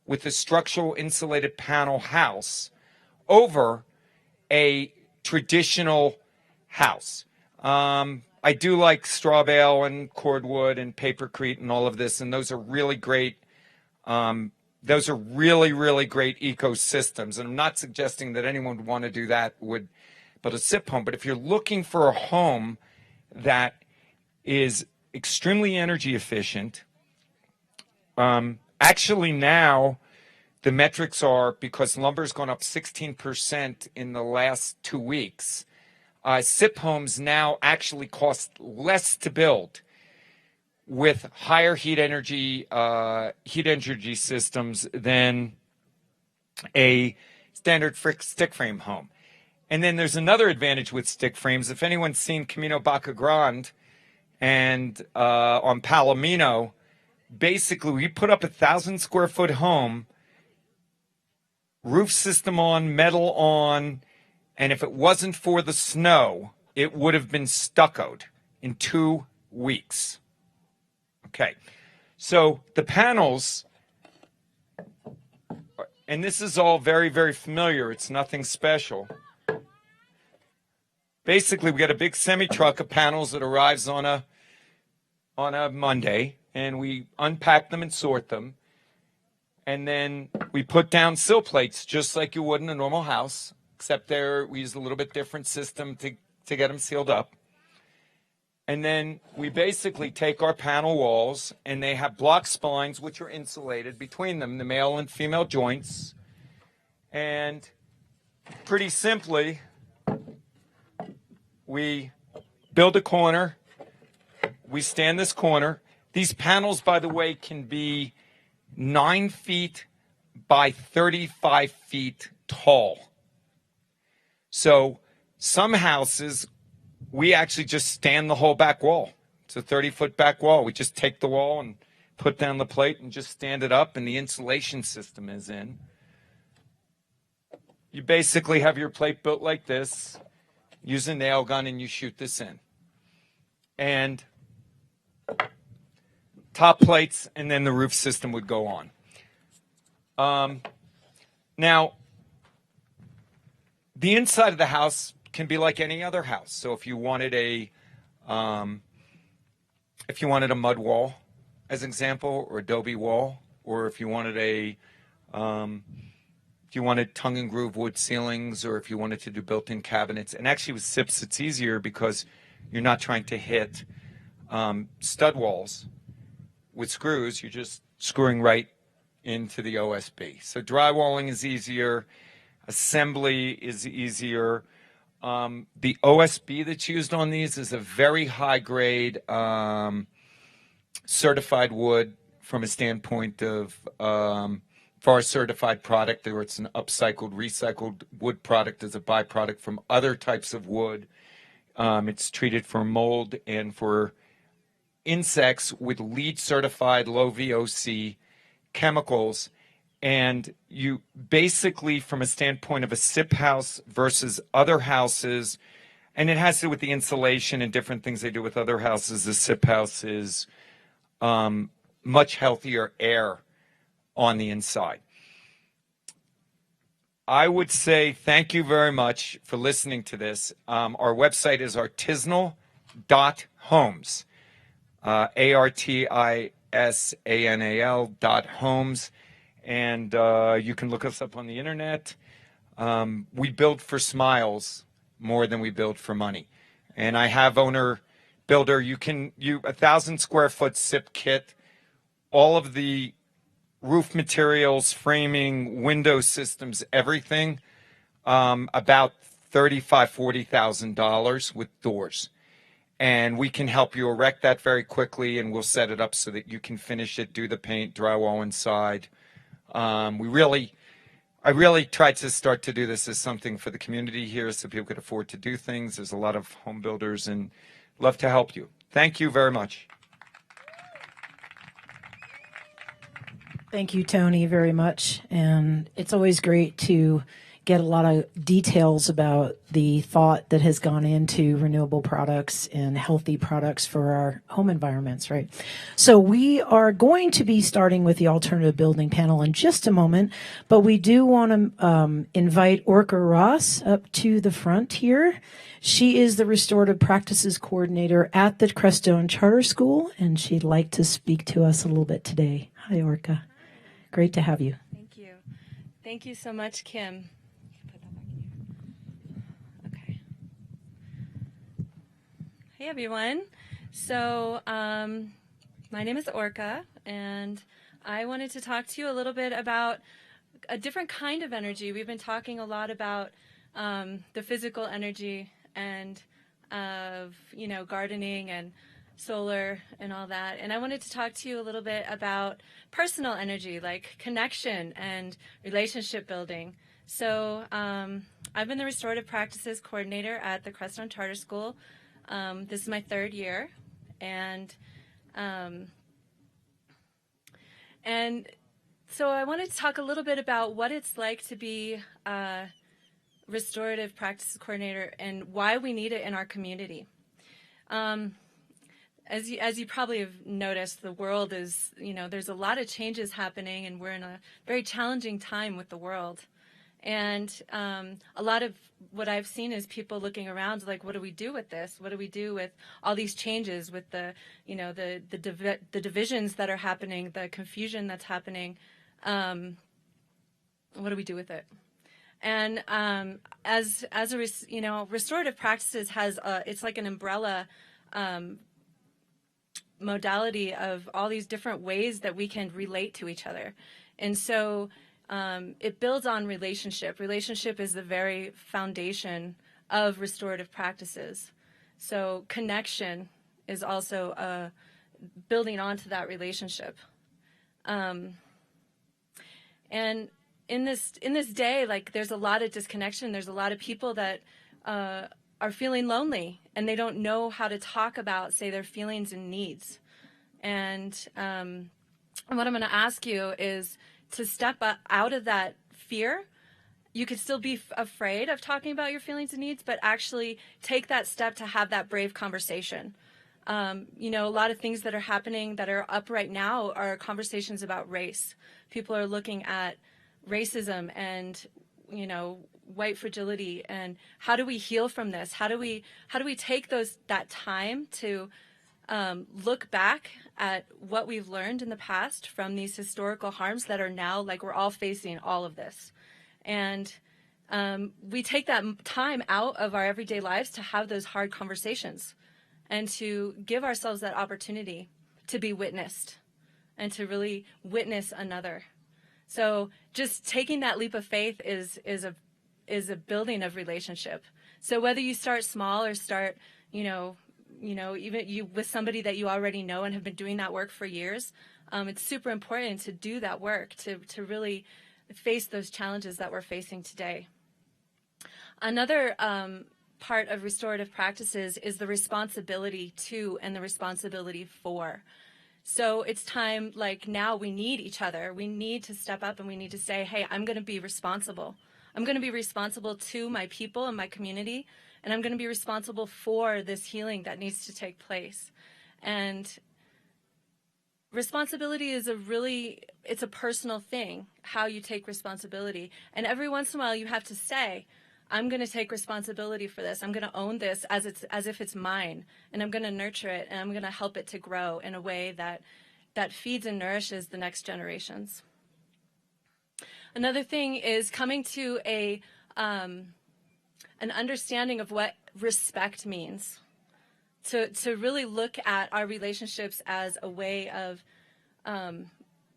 Speaker 9: with a structural insulated panel house over a traditional house. I do like straw bale and cordwood and papercrete and all of this, and those are really great. Those are really, really great ecosystems. And I'm not suggesting that anyone would want to do that with but a SIP home. But if you're looking for a home that is extremely energy efficient, actually now the metrics are, because lumber's gone up 16% in the last 2 weeks, SIP homes now actually cost less to build with higher heat energy systems than a standard stick frame home. And then there's another advantage with stick frames. If anyone's seen Camino Baca Grande and on Palomino, basically we put up 1,000 square foot home, roof system on, metal on, and if it wasn't for the snow, it would have been stuccoed in 2 weeks. Okay, so the panels, and this is all very, very familiar. It's nothing special. Basically, we got a big semi-truck of panels that arrives on a Monday, and we unpack them and sort them. And then we put down sill plates just like you would in a normal house, except we use a little bit different system to get them sealed up. And then we basically take our panel walls, and they have block spines which are insulated between them, the male and female joints. And pretty simply, we build a corner, we stand this corner. These panels, by the way, can be 9 feet by 35 feet tall. So some houses, we actually just stand the whole back wall. It's a 30-foot back wall. We just take the wall and put down the plate and just stand it up, and the insulation system is in. You basically have your plate built like this, use a nail gun, and you shoot this in. And top plates, and then the roof system would go on. Now, the inside of the house can be like any other house. So if you wanted a mud wall, as an example, or adobe wall, or if you wanted tongue and groove wood ceilings, or if you wanted to do built-in cabinets, and actually with SIPs it's easier because you're not trying to hit stud walls with screws. You're just screwing right into the OSB. So drywalling is easier, assembly is easier. The OSB that's used on these is a very high grade certified wood from a standpoint of for a certified product, or it's an upcycled, recycled wood product as a byproduct from other types of wood. It's treated for mold and for insects with LEED certified low VOC chemicals. And you basically, from a standpoint of a SIP house versus other houses, and it has to do with the insulation and different things they do with other houses. The SIP house is much healthier air on the inside. I would say thank you very much for listening to this. Our website is artisanal.homes, ARTISANAL.homes, and you can look us up on the internet. We build for smiles more than we build for money. And I have owner builder, you 1,000 square foot SIP kit, all of the roof materials, framing, window systems, everything, about $35,000-$40,000 with doors. And we can help you erect that very quickly, and we'll set it up so that you can finish it, do the paint, drywall inside. I really tried to start to do this as something for the community here so people could afford to do things. There's a lot of home builders and love to help you. Thank you very much.
Speaker 12: Thank you, Tony, very much. And it's always great to get a lot of details about the thought that has gone into renewable products and healthy products for our home environments, right? So we are going to be starting with the alternative building panel in just a moment, but we do want to invite Orca Ross up to the front here. She is the Restorative Practices Coordinator at the Crestone Charter School, and she'd like to speak to us a little bit today. Hi, Orca. Great to have you.
Speaker 22: Thank you. Thank you so much, Kim. Okay. Hey, everyone. So my name is Orca, and I wanted to talk to you a little bit about a different kind of energy. We've been talking a lot about the physical energy and of, gardening and solar and all that. And I wanted to talk to you a little bit about personal energy, like connection and relationship building. So I've been the Restorative Practices Coordinator at the Crestone Charter School. This is my 3rd year. And so I wanted to talk a little bit about what it's like to be a Restorative Practices Coordinator and why we need it in our community. As you probably have noticed, the world is, there's a lot of changes happening, and we're in a very challenging time with the world. And a lot of what I've seen is people looking around like, what do we do with this? What do we do with all these changes, with the divisions that are happening, the confusion that's happening? What do we do with it? And as a restorative practices has it's like an umbrella modality of all these different ways that we can relate to each other. And so it builds on relationship. Relationship is the very foundation of restorative practices. So connection is also building onto that relationship. And in this day, like, there's a lot of disconnection. There's a lot of people that are feeling lonely, and they don't know how to talk about, say, their feelings and needs. And what I'm going to ask you is to step out of that fear. You could still be afraid of talking about your feelings and needs, but actually take that step to have that brave conversation. A lot of things that are happening that are up right now are conversations about race. People are looking at racism and, white fragility, and how do we heal from this? How do we take that time to look back at what we've learned in the past from these historical harms that are now, like, we're all facing all of this. And we take that time out of our everyday lives to have those hard conversations and to give ourselves that opportunity to be witnessed and to really witness another. So just taking that leap of faith is a building of relationship. So whether you start small or start, even you with somebody that you already know and have been doing that work for years, it's super important to do that work to really face those challenges that we're facing today. Another part of restorative practices is the responsibility to and the responsibility for. So it's time, like, now we need each other. We need to step up and we need to say, hey, I'm going to be responsible. I'm going to be responsible to my people and my community and I'm going to be responsible for this healing that needs to take place. And responsibility is it's a personal thing, how you take responsibility. And every once in a while you have to say, I'm going to take responsibility for this. I'm going to own this as if it's mine, and I'm going to nurture it, and I'm going to help it to grow in a way that feeds and nourishes the next generations. Another thing is coming to an understanding of what respect means. To really look at our relationships as a way of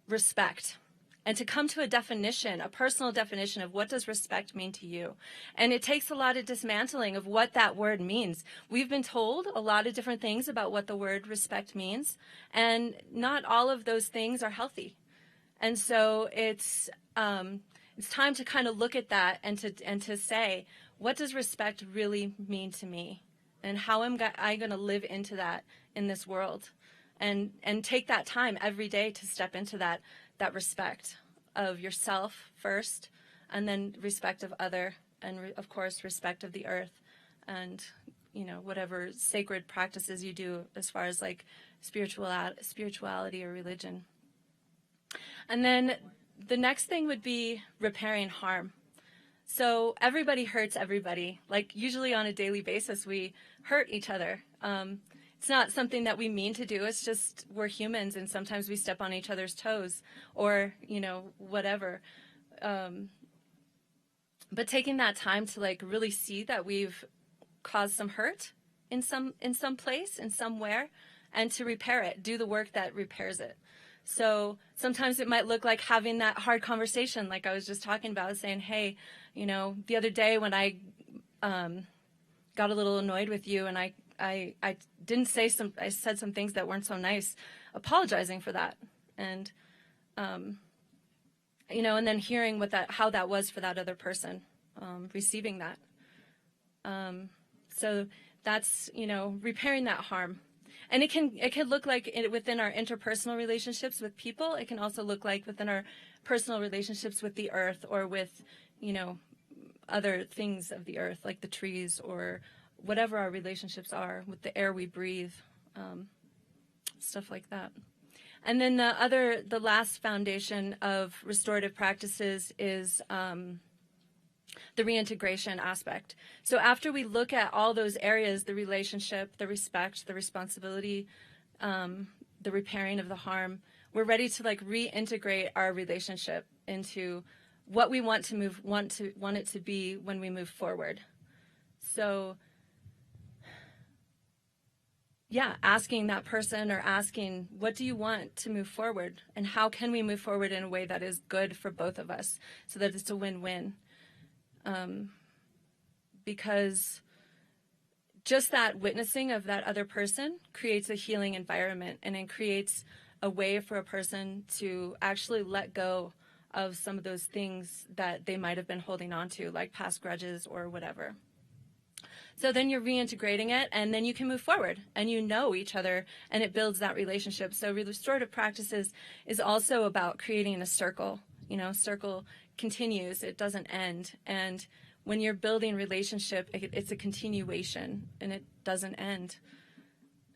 Speaker 22: respect, and to come to a definition, a personal definition of what does respect mean to you. And it takes a lot of dismantling of what that word means. We've been told a lot of different things about what the word respect means, and not all of those things are healthy. And so it's time to kind of look at that and to say, what does respect really mean to me? And how am I going to live into that in this world? And take that time every day to step into that respect of yourself first, and then respect of other, and of course respect of the earth, and whatever sacred practices you do as far as like spirituality or religion. And then the next thing would be repairing harm. So everybody hurts everybody. Like usually on a daily basis, we hurt each other. It's not something that we mean to do. It's just we're humans, and sometimes we step on each other's toes, or whatever. But taking that time to like really see that we've caused some hurt in some place, in somewhere, and to repair it, do the work that repairs it. So sometimes it might look like having that hard conversation, like I was just talking about, saying, hey, the other day when I got a little annoyed with you, and I said some things that weren't so nice, apologizing for that. And, and then hearing how that was for that other person, receiving that. So that's, repairing that harm. And it can look like within our interpersonal relationships with people. It can also look like within our personal relationships with the earth, or with, other things of the earth, like the trees, or whatever our relationships are with the air we breathe, stuff like that. And then the last foundation of restorative practices is the reintegration aspect. So after we look at all those areas, the relationship, the respect, the responsibility, the repairing of the harm, we're ready to like reintegrate our relationship into what we want it to be when we move forward. So yeah, asking that person, or asking, what do you want to move forward, and how can we move forward in a way that is good for both of us, so that it's a win-win. Because just that witnessing of that other person creates a healing environment, and it creates a way for a person to actually let go of some of those things that they might have been holding on to, like past grudges or whatever. So then you're reintegrating it, and then you can move forward, and each other, and it builds that relationship. So restorative practices is also about creating a circle. Circle continues, it doesn't end. And when you're building relationship, it's a continuation, and it doesn't end.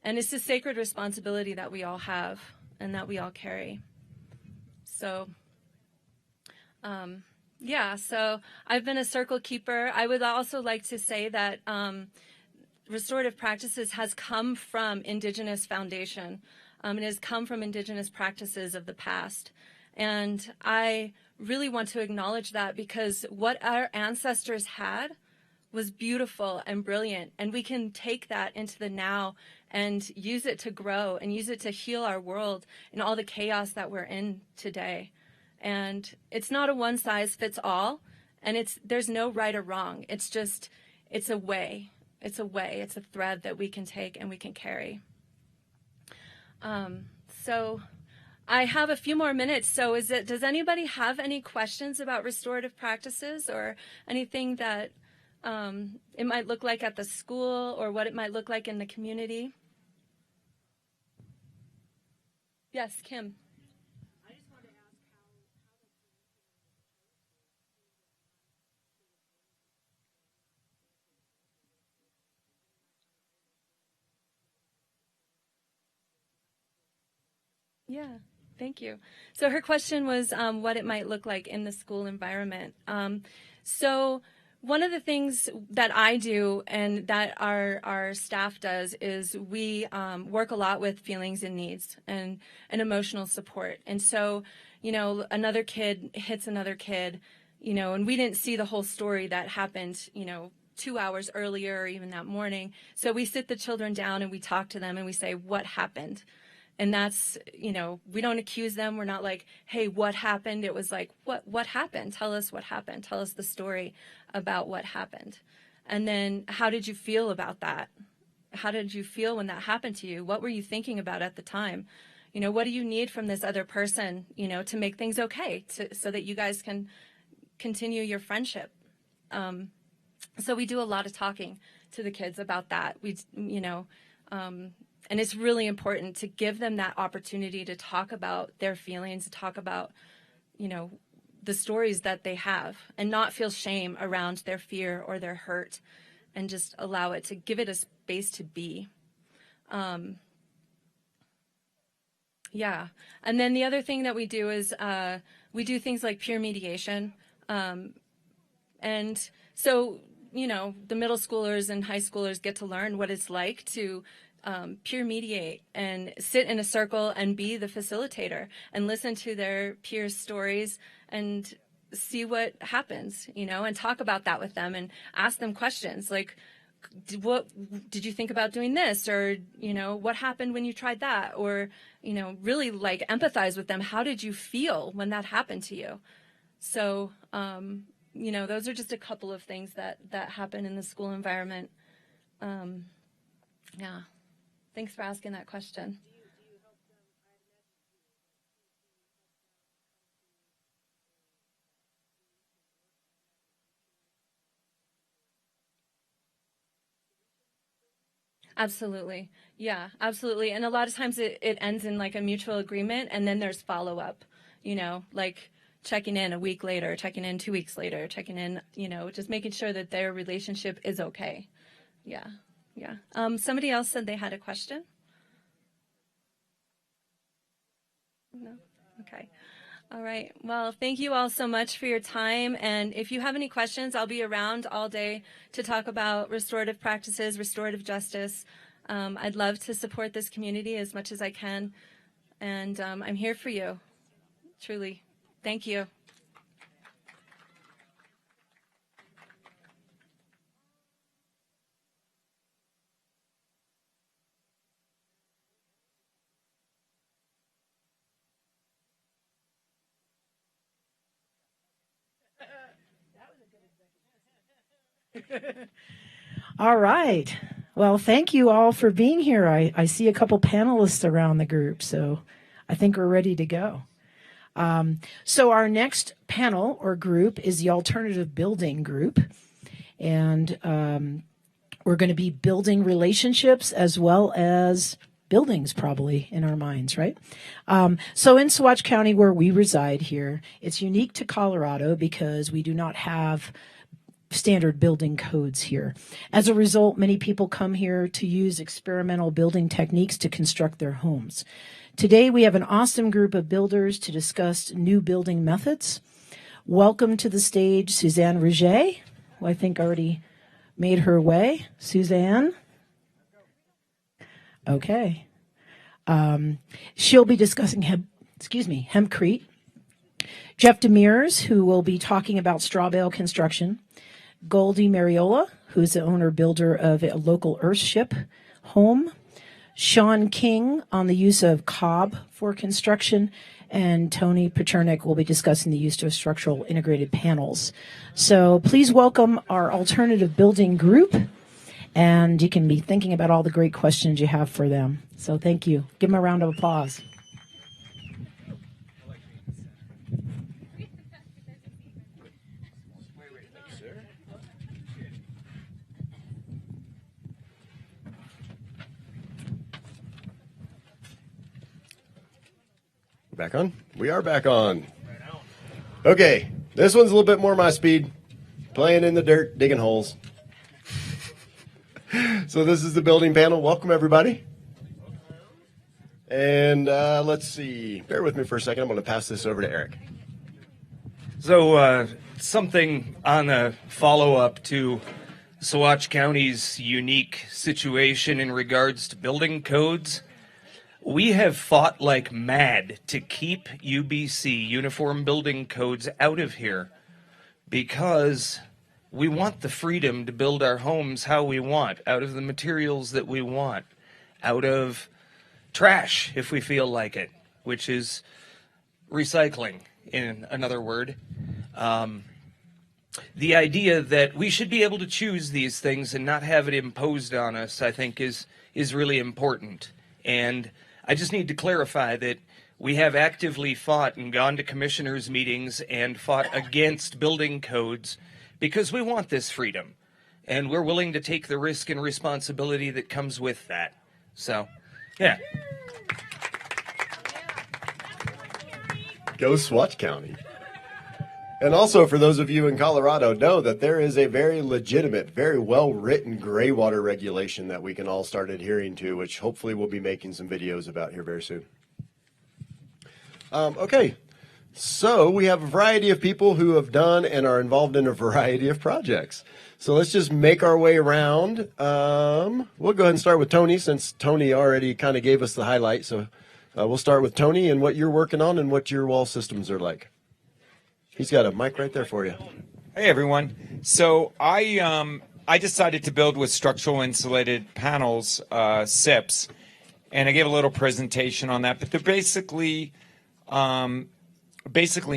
Speaker 22: And it's a sacred responsibility that we all have, and that we all carry. So so I've been a circle keeper. I would also like to say that restorative practices has come from Indigenous foundation. It has come from Indigenous practices of the past. And I really want to acknowledge that, because what our ancestors had was beautiful and brilliant. And we can take that into the now and use it to grow, and use it to heal our world and all the chaos that we're in today. And it's not a one size fits all, and there's no right or wrong. It's a way. It's a thread that we can take and we can carry. So I have a few more minutes. So does anybody have any questions about restorative practices, or anything that it might look like at the school, or what it might look like in the community? Yes, Kim.
Speaker 10: Yeah, thank you. So her question was what it might look like in the school environment. So one of the things that I do and that our staff does is we work a lot with feelings and needs and emotional support. And so, you know, another kid hits another kid, you know, and we didn't see the whole story that happened, you know, 2 hours earlier or even that morning. So we sit the children down and we talk to them and we say, what happened? And that's, you know, we don't accuse them. We're not like, hey, what happened? It was like, what happened? Tell us what happened. Tell us the story about what happened. And then how did you feel about that? How did you feel when that happened to you? What were you thinking about at the time? You know, what do you need from this other person, you know, to make things okay, so that you guys can continue your friendship? So we do a lot of talking to the kids about that. And it's really important to give them that opportunity to talk about their feelings, to talk about, you know, the stories that they have and not feel shame around their fear or their hurt, and just allow it to give it a space to be. Yeah. And then the other thing that we do is we do things like peer mediation. And so, you know, the middle schoolers and high schoolers get to learn what it's like to peer mediate and sit in a circle and be the facilitator and listen to their peers' stories and see what happens, you know, and talk about that with them and ask them questions like, what did you think about doing this? Or, you know, what happened when you tried that? Or, you know, really like empathize with them. How did you feel when that happened to you? So, you know, those are just a couple of things that happen in the school environment. Yeah. Thanks for asking that question. Absolutely. Yeah, absolutely. And a lot of times it ends in like a mutual agreement, and then there's follow-up, you know, like checking in a week later, checking in 2 weeks later, checking in, you know, just making sure that their relationship is okay. Yeah, yeah. Somebody else said they had a question. No? Okay. All right. Well, thank you all so much for your time. And if you have any questions, I'll be around all day to talk about restorative practices, restorative justice. I'd love to support this community as much as I can. And I'm here for you, truly. Thank you.
Speaker 12: All right. Well, thank you all for being here. I see a couple panelists around the group, so I think we're ready to go. So our next panel or group is the alternative building group. And we're going to be building relationships as well as buildings probably in our minds, right? So in Saguache County, where we reside here, it's unique to Colorado because we do not have standard building codes here. As a result, many people come here to use experimental building techniques to construct their homes. Today, we have an awesome group of builders to discuss new building methods. Welcome to the stage, Suzanne Rouget, who I think already made her way. Suzanne? Okay. She'll be discussing hempcrete. Jeff Demers, who will be talking about straw bale construction. Goldie Mariola, who's the owner-builder of a local earthship home. Sean King on the use of cob for construction. And Tony Pachernik will be discussing the use of structural integrated panels. So please welcome our alternative building group. And you can be thinking about all the great questions you have for them. So thank you. Give them a round of applause.
Speaker 7: Back on? We are back on. Okay, this one's a little bit more my speed. Playing in the dirt, digging holes. So this is the building panel. Welcome, everybody. And let's see. Bear with me for a second. I'm going to pass this over to Eric.
Speaker 6: So, something on a follow-up to Saguache County's unique situation in regards to building codes. We have fought like mad to keep UBC, Uniform Building Codes, out of here because we want the freedom to build our homes how we want, out of the materials that we want, out of trash if we feel like it, which is recycling in another word. The idea that we should be able to choose these things and not have it imposed on us, I think, is really important. And I just need to clarify that we have actively fought and gone to commissioners' meetings and fought against building codes because we want this freedom. And we're willing to take the risk and responsibility that comes with that. So, yeah.
Speaker 7: Go Saguache County. And also, for those of you in Colorado, know that there is a very legitimate, very well-written gray water regulation that we can all start adhering to, which hopefully we'll be making some videos about here very soon. Okay, so we have a variety of people who have done and are involved in a variety of projects. So let's just make our way around. We'll go ahead and start with Tony, since Tony already kind of gave us the highlight. So we'll start with Tony and what you're working on and what your wall systems are like. He's got a mic right there for you.
Speaker 9: Hey everyone. So I decided to build with structural insulated panels, SIPs, and I gave a little presentation on that. But they're basically an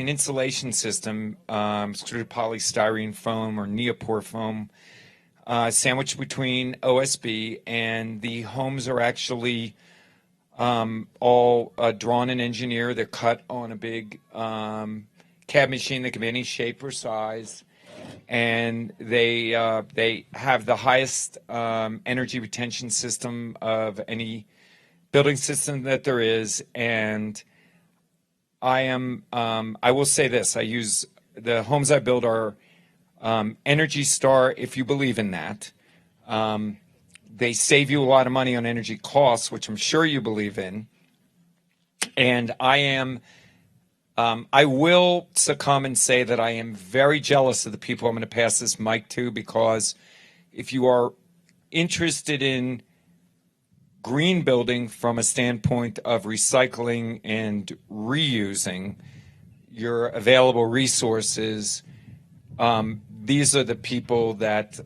Speaker 9: insulation system, extruded polystyrene foam or neopor foam, sandwiched between OSB, and the homes are actually all drawn and engineered. They're cut on a big CAD machine that can be any shape or size, and they have the highest energy retention system of any building system that there is. And I will say this: I use the homes I build are Energy Star, if you believe in that. They save you a lot of money on energy costs, which I'm sure you believe in. And I will succumb and say that I am very jealous of the people I'm going to pass this mic to, because if you are interested in green building from a standpoint of recycling and reusing your available resources, these are the people that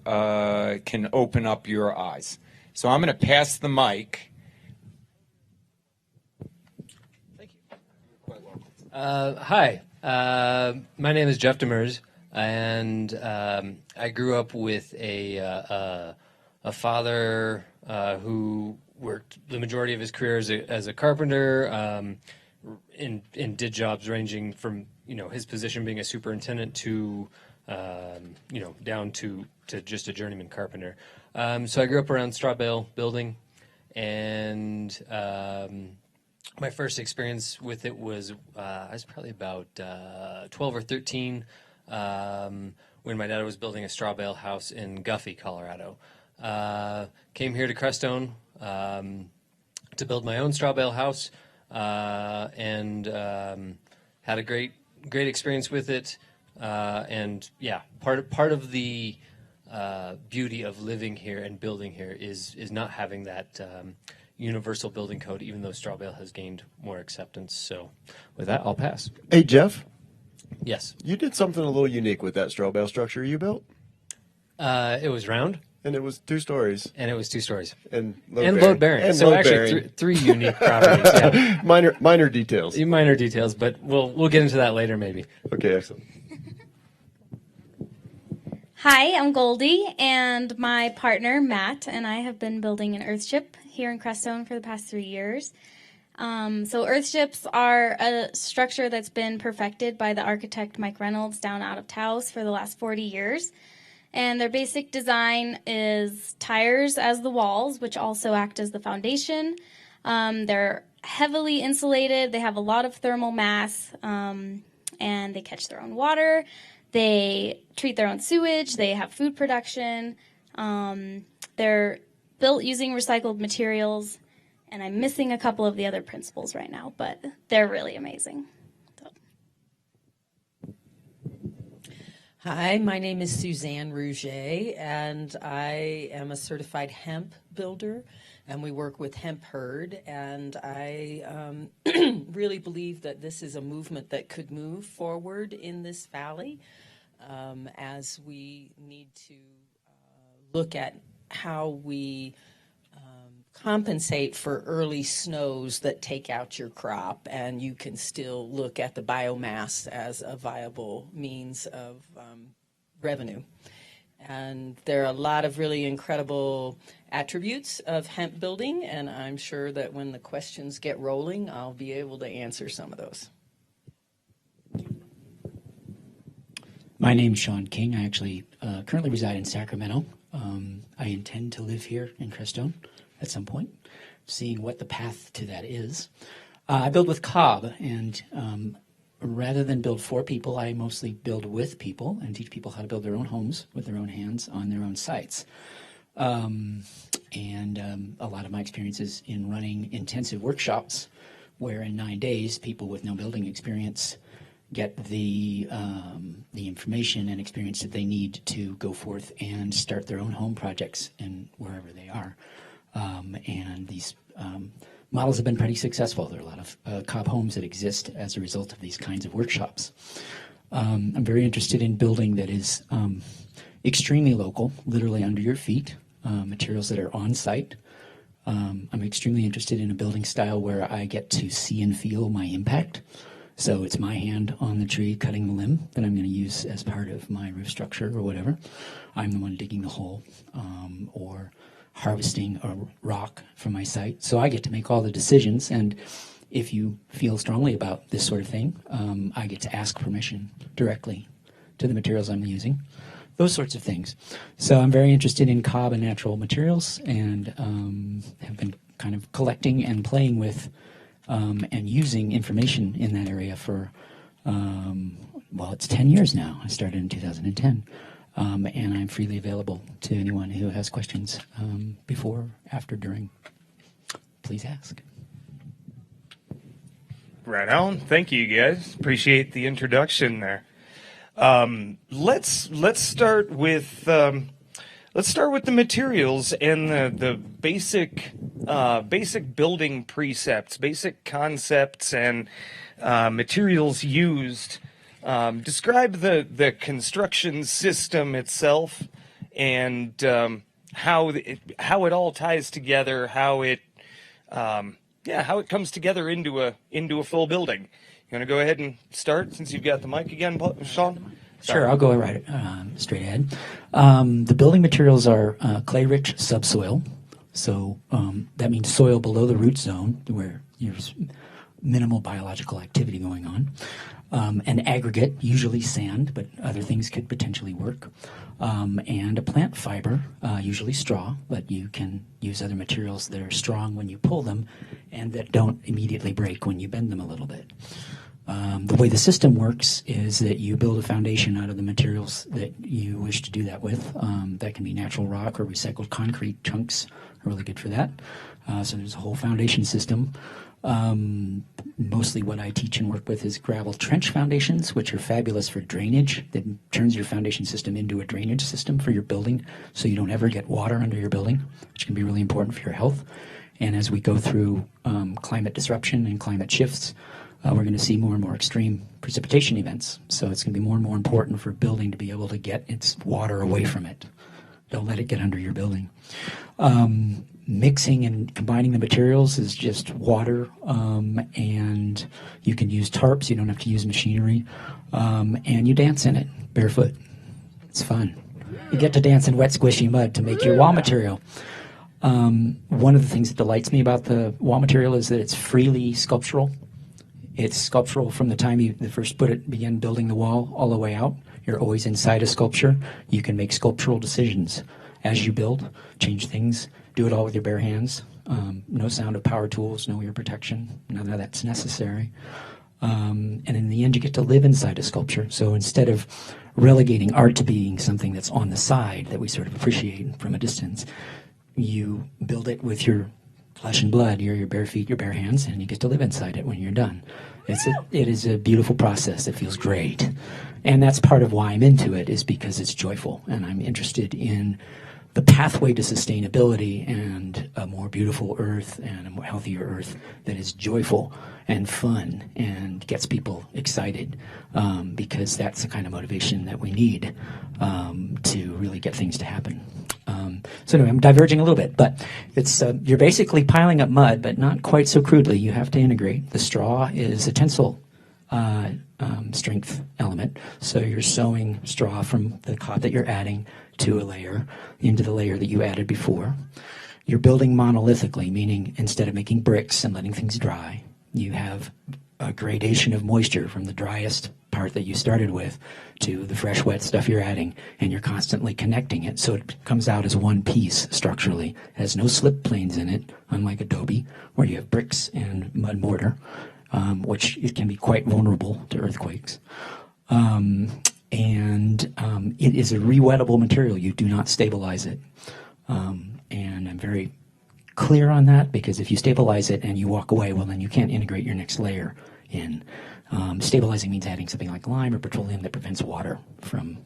Speaker 9: can open up your eyes. So I'm going to pass the mic.
Speaker 13: Hi, my name is Jeff Demers, and I grew up with a father who worked the majority of his career as a carpenter, and did jobs ranging from his position being a superintendent to down to just a journeyman carpenter. So I grew up around straw bale building, and my first experience with it was I was probably about 12 or 13 when my dad was building a straw bale house in Guffey, Colorado. Came here to Crestone to build my own straw bale house, and had a great experience with it. And yeah, part of the beauty of living here and building here is not having that universal building code, even though straw bale has gained more acceptance. So with that, I'll pass.
Speaker 7: Hey, Jeff.
Speaker 13: Yes.
Speaker 7: You did something a little unique with that straw bale structure you built.
Speaker 13: It was round.
Speaker 7: And it was 2 stories.
Speaker 13: And it was 2 stories.
Speaker 7: And
Speaker 13: load bearing.
Speaker 7: And
Speaker 13: so
Speaker 7: load
Speaker 13: actually
Speaker 7: bearing.
Speaker 13: three unique properties. Yeah.
Speaker 7: Minor details.
Speaker 13: Minor details, but we'll get into that later maybe.
Speaker 7: Okay, excellent.
Speaker 18: Hi, I'm Goldie, and my partner, Matt, and I have been building an earthship here in Crestone for the past 3 years. So earthships are a structure that's been perfected by the architect Mike Reynolds down out of Taos for the last 40 years. And their basic design is tires as the walls, which also act as the foundation. They're heavily insulated. They have a lot of thermal mass, and they catch their own water. They treat their own sewage. They have food production. They're built using recycled materials, And I'm missing a couple of the other principals right now, but they're really amazing.
Speaker 15: Hi, my name is Suzanne Rouget, and I am a certified hemp builder, and we work with Hemp Herd, and I really believe that this is a movement that could move forward in this valley as we need to look at how we compensate for early snows that take out your crop, and you can still look at the biomass as a viable means of revenue. And there are a lot of really incredible attributes of hemp building, and I'm sure that when the questions get rolling, I'll be able to answer some of those.
Speaker 17: My name's Sean King. I actually currently reside in Sacramento. I intend to live here in Crestone at some point, seeing what the path to that is. I build with Cobb, and rather than build for people, I mostly build with people and teach people how to build their own homes with their own hands on their own sites. And a lot of my experience is in running intensive workshops where in 9 days, people with no building experience get the information and experience that they need to go forth and start their own home projects in wherever they are. And these models have been pretty successful. There are a lot of Cobb homes that exist as a result of these kinds of workshops. I'm very interested in building that is extremely local, literally under your feet, materials that are on site. I'm extremely interested in a building style where I get to see and feel my impact. So it's my hand on the tree cutting the limb that I'm going to use as part of my roof structure or whatever. I'm the one digging the hole or harvesting a rock from my site. So I get to make all the decisions, and if you feel strongly about this sort of thing, I get to ask permission directly to the materials I'm using, those sorts of things. So I'm very interested in Cobb and natural materials, and have been kind of collecting and playing with and using information in that area for, well, it's 10 years now. I started in 2010. And I'm freely available to anyone who has questions before, after, during. Please ask.
Speaker 6: Right on. Thank you, guys. Appreciate the introduction there. Let's start with the materials and the basic building precepts, basic concepts, and materials used. Describe the construction system itself and how it all ties together, how it comes together into a full building. You want to go ahead and start since you've got the mic again, Sean?
Speaker 17: Sure, I'll go right straight ahead. The building materials are clay-rich subsoil, so that means soil below the root zone where there's minimal biological activity going on. An aggregate, usually sand, but other things could potentially work. And a plant fiber, usually straw, but you can use other materials that are strong when you pull them and that don't immediately break when you bend them a little bit. The way the system works is that you build a foundation out of the materials that you wish to do that with. That can be natural rock or recycled concrete chunks are really good for that. So there's a whole foundation system. Mostly what I teach and work with is gravel trench foundations, which are fabulous for drainage. That turns your foundation system into a drainage system for your building so you don't ever get water under your building, which can be really important for your health. And as we go through climate disruption and climate shifts, we're going to see more and more extreme precipitation events. So it's going to be more and more important for a building to be able to get its water away from it. Don't let it get under your building. Mixing and combining the materials is just water, and you can use tarps. You don't have to use machinery, and you dance in it barefoot. It's fun. You get to dance in wet, squishy mud to make your wall material. One of the things that delights me about the wall material is that it's freely sculptural. It's sculptural from the time you first begin building the wall all the way out. You're always inside a sculpture. You can make sculptural decisions as you build, change things, do it all with your bare hands. No sound of power tools, no ear protection. None of that's necessary. And in the end, you get to live inside a sculpture. So instead of relegating art to being something that's on the side that we sort of appreciate from a distance, you build it with your flesh and blood. You're your bare feet, your bare hands, and you get to live inside it when you're done. It is a beautiful process. It feels great. And that's part of why I'm into it, is because it's joyful, and I'm interested in the pathway to sustainability and a more beautiful earth and a more healthier earth that is joyful and fun and gets people excited, because that's the kind of motivation that we need to really get things to happen. So anyway, I'm diverging a little bit, but it's you're basically piling up mud, but not quite so crudely. You have to integrate. The straw is a tensile strength element. So you're sewing straw from the cot that you're adding to a layer into the layer that you added before. You're building monolithically, meaning instead of making bricks and letting things dry, you have a gradation of moisture from the driest part that you started with to the fresh, wet stuff you're adding, and you're constantly connecting it so it comes out as one piece structurally. It has no slip planes in it, unlike adobe, where you have bricks and mud mortar, which it can be quite vulnerable to earthquakes. It is a re-wettable material. You do not stabilize it. And I'm very clear on that, because if you stabilize it and you walk away, well, then you can't integrate your next layer in. Stabilizing means adding something like lime or petroleum that prevents water from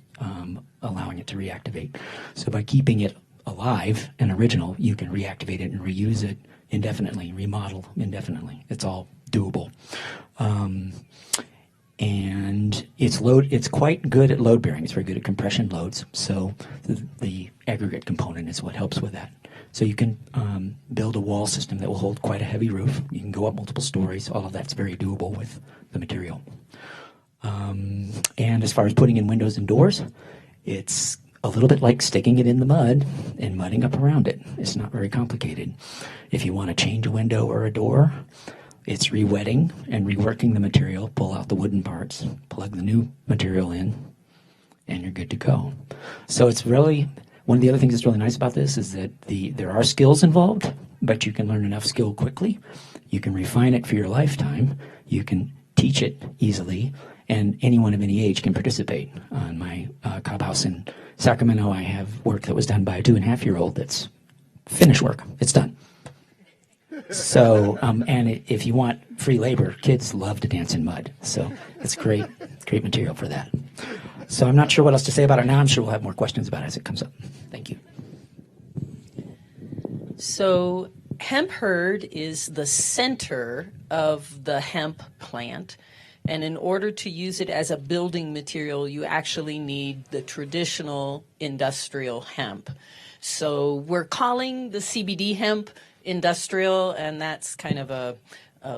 Speaker 17: allowing it to reactivate. So by keeping it alive and original, you can reactivate it and reuse it indefinitely, remodel indefinitely. It's all doable. And it's quite good at load bearing. It's very good at compression loads. So the aggregate component is what helps with that. So you can build a wall system that will hold quite a heavy roof. You can go up multiple stories. All of that's very doable with the material. And as far as putting in windows and doors, it's a little bit like sticking it in the mud and mudding up around it. It's not very complicated. If you want to change a window or a door, it's re-wetting and reworking the material, pull out the wooden parts, plug the new material in, and you're good to go. So it's really, one of the other things that's really nice about this is that there are skills involved, but you can learn enough skill quickly. You can refine it for your lifetime. You can teach it easily, and anyone of any age can participate. On my cob house in Sacramento, I have work that was done by a 2.5-year-old that's finished work. It's done. So, and if you want free labor, kids love to dance in mud. So it's great material for that. So I'm not sure what else to say about it now. I'm sure we'll have more questions about it as it comes up. Thank you.
Speaker 15: So hemp hurd is the center of the hemp plant. And in order to use it as a building material, you actually need the traditional industrial hemp. So we're calling the CBD hemp industrial, and that's kind of a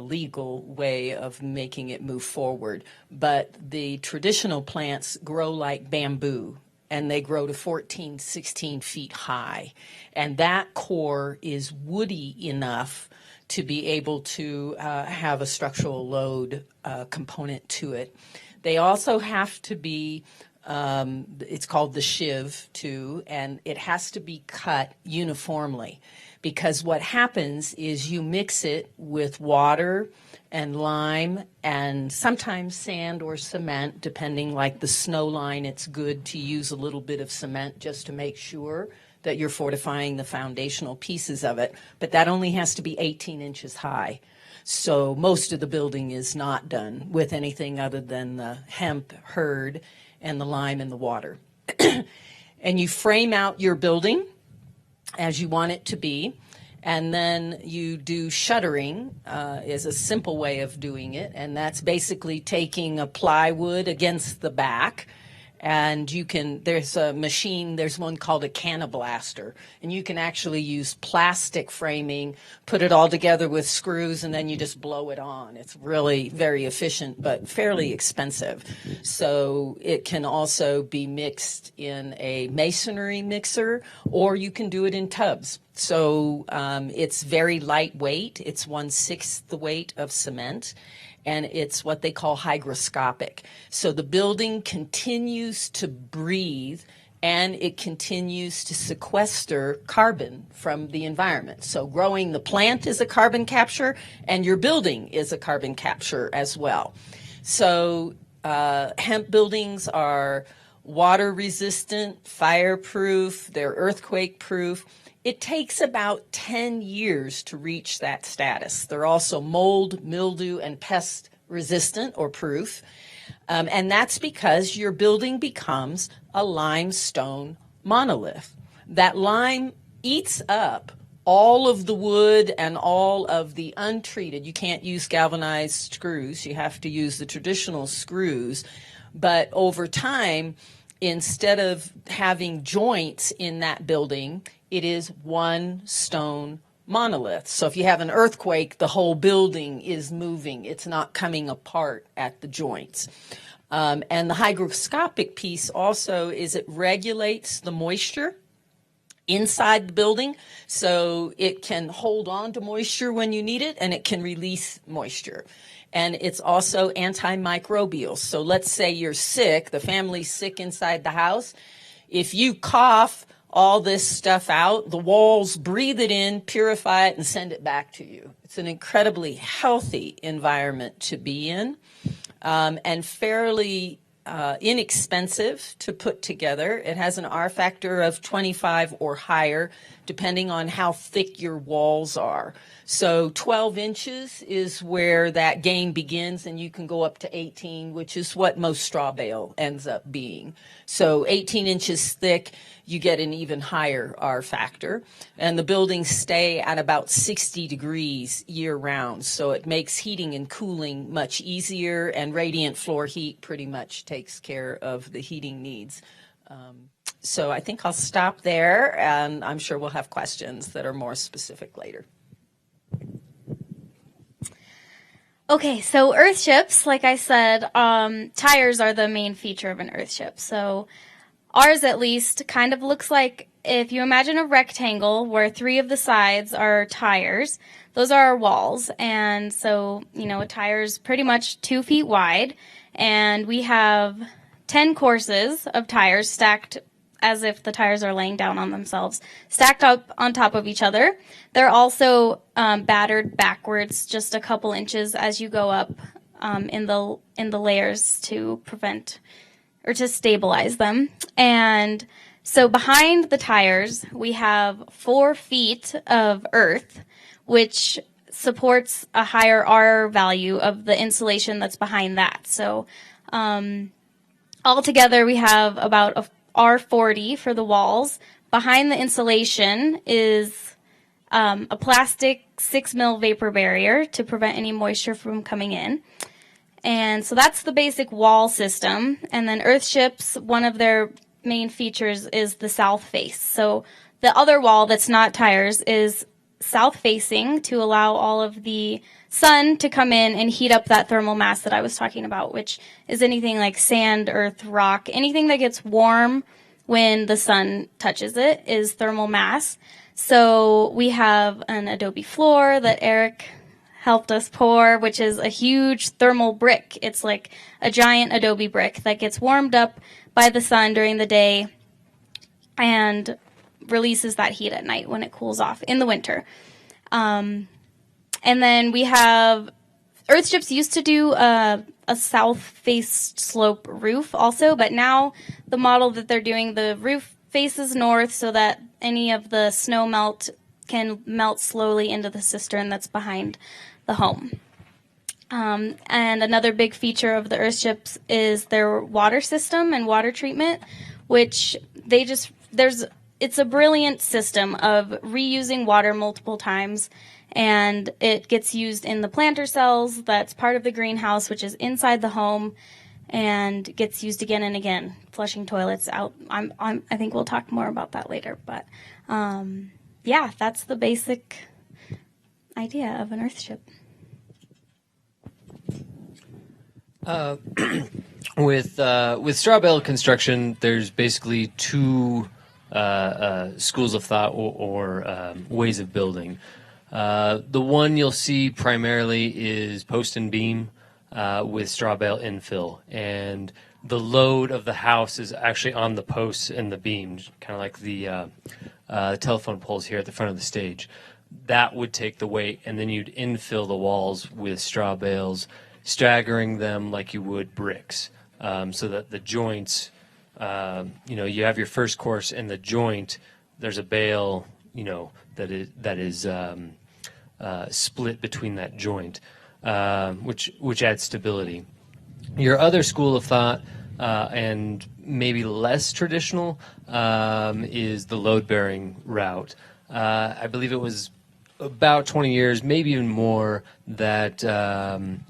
Speaker 15: legal way of making it move forward. But the traditional plants grow like bamboo, and they grow to 14, 16 feet high. And that core is woody enough to be able to have a structural load component to it. They also have to be, it's called the shiv too, and it has to be cut uniformly. Because what happens is you mix it with water and lime and sometimes sand or cement, depending, like the snow line, it's good to use a little bit of cement just to make sure that you're fortifying the foundational pieces of it. But that only has to be 18 inches high. So most of the building is not done with anything other than the hemp hurd and the lime and the water. And you frame out your building as you want it to be, and then you do shuttering is a simple way of doing it, and that's basically taking a plywood against the back, and you can, there's a machine, there's one called a canablaster, and you can actually use plastic framing, put it all together with screws, and then you just blow it on. It's really very efficient, but fairly expensive. So it can also be mixed in a masonry mixer, or you can do it in tubs. So it's very lightweight. It's 1/6 the weight of cement, and it's what they call hygroscopic. So the building continues to breathe, and it continues to sequester carbon from the environment. So growing the plant is a carbon capture, and your building is a carbon capture as well. So hemp buildings are water resistant, fireproof, they're earthquake proof. It takes about 10 years to reach that status. They're also mold, mildew, and pest resistant or proof. And that's because your building becomes a limestone monolith. That lime eats up all of the wood and all of the untreated. You can't use galvanized screws. You have to use the traditional screws. But over time, instead of having joints in that building, it is one stone monolith. So if you have an earthquake, the whole building is moving. It's not coming apart at the joints. And the hygroscopic piece also is it regulates the moisture inside the building, so it can hold on to moisture when you need it, and it can release moisture. And it's also antimicrobial. So let's say you're sick, the family's sick inside the house. If you cough all this stuff out, the walls breathe it in, purify it, and send it back to you. It's an incredibly healthy environment to be in, and fairly inexpensive to put together. It has an R factor of 25 or higher, depending on how thick your walls are. So 12 inches is where that game begins, and you can go up to 18, which is what most straw bale ends up being. So 18 inches thick, you get an even higher R factor. And the buildings stay at about 60 degrees year round, so it makes heating and cooling much easier, and radiant floor heat pretty much takes care of the heating needs. So I think I'll stop there, and I'm sure we'll have questions that are more specific later.
Speaker 18: Okay, so earthships, like I said, tires are the main feature of an earthship. So ours, at least, kind of looks like, if you imagine a rectangle where 3 of the sides are tires, those are our walls. And so, you know, a tire is pretty much 2 feet wide, and we have 10 courses of tires stacked as if the tires are laying down on themselves, stacked up on top of each other. They're also battered backwards just a couple inches as you go up in the layers to prevent or to stabilize them. And so behind the tires, we have 4 feet of earth, which supports a higher R value of the insulation that's behind that. So altogether, we have about a R40 for the walls. Behind the insulation is a plastic 6 mil vapor barrier to prevent any moisture from coming in. And so that's the basic wall system. And then earthships, one of their main features is the south face. So the other wall that's not tires is south facing to allow all of the sun to come in and heat up that thermal mass that I was talking about, which is anything like sand, earth, rock, anything that gets warm when the sun touches it is thermal mass. So we have an adobe floor that Eric helped us pour, which is a huge thermal brick. It's like a giant adobe brick that gets warmed up by the sun during the day and releases that heat at night when it cools off in the winter. And then we have, earthships used to do a south-faced slope roof also, but now the model that they're doing, the roof faces north so that any of the snow melt can melt slowly into the cistern that's behind the home. And another big feature of the earthships is their water system and water treatment, which it's a brilliant system of reusing water multiple times, and it gets used in the planter cells that's part of the greenhouse, which is inside the home, and gets used again and again, flushing toilets out. I think we'll talk more about that later, but yeah, that's the basic idea of an earthship.
Speaker 13: With straw bale construction, there's basically 2 schools of thought or ways of building. The one you'll see primarily is post and beam with straw bale infill, and the load of the house is actually on the posts and the beams, kind of like the telephone poles here at the front of the stage. That would take the weight, and then you'd infill the walls with straw bales, staggering them like you would bricks, so that the joints You have your first course and the joint. There's a bale, that is split between that joint, which adds stability. Your other school of thought, and maybe less traditional, is the load-bearing route. I believe it was about 20 years, maybe even more, that the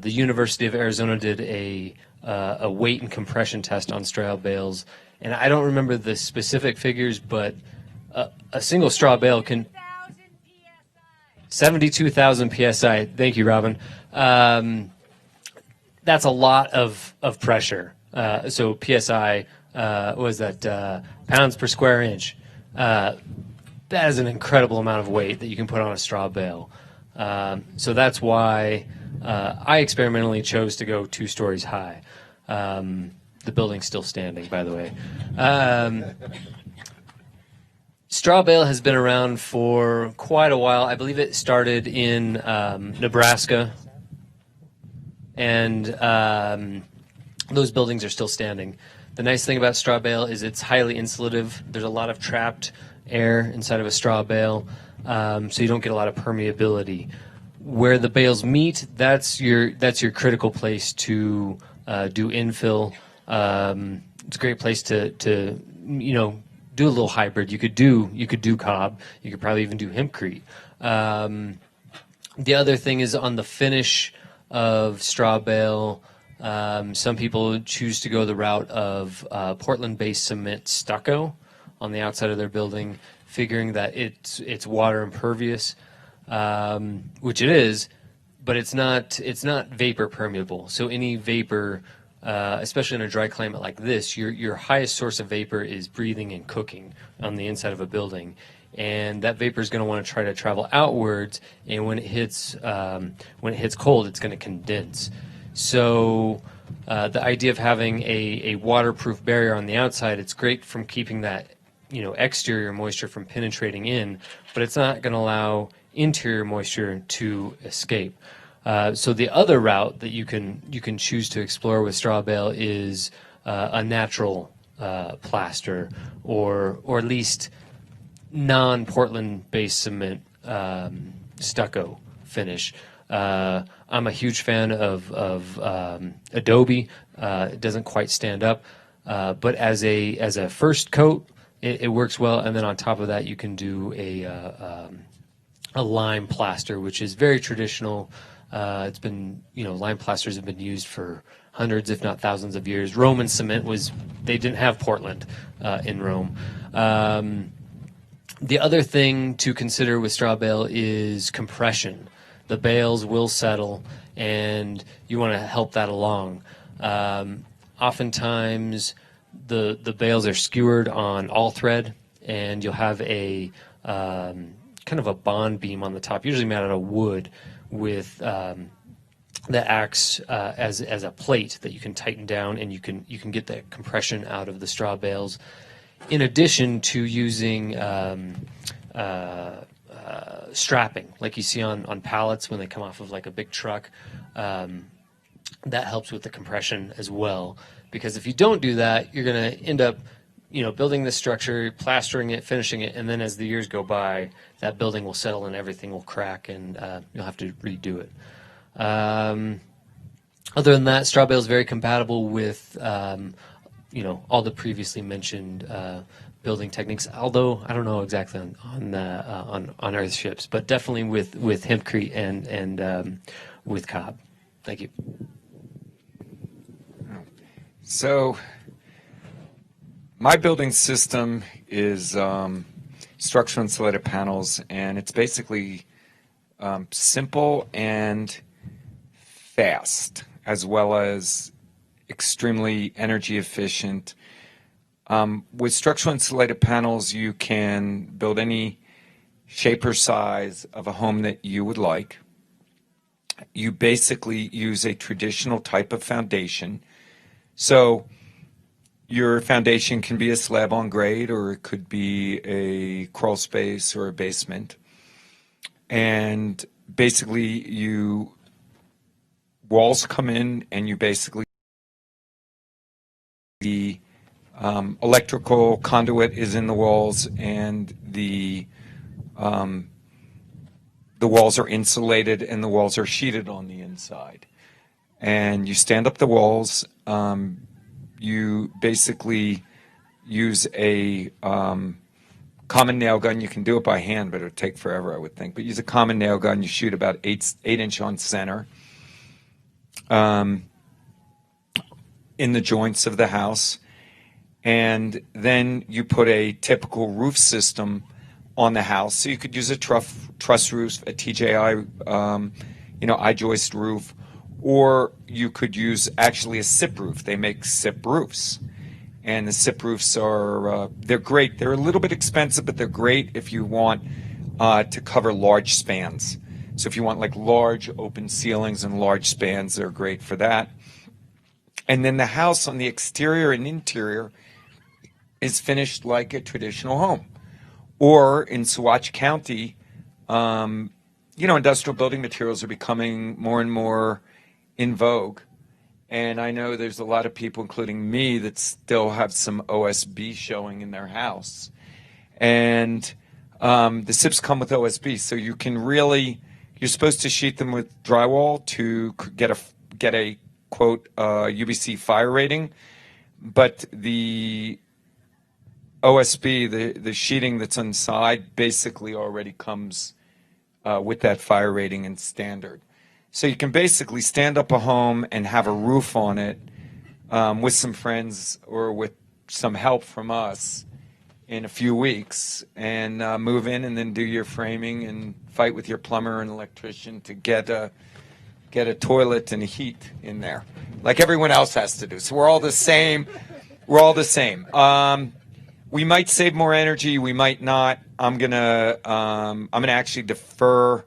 Speaker 13: University of Arizona did a weight and compression test on straw bales. And I don't remember the specific figures, but a single straw bale can... 72,000 PSI. Thank you, Robin. That's a lot of pressure. So PSI, was that pounds per square inch? That is an incredible amount of weight that you can put on a straw bale. So that's why I experimentally chose to go 2 stories high. The building's still standing, by the way. Straw bale has been around for quite a while. I believe it started in Nebraska, and those buildings are still standing. The nice thing about straw bale is it's highly insulative. There's a lot of trapped air inside of a straw bale, so you don't get a lot of permeability. Where the bales meet, that's your critical place to do infill. It's a great place to do a little hybrid. You could do cob. You could probably even do hempcrete. The other thing is on the finish of straw bale. Some people choose to go the route of Portland-based cement stucco on the outside of their building, figuring that it's water impervious, which it is, but it's not vapor permeable. So any vapor, especially in a dry climate like this, your highest source of vapor is breathing and cooking on the inside of a building, and that vapor is going to want to try to travel outwards, and when it hits cold, it's going to condense. So the idea of having a waterproof barrier on the outside, it's great from keeping that exterior moisture from penetrating in, but it's not going to allow interior moisture to escape. So the other route that you can choose to explore with straw bale is a natural plaster, or at least non-Portland based cement stucco finish. I'm a huge fan of Adobe. It doesn't quite stand up, but as a first coat, it works well. And then on top of that, you can do a lime plaster, which is very traditional. It's been, lime plasters have been used for hundreds, if not thousands of years. Roman cement they didn't have Portland in Rome. The other thing to consider with straw bale is compression. The bales will settle, and you want to help that along. Oftentimes, the bales are skewered on all thread, and you'll have a kind of a bond beam on the top, usually made out of wood, with that acts as a plate that you can tighten down, and you can get that compression out of the straw bales. In addition to using strapping, like you see on pallets when they come off of like a big truck, that helps with the compression as well. Because if you don't do that, you're going to end up, building this structure, plastering it, finishing it, and then as the years go by, that building will settle and everything will crack, and you'll have to redo it. Other than that, straw bale is very compatible with, all the previously mentioned building techniques. Although I don't know exactly on earth ships, but definitely with hempcrete and with cob. Thank you.
Speaker 9: So my building system is structural insulated panels, and it's basically simple and fast, as well as extremely energy efficient. With structural insulated panels, you can build any shape or size of a home that you would like. You basically use a traditional type of foundation. So your foundation can be a slab on grade, or it could be a crawl space or a basement. And basically walls come in, and you basically electrical conduit is in the walls, and the walls are insulated and the walls are sheeted on the inside. And you stand up the walls. You basically use a common nail gun. You can do it by hand, but it would take forever, I would think. But use a common nail gun. You shoot about 8-inch on center in the joints of the house. And then you put a typical roof system on the house. So you could use a truss roof, a TJI, I-joist roof, or you could use actually a SIP roof. They make SIP roofs. And the SIP roofs are, they're great. They're a little bit expensive, but they're great if you want to cover large spans. So if you want like large open ceilings and large spans, they're great for that. And then the house on the exterior and interior is finished like a traditional home. Or in Saguache County, industrial building materials are becoming more and more in vogue. And I know there's a lot of people, including me, that still have some OSB showing in their house. And the SIPs come with OSB, so you can really, you're supposed to sheet them with drywall to get a quote, UBC fire rating. But the OSB, the sheeting that's inside, basically already comes with that fire rating and standard. So you can basically stand up a home and have a roof on it with some friends or with some help from us in a few weeks and move in and then do your framing and fight with your plumber and electrician to get a toilet and a heat in there, like everyone else has to do. So we're all the same. We're all the same. We might save more energy. We might not. I'm gonna actually defer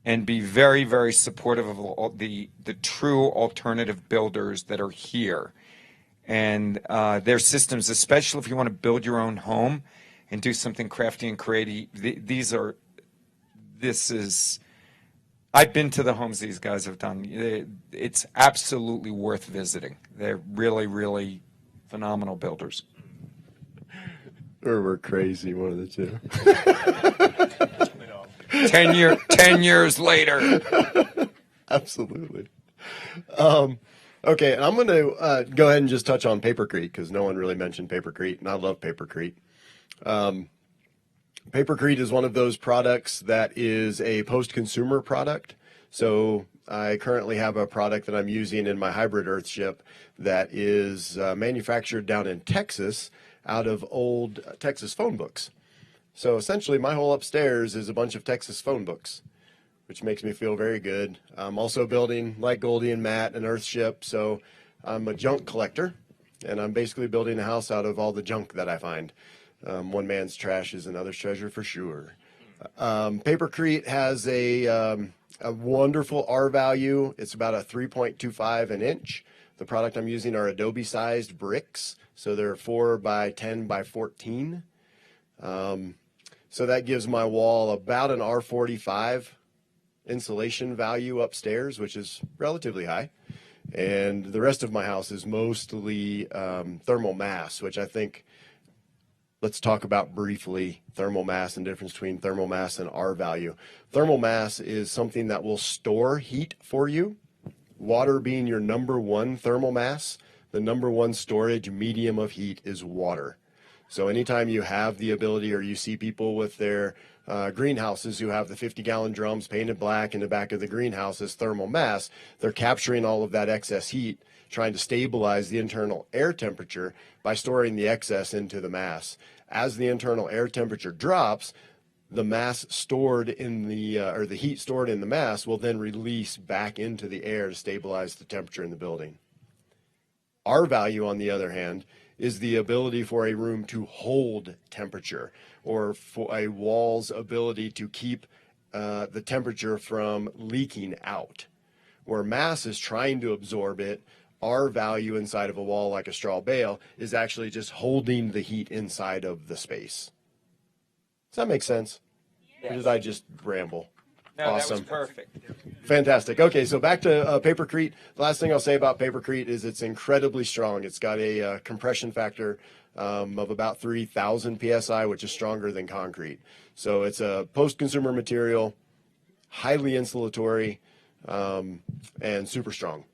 Speaker 9: and be very, very supportive of all the true alternative builders that are here and their systems, especially if you want to build your own home and do something crafty and creative. I've been to the homes these guys have done. It's absolutely worth visiting. They're really, really phenomenal builders.
Speaker 7: Or we're crazy, one of the two.
Speaker 9: 10 years later.
Speaker 7: Absolutely. Okay, and I'm going to go ahead and just touch on Papercrete because no one really mentioned Papercrete, and I love Papercrete. Papercrete is one of those products that is a post-consumer product. So I currently have a product that I'm using in my hybrid earthship that is manufactured down in Texas out of old Texas phone books. So essentially my whole upstairs is a bunch of Texas phone books, which makes me feel very good. I'm also building, like Goldie and Matt, an earthship. So I'm a junk collector, and I'm basically building a house out of all the junk that I find. One man's trash is another's treasure for sure. Papercrete has a wonderful R value. It's about a 3.25 an inch. The product I'm using are Adobe sized bricks. So they're 4 by 10 by 14. So that gives my wall about an R45 insulation value upstairs, which is relatively high. And the rest of my house is mostly thermal mass, which I think, let's talk about briefly thermal mass and difference between thermal mass and R value. Thermal mass is something that will store heat for you. Water being your number one thermal mass, the number one storage medium of heat is water. So anytime you have the ability, or you see people with their greenhouses who have the 50-gallon drums painted black in the back of the greenhouse as thermal mass, they're capturing all of that excess heat, trying to stabilize the internal air temperature by storing the excess into the mass. As the internal air temperature drops, the mass stored in the, or the heat stored in the mass will then release back into the air to stabilize the temperature in the building. R value, on the other hand, is the ability for a room to hold temperature, or for a wall's ability to keep the temperature from leaking out. Where mass is trying to absorb it, R value inside of a wall like a straw bale is actually just holding the heat inside of the space. Does that make sense? Yes. Or did I just ramble?
Speaker 9: No, that
Speaker 7: Awesome.
Speaker 9: was perfect.
Speaker 7: Fantastic. Okay, so back to papercrete. The last thing I'll say about papercrete is it's incredibly strong. It's got a compression factor of about 3,000 psi, which is stronger than concrete. So it's a post-consumer material, highly insulatory, and super strong.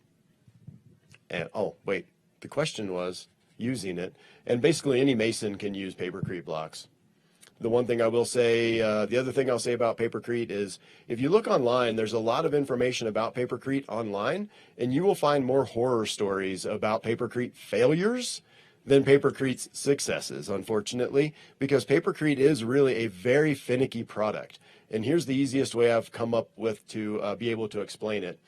Speaker 7: And oh, wait, the question was using it. And basically any mason can use papercrete blocks. The one thing I will say, the other thing I'll say about papercrete is if you look online, there's a lot of information about papercrete online, and you will find more horror stories about papercrete failures than papercrete's successes, unfortunately, because papercrete is really a very finicky product. And here's the easiest way I've come up with to be able to explain it,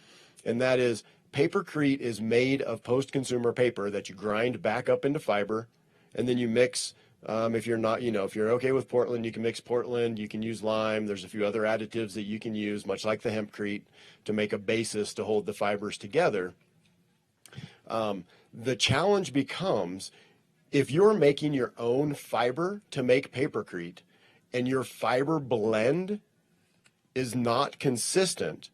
Speaker 7: and that is papercrete is made of post-consumer paper that you grind back up into fiber, and then you mix. If you're not, if you're okay with Portland, you can mix Portland, you can use lime. There's a few other additives that you can use, much like the hempcrete, to make a basis to hold the fibers together. The challenge becomes if you're making your own fiber to make papercrete and your fiber blend is not consistent,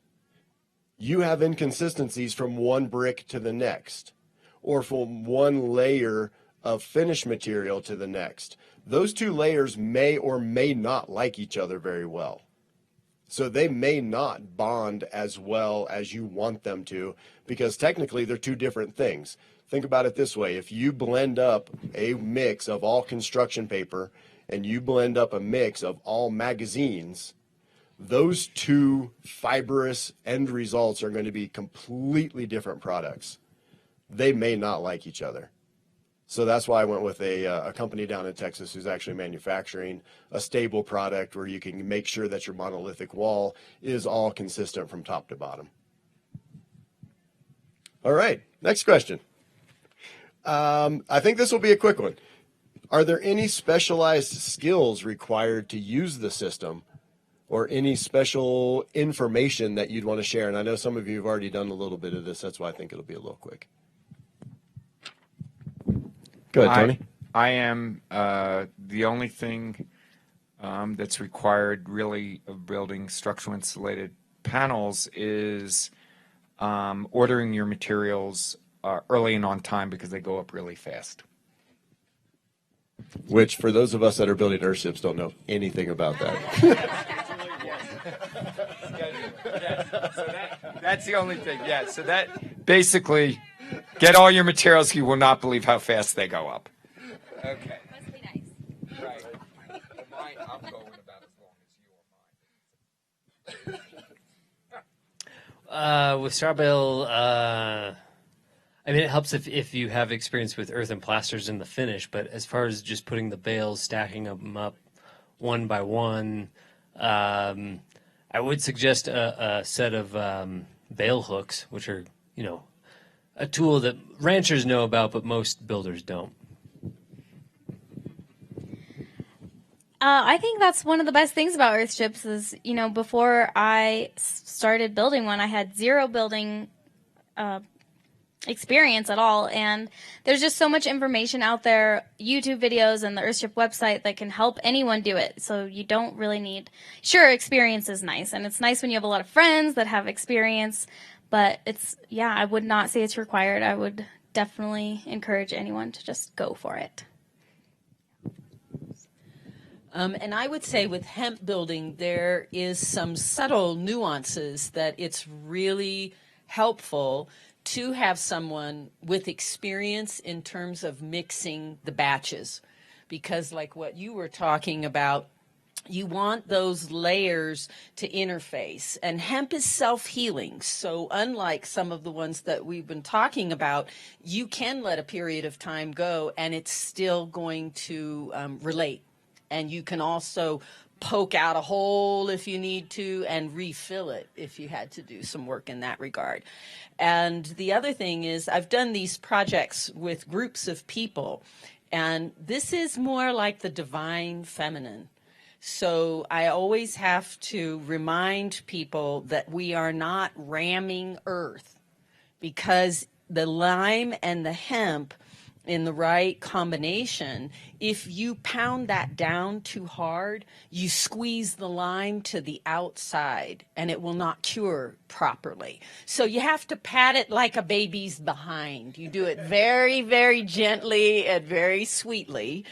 Speaker 7: you have inconsistencies from one brick to the next, or from one layer of finished material to the next. Those two layers may or may not like each other very well. So they may not bond as well as you want them to, because technically they're two different things. Think about it this way. If you blend up a mix of all construction paper and you blend up a mix of all magazines, those two fibrous end results are going to be completely different products. They may not like each other. So that's why I went with a company down in Texas who's actually manufacturing a stable product where you can make sure that your monolithic wall is all consistent from top to bottom. All right, next question. I think this will be a quick one. Are there any specialized skills required to use the system or any special information that you'd want to share? And I know some of you have already done a little bit of this. That's why I think it'll be a little quick. Go ahead, Tony.
Speaker 9: I am the only thing that's required really of building structural insulated panels is ordering your materials early and on time because they go up really fast.
Speaker 7: Which, for those of us that are building earthships, don't know anything about that.
Speaker 9: That's the only thing. Yeah. So that basically, get all your materials. You will not believe how fast they go up. Okay.
Speaker 18: Must be nice.
Speaker 9: Right. Mine, I'm going about as long as you
Speaker 13: With straw bale, I mean, it helps if you have experience with earth and plasters in the finish, but as far as just putting the bales, stacking them up one by one, I would suggest a set of bale hooks, which are, a tool that ranchers know about, but most builders don't.
Speaker 18: I think that's one of the best things about earth chips is, before I started building one, I had zero building experience at all. And there's just so much information out there, YouTube videos and the Earthship website that can help anyone do it. So you don't really need, sure, experience is nice. And it's nice when you have a lot of friends that have experience, but I would not say it's required. I would definitely encourage anyone to just go for it.
Speaker 15: And I would say with hemp building, there is some subtle nuances that it's really helpful to have someone with experience in terms of mixing the batches. Because like what you were talking about, you want those layers to interface. And hemp is self-healing. So unlike some of the ones that we've been talking about, you can let a period of time go and it's still going to relate. And you can also poke out a hole if you need to and refill it if you had to do some work in that regard. And the other thing is I've done these projects with groups of people, and this is more like the divine feminine. So I always have to remind people that we are not ramming earth, because the lime and the hemp in the right combination, if you pound that down too hard, you squeeze the lime to the outside and it will not cure properly. So you have to pat it like a baby's behind. You do it very, very gently and very sweetly.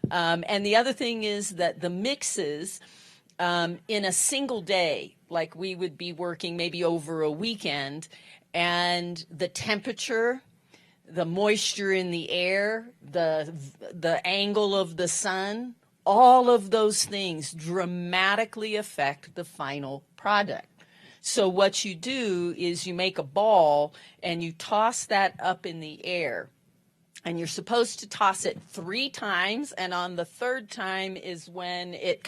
Speaker 15: And the other thing is that the mixes in a single day, like we would be working maybe over a weekend, and the temperature, the moisture in the air, the angle of the sun, all of those things dramatically affect the final product. So what you do is you make a ball and you toss that up in the air. And you're supposed to toss it 3 times, and on the 3rd time is when it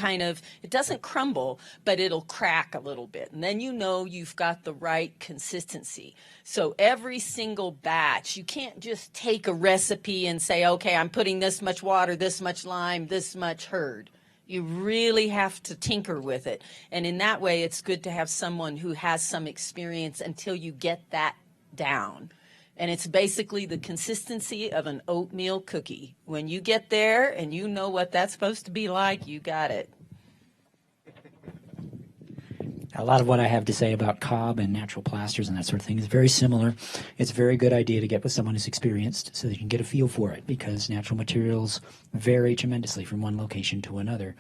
Speaker 15: doesn't crumble, but it'll crack a little bit. And then you know you've got the right consistency. So every single batch, you can't just take a recipe and say, okay, I'm putting this much water, this much lime, this much herd. You really have to tinker with it. And in that way, it's good to have someone who has some experience until you get that down. And it's basically the consistency of an oatmeal cookie. When you get there and you know what that's supposed to be like, you got it.
Speaker 17: A lot of what I have to say about cob and natural plasters and that sort of thing is very similar. It's a very good idea to get with someone who's experienced so that you can get a feel for it, because natural materials vary tremendously from one location to another.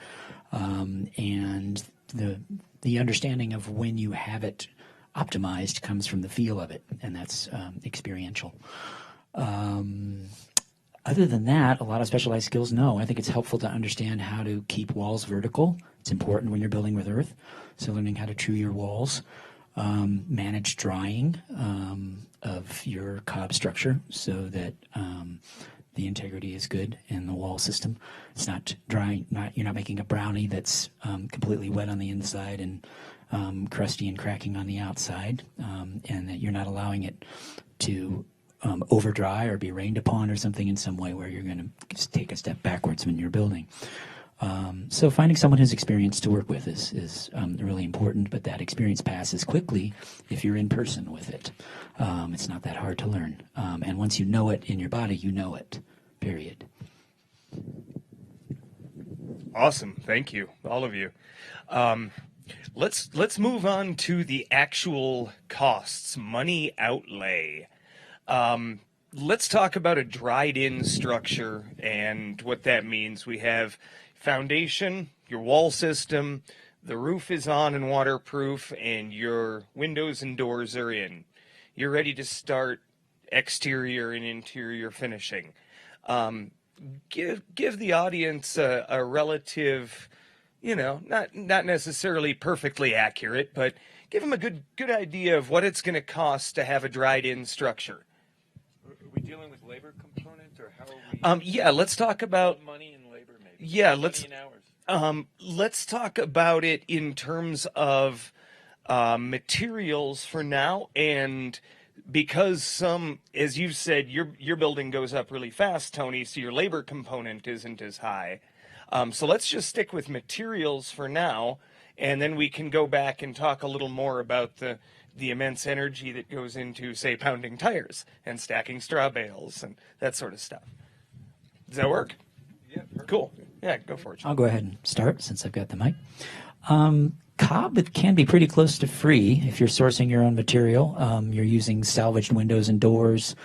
Speaker 17: And the understanding of when you have it optimized comes from the feel of it, and that's experiential. Other than that, a lot of specialized skills, no. I think it's helpful to understand how to keep walls vertical. It's important when you're building with earth, so learning how to true your walls, manage drying of your cob structure so that the integrity is good in the wall system. It's not drying, you're not making a brownie that's completely wet on the inside and crusty and cracking on the outside, and that you're not allowing it to over dry or be rained upon or something in some way where you're going to take a step backwards when you're building. So finding someone who's experienced to work with is really important, but that experience passes quickly if you're in person with it. It's not that hard to learn. And once you know it in your body, you know it, period.
Speaker 6: Awesome. Thank you, all of you. Let's move on to the actual costs, money outlay. Let's talk about a dried-in structure and what that means. We have foundation, your wall system, the roof is on and waterproof, and your windows and doors are in. You're ready to start exterior and interior finishing. Give the audience a relative, not necessarily perfectly accurate, but give them a good idea of what it's going to cost to have a dried-in structure.
Speaker 9: Are we dealing with labor component, or how are we?
Speaker 6: Yeah, let's talk about
Speaker 9: money and labor, maybe.
Speaker 6: Yeah,
Speaker 9: money and hours.
Speaker 6: Let's talk about it in terms of materials for now, and because some, as you've said, your building goes up really fast, Tony, so your labor component isn't as high. So let's just stick with materials for now, and then we can go back and talk a little more about the immense energy that goes into, say, pounding tires and stacking straw bales and that sort of stuff. Does that work?
Speaker 9: Yeah.
Speaker 6: Cool. Yeah, go for it, John.
Speaker 17: I'll go ahead and start since I've got the mic. Cob, it can be pretty close to free if you're sourcing your own material. You're using salvaged windows and doors,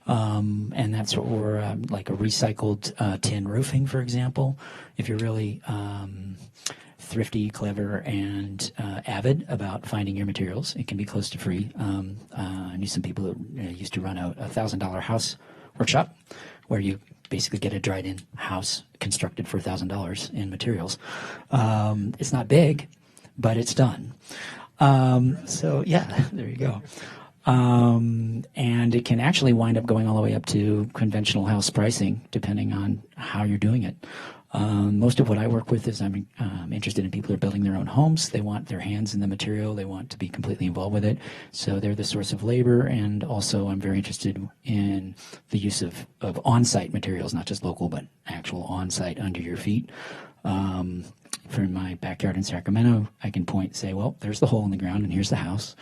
Speaker 17: and that's what we're like a recycled tin roofing, for example. If you're really thrifty, clever, and avid about finding your materials, it can be close to free. I knew some people that used to run a $1,000 house workshop where you basically get a dried-in house constructed for $1,000 in materials. It's not big, but it's done. So yeah, there you go. And it can actually wind up going all the way up to conventional house pricing, depending on how you're doing it. Most of what I work with is I'm interested in people who are building their own homes. They want their hands in the material. They want to be completely involved with it. So they're the source of labor. And also I'm very interested in the use of on-site materials, not just local, but actual on-site under your feet. From my backyard in Sacramento, I can point and say, well, there's the hole in the ground and here's the house.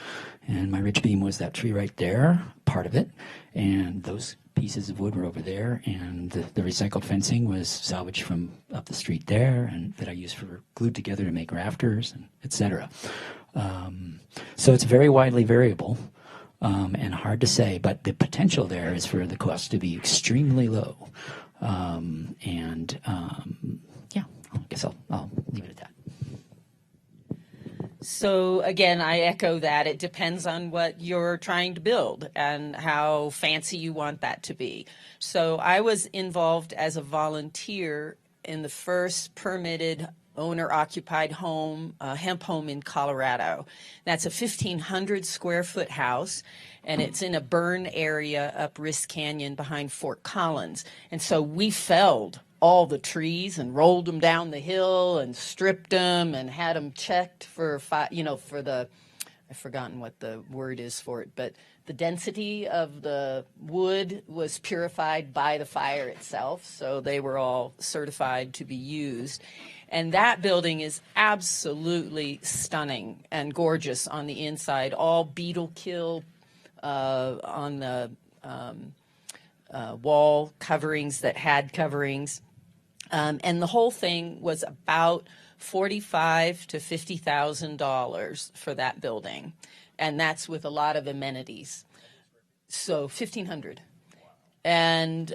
Speaker 17: And my ridge beam was that tree right there, part of it. And those pieces of wood were over there. And the recycled fencing was salvaged from up the street there, and that I used for glued together to make rafters, and et cetera. So it's very widely variable and hard to say, but the potential there is for the cost to be extremely low. Yeah, I guess I'll leave it at that.
Speaker 15: So again, I echo that. It depends on what you're trying to build and how fancy you want that to be. So I was involved as a volunteer in the first permitted owner-occupied home, hemp home in Colorado. That's a 1,500 square foot house, and it's in a burn area up Risk Canyon behind Fort Collins. And so we felled all the trees and rolled them down the hill and stripped them and had them checked for the, I've forgotten what the word is for it, but the density of the wood was purified by the fire itself, so they were all certified to be used. And that building is absolutely stunning and gorgeous on the inside, all beetle kill on the wall coverings that had coverings. And the whole thing was about $45,000 to $50,000 for that building, and that's with a lot of amenities. So 1,500, and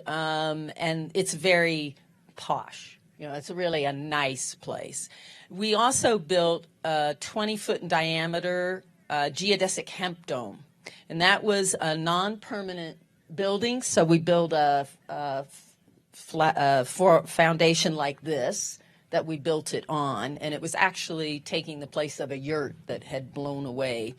Speaker 15: it's very posh. It's really a nice place. We also built a 20-foot in diameter geodesic hemp dome, and that was a non-permanent building. So we built a foundation like this that we built it on, and it was actually taking the place of a yurt that had blown away.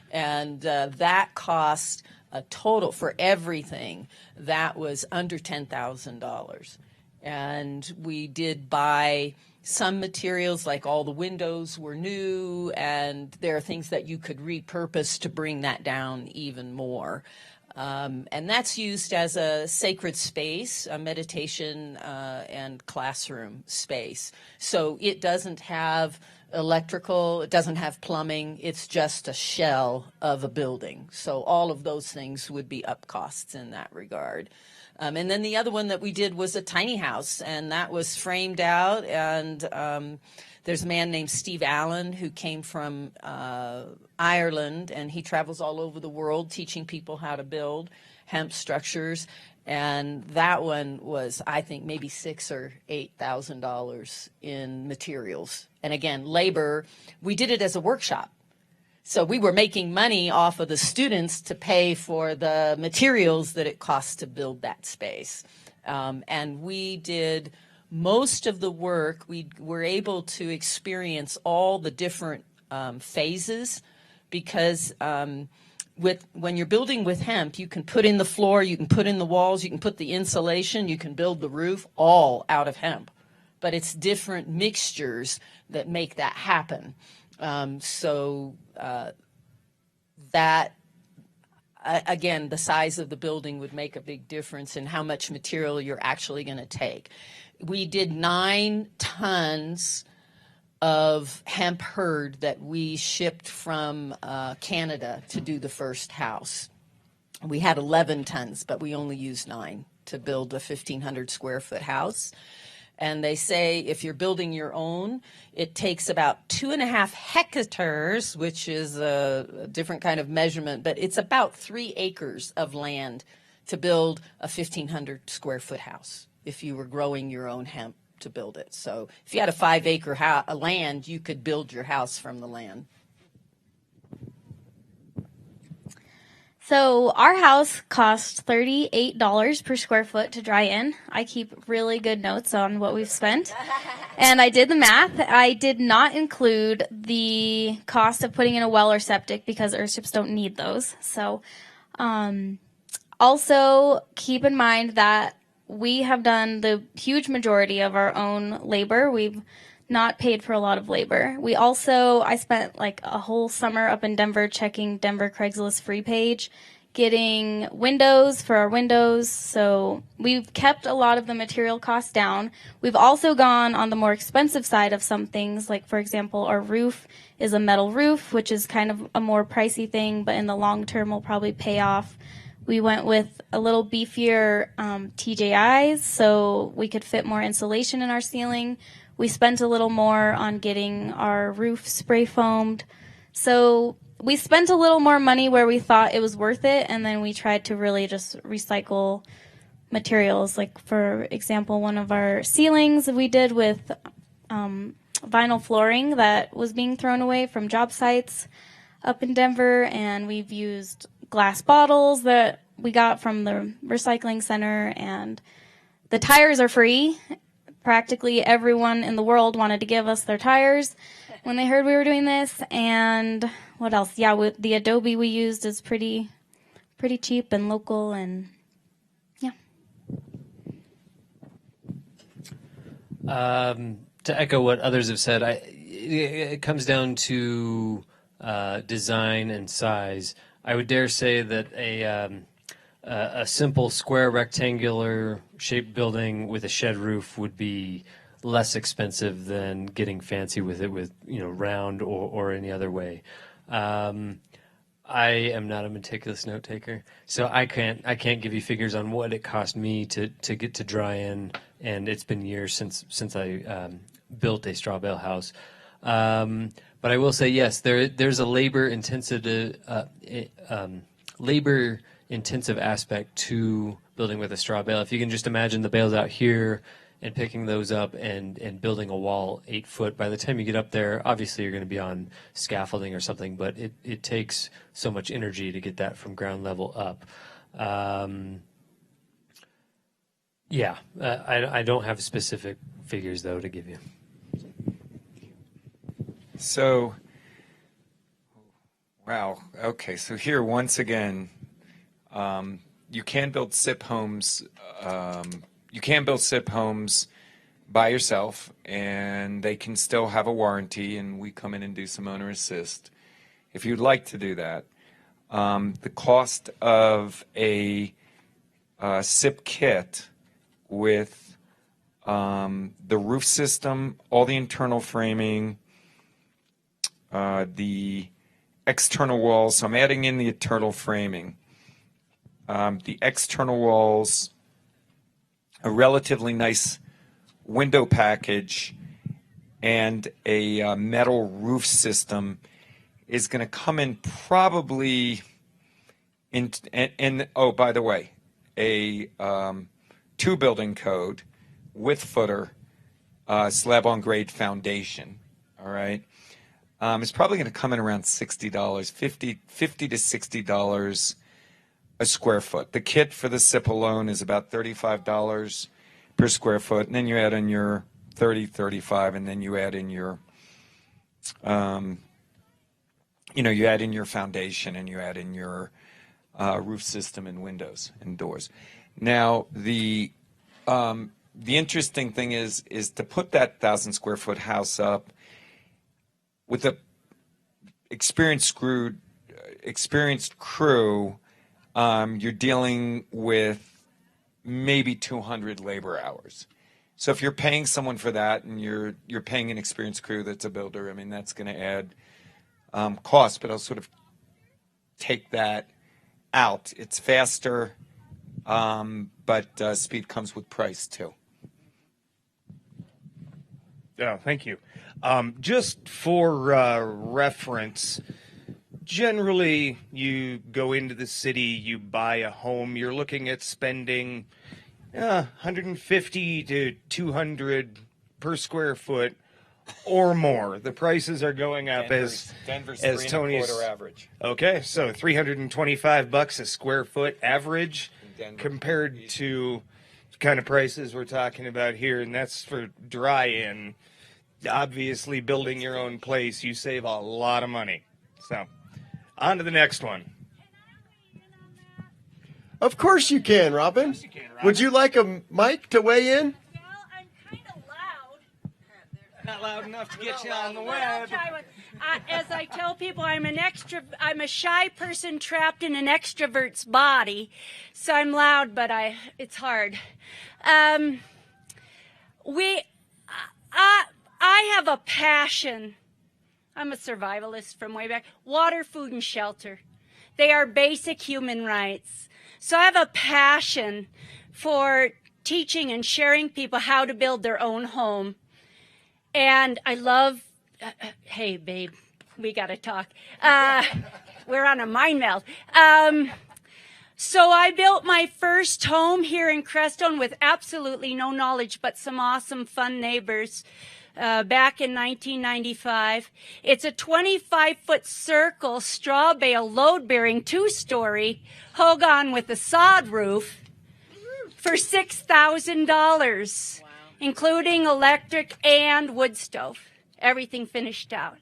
Speaker 15: And that cost a total for everything that was under $10,000. And we did buy some materials, like all the windows were new, and there are things that you could repurpose to bring that down even more. And that's used as a sacred space, a meditation and classroom space. So it doesn't have electrical, it doesn't have plumbing, it's just a shell of a building. So all of those things would be up costs in that regard. And then the other one that we did was a tiny house, and that was framed out, and there's a man named Steve Allen who came from Ireland, and he travels all over the world teaching people how to build hemp structures. And that one was, I think, maybe $6,000 or $8,000 in materials. And again, labor, we did it as a workshop. So we were making money off of the students to pay for the materials that it costs to build that space. And we did most of the work. We were able to experience all the different phases, because when you're building with hemp, you can put in the floor, you can put in the walls, you can put the insulation, you can build the roof, all out of hemp. But it's different mixtures that make that happen. That, again, the size of the building would make a big difference in how much material you're actually going to take. We did 9 tons of hemp hurd that we shipped from Canada to do the first house. We had 11 tons, but we only used 9 to build a 1,500 square foot house. And they say if you're building your own, it takes about 2.5 hectares, which is a different kind of measurement, but it's about 3 acres of land to build a 1,500 square foot house if you were growing your own hemp to build it. So if you had a 5-acre land, you could build your house from the land.
Speaker 18: So our house cost $38 per square foot to dry in. I keep really good notes on what we've spent. And I did the math. I did not include the cost of putting in a well or septic, because earthships don't need those. So also keep in mind that we have done the huge majority of our own labor. We've not paid for a lot of labor. I spent like a whole summer up in Denver checking Denver Craigslist free page, getting windows for our windows. So we've kept a lot of the material costs down. We've also gone on the more expensive side of some things, like for example, our roof is a metal roof, which is kind of a more pricey thing, but in the long term will probably pay off. We went with a little beefier TJIs so we could fit more insulation in our ceiling. We spent a little more on getting our roof spray foamed. So we spent a little more money where we thought it was worth it, and then we tried to really just recycle materials. Like, for example, one of our ceilings we did with vinyl flooring that was being thrown away from job sites up in Denver, and we've used glass bottles that we got from the recycling center, and the tires are free. Practically everyone in the world wanted to give us their tires when they heard we were doing this. And what else? Yeah, the Adobe we used is pretty cheap and local, and yeah.
Speaker 13: To echo what others have said, it comes down to design and size. I would dare say that a simple square rectangular shaped building with a shed roof would be less expensive than getting fancy with it with round or any other way. I am not a meticulous note taker, so I can't give you figures on what it cost me to get to dry in, and it's been years since I built a straw bale house. But I will say, yes, there's a labor intensive aspect to building with a straw bale. If you can just imagine the bales out here and picking those up and building a wall 8 foot, by the time you get up there, obviously you're going to be on scaffolding or something, but it takes so much energy to get that from ground level up. I don't have specific figures, though, to give you.
Speaker 9: So, wow. Okay. So here, once again, you can build SIP homes. You can build SIP homes by yourself, and they can still have a warranty. And we come in and do some owner assist if you'd like to do that. The cost of a SIP kit with the roof system, all the internal framing, the external walls. So I'm adding in the internal framing. The external walls, a relatively nice window package, and a metal roof system is going to come in probably in oh, by the way, a 2-building code with footer, slab on grade foundation. All right. It's probably going to come in around $60, $50 to $60 a square foot. The kit for the SIP alone is about $35 per square foot, and then you add in your $35, and then you add in your, you add in your foundation, and you add in your roof system and windows and doors. Now, the interesting thing is to put that 1,000 square foot house up with a experienced crew. You're dealing with maybe 200 labor hours. So if you're paying someone for that, and you're paying an experienced crew that's a builder, I mean, that's going to add cost. But I'll sort of take that out. It's faster, but speed comes with price too.
Speaker 6: Oh, thank you. Just for reference, generally you go into the city, you buy a home, you're looking at spending $150 to $200 per square foot or more. The prices are going up
Speaker 9: Denver's
Speaker 6: as Tony's
Speaker 9: average.
Speaker 6: Okay, so $325 a square foot average compared to the kind of prices we're talking about here, and that's for dry-in. Obviously, building your own place, you save a lot of money. So, on to the next one.
Speaker 7: Of course you can, Robin. Would you like a mic to weigh in?
Speaker 9: Not loud enough to get you on the web.
Speaker 14: As I tell people, I'm a shy person trapped in an extrovert's body, so I'm loud, but it's hard. I have a passion. I'm a survivalist from way back. Water, food, and shelter. They are basic human rights. So I have a passion for teaching and sharing people how to build their own home. And I love, hey, babe, we got to talk. We're on a mind meld. So I built my first home here in Crestone with absolutely no knowledge, but some awesome, fun neighbors back in 1995. It's a 25-foot circle, straw bale, load-bearing, 2-story, hogan with a sod roof for $6,000, including electric and wood stove. Everything finished out.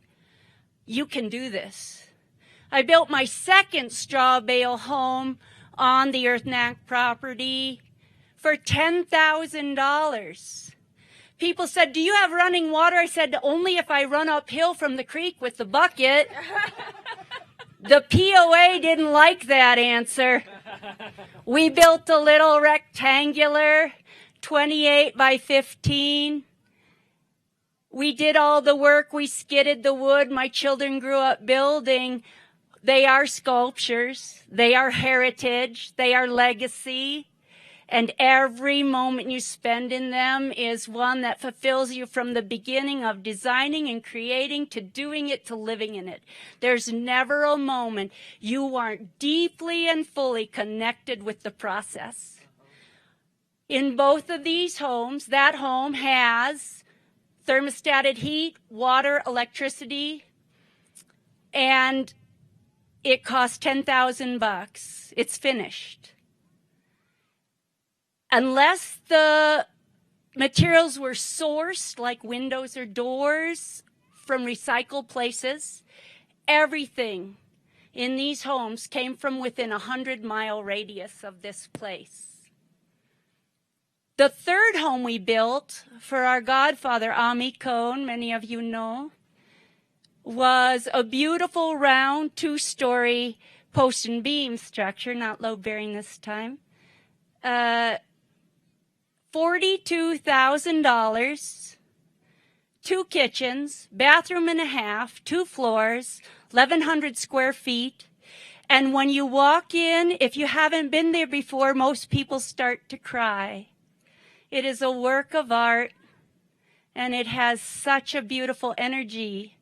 Speaker 14: You can do this. I built my second straw bale home on the Earthnack property for $10,000. People said, do you have running water? I said, only if I run uphill from the creek with the bucket. The POA didn't like that answer. We built a little rectangular 28 by 15. We did all the work. We skidded the wood. My children grew up building. They are sculptures. They are heritage. They are legacy. And every moment you spend in them is one that fulfills you from the beginning of designing and creating to doing it to living in it. There's never a moment you aren't deeply and fully connected with the process. In both of these homes, that home has thermostated heat, water, electricity, and it cost $10,000. It's finished. Unless the materials were sourced, like windows or doors, from recycled places, everything in these homes came from within a 100-mile radius of this place. The third home we built for our godfather, Ami Cohn, many of you know, was a beautiful round 2-story post and beam structure, not load-bearing this time. $42,000, 2 kitchens, bathroom and a half, 2 floors, 1,100 square feet. And when you walk in, if you haven't been there before, most people start to cry. It is a work of art, and it has such a beautiful energy.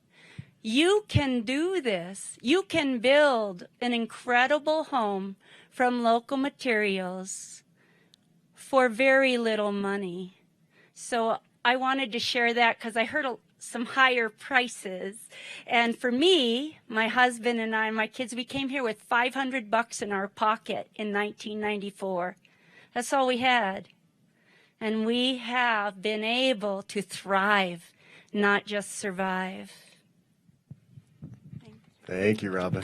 Speaker 14: You can do this. You can build an incredible home from local materials for very little money. So I wanted to share that because I heard some higher prices. And for me, my husband and I, my kids, we came here with $500 in our pocket in 1994. That's all we had. And we have been able to thrive, not just survive.
Speaker 7: Thank you, Robin.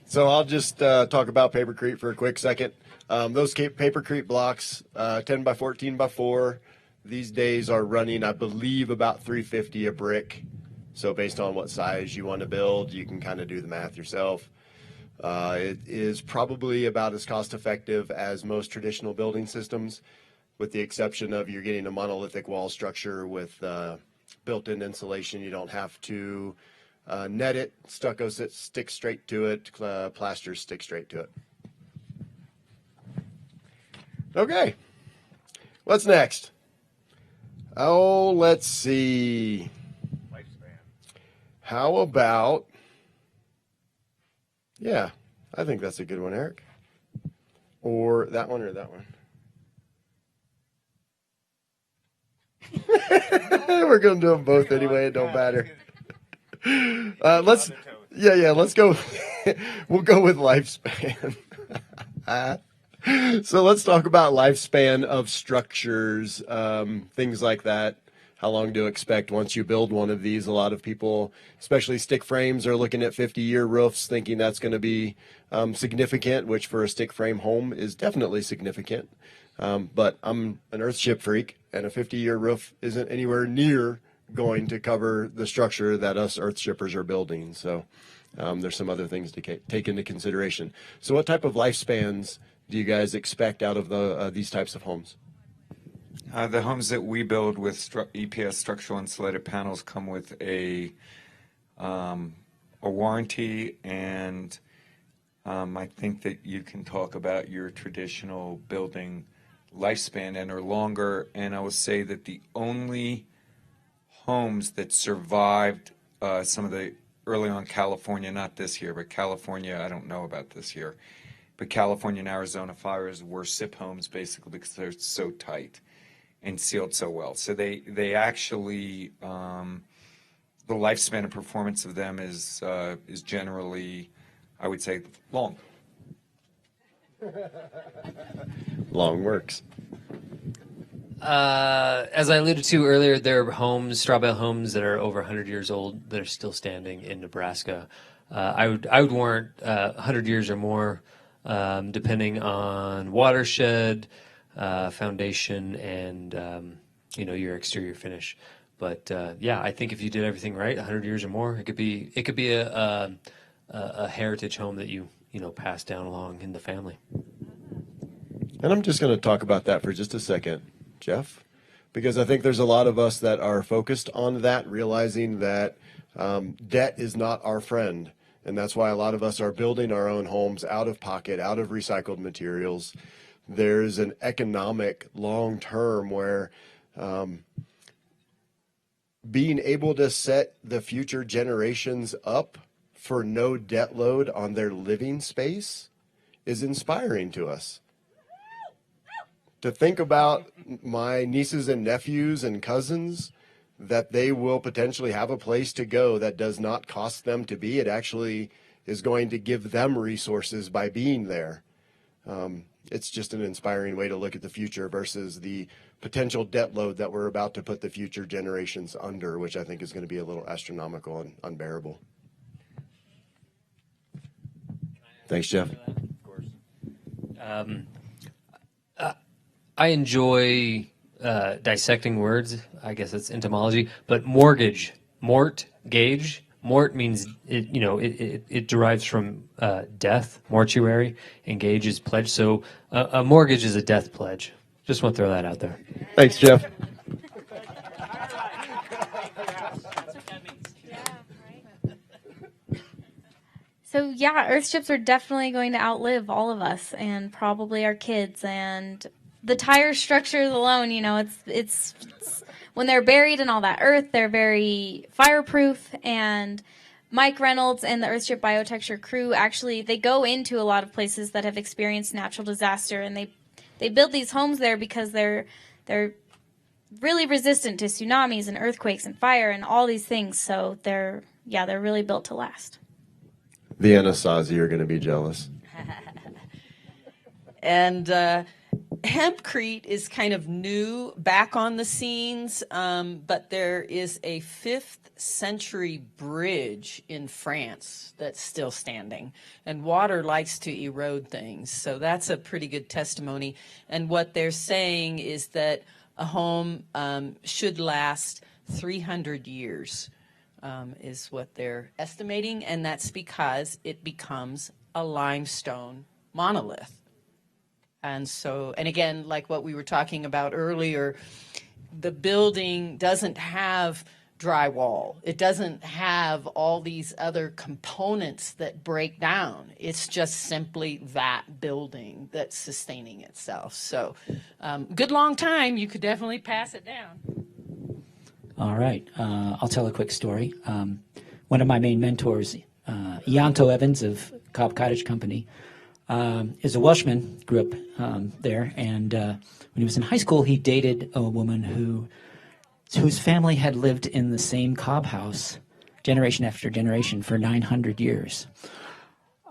Speaker 7: So I'll just talk about Papercrete for a quick second. Those Papercrete blocks, 10 by 14 by 4, these days are running, I believe, about $350 a brick. So based on what size you want to build, you can kind of do the math yourself. It is probably about as cost effective as most traditional building systems, with the exception of you're getting a monolithic wall structure with built-in insulation. You don't have to net it, stucco sticks straight to it, plasters stick straight to it. Okay, what's next? Oh, let's see. How about, yeah, I think that's a good one, Eric. Or that one or that one. We're going to do them both anyway. It don't matter. Let's go. We'll go with lifespan. So let's talk about lifespan of structures, things like that. How long to expect once you build one of these? A lot of people, especially stick frames, are looking at 50-year roofs, thinking that's going to be significant, which for a stick frame home is definitely significant. But I'm an earthship freak, and a 50-year roof isn't anywhere near going to cover the structure that us earthshippers are building. So there's some other things to take into consideration. So what type of lifespans do you guys expect out of these types of homes?
Speaker 9: The homes that we build with EPS structural insulated panels come with a warranty, and I think that you can talk about your traditional building lifespan and or longer. And I will say that the only homes that survived some of the early on California, not this year, but California, I don't know about this year, but California and Arizona fires were SIP homes basically because they're so tight and sealed so well. So they actually, the lifespan and performance of them is generally, I would say, long.
Speaker 7: Long works.
Speaker 13: As I alluded to earlier, there are homes, straw bale homes that are over 100 years old that are still standing in Nebraska. I would warrant 100 years or more, depending on watershed, foundation, and your exterior finish. But yeah, I think if you did everything right, 100 years or more, it could be a heritage home that you pass down along in the family.
Speaker 7: And I'm just going to talk about that for just a second, Jeff, because I think there's a lot of us that are focused on that, realizing that debt is not our friend. And that's why a lot of us are building our own homes out of pocket, out of recycled materials. There's an economic long term where being able to set the future generations up for no debt load on their living space is inspiring to us. To think about my nieces and nephews and cousins, that they will potentially have a place to go that does not cost them to be. It actually is going to give them resources by being there. It's just an inspiring way to look at the future versus the potential debt load that we're about to put the future generations under, which I think is going to be a little astronomical and unbearable. Thanks, Jeff.
Speaker 13: Of course. I enjoy dissecting words. I guess it's entomology. But mortgage, gauge. Mort means it derives from death, mortuary, and gauge is pledge. So a mortgage is a death pledge. Just want to throw that out there.
Speaker 7: Thanks, Jeff.
Speaker 18: So yeah, earthships are definitely going to outlive all of us and probably our kids. And the tire structures alone, it's when they're buried in all that earth, they're very fireproof. And Mike Reynolds and the Earthship Biotexture crew actually, they go into a lot of places that have experienced natural disaster, and they build these homes there because they're really resistant to tsunamis and earthquakes and fire and all these things. So they're really built to last.
Speaker 7: The Anasazi are going to be jealous.
Speaker 15: And hempcrete is kind of new, back on the scenes, but there is a 5th century bridge in France that's still standing, and water likes to erode things, so that's a pretty good testimony. And what they're saying is that a home should last 300 years. Is what they're estimating, and that's because it becomes a limestone monolith. And so, and again, like what we were talking about earlier, the building doesn't have drywall. It doesn't have all these other components that break down. It's just simply that building that's sustaining itself. So, good long time. You could definitely pass it down.
Speaker 17: All right. I'll tell a quick story. One of my main mentors, Ianto Evans of Cobb Cottage Company, is a Welshman, grew up there, and when he was in high school, he dated a woman whose family had lived in the same Cobb house generation after generation for 900 years.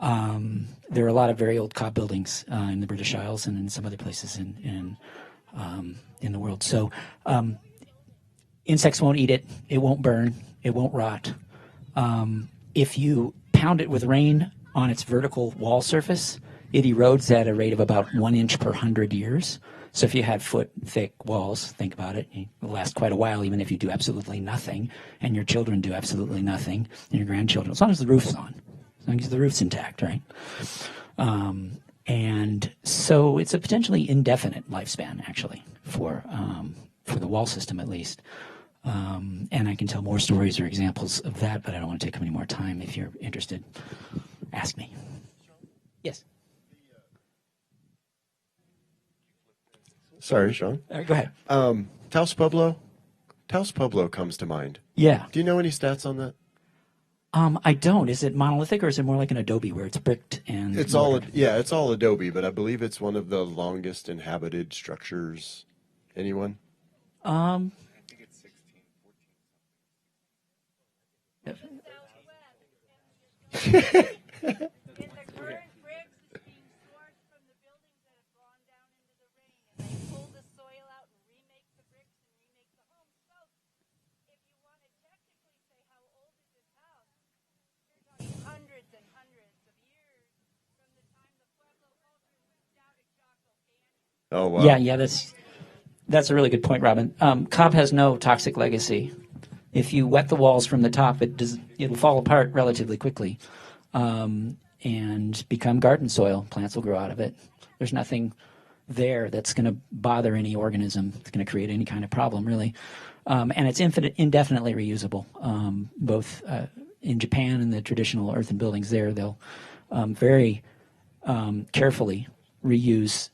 Speaker 17: There are a lot of very old Cobb buildings in the British Isles and in some other places in the world. So insects won't eat it. It won't burn. It won't rot. If you pound it with rain on its vertical wall surface, it erodes at a rate of about 1 inch per 100 years. So if you had foot-thick walls, think about it, it'll last quite a while, even if you do absolutely nothing, and your children do absolutely nothing, and your grandchildren, as long as the roof's on, as long as the roof's intact, right? And so it's a potentially indefinite lifespan, actually, for the wall system at least. And I can tell more stories or examples of that, but I don't want to take up any more time. If you're interested, ask me. Yes.
Speaker 7: Sorry, Sean.
Speaker 17: Go ahead.
Speaker 7: Taos Pueblo. Taos Pueblo comes to mind.
Speaker 17: Yeah.
Speaker 7: Do you know any stats on that?
Speaker 17: I don't. Is it monolithic or is it more like an adobe where it's bricked and
Speaker 7: It's
Speaker 17: mortared?
Speaker 7: it's all adobe, but I believe it's one of the longest inhabited structures. Anyone? Oh wow.
Speaker 17: Yeah, that's a really good point, Robin. Cob has no toxic legacy. If you wet the walls from the top, it'll fall apart relatively quickly, and become garden soil. Plants will grow out of it. There's nothing there that's going to bother any organism. It's going to create any kind of problem, really. And it's indefinitely reusable. Both in Japan and the traditional earthen buildings there, they'll very carefully reuse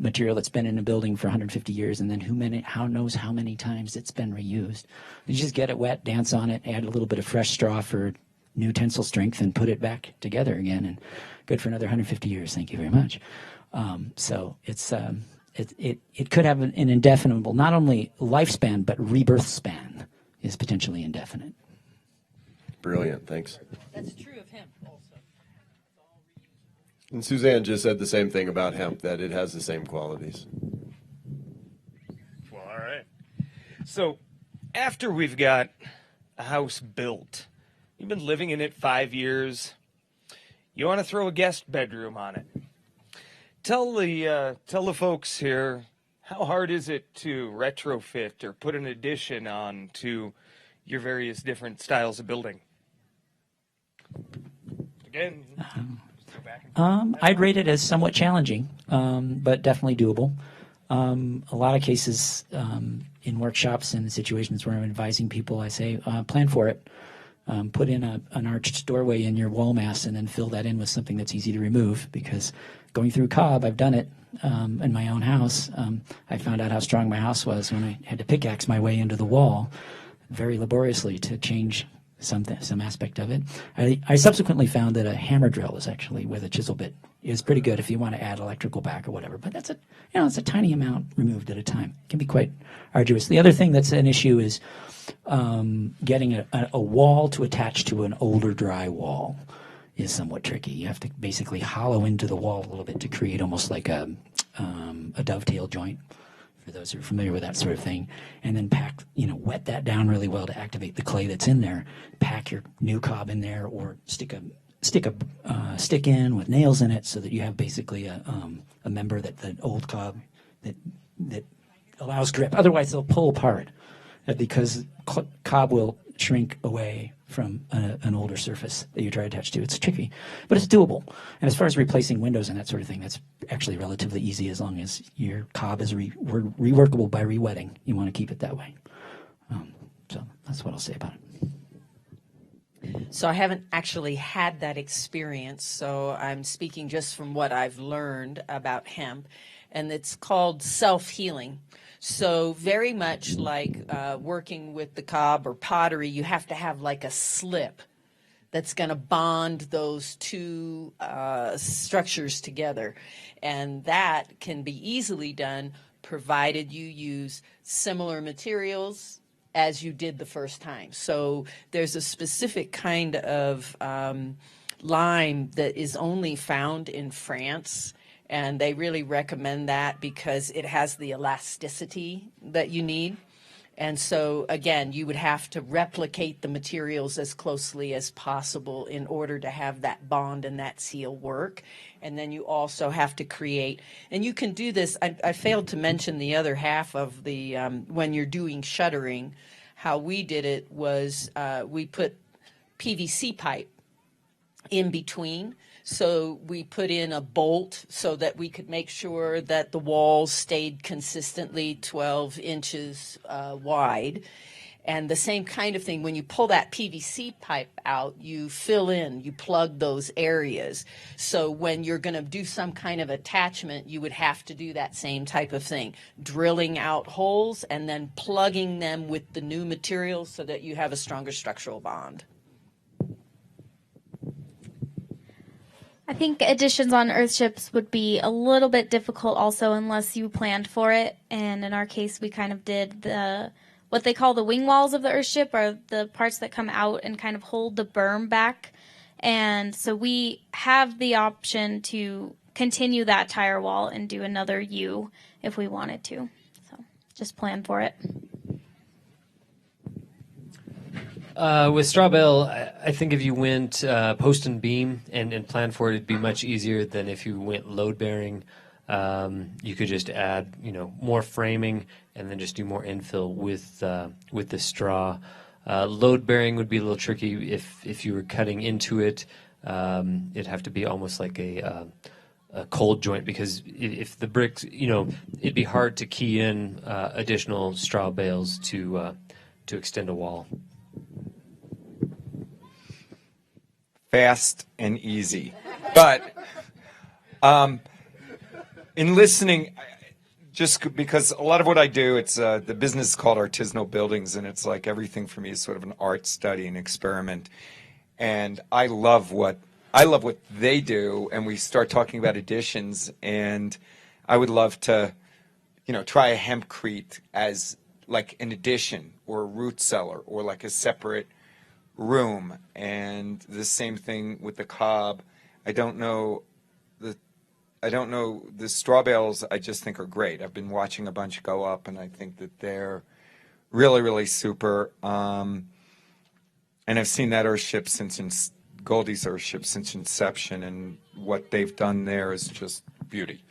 Speaker 17: material that's been in a building for 150 years, and then who knows how many times it's been reused. You just get it wet, dance on it, add a little bit of fresh straw for new tensile strength, and put it back together again, and good for another 150 years. Thank you very much. So it could have an indefinable, not only lifespan, but rebirth span is potentially indefinite.
Speaker 7: Brilliant. Thanks.
Speaker 15: That's true of hemp also.
Speaker 7: And Suzanne just said the same thing about hemp, that it has the same qualities.
Speaker 6: Well, all right. So after we've got a house built, you've been living in it 5 years, you want to throw a guest bedroom on it. Tell the folks here, how hard is it to retrofit or put an addition on to your various different styles of building? Again, go back and
Speaker 17: I'd rate it as somewhat challenging, but definitely doable. A lot of cases in workshops and situations where I'm advising people, I say, plan for it. Put in an arched doorway in your wall mass and then fill that in with something that's easy to remove, because going through Cobb, I've done it in my own house. I found out how strong my house was when I had to pickaxe my way into the wall very laboriously to change some aspect of it. I subsequently found that a hammer drill is actually, with a chisel bit, is pretty good if you want to add electrical back or whatever. But that's it's a tiny amount removed at a time. It can be quite arduous. The other thing that's an issue is getting a wall to attach to an older dry wall is somewhat tricky. You have to basically hollow into the wall a little bit to create almost like a dovetail joint, for those who are familiar with that sort of thing, and then wet that down really well to activate the clay that's in there. Pack your new cob in there, or stick a stick in with nails in it, so that you have basically a member that the old cob that allows grip. Otherwise, they'll pull apart because cob will shrink away from an older surface that you try to attach to. It's tricky, but it's doable. And as far as replacing windows and that sort of thing, that's actually relatively easy as long as your cob is reworkable by re-wetting. You want to keep it that way. So that's what I'll say about it.
Speaker 15: So I haven't actually had that experience, so I'm speaking just from what I've learned about hemp, and it's called self-healing. So very much like working with the cob or pottery, you have to have like a slip that's going to bond those two structures together. And that can be easily done provided you use similar materials as you did the first time. So there's a specific kind of lime that is only found in France, and they really recommend that because it has the elasticity that you need. And so, again, you would have to replicate the materials as closely as possible in order to have that bond and that seal work. And then you also have to create, and you can do this. I failed to mention the other half of the, when you're doing shuttering, how we did it was we put PVC pipe in between. So we put in a bolt so that we could make sure that the walls stayed consistently 12 inches wide. And the same kind of thing, when you pull that PVC pipe out, you fill in, you plug those areas. So when you're going to do some kind of attachment, you would have to do that same type of thing, drilling out holes and then plugging them with the new materials so that you have a stronger structural bond.
Speaker 18: I think additions on earthships would be a little bit difficult also unless you planned for it. And in our case, we kind of did what they call the wing walls of the earthship, are the parts that come out and kind of hold the berm back. And so we have the option to continue that tire wall and do another U if we wanted to. So just plan for it.
Speaker 13: With straw bale, I think if you went post and beam and planned for it, it'd be much easier than if you went load bearing. You could just add, more framing and then just do more infill with the straw. Load bearing would be a little tricky if you were cutting into it. It'd have to be almost like a cold joint, because if the bricks, it'd be hard to key in additional straw bales to extend a wall.
Speaker 9: Fast and easy. But in listening, just because a lot of what I do, it's the business is called artisanal buildings, and it's like everything for me is sort of an art study and experiment. And I love what they do, and we start talking about additions, and I would love to, try a hempcrete as like an addition or a root cellar or like a separate room. And the same thing with the cob. I don't know the straw bales. I just think are great. I've been watching a bunch go up, and I think that they're really, really super. And I've seen that earthship since Goldie's earthship since inception, and what they've done there is just beauty.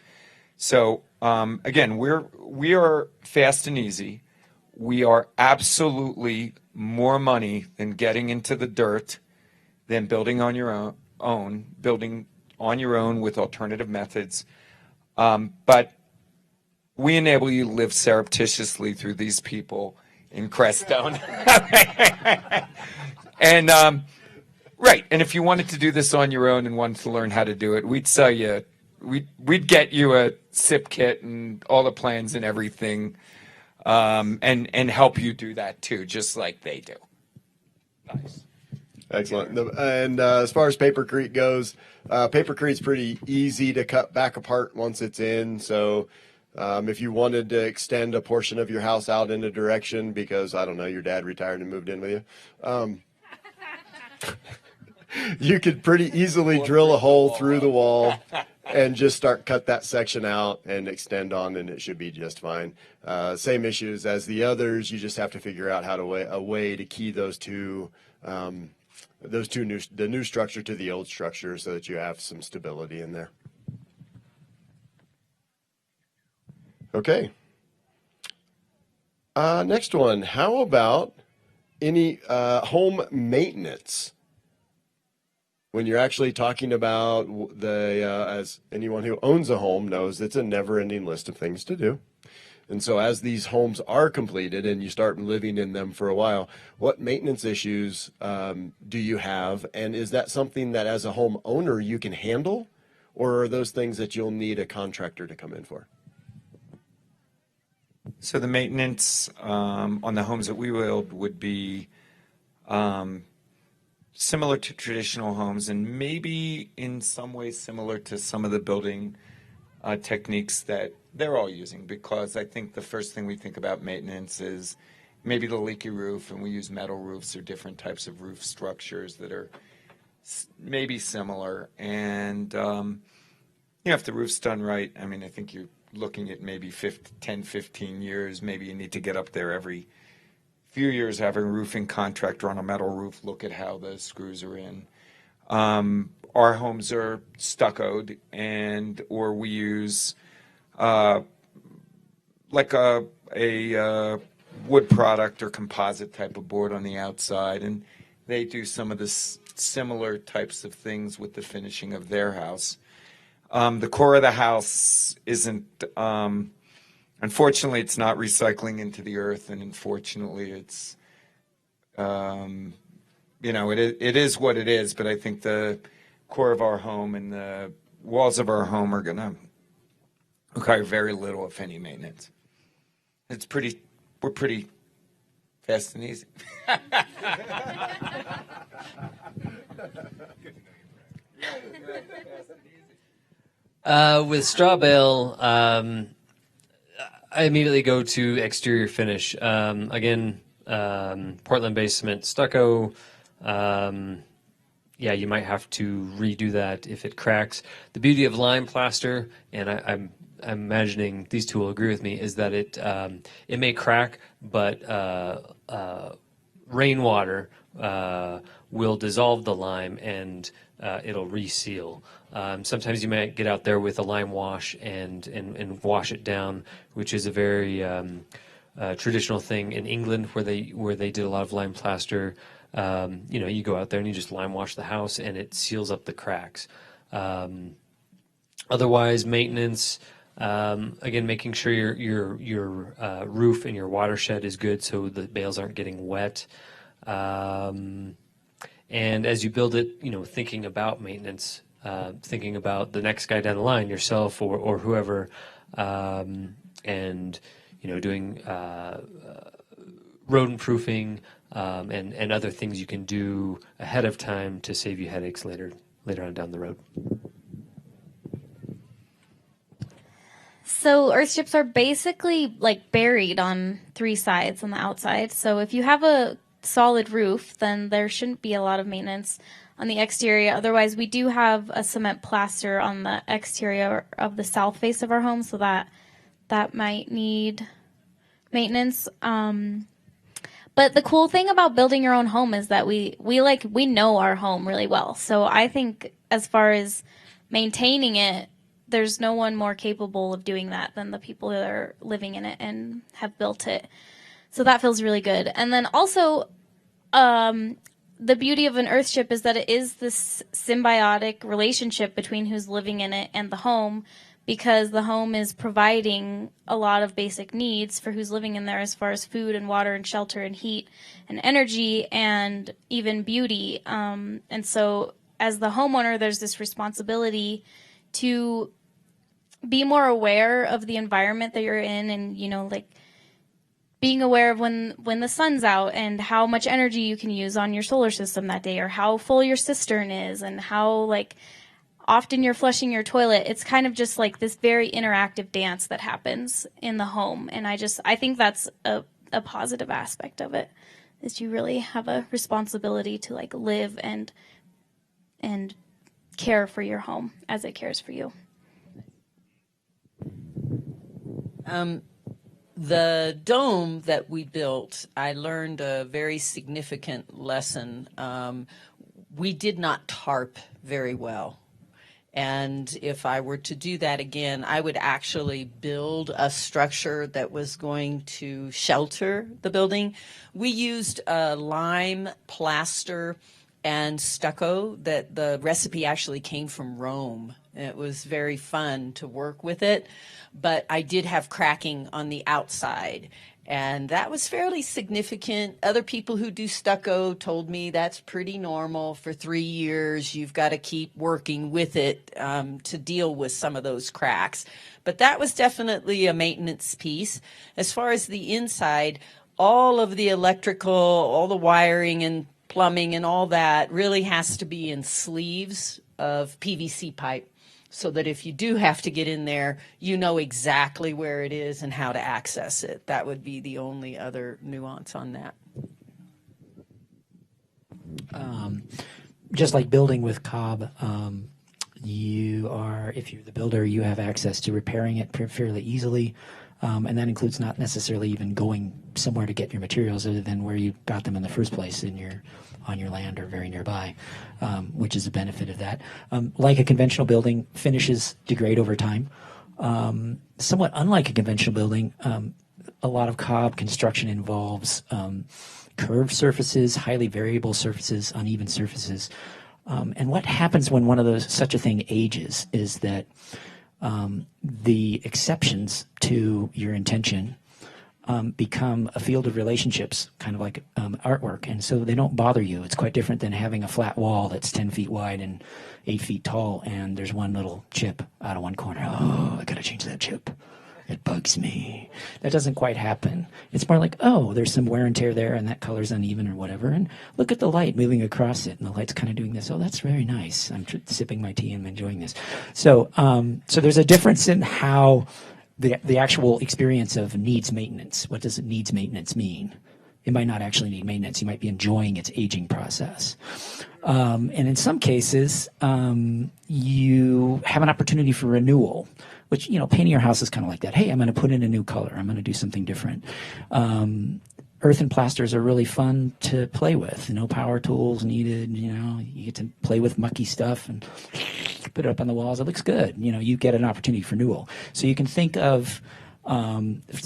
Speaker 9: So again, we are fast and easy. We are absolutely more money than getting into the dirt, than building on your own, building on your own with alternative methods. But we enable you to live surreptitiously through these people in Crestone. And right, and if you wanted to do this on your own and wanted to learn how to do it, we'd sell you, we'd get you a SIP kit and all the plans and everything. And help you do that too, just like they do. Nice.
Speaker 7: Excellent. And as far as papercrete goes, papercrete's pretty easy to cut back apart once it's in. So if you wanted to extend a portion of your house out in a direction because, I don't know, your dad retired and moved in with you, you could pretty easily drill a hole through the wall and just cut that section out and extend on, and it should be just fine. Same issues as the others. You just have to figure out a way to key the new structure to the old structure so that you have some stability in there. Okay. Next one. How about any home maintenance? When you're actually talking about as anyone who owns a home knows, it's a never-ending list of things to do. And so as these homes are completed and you start living in them for a while, what maintenance issues do you have? And is that something that as a homeowner you can handle? Or are those things that you'll need a contractor to come in for?
Speaker 9: So the maintenance on the homes that we build would be similar to traditional homes, and maybe in some ways similar to some of the building techniques that they're all using, because I think the first thing we think about maintenance is maybe the leaky roof, and we use metal roofs or different types of roof structures that are maybe similar. And if the roof's done right, I mean, I think you're looking at maybe 10, 15 years. Maybe you need to get up there every few years having a roofing contractor on a metal roof look at how the screws are in. Our homes are stuccoed, or we use like a wood product or composite type of board on the outside, and they do some of the similar types of things with the finishing of their house. The core of the house isn't, unfortunately, it's not recycling into the earth, and unfortunately, it's, it is what it is, but I think the core of our home and the walls of our home are going to require very little, if any, maintenance. We're pretty fast and easy.
Speaker 13: With straw bale, I immediately go to exterior finish. Again, Portland-based cement stucco. Yeah, you might have to redo that if it cracks. The beauty of lime plaster, and I'm imagining these two will agree with me, is that it may crack, but rainwater will dissolve the lime and it'll reseal. Sometimes you might get out there with a lime wash and wash it down, which is a very traditional thing in England where they did a lot of lime plaster. You go out there and you just lime wash the house and it seals up the cracks. Otherwise, maintenance, again, making sure your roof and your watershed is good so the bales aren't getting wet. And as you build it, thinking about maintenance, thinking about the next guy down the line, yourself or whoever, and doing rodent proofing and other things you can do ahead of time to save you headaches later on down the road.
Speaker 18: So earth chips are basically like buried on 3 sides on the outside. So if you have a solid roof, then there shouldn't be a lot of maintenance on the exterior. Otherwise, we do have a cement plaster on the exterior of the south face of our home, so that might need maintenance. But the cool thing about building your own home is that we know our home really well. So I think as far as maintaining it, there's no one more capable of doing that than the people that are living in it and have built it. So that feels really good. And then also, the beauty of an earthship is that it is this symbiotic relationship between who's living in it and the home, because the home is providing a lot of basic needs for who's living in there as far as food and water and shelter and heat and energy and even beauty. And so as the homeowner, there's this responsibility to be more aware of the environment that you're in, and being aware of when the sun's out and how much energy you can use on your solar system that day, or how full your cistern is and how often you're flushing your toilet. It's kind of just like this very interactive dance that happens in the home. And I think that's a positive aspect of it, is you really have a responsibility to live and care for your home as it cares for you.
Speaker 15: The dome that we built, I learned a very significant lesson. We did not tarp very well. And if I were to do that again, I would actually build a structure that was going to shelter the building. We used lime plaster and stucco. That the recipe actually came from Rome. It was very fun to work with it, but I did have cracking on the outside, and that was fairly significant. Other people who do stucco told me that's pretty normal. For 3 years, you've got to keep working with it to deal with some of those cracks. But that was definitely a maintenance piece. As far as the inside, all of the electrical, all the wiring and plumbing and all that really has to be in sleeves of PVC pipe, so that if you do have to get in there, you know exactly where it is and how to access it. That would be the only other nuance on that.
Speaker 17: Just like building with cob, if you're the builder, you have access to repairing it fairly easily. And that includes not necessarily even going somewhere to get your materials other than where you got them in the first place on your land or very nearby, which is a benefit of that. Like a conventional building, finishes degrade over time. Somewhat unlike a conventional building, a lot of cob construction involves curved surfaces, highly variable surfaces, uneven surfaces. And what happens when such a thing ages is that the exceptions to your intention become a field of relationships, kind of like artwork, and so they don't bother you. It's quite different than having a flat wall that's 10 feet wide and 8 feet tall, and there's one little chip out of one corner. Oh, I gotta change that chip. It bugs me. That doesn't quite happen. It's more like, oh, there's some wear and tear there, and that color's uneven or whatever, and look at the light moving across it, and the light's kind of doing this. Oh, that's very nice. I'm sipping my tea and enjoying this. So there's a difference in how the actual experience of needs maintenance. What does it needs maintenance mean? It might not actually need maintenance. You might be enjoying its aging process. And in some cases, you have an opportunity for renewal, which, painting your house is kind of like that. Hey, I'm going to put in a new color. I'm going to do something different. Earth and plasters are really fun to play with. No power tools needed. You get to play with mucky stuff and put it up on the walls. It looks good. You get an opportunity for renewal. So you can think of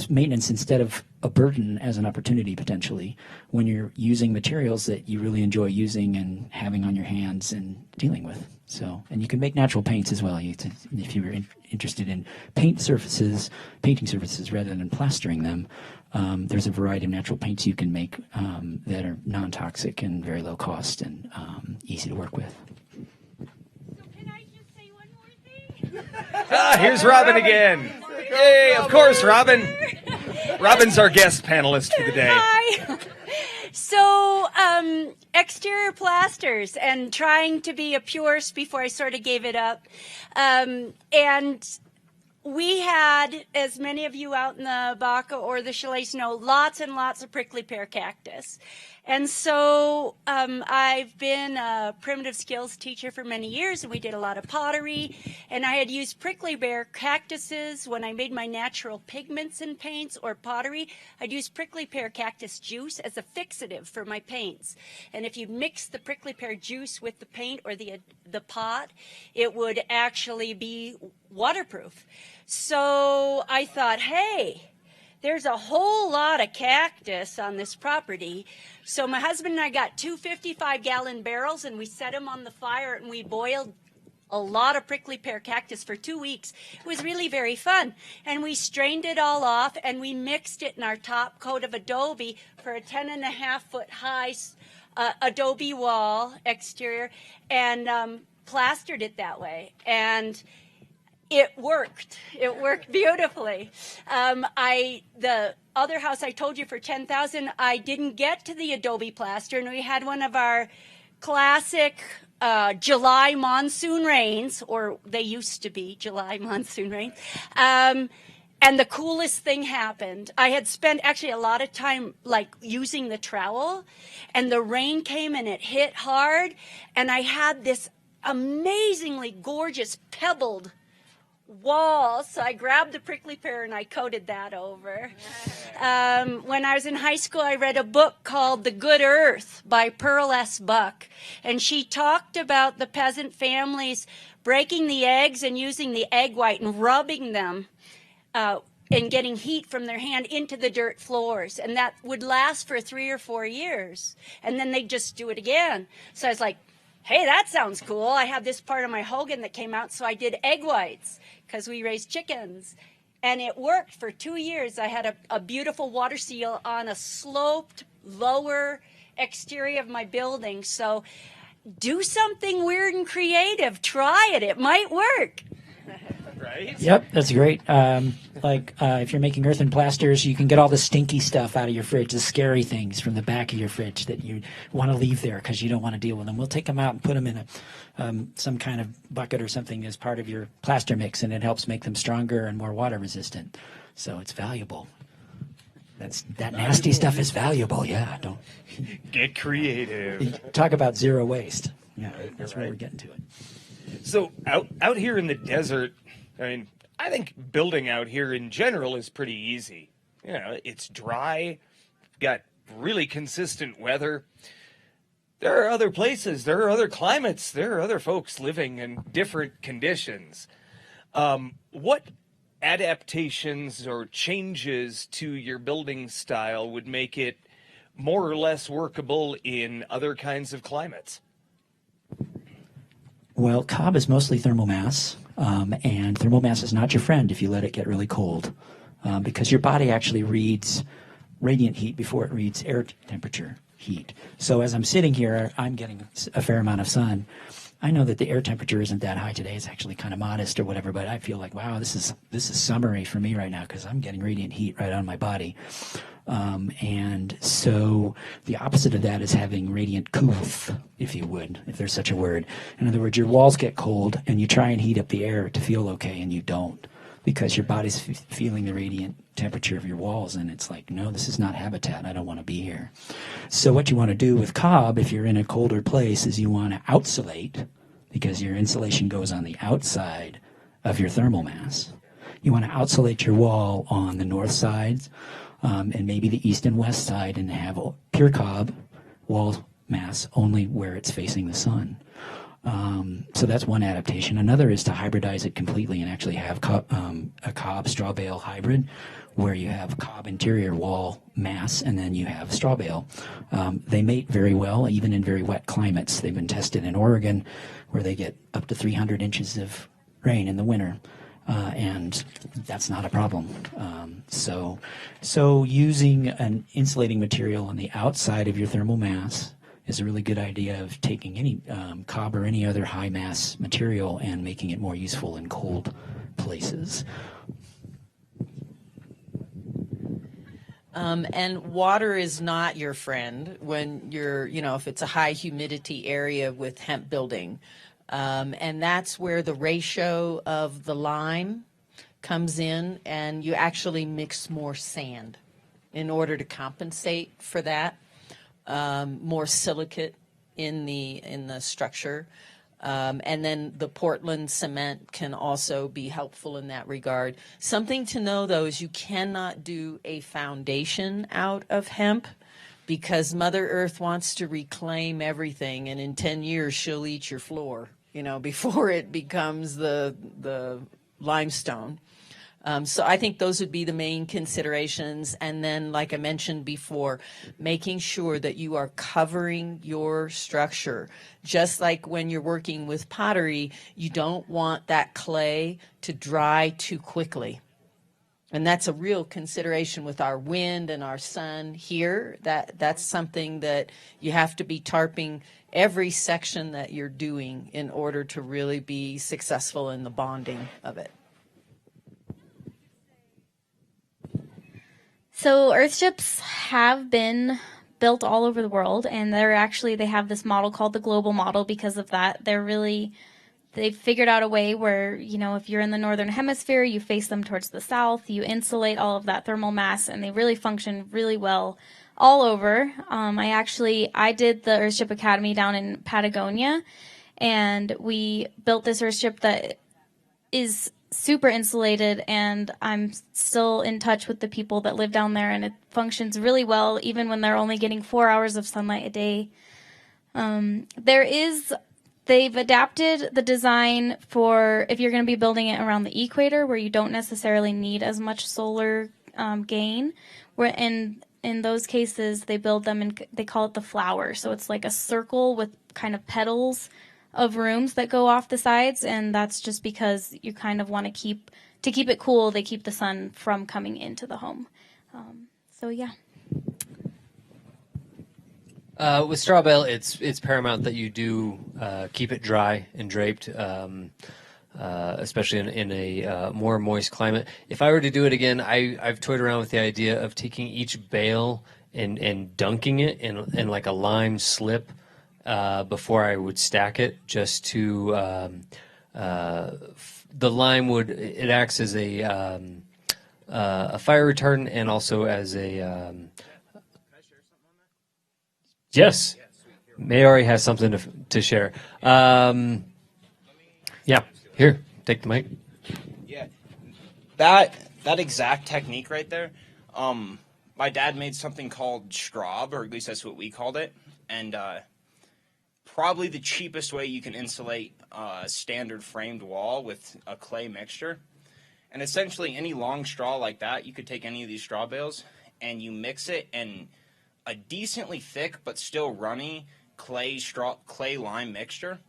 Speaker 17: maintenance instead of a burden as an opportunity potentially when you're using materials that you really enjoy using and having on your hands and dealing with. So, and you can make natural paints as well. If you were interested in painting surfaces rather than plastering them, there's a variety of natural paints you can make that are non-toxic and very low cost and easy to work with.
Speaker 6: Here's Robin again. Hey, of course, Robin. Robin's our guest panelist for the day.
Speaker 14: Hi. So, exterior plasters and trying to be a purist before I sort of gave it up. And we had, as many of you out in the Baca or the Chalets know, lots and lots of prickly pear cactus. And so I've been a primitive skills teacher for many years, and we did a lot of pottery. And I had used prickly pear cactuses when I made my natural pigments in paints or pottery. I'd use prickly pear cactus juice as a fixative for my paints. And if you mix the prickly pear juice with the paint or the pot, it would actually be waterproof. So I thought, hey, there's a whole lot of cactus on this property. So my husband and I got two 55-gallon barrels, and we set them on the fire, and we boiled a lot of prickly pear cactus for 2 weeks. It was really very fun. And we strained it all off, and we mixed it in our top coat of adobe for a 10.5-foot high adobe wall exterior, and plastered it that way. And it worked. It worked beautifully. The other house I told you for $10,000, I didn't get to the adobe plaster, and we had one of our classic July monsoon rains, or they used to be July monsoon rains. And the coolest thing happened. I had spent actually a lot of time using the trowel, and the rain came and it hit hard, and I had this amazingly gorgeous pebbled wall, so I grabbed the prickly pear and I coated that over. When I was in high school, I read a book called The Good Earth by Pearl S. Buck, and she talked about the peasant families breaking the eggs and using the egg white and rubbing them and getting heat from their hand into the dirt floors, and that would last for 3 or 4 years, and then they'd just do it again. So I was like, hey, that sounds cool. I have this part of my Hogan that came out, so I did egg whites because we raised chickens. And it worked for 2 years. I had a beautiful water seal on a sloped lower exterior of my building. So do something weird and creative. Try it. It might work.
Speaker 17: Right? Yep, that's great. If you're making earthen plasters, you can get all the stinky stuff out of your fridge, the scary things from the back of your fridge that you want to leave there because you don't want to deal with them. We'll take them out and put them in some kind of bucket or something as part of your plaster mix, and it helps make them stronger and more water resistant. So it's valuable. That nasty stuff is valuable. Yeah, don't
Speaker 6: get creative.
Speaker 17: Talk about zero waste. Yeah, that's where we're getting to it.
Speaker 6: So out here in the desert, I mean, I think building out here in general is pretty easy. You know, it's dry, got really consistent weather. There are other places, there are other climates, there are other folks living in different conditions. What adaptations or changes to your building style would make it more or less workable in other kinds of climates?
Speaker 17: Well, cob is mostly thermal mass, and thermal mass is not your friend if you let it get really cold, because your body actually reads radiant heat before it reads air temperature heat. So as I'm sitting here, I'm getting a fair amount of sun. I know that the air temperature isn't that high today. It's actually kind of modest or whatever, but I feel like, wow, this is summery for me right now because I'm getting radiant heat right on my body. And so the opposite of that is having radiant cooth, if you would, if there's such a word. In other words, your walls get cold and you try and heat up the air to feel okay, and you don't, because your body's feeling the radiant temperature of your walls, and it's like, no, this is not habitat. I don't want to be here. So what you want to do with cob, if you're in a colder place, is you want to outsulate, because your insulation goes on the outside of your thermal mass. You want to outsulate your wall on the north sides, and maybe the east and west side, and have pure cob wall mass only where it's facing the sun. So that's one adaptation. Another is to hybridize it completely and actually have a cob straw bale hybrid, where you have cob interior wall mass and then you have straw bale. They mate very well, even in very wet climates. They've been tested in Oregon, where they get up to 300 inches of rain in the winter. And that's not a problem. So using an insulating material on the outside of your thermal mass is a really good idea of taking any cob or any other high mass material and making it more useful in cold places.
Speaker 15: And water is not your friend when you're, if it's a high humidity area with hemp building. And that's where the ratio of the lime comes in, and you actually mix more sand in order to compensate for that. More silicate in the structure. And then the Portland cement can also be helpful in that regard. Something to know, though, is you cannot do a foundation out of hemp, because Mother Earth wants to reclaim everything, and in 10 years she'll eat your floor, before it becomes the limestone. So I think those would be the main considerations. And then, like I mentioned before, making sure that you are covering your structure. Just like when you're working with pottery, you don't want that clay to dry too quickly. And that's a real consideration with our wind and our sun here. That's something that you have to be tarping every section that you're doing in order to really be successful in the bonding of it.
Speaker 18: So earthships have been built all over the world, and they have this model called the global model because of that. They've figured out a way where, if you're in the northern hemisphere, you face them towards the south, you insulate all of that thermal mass, and they really function really well all over. I did the Earthship Academy down in Patagonia, and we built this Earthship that is super insulated, and I'm still in touch with the people that live down there, and it functions really well even when they're only getting 4 hours of sunlight a day. They've adapted the design for if you're going to be building it around the equator, where you don't necessarily need as much solar gain. Where in those cases, they build them and they call it the flower. So it's like a circle with kind of petals of rooms that go off the sides, and that's just because you kind of want to keep it cool. They keep the sun from coming into the home. So yeah.
Speaker 13: With straw bale, it's paramount that you do keep it dry and draped, especially in a more moist climate. If I were to do it again, I've toyed around with the idea of taking each bale and dunking it in like a lime slip before I would stack it, just to the lime it acts as a fire retardant and also as a yes. Mayori has something to share. Yeah, here, take the mic.
Speaker 6: Yeah,
Speaker 16: that exact technique right there, my dad made something called straub, or at least that's what we called it, and probably the cheapest way you can insulate a standard framed wall with a clay mixture. And essentially any long straw like that, you could take any of these straw bales and you mix it in a decently thick but still runny clay lime mixture.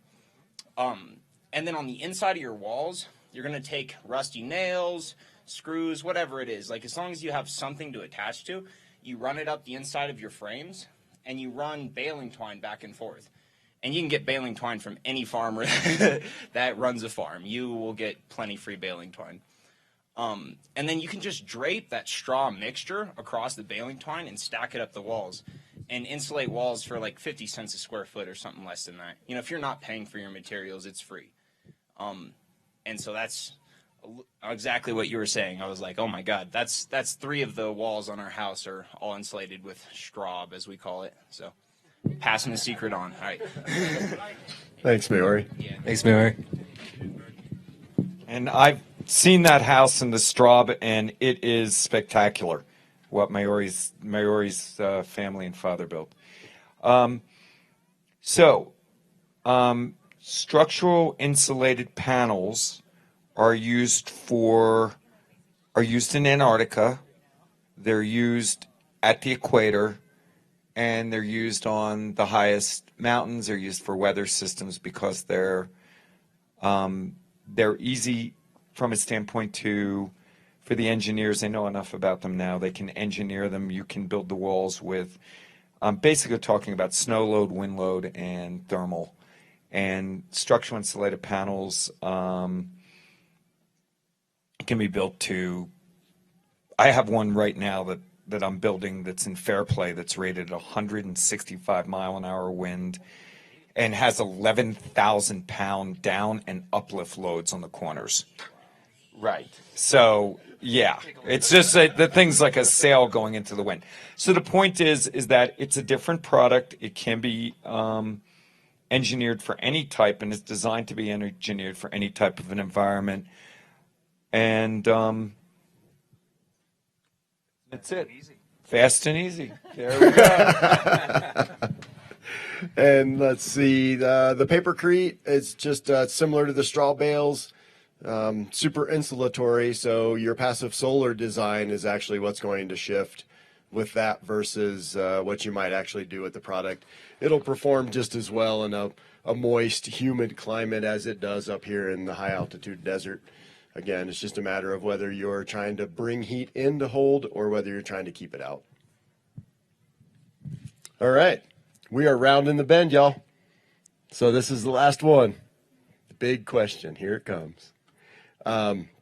Speaker 16: And then on the inside of your walls, you're going to take rusty nails, screws, whatever it is. Like, as long as you have something to attach to, you run it up the inside of your frames and you run baling twine back and forth. And you can get baling twine from any farmer that runs a farm. You will get plenty free baling twine. And then you can just drape that straw mixture across the baling twine and stack it up the walls and insulate walls for like 50 cents a square foot or something less than that. You know, if you're not paying for your materials, it's free. And so that's exactly what you were saying. I was like, oh my God, that's 3 of the walls on our house are all insulated with straub, as we call it. So passing the secret on. All right.
Speaker 7: Thanks, Maori.
Speaker 13: Thanks, Maori.
Speaker 9: And I've seen that house in the straub, and it is spectacular what Maori's family and father built. Structural insulated panels are used in Antarctica. They're used at the equator, and they're used on the highest mountains. They're used for weather systems because they're easy from a standpoint for the engineers. They know enough about them now. They can engineer them. You can build the walls with basically talking about snow load, wind load, and thermal. And structural insulated panels can be built to, I have one right now that I'm building that's in Fairplay that's rated 165 mile an hour wind and has 11,000 pound down and uplift loads on the corners. Right. So, yeah, it's just the thing's like a sail going into the wind. So the point is that it's a different product. It can be engineered for any type, and it's designed to be engineered for any type of an environment. And that's it. Fast and easy. There we go.
Speaker 7: And let's see, the papercrete is just similar to the straw bales, super insulatory. So your passive solar design is actually what's going to shift with that versus what you might actually do with the product. It'll perform just as well in a moist, humid climate as it does up here in the high altitude desert. Again, it's just a matter of whether you're trying to bring heat in to hold or whether you're trying to keep it out. All right, we are rounding the bend, y'all. So this is the last one. The big question, here it comes.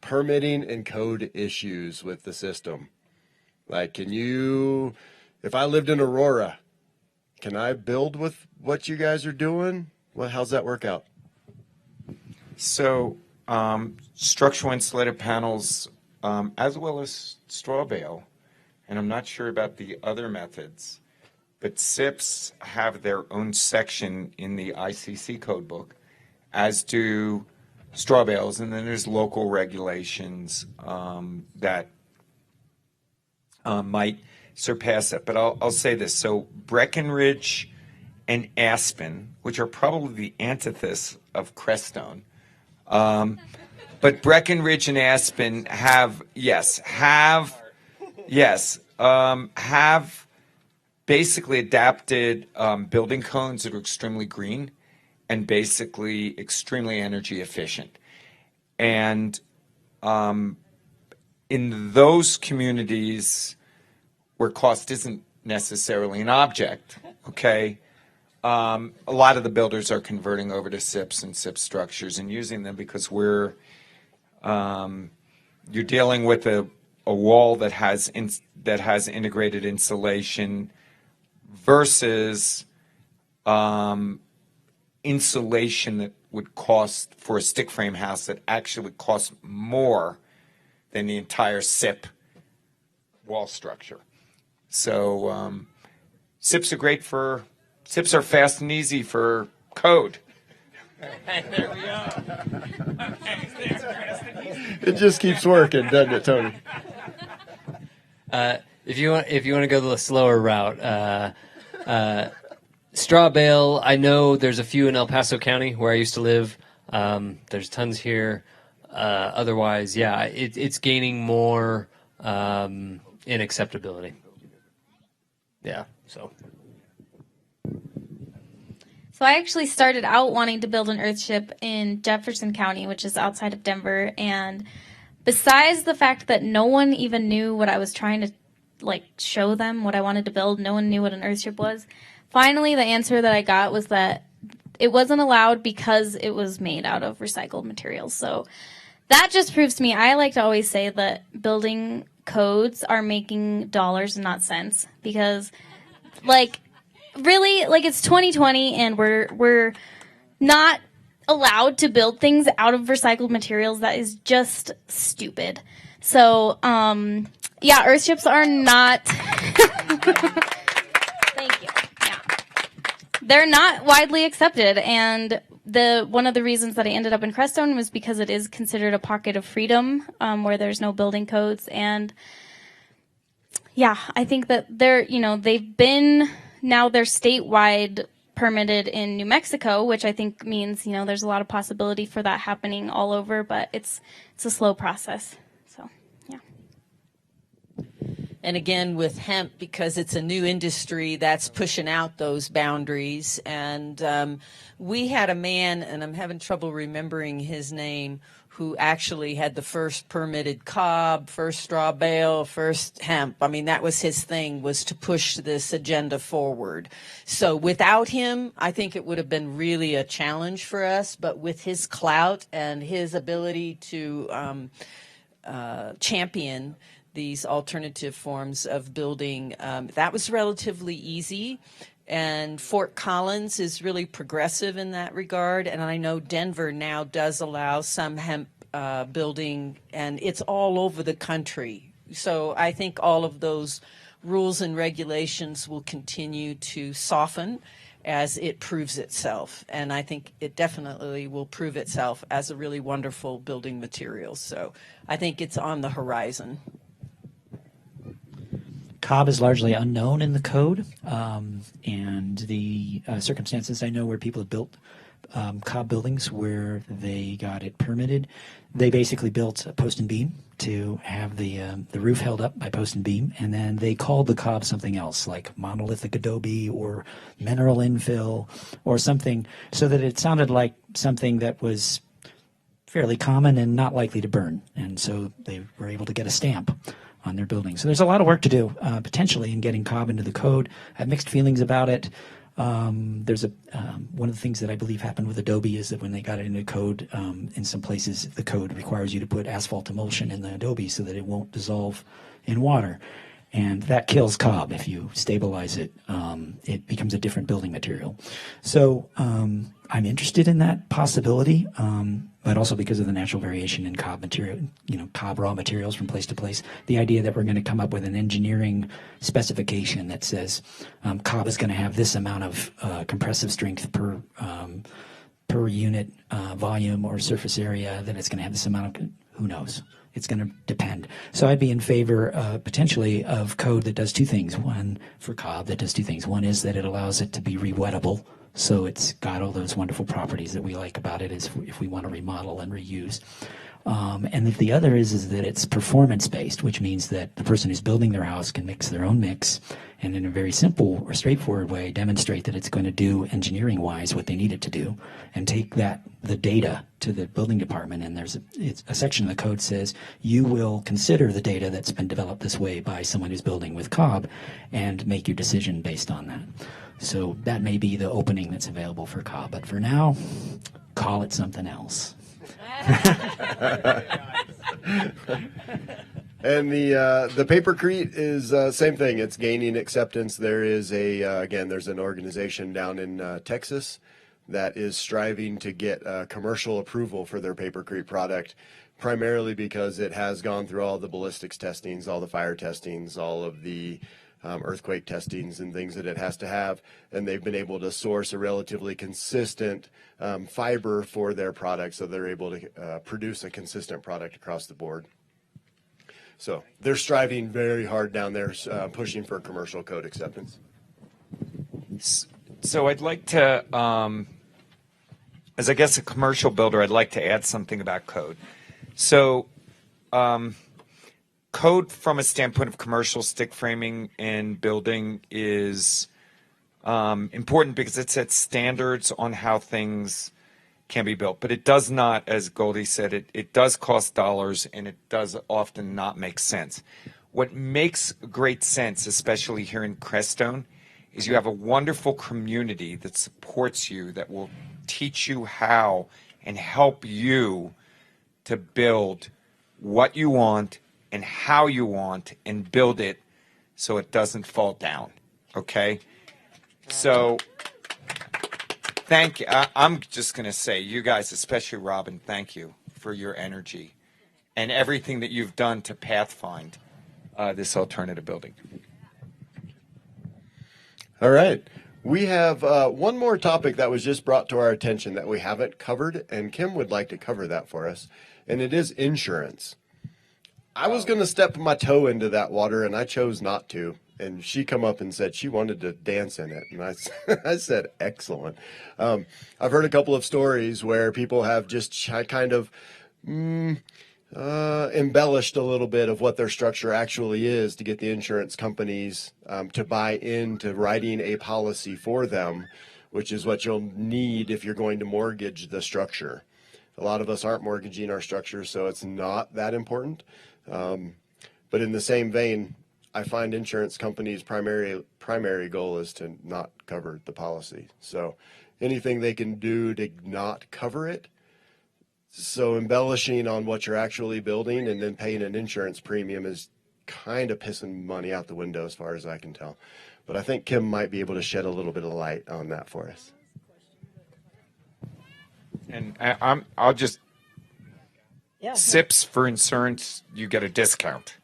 Speaker 7: Permitting and code issues with the system. Like, if I lived in Aurora, can I build with what you guys are doing? Well, how's that work out?
Speaker 9: So, structural insulated panels, as well as straw bale, and I'm not sure about the other methods, but SIPs have their own section in the ICC code book, as do straw bales, and then there's local regulations that might surpass that. But I'll say this. So Breckenridge and Aspen, which are probably the antithesis of Crestone, but Breckenridge and Aspen have basically adapted building codes that are extremely green and basically extremely energy efficient. And in those communities where cost isn't necessarily an object, okay, a lot of the builders are converting over to SIPs and SIP structures and using them because you're dealing with a wall that has integrated insulation versus insulation that would cost for a stick frame house that actually would cost more than the entire SIP wall structure. So SIPs are fast and easy for code. There we go.
Speaker 7: It just keeps working, doesn't it, Tony?
Speaker 13: If you want to go the slower route, straw bale. I know there's a few in El Paso County where I used to live. There's tons here. Otherwise, yeah, it's gaining more in acceptability. Yeah, so.
Speaker 18: So I actually started out wanting to build an earthship in Jefferson County, which is outside of Denver. And besides the fact that no one even knew what I was trying to show them, what I wanted to build, no one knew what an earthship was. Finally, the answer that I got was that it wasn't allowed because it was made out of recycled materials. So that just proves to me, I like to always say that building codes are making dollars and not cents, because really, it's 2020 and we're not allowed to build things out of recycled materials. That is just stupid. So, yeah, earthships are not thank you. Yeah. They're not widely accepted, and one of the reasons that I ended up in Crestone was because it is considered a pocket of freedom, where there's no building codes. And yeah, I think that they're statewide permitted in New Mexico, which I think means, there's a lot of possibility for that happening all over, but it's a slow process. So, yeah.
Speaker 15: And again, with hemp, because it's a new industry, that's pushing out those boundaries. And we had a man, and I'm having trouble remembering his name, who actually had the first permitted cob, first straw bale, first hemp. I mean, that was his thing, was to push this agenda forward. So without him, I think it would have been really a challenge for us. But with his clout and his ability to champion these alternative forms of building, that was relatively easy. And Fort Collins is really progressive in that regard. And I know Denver now does allow some hemp building, and it's all over the country. So I think all of those rules and regulations will continue to soften as it proves itself. And I think it definitely will prove itself as a really wonderful building material. So I think it's on the horizon.
Speaker 17: Cob is largely unknown in the code, and the circumstances I know where people have built cob buildings where they got it permitted, they basically built a post and beam to have the roof held up by post and beam, and then they called the cob something else, like monolithic adobe or mineral infill or something, so that it sounded like something that was fairly common and not likely to burn. And so they were able to get a stamp on their building. So there's a lot of work to do, potentially, in getting cob into the code. I have mixed feelings about it. There's one of the things that I believe happened with Adobe is that when they got it into code, in some places the code requires you to put asphalt emulsion in the Adobe so that it won't dissolve in water. And that kills cob. If you stabilize it, it becomes a different building material. So I'm interested in that possibility, but also because of the natural variation in cob material, cob raw materials from place to place. The idea that we're going to come up with an engineering specification that says cob is going to have this amount of compressive strength per unit volume or surface area, then it's going to have this amount of, who knows? It's going to depend. So I'd be in favor, potentially, of code that does two things. One, for cob, that does two things. One is that it allows it to be rewettable, so it's got all those wonderful properties that we like about it if we want to remodel and reuse. And the other is that it's performance-based, which means that the person who's building their house can mix their own mix and in a very simple or straightforward way demonstrate that it's going to do engineering-wise what they need it to do, and take the data to the building department. And there's a section of the code says you will consider the data that's been developed this way by someone who's building with cob and make your decision based on that. So that may be the opening that's available for cob. But for now, call it something else.
Speaker 7: And the papercrete is same thing. It's gaining acceptance. There is there's an organization down in Texas that is striving to get commercial approval for their papercrete product, primarily because it has gone through all the ballistics testings, all the fire testings, all of the earthquake testings and things that it has to have, and they've been able to source a relatively consistent fiber for their product, so they're able to produce a consistent product across the board. So they're striving very hard down there, pushing for commercial code acceptance.
Speaker 9: So I'd like to, as I guess a commercial builder, I'd like to add something about code. So code from a standpoint of commercial stick framing and building is important because it sets standards on how things can be built. But it does not, as Goldie said, it does cost dollars, and it does often not make sense. What makes great sense, especially here in Crestone, is you have a wonderful community that supports you, that will teach you how and help you to build what you want and how you want and build it so it doesn't fall down. Okay? So thank you. I'm just going to say, you guys, especially Robin, thank you for your energy and everything that you've done to pathfind this alternative building.
Speaker 7: All right. We have one more topic that was just brought to our attention that we haven't covered, and Kim would like to cover that for us, and it is insurance. I was going to step my toe into that water, and I chose not to. And she come up and said she wanted to dance in it. And I said, excellent. I've heard a couple of stories where people have just kind of embellished a little bit of what their structure actually is to get the insurance companies to buy into writing a policy for them, which is what you'll need if you're going to mortgage the structure. A lot of us aren't mortgaging our structure, so it's not that important. But in the same vein, I find insurance companies' primary goal is to not cover the policy. So anything they can do to not cover it. So embellishing on what you're actually building and then paying an insurance premium is kind of pissing money out the window as far as I can tell. But I think Kim might be able to shed a little bit of light on that for us.
Speaker 9: And I'll just, SIPs for insurance, you get a discount.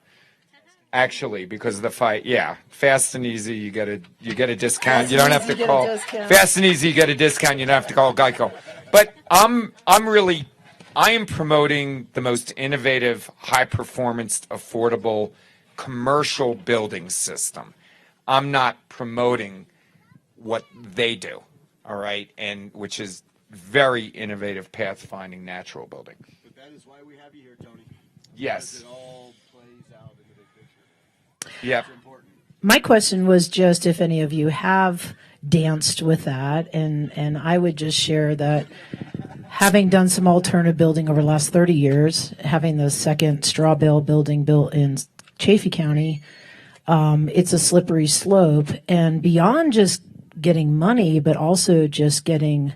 Speaker 9: Actually, because of the fight, fast and easy, you get a discount. You don't have to call. Fast and easy, you get a discount. You don't have to call Geico. But I am promoting the most innovative, high performance, affordable commercial building system. I'm not promoting what they do. All right, and which is very innovative, pathfinding natural building.
Speaker 7: But that is why we have you here, Tony.
Speaker 9: Yes.
Speaker 7: It all plays out in the big picture.
Speaker 9: Yep.
Speaker 12: My question was just if any of you have danced with that, and I would just share that having done some alternative building over the last 30 years, having the second straw bale building built in Chaffee County, it's a slippery slope, and beyond just getting money, but also just getting,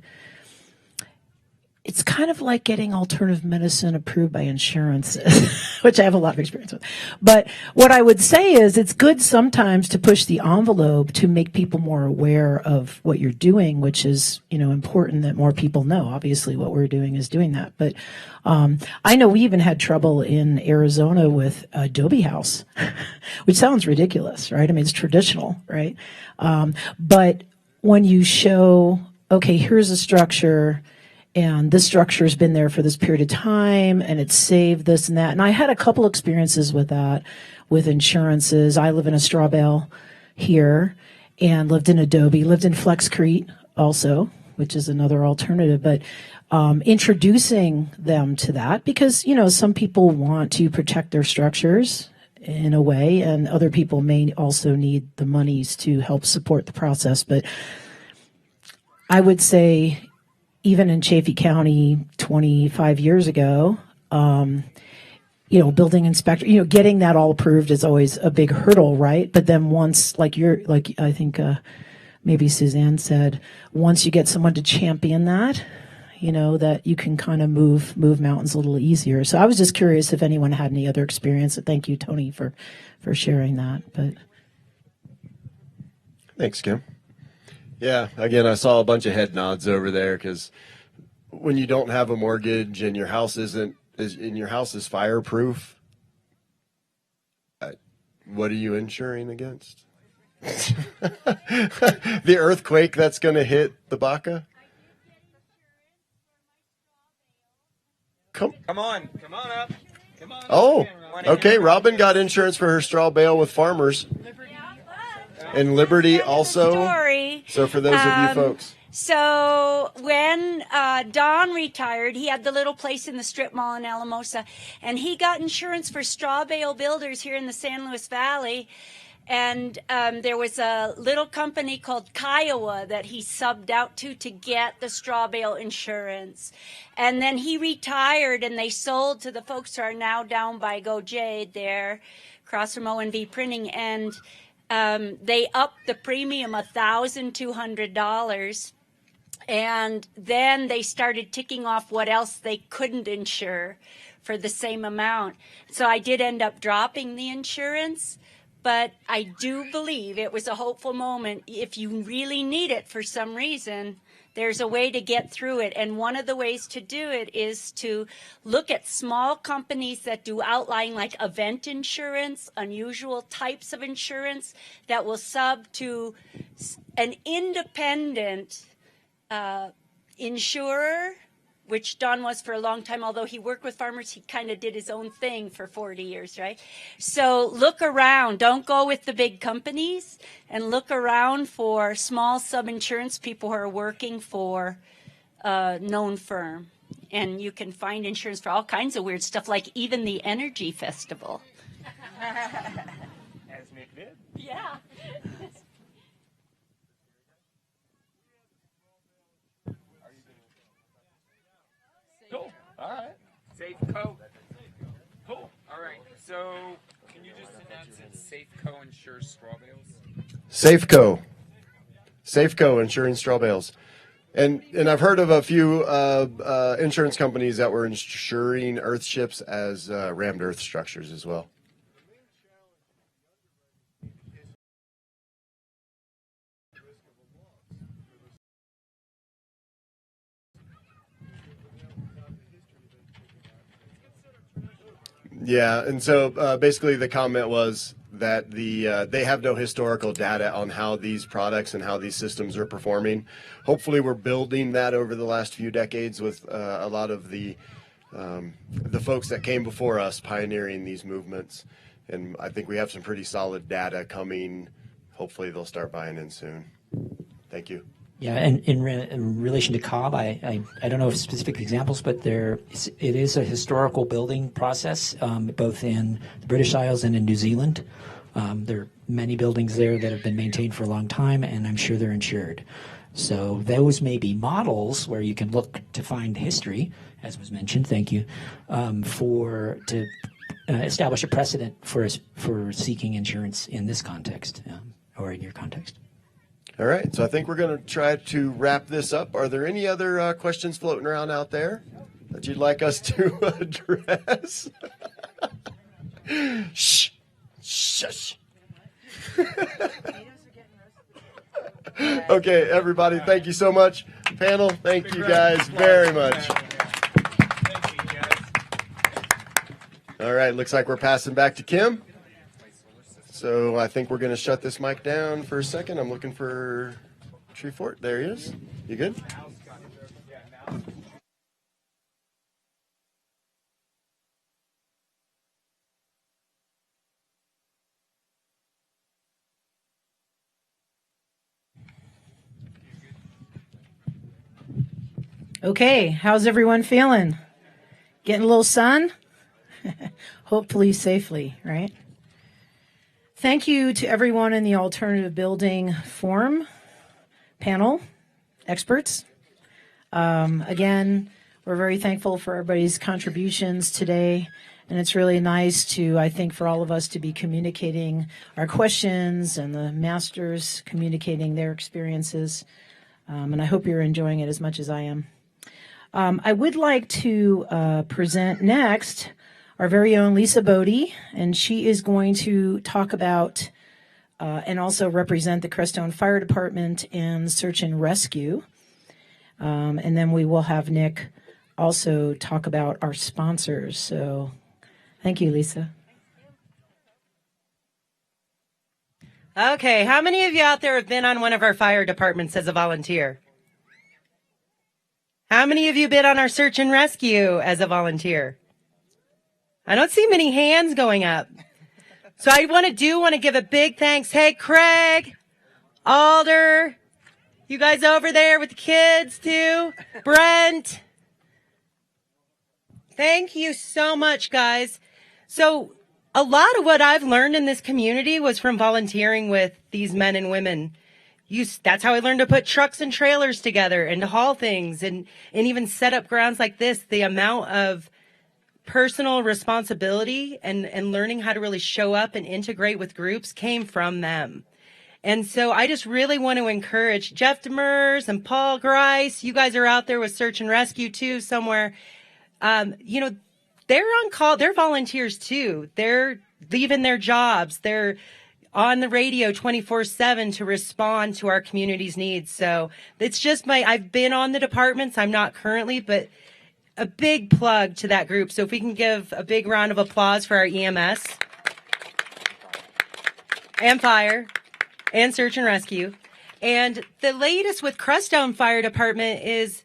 Speaker 12: it's kind of like getting alternative medicine approved by insurance, which I have a lot of experience with. But what I would say is it's good sometimes to push the envelope to make people more aware of what you're doing, which is, important that more people know. Obviously, what we're doing is doing that. But I know we even had trouble in Arizona with Adobe House, which sounds ridiculous, right? I mean, it's traditional, right? But when you show, okay, here's a structure, and this structure has been there for this period of time, and it's saved this and that. And I had a couple experiences with that, with insurances. I live in a straw bale here, and lived in Adobe, lived in Flexcrete also, which is another alternative. But introducing them to that, because, some people want to protect their structures in a way, and other people may also need the monies to help support the process. But I would say, even in Chaffee County 25 years ago, building inspector, getting that all approved is always a big hurdle, right? But then once, I think maybe Suzanne said, once you get someone to champion that, that you can kind of move mountains a little easier. So I was just curious if anyone had any other experience. Thank you, Tony, for sharing that. But
Speaker 7: thanks, Kim. Yeah, again, I saw a bunch of head nods over there because when you don't have a mortgage and your house is fireproof, what are you insuring against? The earthquake that's going to hit the Baca?
Speaker 9: Come on up. Come on.
Speaker 7: Oh, okay. Robin got insurance for her straw bale with farmers. And Liberty also.
Speaker 14: Story.
Speaker 7: So for those of you folks.
Speaker 14: So when Don retired, he had the little place in the strip mall in Alamosa, and he got insurance for straw bale builders here in the San Luis Valley. And there was a little company called Kiowa that he subbed out to get the straw bale insurance. And then he retired, and they sold to the folks who are now down by Go Jade there, across from O&V Printing, and they upped the premium $1,200. And then they started ticking off what else they couldn't insure for the same amount. So I did end up dropping the insurance. But I do believe it was a hopeful moment. If you really need it for some reason, there's a way to get through it. And one of the ways to do it is to look at small companies that do outlying, like event insurance, unusual types of insurance that will sub to an independent insurer, which Don was for a long time. Although he worked with farmers, he kind of did his own thing for 40 years, right? So look around. Don't go with the big companies, and look around for small sub-insurance people who are working for a known firm. And you can find insurance for all kinds of weird stuff, like even the Energy Festival.
Speaker 9: As Nick did.
Speaker 14: Yeah.
Speaker 9: Cool. All right. Safeco. Cool. All right. So, can you just announce that Safeco insures straw bales?
Speaker 7: Safeco insuring straw bales. And I've heard of a few insurance companies that were insuring earthships as rammed earth structures as well. Yeah, and so basically the comment was that they have no historical data on how these products and how these systems are performing. Hopefully we're building that over the last few decades with a lot of the folks that came before us pioneering these movements. And I think we have some pretty solid data coming. Hopefully they'll start buying in soon. Thank you.
Speaker 17: Yeah, and in relation to Cobb, I don't know of specific examples, but it is a historical building process, both in the British Isles and in New Zealand. There are many buildings there that have been maintained for a long time, and I'm sure they're insured. So those may be models where you can look to find history, as was mentioned. Thank you, to establish a precedent for seeking insurance in this context or in your context.
Speaker 7: All right, so I think we're going to try to wrap this up. Are there any other questions floating around out there that you'd like us to address? Shh. Shush. Okay, everybody, thank you so much. Panel, thank you guys very much. All right, looks like we're passing back to Kim. So I think we're going to shut this mic down for a second. I'm looking for Tree Fort. There he is. You good?
Speaker 12: Okay, how's everyone feeling? Getting a little sun? Hopefully safely, right? Thank you to everyone in the Alternative Building Forum panel, experts. Again, we're very thankful for everybody's contributions today. And it's really nice to, I think, for all of us to be communicating our questions and the masters communicating their experiences. And I hope you're enjoying it as much as I am. I would like to present next our very own Lisa Bodie, and she is going to talk about and also represent the Crestone Fire Department and Search and Rescue. And then we will have Nick also talk about our sponsors. So thank you, Lisa.
Speaker 2: Okay, how many of you out there have been on one of our fire departments as a volunteer? How many of you been on our search and rescue as a volunteer? I don't see many hands going up. So I want to give a big thanks. Hey, Craig, Alder, you guys over there with the kids too, Brent. Thank you so much, guys. So a lot of what I've learned in this community was from volunteering with these men and women. That's how I learned to put trucks and trailers together and to haul things and even set up grounds like this. The amount of personal responsibility and learning how to really show up and integrate with groups came from them. And so I just really want to encourage Jeff Demers and Paul Grice. You guys are out there with search and rescue too somewhere. They're on call. They're volunteers too. They're leaving their jobs. They're on the radio 24/7 to respond to our community's needs. So it's just I've been on the departments. I'm not currently, but a big plug to that group. So if we can give a big round of applause for our EMS and fire and search and rescue. And the latest with Crestone Fire Department is,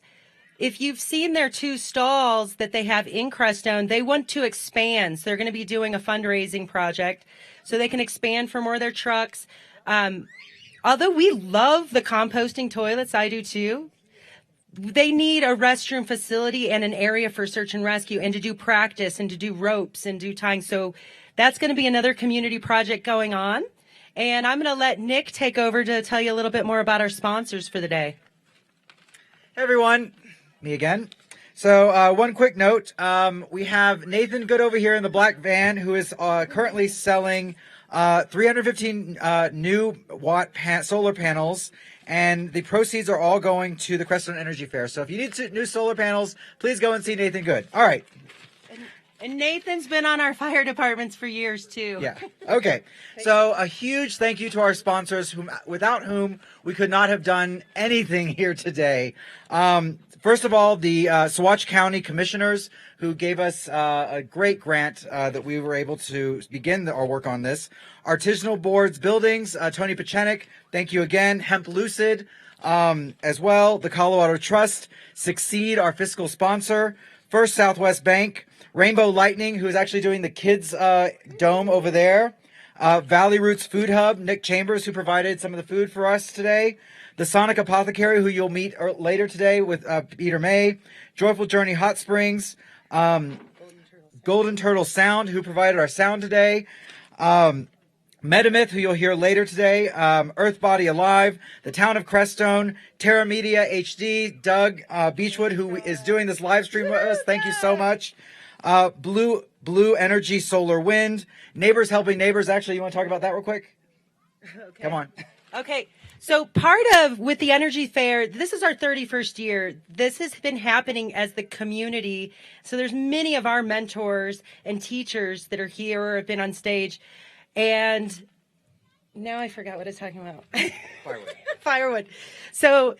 Speaker 2: if you've seen their 2 stalls that they have in Crestone, they want to expand. So they're going to be doing a fundraising project so they can expand for more of their trucks. Although we love the composting toilets, I do too, they need a restroom facility and an area for search and rescue and to do practice and to do ropes and do tying. So that's going to be another community project going on. And I'm going to let Nick take over to tell you a little bit more about our sponsors for the day.
Speaker 19: Hey everyone. Me again. So one quick note, we have Nathan Good over here in the black van who is currently selling 315 new watt solar panels, and the proceeds are all going to the Crestone Energy Fair. So if you need new solar panels, please go and see Nathan Good. All right.
Speaker 2: And Nathan's been on our fire departments for years too.
Speaker 19: Yeah. Okay. So a huge thank you to our sponsors, without whom we could not have done anything here today. First of all, the Saguache County Commissioners, who gave us a great grant that we were able to begin our work on this. Artisanal Boards Buildings, Tony Pachenik, thank you again. Hemp Lucid as well. The Colorado Trust, Succeed, our fiscal sponsor. First Southwest Bank, Rainbow Lightning, who is actually doing the kids' dome over there. Valley Roots Food Hub, Nick Chambers, who provided some of the food for us today. The Sonic Apothecary, who you'll meet later today with Peter May. Joyful Journey Hot Springs. Golden Turtle Sound, who provided our sound today. Metamyth, who you'll hear later today. Earth Body Alive. The Town of Crestone. Terra Media HD. Doug Beechwood, who is doing this live stream with us. Thank you so much. Blue Energy Solar Wind. Neighbors Helping Neighbors. Actually, you want to talk about that real quick? Okay. Come on.
Speaker 2: Okay. So with the Energy Fair, this is our 31st year. This has been happening as the community. So there's many of our mentors and teachers that are here or have been on stage. And now I forgot what I was talking about. Firewood. So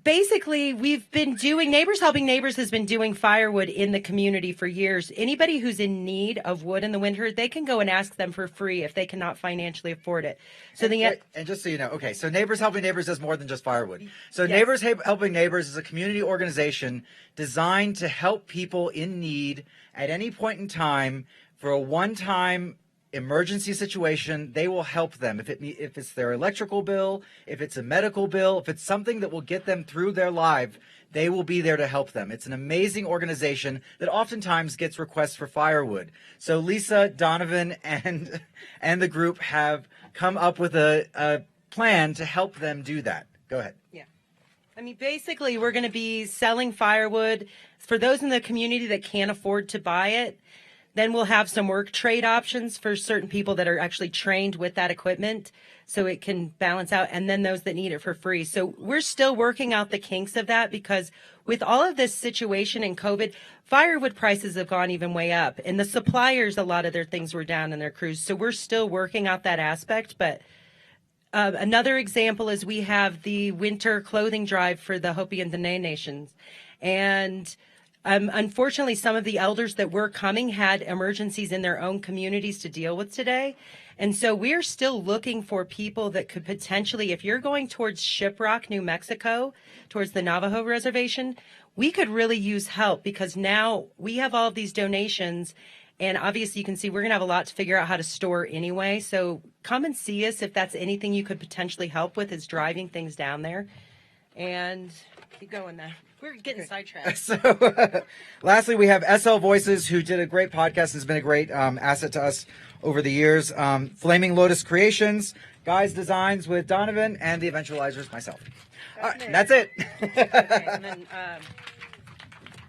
Speaker 2: basically, we've been doing, Neighbors Helping Neighbors has been doing firewood in the community for years. Anybody who's in need of wood in the winter, they can go and ask them for free if they cannot financially afford it. So
Speaker 19: and just so you know, okay, so Neighbors Helping Neighbors does more than just firewood. So yes. Neighbors Helping Neighbors is a community organization designed to help people in need at any point in time for a one-time emergency situation. They will help them if it's their electrical bill, if it's a medical bill, if it's something that will get them through their life, they will be there to help them. It's an amazing organization that oftentimes gets requests for firewood. So Lisa, Donovan, and the group have come up with a plan to help them do that. Go ahead.
Speaker 2: Yeah. I mean, basically, we're going to be selling firewood for those in the community that can't afford to buy it. Then we'll have some work trade options for certain people that are actually trained with that equipment so it can balance out, and then those that need it for free. So we're still working out the kinks of that because with all of this situation in COVID, firewood prices have gone even way up. And the suppliers, a lot of their things were down in their crews. So we're still working out that aspect. But another example is we have the winter clothing drive for the Hopi and Dene Nations. And Unfortunately, some of the elders that were coming had emergencies in their own communities to deal with today. And so we're still looking for people that could potentially, if you're going towards Shiprock, New Mexico, towards the Navajo reservation, we could really use help because now we have all of these donations. And obviously, you can see we're going to have a lot to figure out how to store anyway. So come and see us if that's anything you could potentially help with, is driving things down there. And keep going now. We're getting sidetracked.
Speaker 19: So, lastly, we have SL Voices, who did a great podcast, has been a great asset to us over the years. Flaming Lotus Creations, Guys Designs with Donovan, and the Eventualizers, myself. That's it.
Speaker 2: Okay,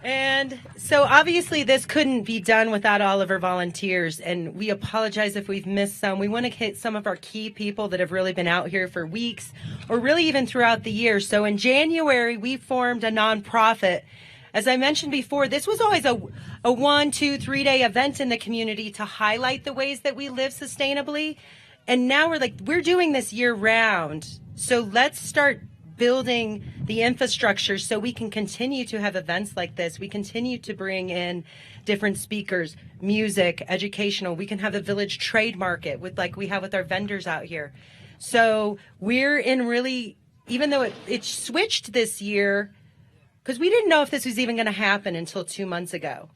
Speaker 2: and so obviously this couldn't be done without all of our volunteers, and we apologize if we've missed some. We want to hit some of our key people that have really been out here for weeks or really even throughout the year. So in January, we formed a nonprofit. As I mentioned before, this was always a 1, 2, 3 day event in the community to highlight the ways that we live sustainably. And now we're doing this year round. So let's start building the infrastructure so we can continue to have events like this. We continue to bring in different speakers, music, educational. We can have a village trade market like we have with our vendors out here. So we're in really, even though it switched this year, because we didn't know if this was even going to happen until 2 months ago.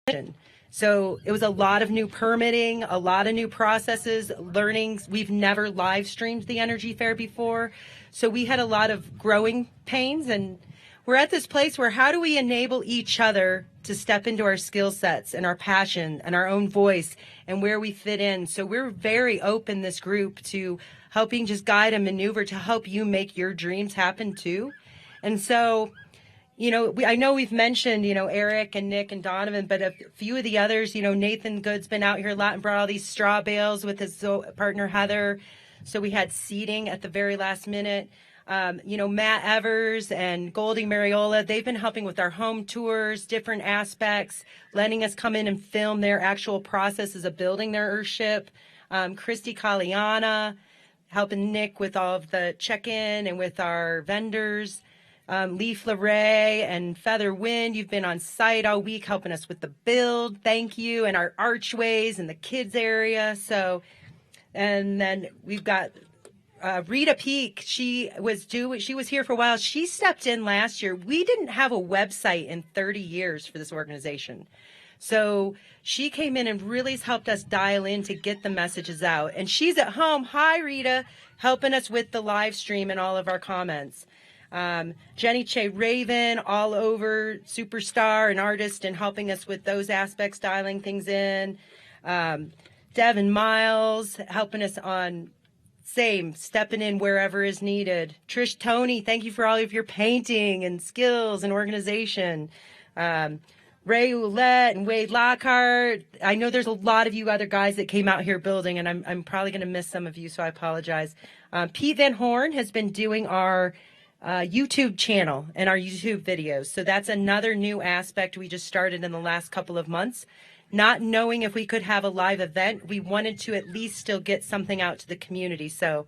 Speaker 2: And so it was a lot of new permitting, a lot of new processes, learnings. We've never live streamed the Energy Fair before. So we had a lot of growing pains, and we're at this place where how do we enable each other to step into our skill sets and our passion and our own voice and where we fit in. So we're very open, this group, to helping just guide and maneuver to help you make your dreams happen too. And so, I know we've mentioned, Eric and Nick and Donovan, but a few of the others, Nathan Good's been out here a lot and brought all these straw bales with his partner, Heather. So we had seating at the very last minute. Matt Evers and Goldie Mariola, they've been helping with our home tours, different aspects, letting us come in and film their actual processes of building their Earthship. Christy Caliana, helping Nick with all of the check-in and with our vendors. Leaf LeRae and Feather Wind, you've been on site all week helping us with the build. Thank you. And our archways and the kids area. And then we've got Rita Peak. She was here for a while. She stepped in last year. We didn't have a website in 30 years for this organization. So she came in and really has helped us dial in to get the messages out. And she's at home. Hi, Rita, helping us with the live stream and all of our comments. Jenny Che Raven, all over, superstar and artist, and helping us with those aspects, dialing things in. Devin Miles, helping us on stepping in wherever is needed. Trish Tony, thank you for all of your painting and skills and organization. Ray Ouellette and Wade Lockhart. I know there's a lot of you other guys that came out here building, and I'm probably going to miss some of you, so I apologize. Pete Van Horn has been doing our YouTube channel and our YouTube videos. So that's another new aspect we just started in the last couple of months. Not knowing if we could have a live event, we wanted to at least still get something out to the community. So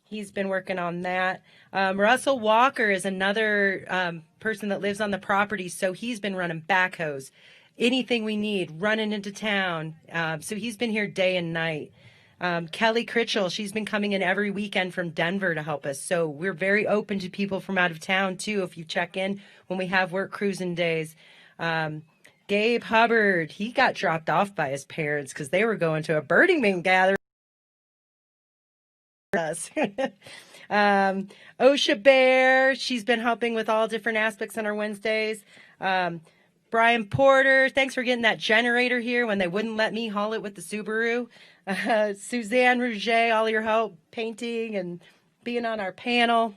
Speaker 2: he's been working on that. Russell Walker is another person that lives on the property. So he's been running backhoes, anything we need, running into town. So he's been here day and night. Kelly Critchell, she's been coming in every weekend from Denver to help us. So we're very open to people from out of town, too, if you check in when we have work cruising days. Gabe Hubbard, he got dropped off by his parents because they were going to a Burning Man gathering. Osha Bear, she's been helping with all different aspects on our Wednesdays. Brian Porter, thanks for getting that generator here when they wouldn't let me haul it with the Subaru. Suzanne Rouget, all your help painting and being on our panel.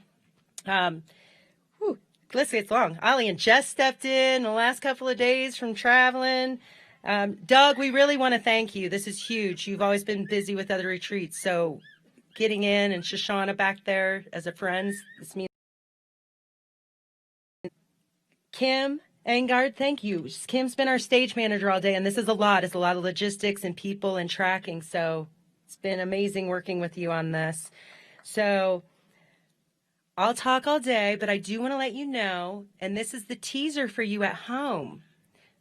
Speaker 2: Let's say it's long. Ollie and Jess stepped in the last couple of days from traveling. Doug, we really want to thank you. This is huge. You've always been busy with other retreats. So getting in, and Shoshana back there as a friend. This means Kim Engard, thank you. Kim's been our stage manager all day, and this is a lot. It's a lot of logistics and people and tracking. So it's been amazing working with you on this. So I'll talk all day, but I do want to let you know, and this is the teaser for you at home.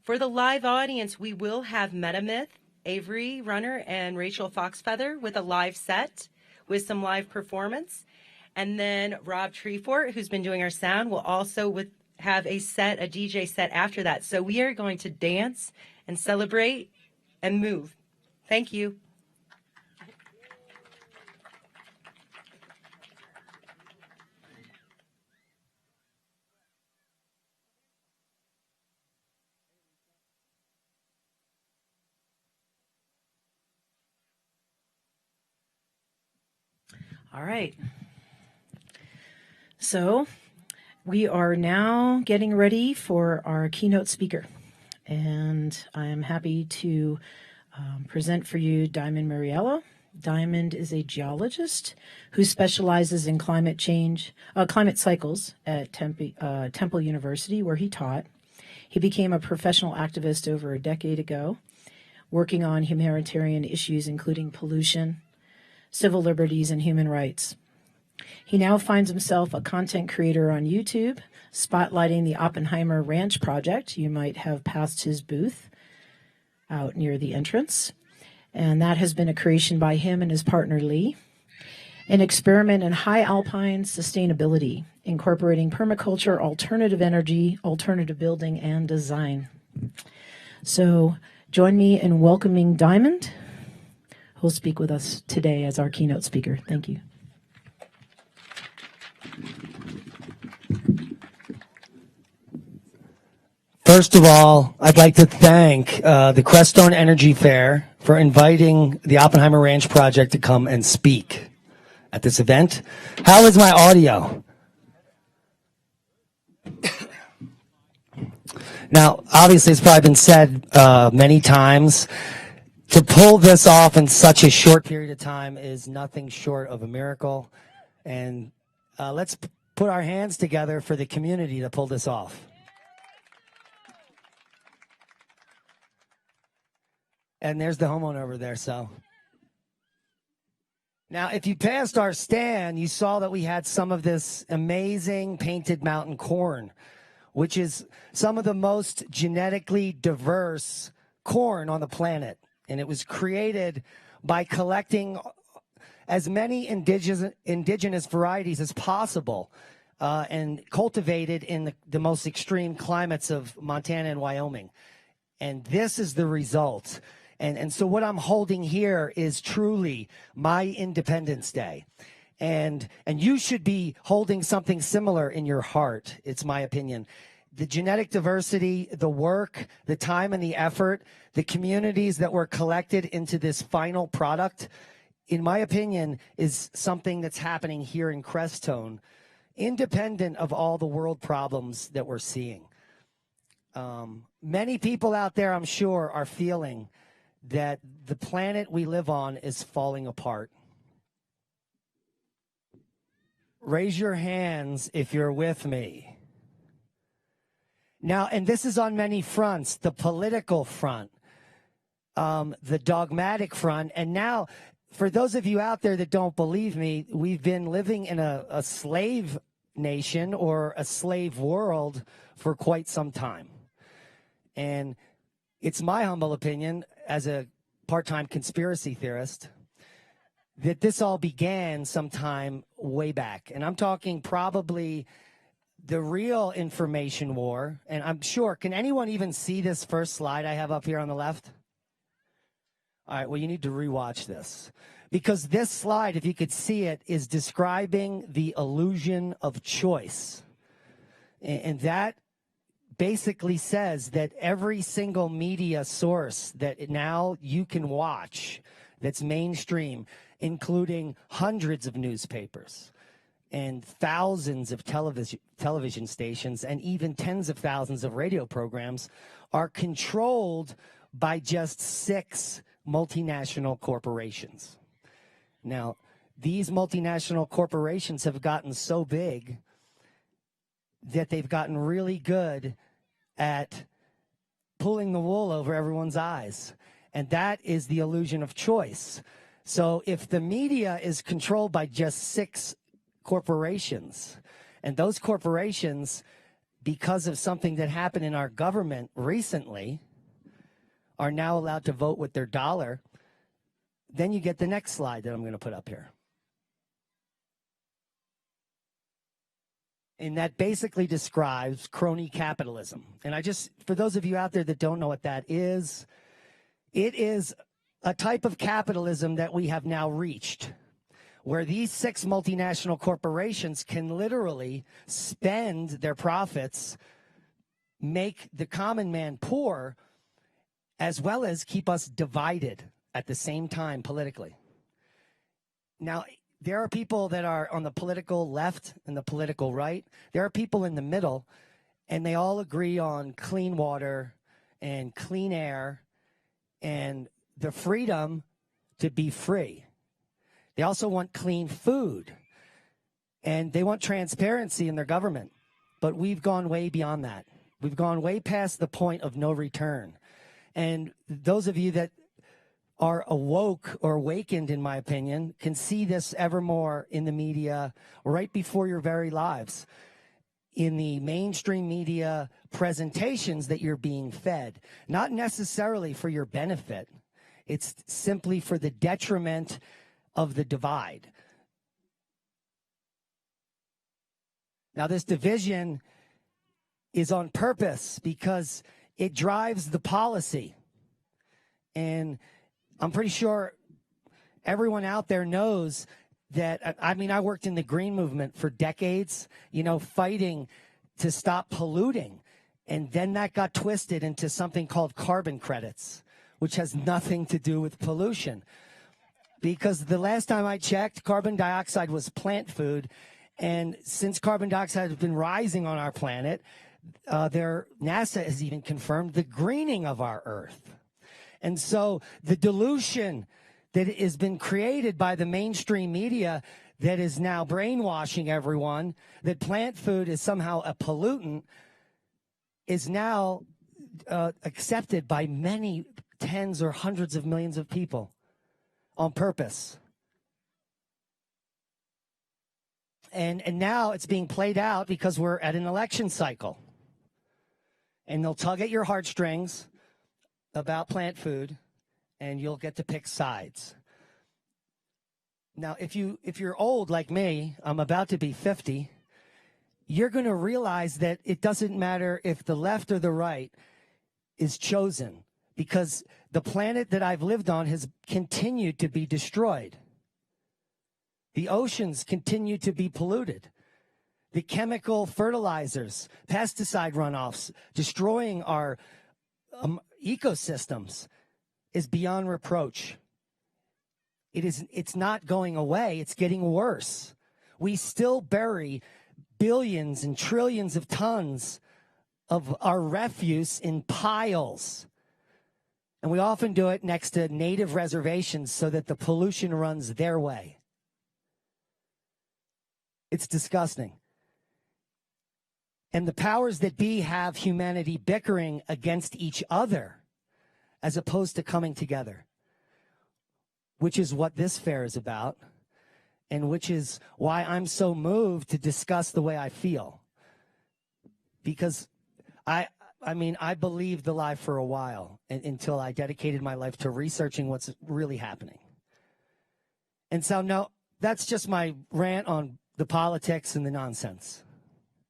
Speaker 2: For the live audience, we will have Metamyth, Avery Runner, and Rachel Foxfeather with a live set with some live performance. And then Rob Treefort, who's been doing our sound, will also have a DJ set after that. So we are going to dance and celebrate and move. Thank you.
Speaker 12: All right. So we are now getting ready for our keynote speaker. And I am happy to present for you Diamond Muriello. Diamond is a geologist who specializes in climate cycles at Temple University, where he taught. He became a professional activist over a decade ago, working on humanitarian issues including pollution, civil liberties, and human rights. He now finds himself a content creator on YouTube, spotlighting the Oppenheimer Ranch project. You might have passed his booth out near the entrance. And that has been a creation by him and his partner Lee. An experiment in high alpine sustainability, incorporating permaculture, alternative energy, alternative building, and design. So join me in welcoming Diamond, who'll speak with us today as our keynote speaker. Thank you.
Speaker 11: First of all, I'd like to thank the Crestone Energy Fair for inviting the Oppenheimer Ranch Project to come and speak at this event. How is my audio? Now, obviously, it's probably been said many times. To pull this off in such a short period of time is nothing short of a miracle. And let's put our hands together for the community to pull this off. And there's the homeowner over there, so. Now, if you passed our stand, you saw that we had some of this amazing painted mountain corn, which is some of the most genetically diverse corn on the planet. And it was created by collecting as many indigenous varieties as possible and cultivated in the most extreme climates of Montana and Wyoming. And this is the result. And so what I'm holding here is truly my Independence Day. And you should be holding something similar in your heart, it's my opinion. The genetic diversity, the work, the time and the effort, the communities that were collected into this final product, in my opinion, is something that's happening here in Crestone, independent of all the world problems that we're seeing. Many people out there, I'm sure, are feeling that the planet we live on is falling apart. Raise your hands if you're with me. Now, and this is on many fronts, the political front, the dogmatic front, and now, for those of you out there that don't believe me, we've been living in a slave nation or a slave world for quite some time. And it's my humble opinion, as a part-time conspiracy theorist, that this all began sometime way back. And I'm talking probably the real information war. And I'm sure, can anyone even see this first slide I have up here on the left? All right, well, you need to rewatch this. Because this slide, if you could see it, is describing the illusion of choice. And that basically says that every single media source that now you can watch that's mainstream, including hundreds of newspapers and thousands of television stations and even tens of thousands of radio programs, are controlled by just 6 multinational corporations. Now, these multinational corporations have gotten so big that they've gotten really good at pulling the wool over everyone's eyes. And that is the illusion of choice. So if the media is controlled by just 6 corporations. And those corporations, because of something that happened in our government recently, are now allowed to vote with their dollar. Then you get the next slide that I'm going to put up here. And that basically describes crony capitalism. And for those of you out there that don't know what that is, it is a type of capitalism that we have now reached, where these 6 multinational corporations can literally spend their profits, make the common man poor, as well as keep us divided at the same time politically. Now, there are people that are on the political left and the political right. There are people in the middle, and they all agree on clean water and clean air and the freedom to be free. They also want clean food, and they want transparency in their government. But we've gone way beyond that. We've gone way past the point of no return. And those of you that are awoke or awakened, in my opinion, can see this ever more in the media right before your very lives. In the mainstream media presentations that you're being fed, not necessarily for your benefit. It's simply for the detriment of the divide. Now, this division is on purpose because it drives the policy. And I'm pretty sure everyone out there knows that, I mean, I worked in the green movement for decades, fighting to stop polluting. And then that got twisted into something called carbon credits, which has nothing to do with pollution. Because the last time I checked, carbon dioxide was plant food. And since carbon dioxide has been rising on our planet, NASA has even confirmed the greening of our Earth. And so the dilution that has been created by the mainstream media that is now brainwashing everyone that plant food is somehow a pollutant is now accepted by many tens or hundreds of millions of people on purpose. And now it's being played out because we're at an election cycle. And they'll tug at your heartstrings about plant food, and you'll get to pick sides. Now, if you're old like me, I'm about to be 50, you're going to realize that it doesn't matter if the left or the right is chosen, because the planet that I've lived on has continued to be destroyed. The oceans continue to be polluted. The chemical fertilizers, pesticide runoffs, destroying our ecosystems is beyond reproach. It's not going away. It's getting worse. We still bury billions and trillions of tons of our refuse in piles. And we often do it next to native reservations so that the pollution runs their way. It's disgusting. And the powers that be have humanity bickering against each other as opposed to coming together, which is what this fair is about, and which is why I'm so moved to discuss the way I feel. Because I believed the lie for a while until I dedicated my life to researching what's really happening. And so, no, that's just my rant on the politics and the nonsense.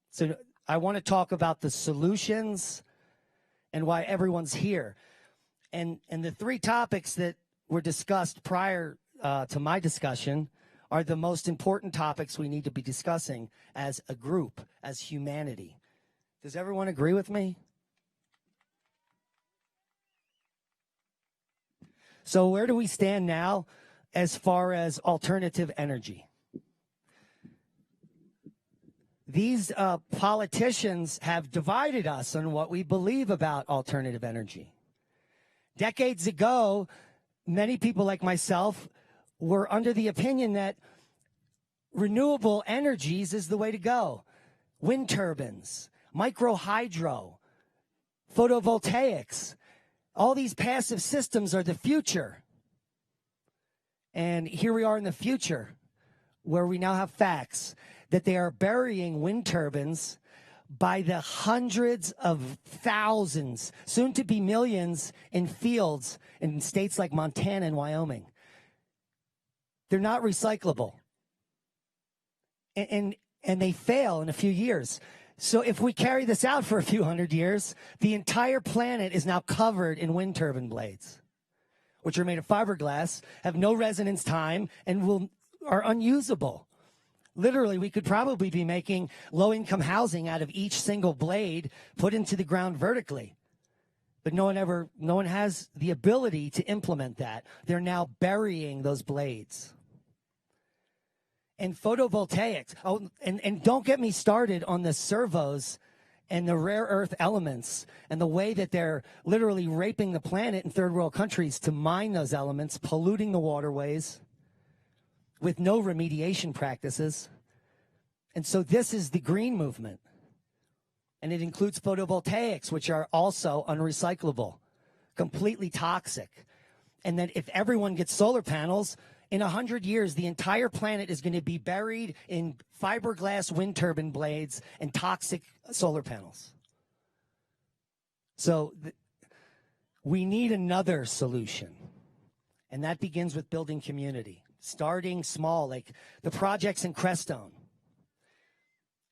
Speaker 11: So I want to talk about the solutions and why everyone's here. And the 3 topics that were discussed prior to my discussion are the most important topics we need to be discussing as a group, as humanity. Does everyone agree with me? So where do we stand now as far as alternative energy? These politicians have divided us on what we believe about alternative energy. Decades ago, many people like myself were under the opinion that renewable energies is the way to go. Wind turbines, micro hydro, photovoltaics, all these passive systems are the future. And here we are in the future where we now have facts that they are burying wind turbines by the hundreds of thousands, soon to be millions, in fields in states like Montana and Wyoming. They're not recyclable. And they fail in a few years. So if we carry this out for a few hundred years, the entire planet is now covered in wind turbine blades, which are made of fiberglass, have no resonance time, and are unusable. Literally, we could probably be making low-income housing out of each single blade put into the ground vertically. But no one has the ability to implement that. They're now burying those blades. And photovoltaics. Oh, and don't get me started on the servos and the rare earth elements and the way that they're literally raping the planet in third world countries to mine those elements, polluting the waterways with no remediation practices. And so this is the green movement. And it includes photovoltaics, which are also unrecyclable, completely toxic. And then if everyone gets solar panels, in 100 years, the entire planet is going to be buried in fiberglass wind turbine blades and toxic solar panels. So we need another solution. And that begins with building community, starting small, like the projects in Crestone.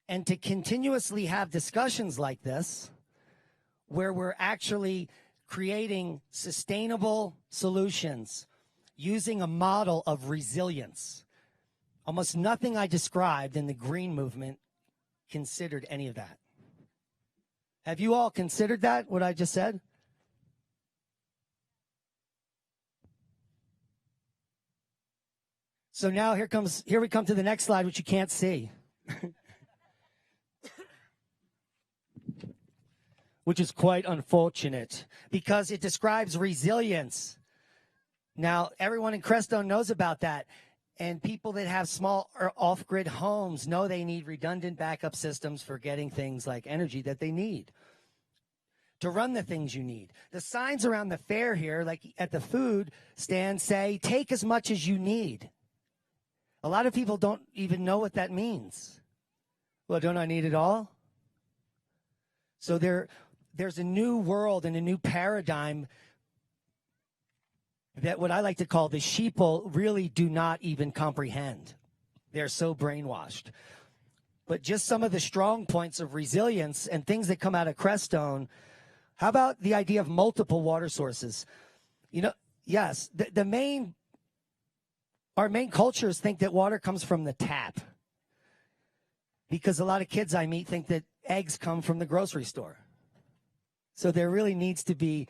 Speaker 11: And to continuously have discussions like this, where we're actually creating sustainable solutions using a model of resilience. Almost nothing I described in the green movement considered any of that. Have you all considered that, what I just said? So now here we come to the next slide, which you can't see. Which is quite unfortunate because it describes resilience. Now, everyone in Crestone knows about that. And people that have small or off-grid homes know they need redundant backup systems for getting things like energy that they need to run the things you need. The signs around the fair here, like at the food stand, say, take as much as you need. A lot of people don't even know what that means. Well, don't I need it all? So there's a new world and a new paradigm that what I like to call the sheeple really do not even comprehend. They're so brainwashed. But just some of the strong points of resilience and things that come out of Crestone. How about the idea of multiple water sources? You know, yes, our main cultures think that water comes from the tap. Because a lot of kids I meet think that eggs come from the grocery store. So there really needs to be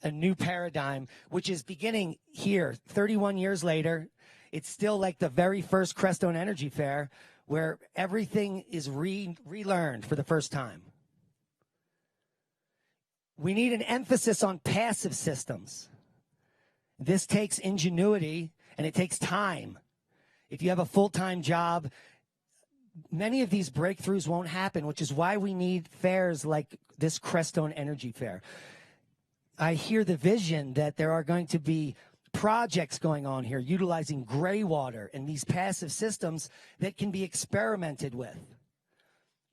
Speaker 11: a new paradigm, which is beginning here, 31 years later. It's still like the very first Crestone Energy Fair, where everything is relearned for the first time. We need an emphasis on passive systems. This takes ingenuity and it takes time. If you have a full-time job, many of these breakthroughs won't happen, which is why we need fairs like this Crestone Energy Fair. I hear the vision that there are going to be projects going on here utilizing gray water and these passive systems that can be experimented with.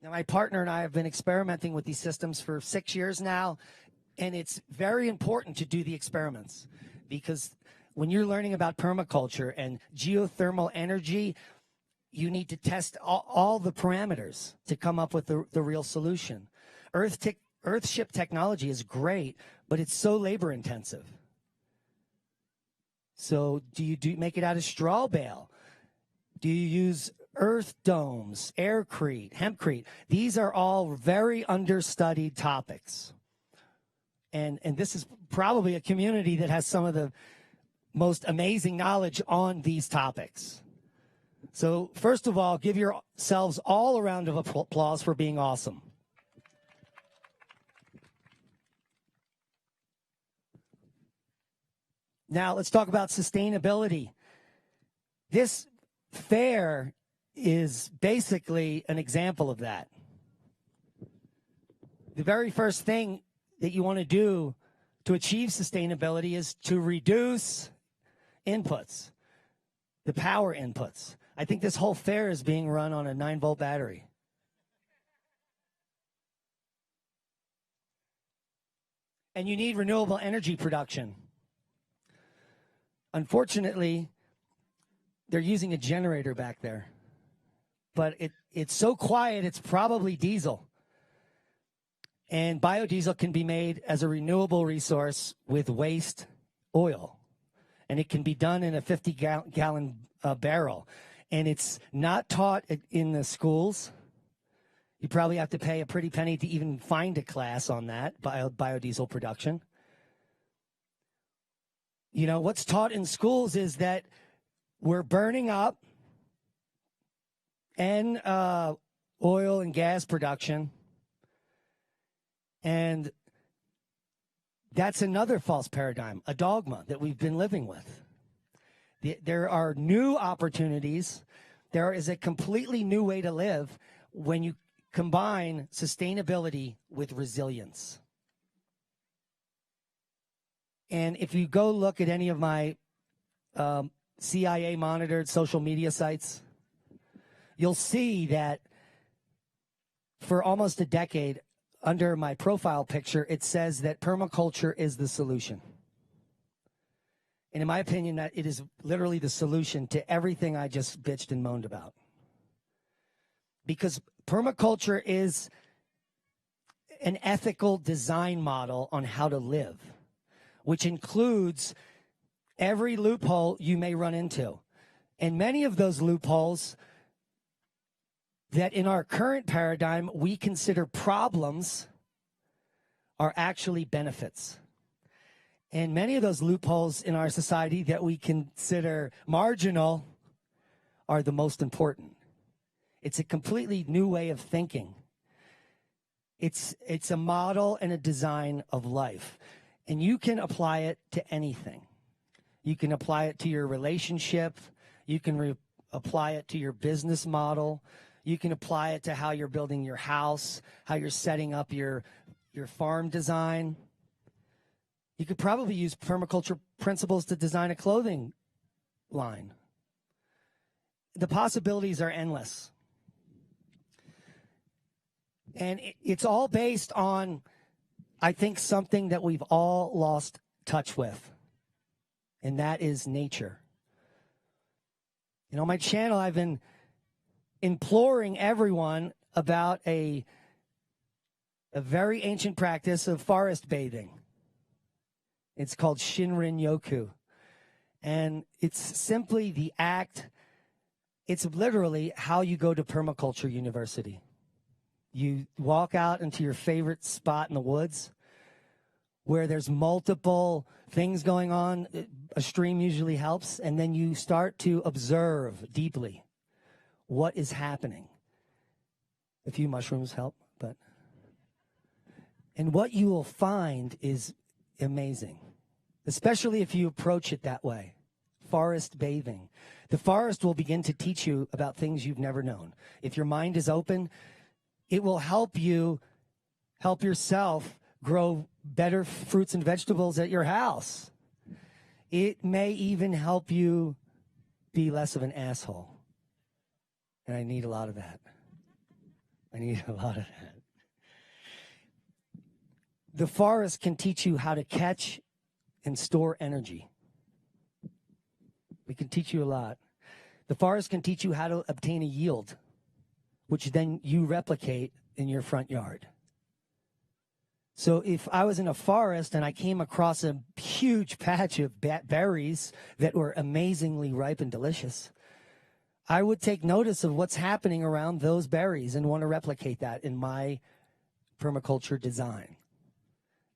Speaker 11: Now, my partner and I have been experimenting with these systems for 6 years now, and it's very important to do the experiments because when you're learning about permaculture and geothermal energy, you need to test all the parameters to come up with the real solution. Earthship technology is great, but it's so labor intensive. So do you make it out of straw bale? Do you use earth domes, aircrete, hempcrete? These are all very understudied topics. And this is probably a community that has some of the most amazing knowledge on these topics. So first of all, give yourselves all a round of applause for being awesome. Now let's talk about sustainability. This fair is basically an example of that. The very first thing that you want to do to achieve sustainability is to reduce inputs, the power inputs. I think this whole fair is being run on a 9-volt battery. And you need renewable energy production. Unfortunately, they're using a generator back there. But it's so quiet, it's probably diesel. And biodiesel can be made as a renewable resource with waste oil. And it can be done in a 50-gallon barrel. And it's not taught in the schools. You probably have to pay a pretty penny to even find a class on that, biodiesel production. You know, what's taught in schools is that we're burning up and oil and gas production. And that's another false paradigm, a dogma that we've been living with. There are new opportunities. There is a completely new way to live when you combine sustainability with resilience. And if you go look at any of my CIA monitored social media sites, you'll see that for almost a decade, under my profile picture, it says that permaculture is the solution. And in my opinion, that it is literally the solution to everything I just bitched and moaned about. Because permaculture is an ethical design model on how to live, which includes every loophole you may run into. And many of those loopholes that in our current paradigm we consider problems are actually benefits. And many of those loopholes in our society that we consider marginal are the most important. It's a completely new way of thinking. It's a model and a design of life. And you can apply it to anything. You can apply it to your relationship. You can apply it to your business model. You can apply it to how you're building your house, how you're setting up your farm design. You could probably use permaculture principles to design a clothing line. The possibilities are endless. And it's all based on, I think, something that we've all lost touch with, and that is nature. You know, on my channel, I've been imploring everyone about a very ancient practice of forest bathing. It's called Shinrin-yoku. And it's simply the act, it's literally how you go to permaculture university. You walk out into your favorite spot in the woods where there's multiple things going on. A stream usually helps. And then you start to observe deeply what is happening. A few mushrooms help, but... And what you will find is amazing, especially if you approach it that way. Forest bathing. The forest will begin to teach you about things you've never known. If your mind is open, it will help you help yourself grow better fruits and vegetables at your house. It may even help you be less of an asshole. And I need a lot of that. I need a lot of that. The forest can teach you how to catch and store energy. It can teach you a lot. The forest can teach you how to obtain a yield, which then you replicate in your front yard. So if I was in a forest and I came across a huge patch of berries that were amazingly ripe and delicious, I would take notice of what's happening around those berries and want to replicate that in my permaculture design.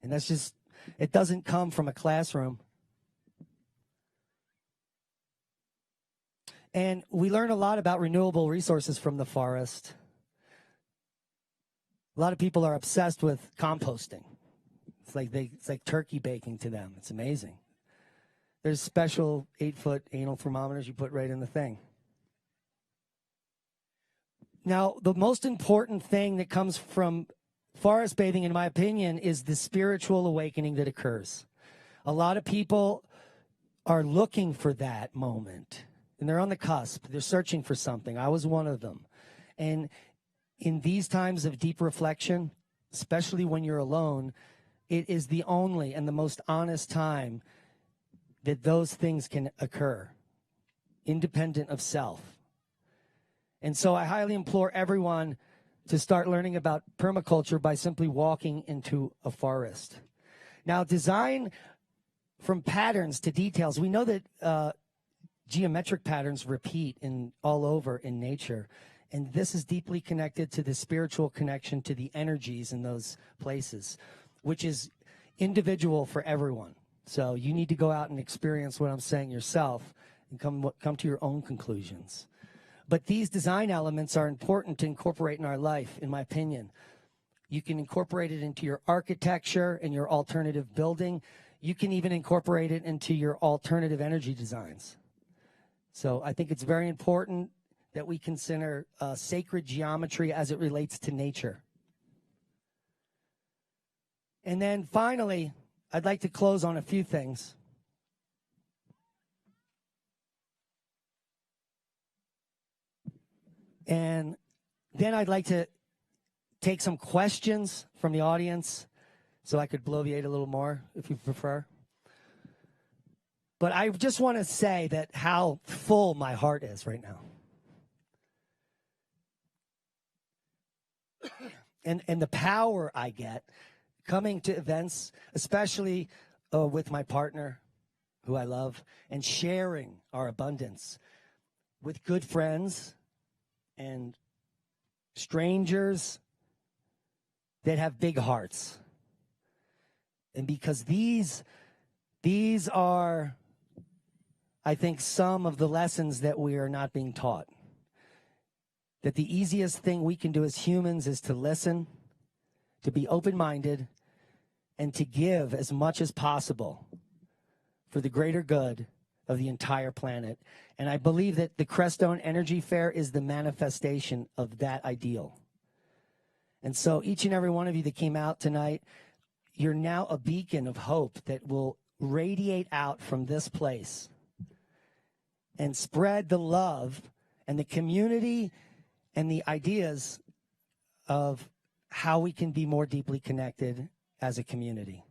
Speaker 11: And that's just, it doesn't come from a classroom. And we learn a lot about renewable resources from the forest. A lot of people are obsessed with composting. It's like turkey baking to them. It's amazing. There's special 8-foot anal thermometers you put right in the thing. Now, the most important thing that comes from forest bathing, in my opinion, is the spiritual awakening that occurs. A lot of people are looking for that moment. and they're on the cusp. They're searching for something. I was one of them. And in these times of deep reflection, especially when you're alone, it is the only and the most honest time that those things can occur, independent of self. And so I highly implore everyone to start learning about permaculture by simply walking into a forest. Now, design from patterns to details. We know that geometric patterns repeat all over in nature. And this is deeply connected to the spiritual connection to the energies in those places, which is individual for everyone. So you need to go out and experience what I'm saying yourself and come to your own conclusions. But these design elements are important to incorporate in our life, in my opinion. You can incorporate it into your architecture and your alternative building. You can even incorporate it into your alternative energy designs. So I think it's very important that we consider sacred geometry as it relates to nature. And then finally, I'd like to close on a few things. And then I'd like to take some questions from the audience so I could bloviate a little more, if you prefer. But I just want to say that how full my heart is right now. And the power I get coming to events, especially with my partner, who I love, and sharing our abundance with good friends and strangers that have big hearts. And because these are, I think, some of the lessons that we are not being taught. That the easiest thing we can do as humans is to listen, to be open-minded, and to give as much as possible for the greater good of the entire planet. And I believe that the Crestone Energy Fair is the manifestation of that ideal. And so each and every one of you that came out tonight, you're now a beacon of hope that will radiate out from this place and spread the love and the community and the ideas of how we can be more deeply connected as a community.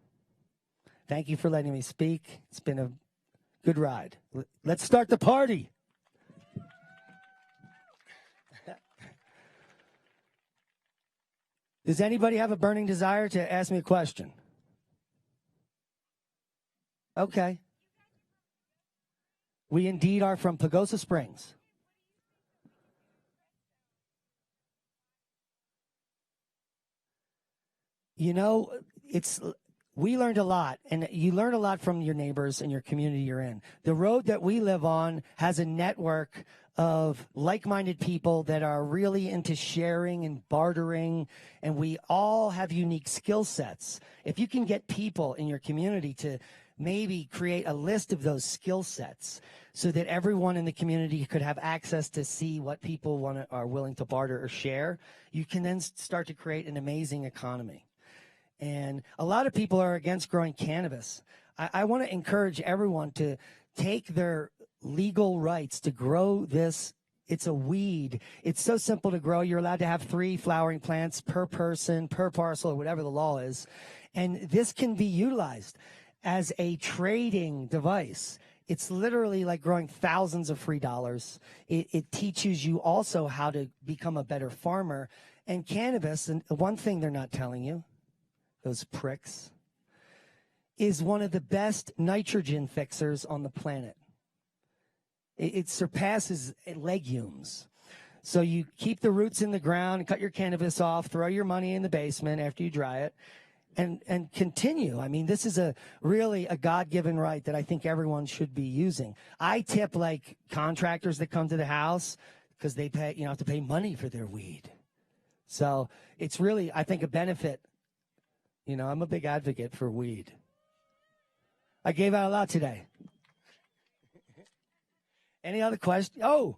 Speaker 11: Thank you for letting me speak. It's been a good ride. Let's start the party. Does anybody have a burning desire to ask me a question? Okay. We indeed are from Pagosa Springs. You know, we learned a lot, and you learn a lot from your neighbors and your community you're in. The road that we live on has a network of like-minded people that are really into sharing and bartering, and we all have unique skill sets. If you can get people in your community to maybe create a list of those skill sets so that everyone in the community could have access to see what people are willing to barter or share, you can then start to create an amazing economy. And a lot of people are against growing cannabis. I want to encourage everyone to take their legal rights to grow this. It's a weed. It's so simple to grow. You're allowed to have 3 flowering plants per person, per parcel, or whatever the law is. And this can be utilized as a trading device. It's literally like growing thousands of free dollars. It teaches you also how to become a better farmer. And cannabis, and one thing they're not telling you, those pricks, is one of the best nitrogen fixers on the planet. It surpasses legumes. So you keep the roots in the ground, cut your cannabis off, throw your money in the basement after you dry it, and continue. I mean, this is really a God-given right that I think everyone should be using. I tip like contractors that come to the house because they have to pay money for their weed. So it's really, I think, a benefit. You know, I'm a big advocate for weed. I gave out a lot today. Any other questions? Oh.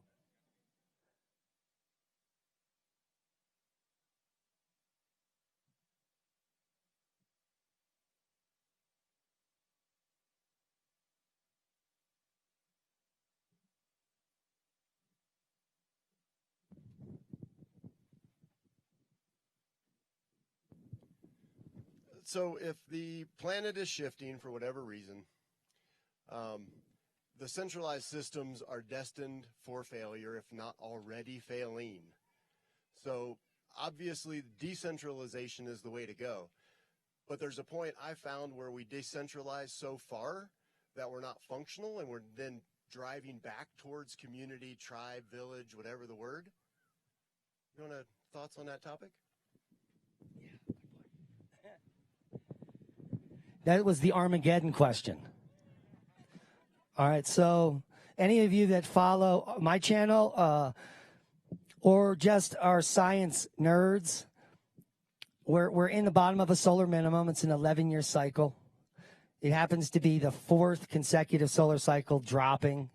Speaker 7: So if the planet is shifting for whatever reason, the centralized systems are destined for failure, if not already failing. So obviously, decentralization is the way to go. But there's a point I found where we decentralize so far that we're not functional, and we're then driving back towards community, tribe, village, whatever the word. You want to thoughts on that topic?
Speaker 11: That was the Armageddon question. All right, so any of you that follow my channel or just our science nerds, we're in the bottom of a solar minimum. It's an 11-year cycle. It happens to be the 4th consecutive solar cycle dropping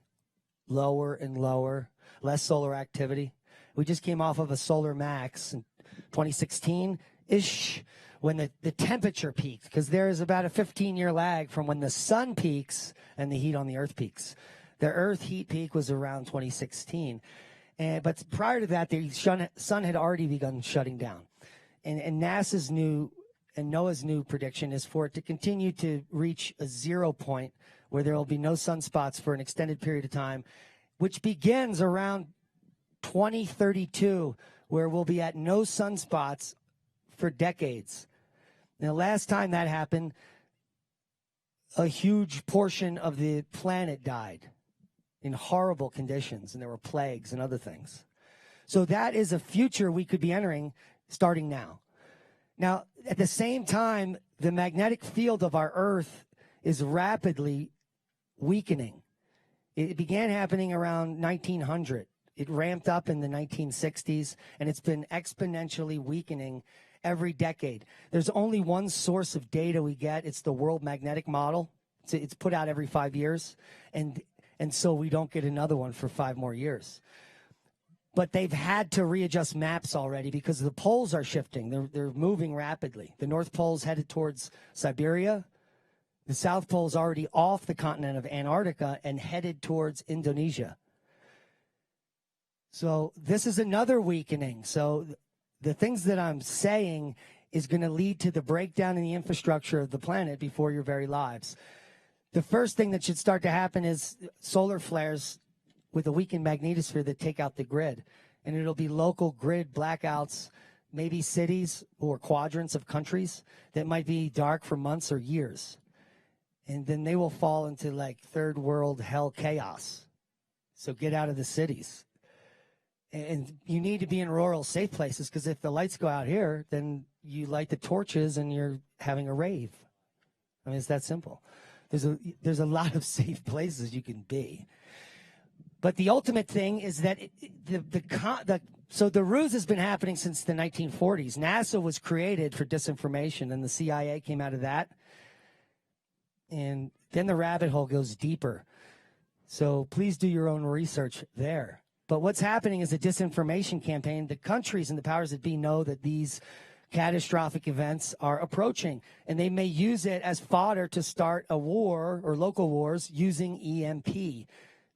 Speaker 11: lower and lower, less solar activity. We just came off of a solar max in 2016-ish when the temperature peaked, because there is about a 15-year lag from when the sun peaks and the heat on the earth peaks. The earth heat peak was around 2016. But prior to that, the sun had already begun shutting down. And NASA's new and NOAA's new prediction is for it to continue to reach a 0 point where there will be no sunspots for an extended period of time, which begins around 2032, where we'll be at no sunspots for decades. And the last time that happened, a huge portion of the planet died in horrible conditions, and there were plagues and other things. So that is a future we could be entering starting now. Now, at the same time, the magnetic field of our Earth is rapidly weakening. It began happening around 1900. It ramped up in the 1960s, and it's been exponentially weakening every decade. There's only one source of data we get. It's the World Magnetic Model. It's put out every 5 years, and so we don't get another one for 5 more years. But they've had to readjust maps already because the poles are shifting. They're moving rapidly. The North Pole's headed towards Siberia. The South Pole's already off the continent of Antarctica and headed towards Indonesia. So this is another weakening. So the things that I'm saying is going to lead to the breakdown in the infrastructure of the planet before your very lives. The first thing that should start to happen is solar flares with a weakened magnetosphere that take out the grid. And it'll be local grid blackouts, maybe cities or quadrants of countries that might be dark for months or years. And then they will fall into like third world hell chaos. So get out of the cities. And you need to be in rural, safe places, because if the lights go out here, then you light the torches and you're having a rave. I mean, it's that simple. There's a lot of safe places you can be. But the ultimate thing is that so the ruse has been happening since the 1940s. NASA was created for disinformation, and the CIA came out of that. And then the rabbit hole goes deeper. So please do your own research there. But what's happening is a disinformation campaign. The countries and the powers that be know that these catastrophic events are approaching, and they may use it as fodder to start a war or local wars using EMP,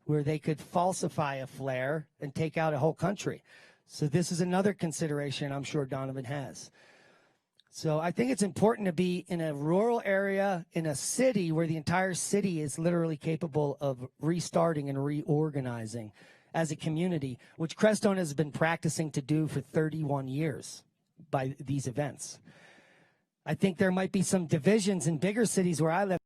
Speaker 11: where they could falsify a flare and take out a whole country. So this is another consideration I'm sure Donovan has. So I think it's important to be in a rural area, in a city where the entire city is literally capable of restarting and reorganizing as a community, which Crestone has been practicing to do for 31 years by these events. I think there might be some divisions in bigger cities where I live.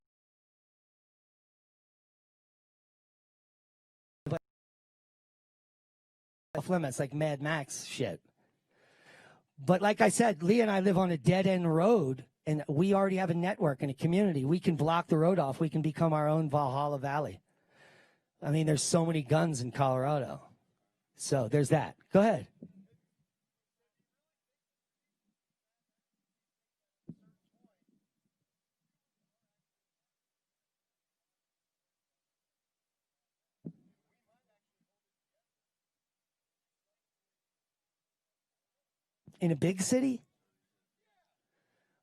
Speaker 11: Off limits, like Mad Max shit. But like I said, Leah and I live on a dead-end road, and we already have a network and a community. We can block the road off. We can become our own Valhalla Valley. I mean, there's so many guns in Colorado. So there's that. Go ahead. In a big city?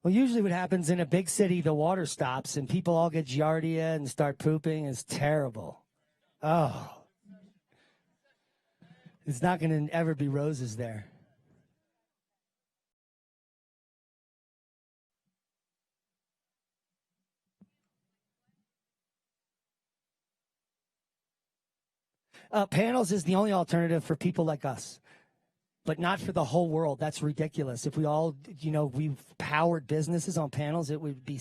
Speaker 11: Well, usually what happens in a big city, the water stops and people all get giardia and start pooping. It's terrible. Oh. It's not going to ever be roses there. Panels is the only alternative for people like us, but not for the whole world. That's ridiculous. If we all, we've powered businesses on panels, it would be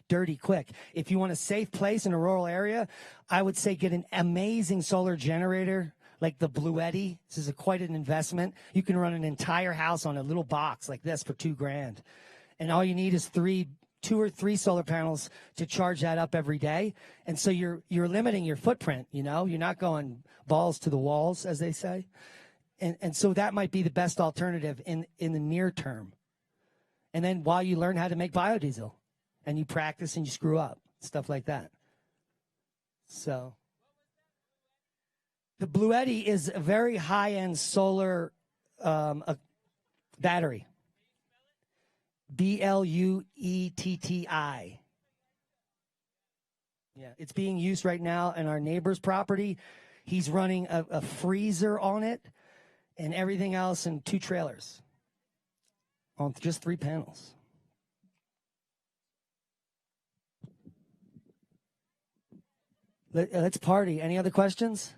Speaker 11: dirty quick. If you want a safe place in a rural area, I would say get an amazing solar generator like the Bluetti. This is quite an investment. You can run an entire house on a little box like this for $2,000. And all you need is 2 or 3 solar panels to charge that up every day. And so you're limiting your footprint, you're not going balls to the walls, as they say. And so that might be the best alternative in the near term. And then while you learn how to make biodiesel and you practice and you screw up, stuff like that. So the Bluetti is a very high-end solar battery. Bluetti. Yeah, it's being used right now in our neighbor's property. He's running a freezer on it and everything else in 2 trailers on just 3 panels. Let's party. Any other questions?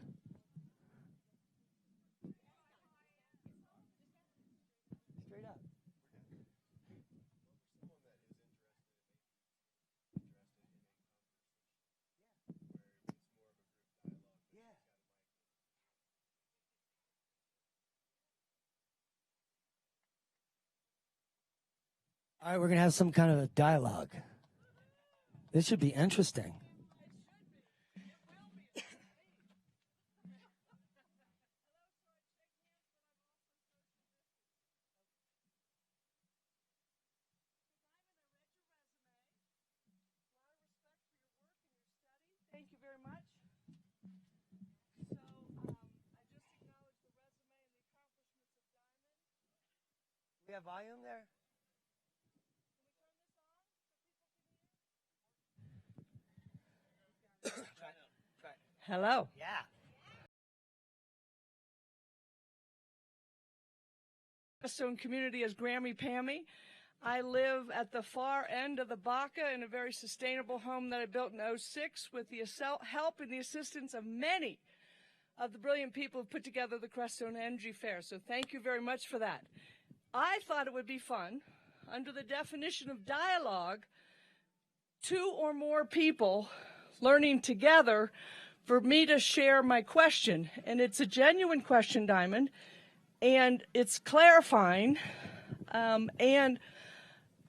Speaker 11: All right, we're going to have some kind of a dialogue. This should be interesting.
Speaker 8: Thank you very much. So, I just acknowledge the resume and the accomplishments of Diamond.
Speaker 11: We have volume there?
Speaker 8: Hello.
Speaker 11: Yeah.
Speaker 8: Crestone community is Grammy Pammy. I live at the far end of the Baca in a very sustainable home that I built in '06 with the help and the assistance of many of the brilliant people who put together the Crestone Energy Fair. So thank you very much for that. I thought it would be fun, under the definition of dialogue, 2 or more people learning together, for me to share my question. And it's a genuine question, Diamond, and it's clarifying. And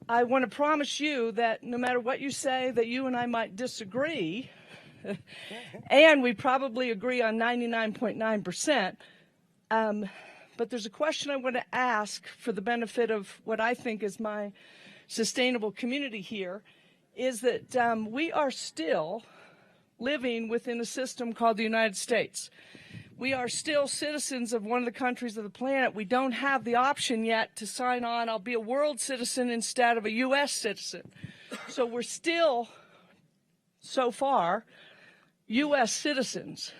Speaker 8: I want to promise you that no matter what you say, that you and I might disagree, and we probably agree on 99.9%. But there's a question I want to ask for the benefit of what I think is my sustainable community here, is that we are still living within a system called the United States. We are still citizens of one of the countries of the planet. We don't have the option yet to sign on. I'll be a world citizen instead of a U.S. citizen. So we're still, so far, U.S. citizens.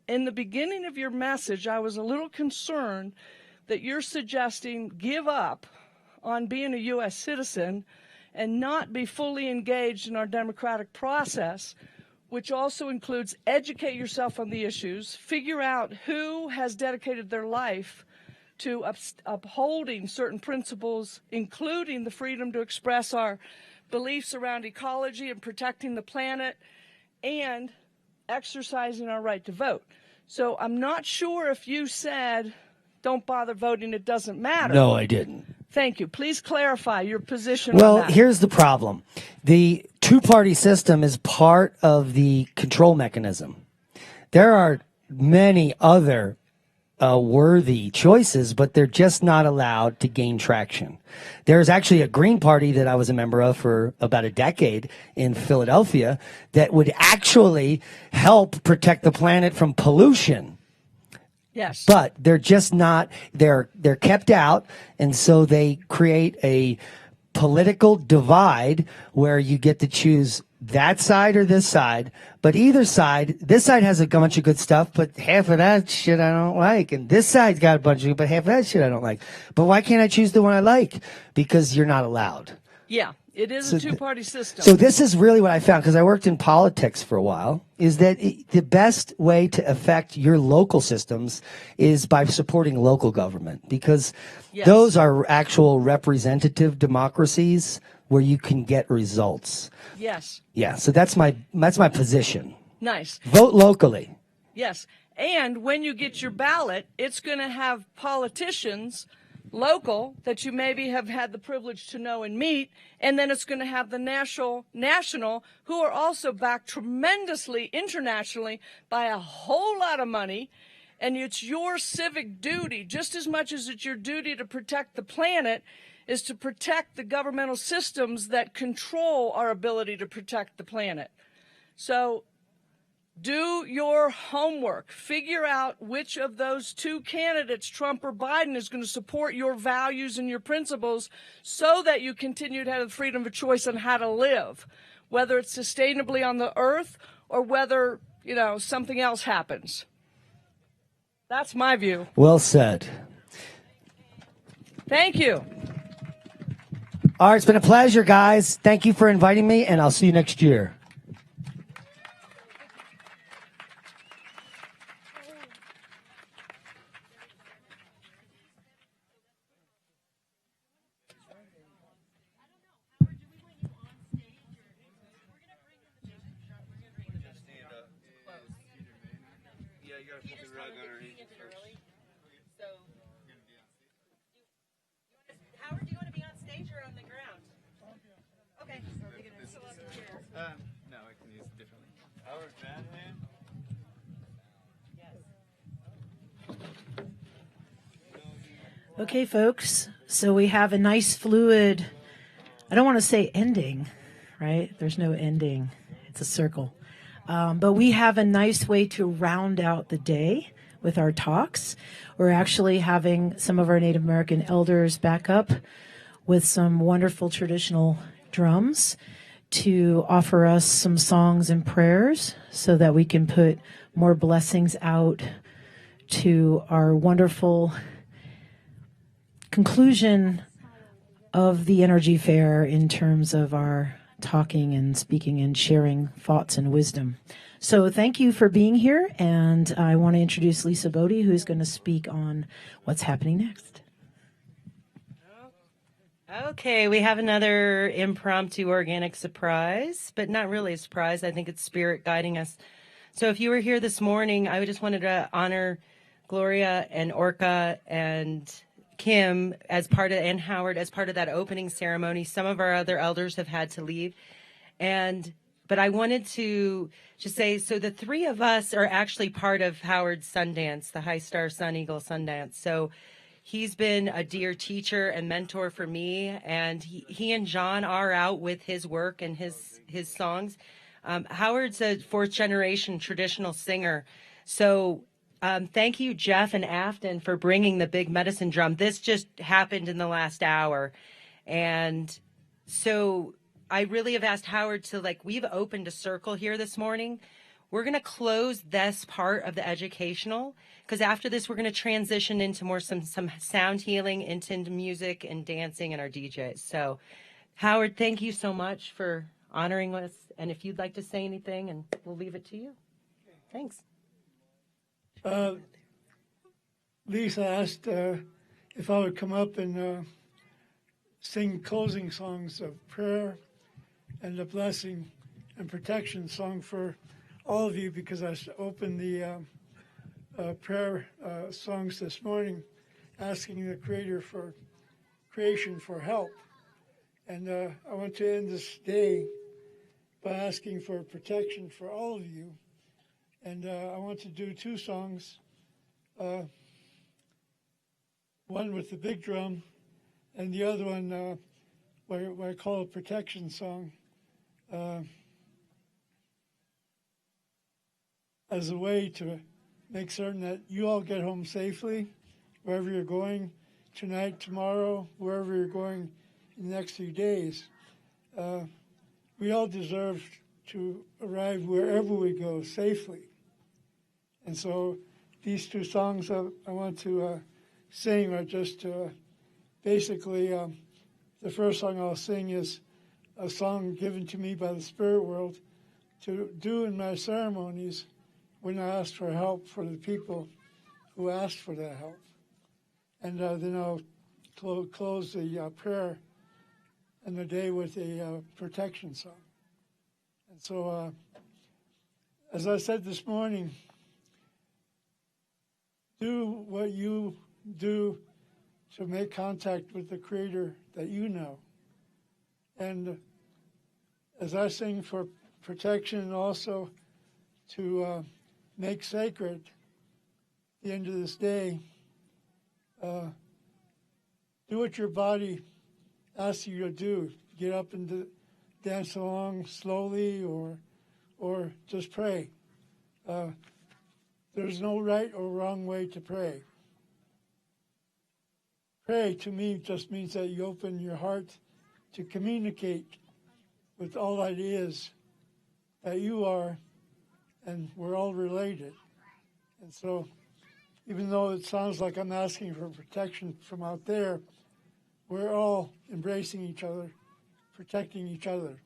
Speaker 8: In the beginning of your message, I was a little concerned that you're suggesting give up on being a U.S. citizen and not be fully engaged in our democratic process, which also includes educate yourself on the issues, figure out who has dedicated their life to upholding certain principles, including the freedom to express our beliefs around ecology and protecting the planet, and exercising our right to vote. So I'm not sure if you said, don't bother voting, it doesn't matter.
Speaker 11: No, I didn't.
Speaker 8: Thank you. Please clarify your position
Speaker 11: Well,
Speaker 8: on that.
Speaker 11: here's the problem. The 2-party system is part of the control mechanism. There are many other worthy choices, but they're just not allowed to gain traction. There's actually a Green Party that I was a member of for about a decade in Philadelphia that would actually help protect the planet from pollution.
Speaker 8: Yes.
Speaker 11: But they're just not, they're kept out, and so they create a political divide where you get to choose that side or this side. But either side, this side has a bunch of good stuff, but half of that shit I don't like. And this side's got a bunch of, but half of that shit I don't like. But why can't I choose the one I like? Because you're not allowed.
Speaker 8: Yeah. It is
Speaker 11: So
Speaker 8: a two-party system.
Speaker 11: So this is really what I found, because I worked in politics for a while, is that the best way to affect your local systems is by supporting local government, because
Speaker 8: Yes.
Speaker 11: those are actual representative democracies where you can get results.
Speaker 8: Yes.
Speaker 11: Yeah, so that's my position.
Speaker 8: Nice.
Speaker 11: Vote locally.
Speaker 8: Yes. And when you get your ballot, it's going to have politicians local that you maybe have had the privilege to know and meet, and then it's going to have the national who are also backed tremendously internationally by a whole lot of money. And it's your civic duty, just as much as it's your duty to protect the planet, is to protect the governmental systems that control our ability to protect the planet. So do your homework. Figure out which of those two candidates, Trump or Biden, is going to support your values and your principles so that you continue to have the freedom of choice on how to live, whether it's sustainably on the earth or whether, something else happens. That's my view.
Speaker 11: Well said.
Speaker 8: Thank you.
Speaker 11: All right, it's been a pleasure, guys. Thank you for inviting me, and I'll see you next year.
Speaker 2: Howard, do you want to be on stage or on the ground? Okay.
Speaker 4: No, I can use it differently. Howard, man.
Speaker 12: Okay, folks. So we have a nice fluid, I don't want to say ending, right? There's no ending. It's a circle. But we have a nice way to round out the day with our talks. We're actually having some of our Native American elders back up with some wonderful traditional drums to offer us some songs and prayers so that we can put more blessings out to our wonderful conclusion of the Energy Fair in terms of our talking and speaking and sharing thoughts and wisdom. So thank you for being here, and I want to introduce Lisa Bodie, who's going to speak on what's happening next.
Speaker 2: Okay, we have another impromptu organic surprise, but not really a surprise. I think it's spirit guiding us. So if you were here this morning, I just wanted to honor Gloria and Orca and Kim and Howard as part of that opening ceremony. Some of our other elders have had to leave. But I wanted to just say, so the three of us are actually part of Howard's Sundance, the High Star Sun Eagle Sundance. So he's been a dear teacher and mentor for me, and he and John are out with his work and his songs. Howard's a fourth generation traditional singer. So thank you, Jeff and Afton, for bringing the big medicine drum. This just happened in the last hour. And so I really have asked Howard to, we've opened a circle here this morning. We're going to close this part of the educational, because after this, we're going to transition into more some sound healing, into music and dancing and our DJs. So, Howard, thank you so much for honoring us. And if you'd like to say anything, and we'll leave it to you. Thanks.
Speaker 20: Lisa asked if I would come up and sing closing songs of prayer and a blessing and protection song for all of you, because I opened the prayer songs this morning, asking the Creator for creation for help. And I want to end this day by asking for protection for all of you. And I want to do two songs, one with the big drum and the other one what I call a protection song, as a way to make certain that you all get home safely, wherever you're going tonight, tomorrow, wherever you're going in the next few days. We all deserve to arrive wherever we go safely. And so these two songs I want to sing are just basically, the first song I'll sing is a song given to me by the spirit world to do in my ceremonies when I ask for help for the people who asked for that help. And then I'll close the prayer and the day with a protection song. And so, as I said this morning, do what you do to make contact with the Creator that you know. And as I sing for protection and also to make sacred the end of this day, do what your body asks you to do. Get up and dance along slowly or just pray. There's no right or wrong way to pray. Pray to me just means that you open your heart to communicate with all that is, that you are, and we're all related. And so, even though it sounds like I'm asking for protection from out there, we're all embracing each other, protecting each other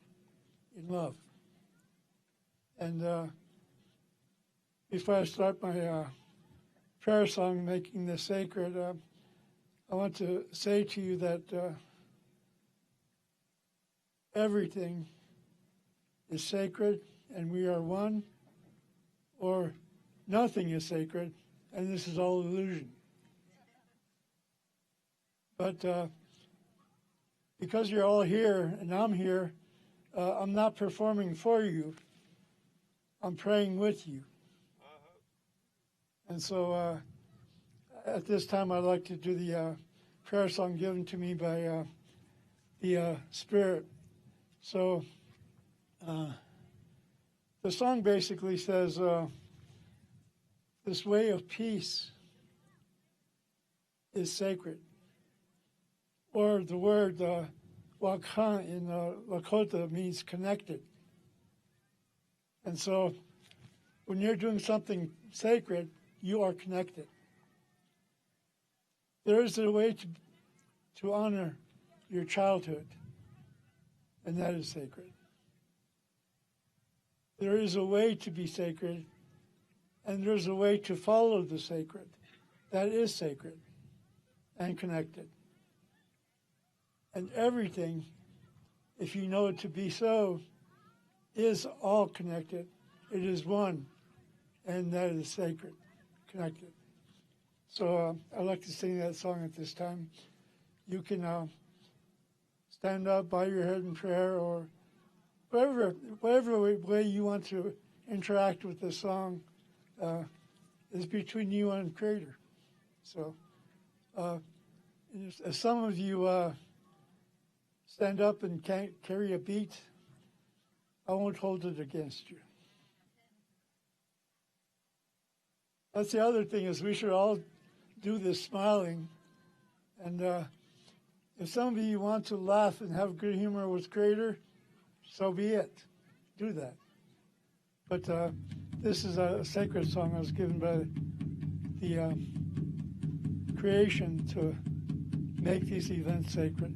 Speaker 20: in love. And before I start my prayer song, Making This Sacred, I want to say to you that everything is sacred and we are one, or nothing is sacred and this is all illusion. But because you're all here and I'm here, I'm not performing for you. I'm praying with you. And so at this time, I'd like to do the prayer song given to me by the Spirit. So the song basically says, this way of peace is sacred. Or the word Wakhan in Lakota means connected. And so when you're doing something sacred, you are connected. There is a way to honor your childhood, and that is sacred. There is a way to be sacred, and there's a way to follow the sacred. That is sacred and connected. And everything, if you know it to be so, is all connected. It is one, and that is sacred, connected. So I'd like to sing that song at this time. You can stand up, bow your head in prayer, or whatever way you want to interact with the song is between you and Creator. So if some of you stand up and can't carry a beat, I won't hold it against you. That's the other thing, is we should all do this smiling. And if some of you want to laugh and have good humor with Creator, so be it. Do that. But this is a sacred song I was given by the creation to make these events sacred.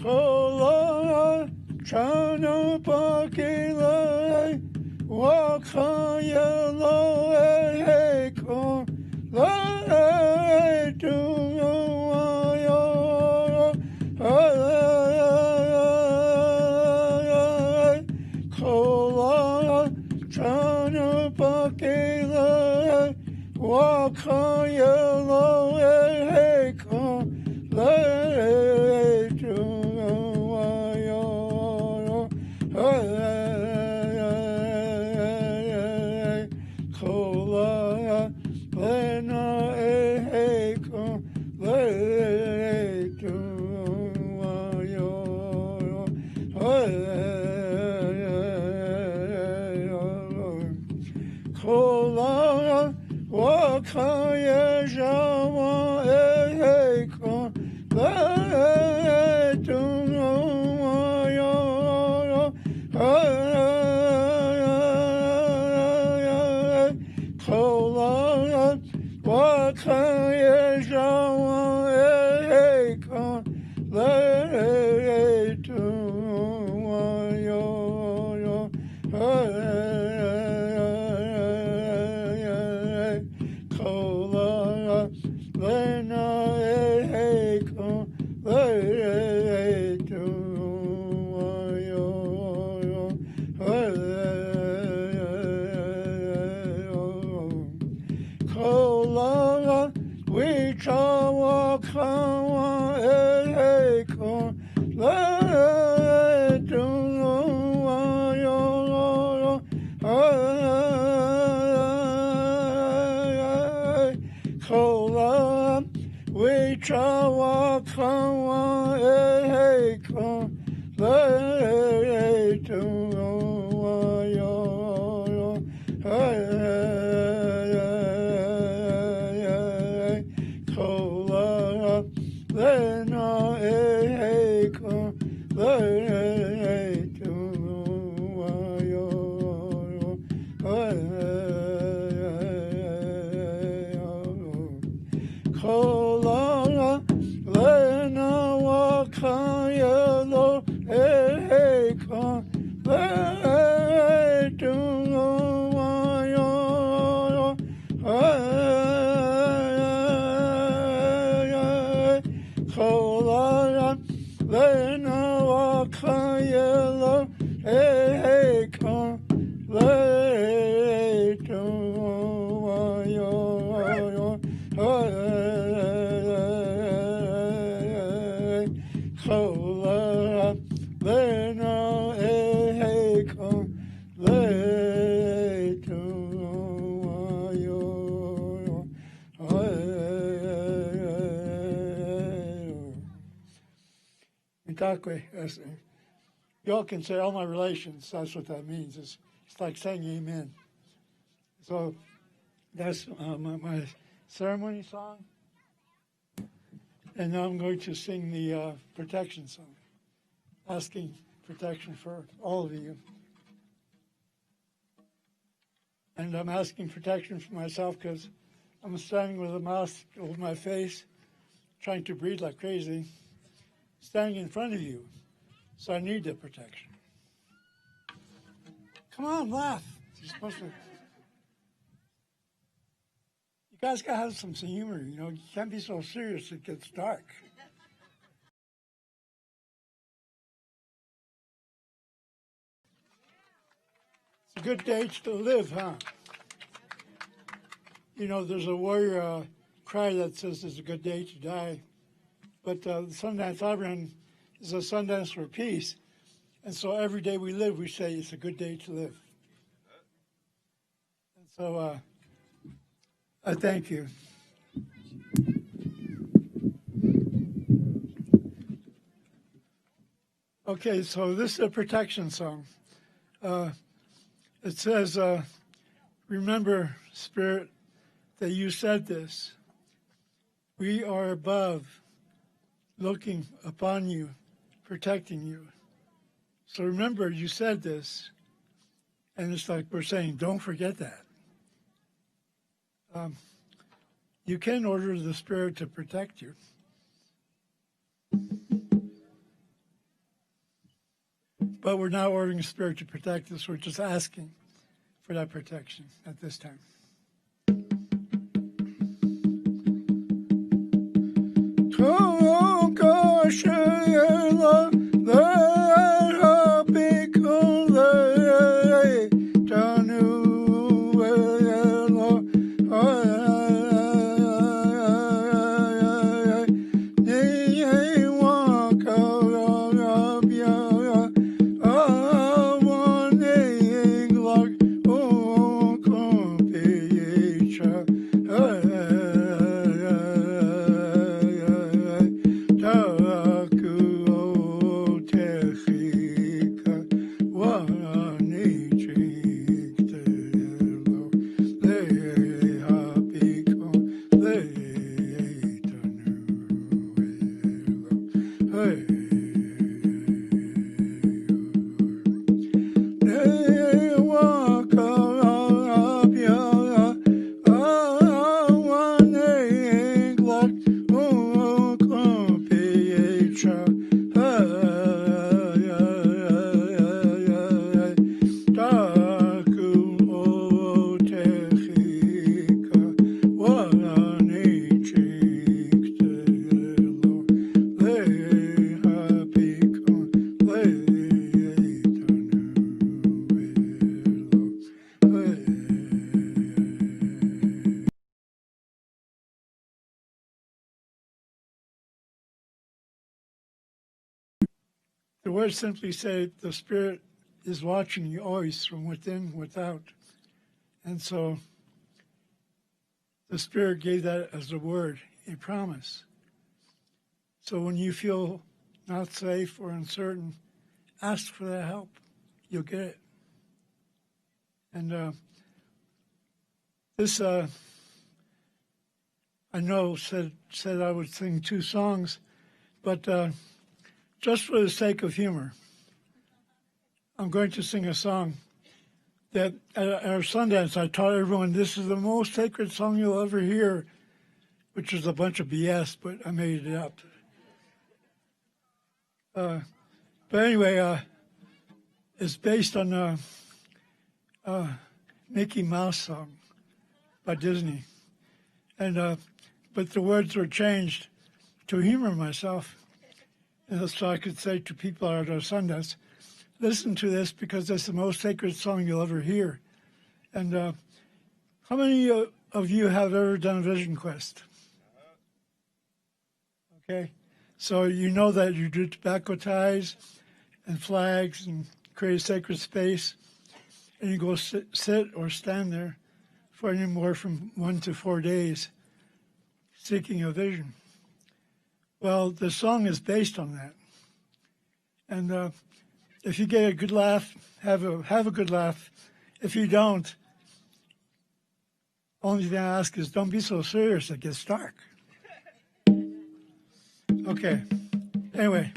Speaker 20: Kola chana pakila wakaya lo e ko la tu yo kola chana pakila wakaya lo e ko la tu Kaya Jawa Eko Kola Wakaya Jawa Eko chawa kawa e ko le tu wa yo kola we chawa kawa e ko le tu wa yo kola lena e ko le tu wa yo kola lena wa kaya lo e ko le tu wa yo kola lena wa kaya lo e ko le tu wa yo kola lena e ko le tu wa yo Itakwe, y'all can say all my relations. That's what that means. It's like saying amen. So that's my ceremony song. And now I'm going to sing the protection song, asking protection for all of you. And I'm asking protection for myself because I'm standing with a mask over my face, trying to breathe like crazy, standing in front of you. So I need the protection. Come on, laugh. You're supposed to. You guys gotta have some humor, you know. You can't be so serious it gets dark. It's a good day to live, huh? You know, there's a warrior cry that says it's a good day to die. But the Sundance I run is a Sundance for peace. And so every day we live, we say it's a good day to live. And so I thank you. Okay, so this is a protection song. It says, remember, Spirit, that you said this. We are above, looking upon you, protecting you. So remember, you said this. And it's like we're saying, don't forget that. You can order the Spirit to protect you. But we're not ordering the Spirit to protect us. We're just asking for that protection at this time. The words simply say the Spirit is watching you always from within, without. And so the Spirit gave that as a word, a promise. So when you feel not safe or uncertain, ask for that help. You'll get it. And this, I know, said I would sing 2 songs, but just for the sake of humor, I'm going to sing a song that at our Sundance I taught everyone this is the most sacred song you'll ever hear, which is a bunch of BS, but I made it up. But anyway, it's based on a Mickey Mouse song by Disney. And but the words were changed to humor myself. And so I could say to people at our Sundance, listen to this because it's the most sacred song you'll ever hear. And how many of you have ever done Vision Quest? Okay. So you know that you do tobacco ties and flags and create a sacred space. And you go sit or stand there for anywhere from 1 to 4 days seeking a vision. Well, the song is based on that. And if you get a good laugh, have a good laugh. If you don't, only thing I ask is don't be so serious it gets dark. Okay. Anyway.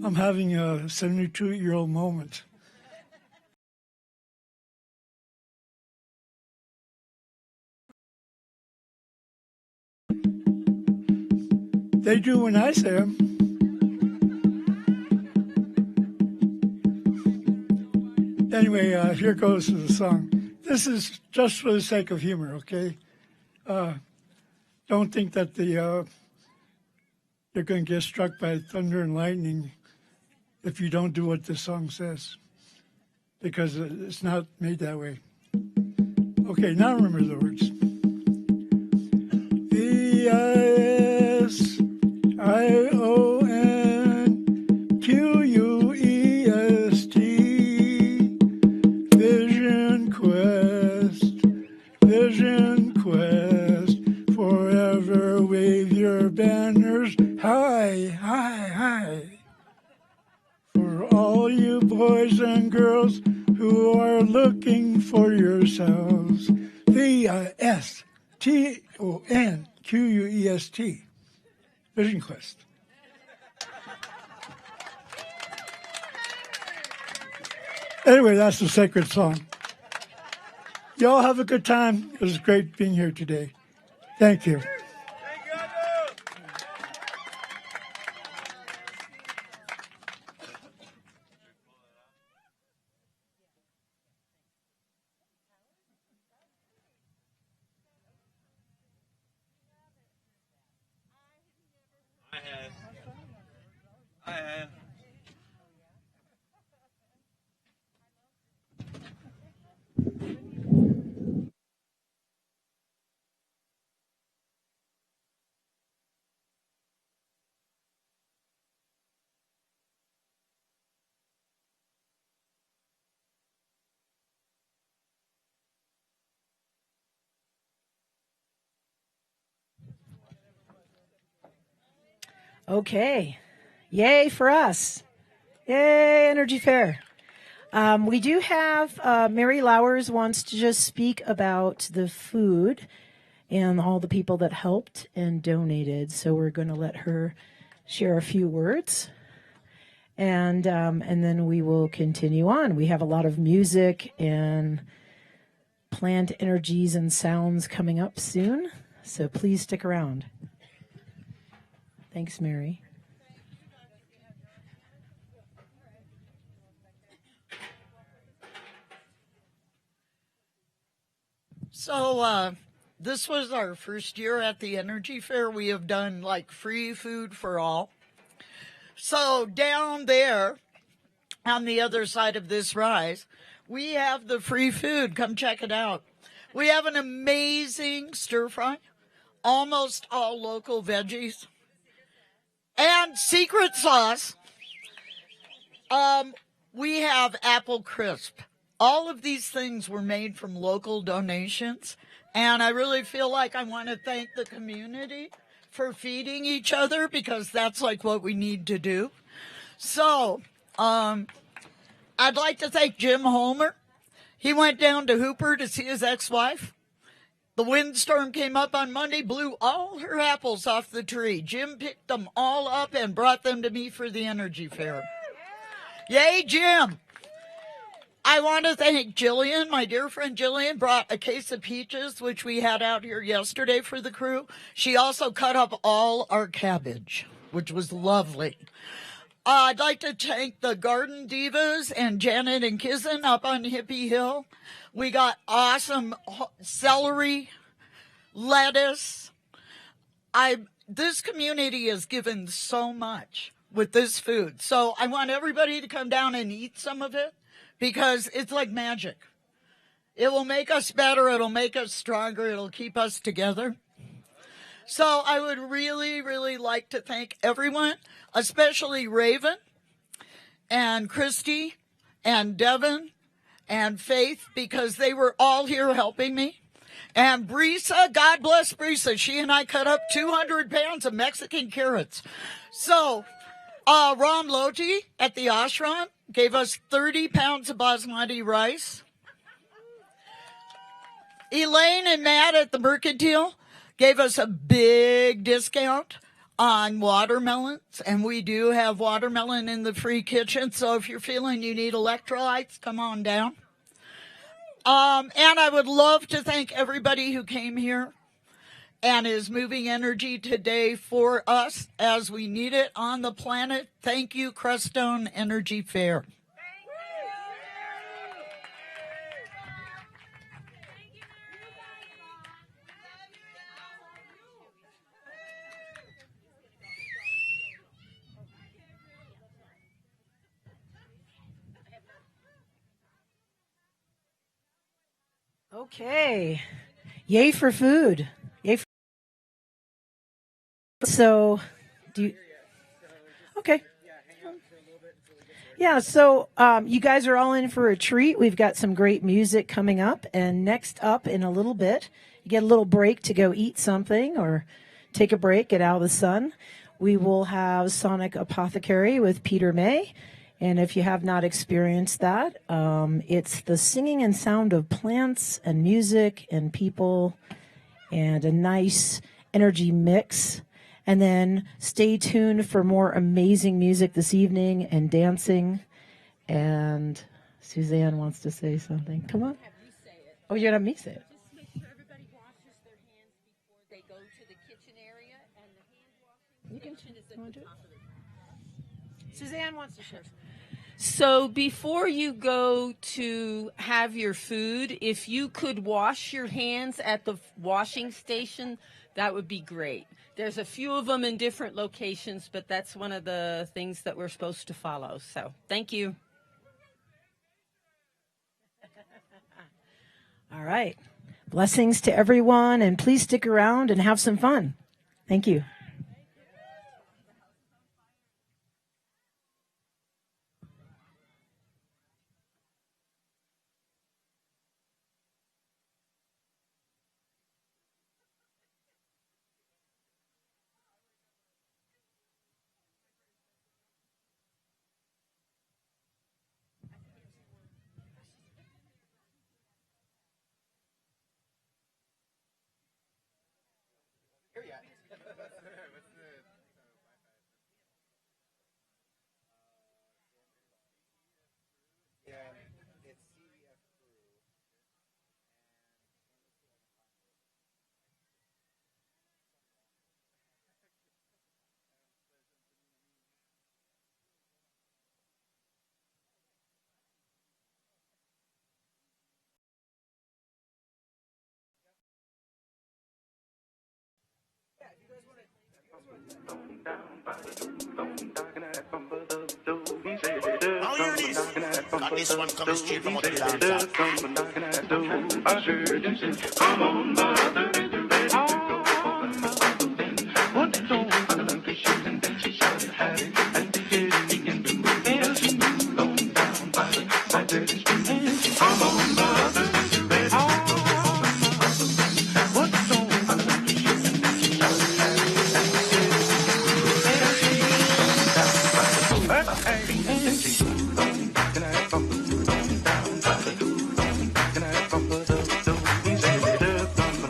Speaker 20: I'm having a 72-year-old moment. They do when I say them. Anyway, here goes to the song. This is just for the sake of humor, okay? Don't think that you're going to get struck by thunder and lightning if you don't do what this song says, because it's not made that way. Okay, now remember the words. VISIONQUEST, Vision Quest, Vision Quest, forever wave your banners high, high, high. For all you boys and girls who are looking for yourselves, VISTONQUEST, Vision Quest. Anyway, that's the sacred song. Y'all have a good time. It was great being here today. Thank you.
Speaker 4: I have.
Speaker 12: Okay. Yay for us. Yay, Energy Fair. We do have Mary Lowers wants to just speak about the food and all the people that helped and donated. So we're going to let her share a few words. And then we will continue on. We have a lot of music and plant energies and sounds coming up soon. So please stick around. Thanks, Mary.
Speaker 3: So this was our first year at the Energy Fair. We have done like free food for all. So down there on the other side of this rise, we have the free food. Come check it out. We have an amazing stir fry, almost all local veggies, and secret sauce. We have apple crisp. All of these things were made from local donations, and I really feel like I want to thank the community for feeding each other, because that's like what we need to do. So, I'd like to thank Jim Homer. He went down to Hooper to see his ex-wife. The windstorm came up on Monday, blew all her apples off the tree. Jim picked them all up and brought them to me for the energy fair. Yay, Jim! I want to thank Jillian. My dear friend Jillian brought a case of peaches, which we had out here yesterday for the crew. She also cut up all our cabbage, which was lovely. I'd like to thank the Garden Divas and Janet and Kizen up on Hippie Hill. We got awesome celery, lettuce. This community has given so much with this food. So I want everybody to come down and eat some of it, because it's like magic. It will make us better. It'll make us stronger. It'll keep us together. So I would really, really like to thank everyone, especially Raven and Christy and Devin and Faith, because they were all here helping me. And Brisa, God bless Brisa. She and I cut up 200 pounds of Mexican carrots. So Ram Loti at the ashram gave us 30 pounds of basmati rice. Elaine and Matt at the Mercantile gave us a big discount on watermelons, and we do have watermelon in the free kitchen, so if you're feeling you need electrolytes, come on down. And I would love to thank everybody who came here and is moving energy today for us as we need it on the planet. Thank you, Crestone Energy Fair.
Speaker 12: Okay. Yay for food. Yay for So, do you Okay. Yeah, so you guys are all in for a treat. We've got some great music coming up, and next up in a little bit, you get a little break to go eat something or take a break, get out of the sun. We will have Sonic Apothecary with Peter May. And if you have not experienced that, it's the singing and sound of plants and music and people and a nice energy mix. And then stay tuned for more amazing music this evening and dancing. And Suzanne wants to say something. Come on. Oh, you're going to have me say it.
Speaker 15: Just make sure everybody washes their hands before they go to the kitchen area, and the hand washing station is at the top of the
Speaker 12: Suzanne wants to share.
Speaker 5: So before you go to have your food, if you could wash your hands at the washing station, that would be great. There's a few of them in different locations, but that's one of the things that we're supposed to follow. So thank you.
Speaker 12: All right. Blessings to everyone, and please stick around and have some fun. Thank you.
Speaker 21: Now hear this. And this one comes straight from out the dance. Come on, This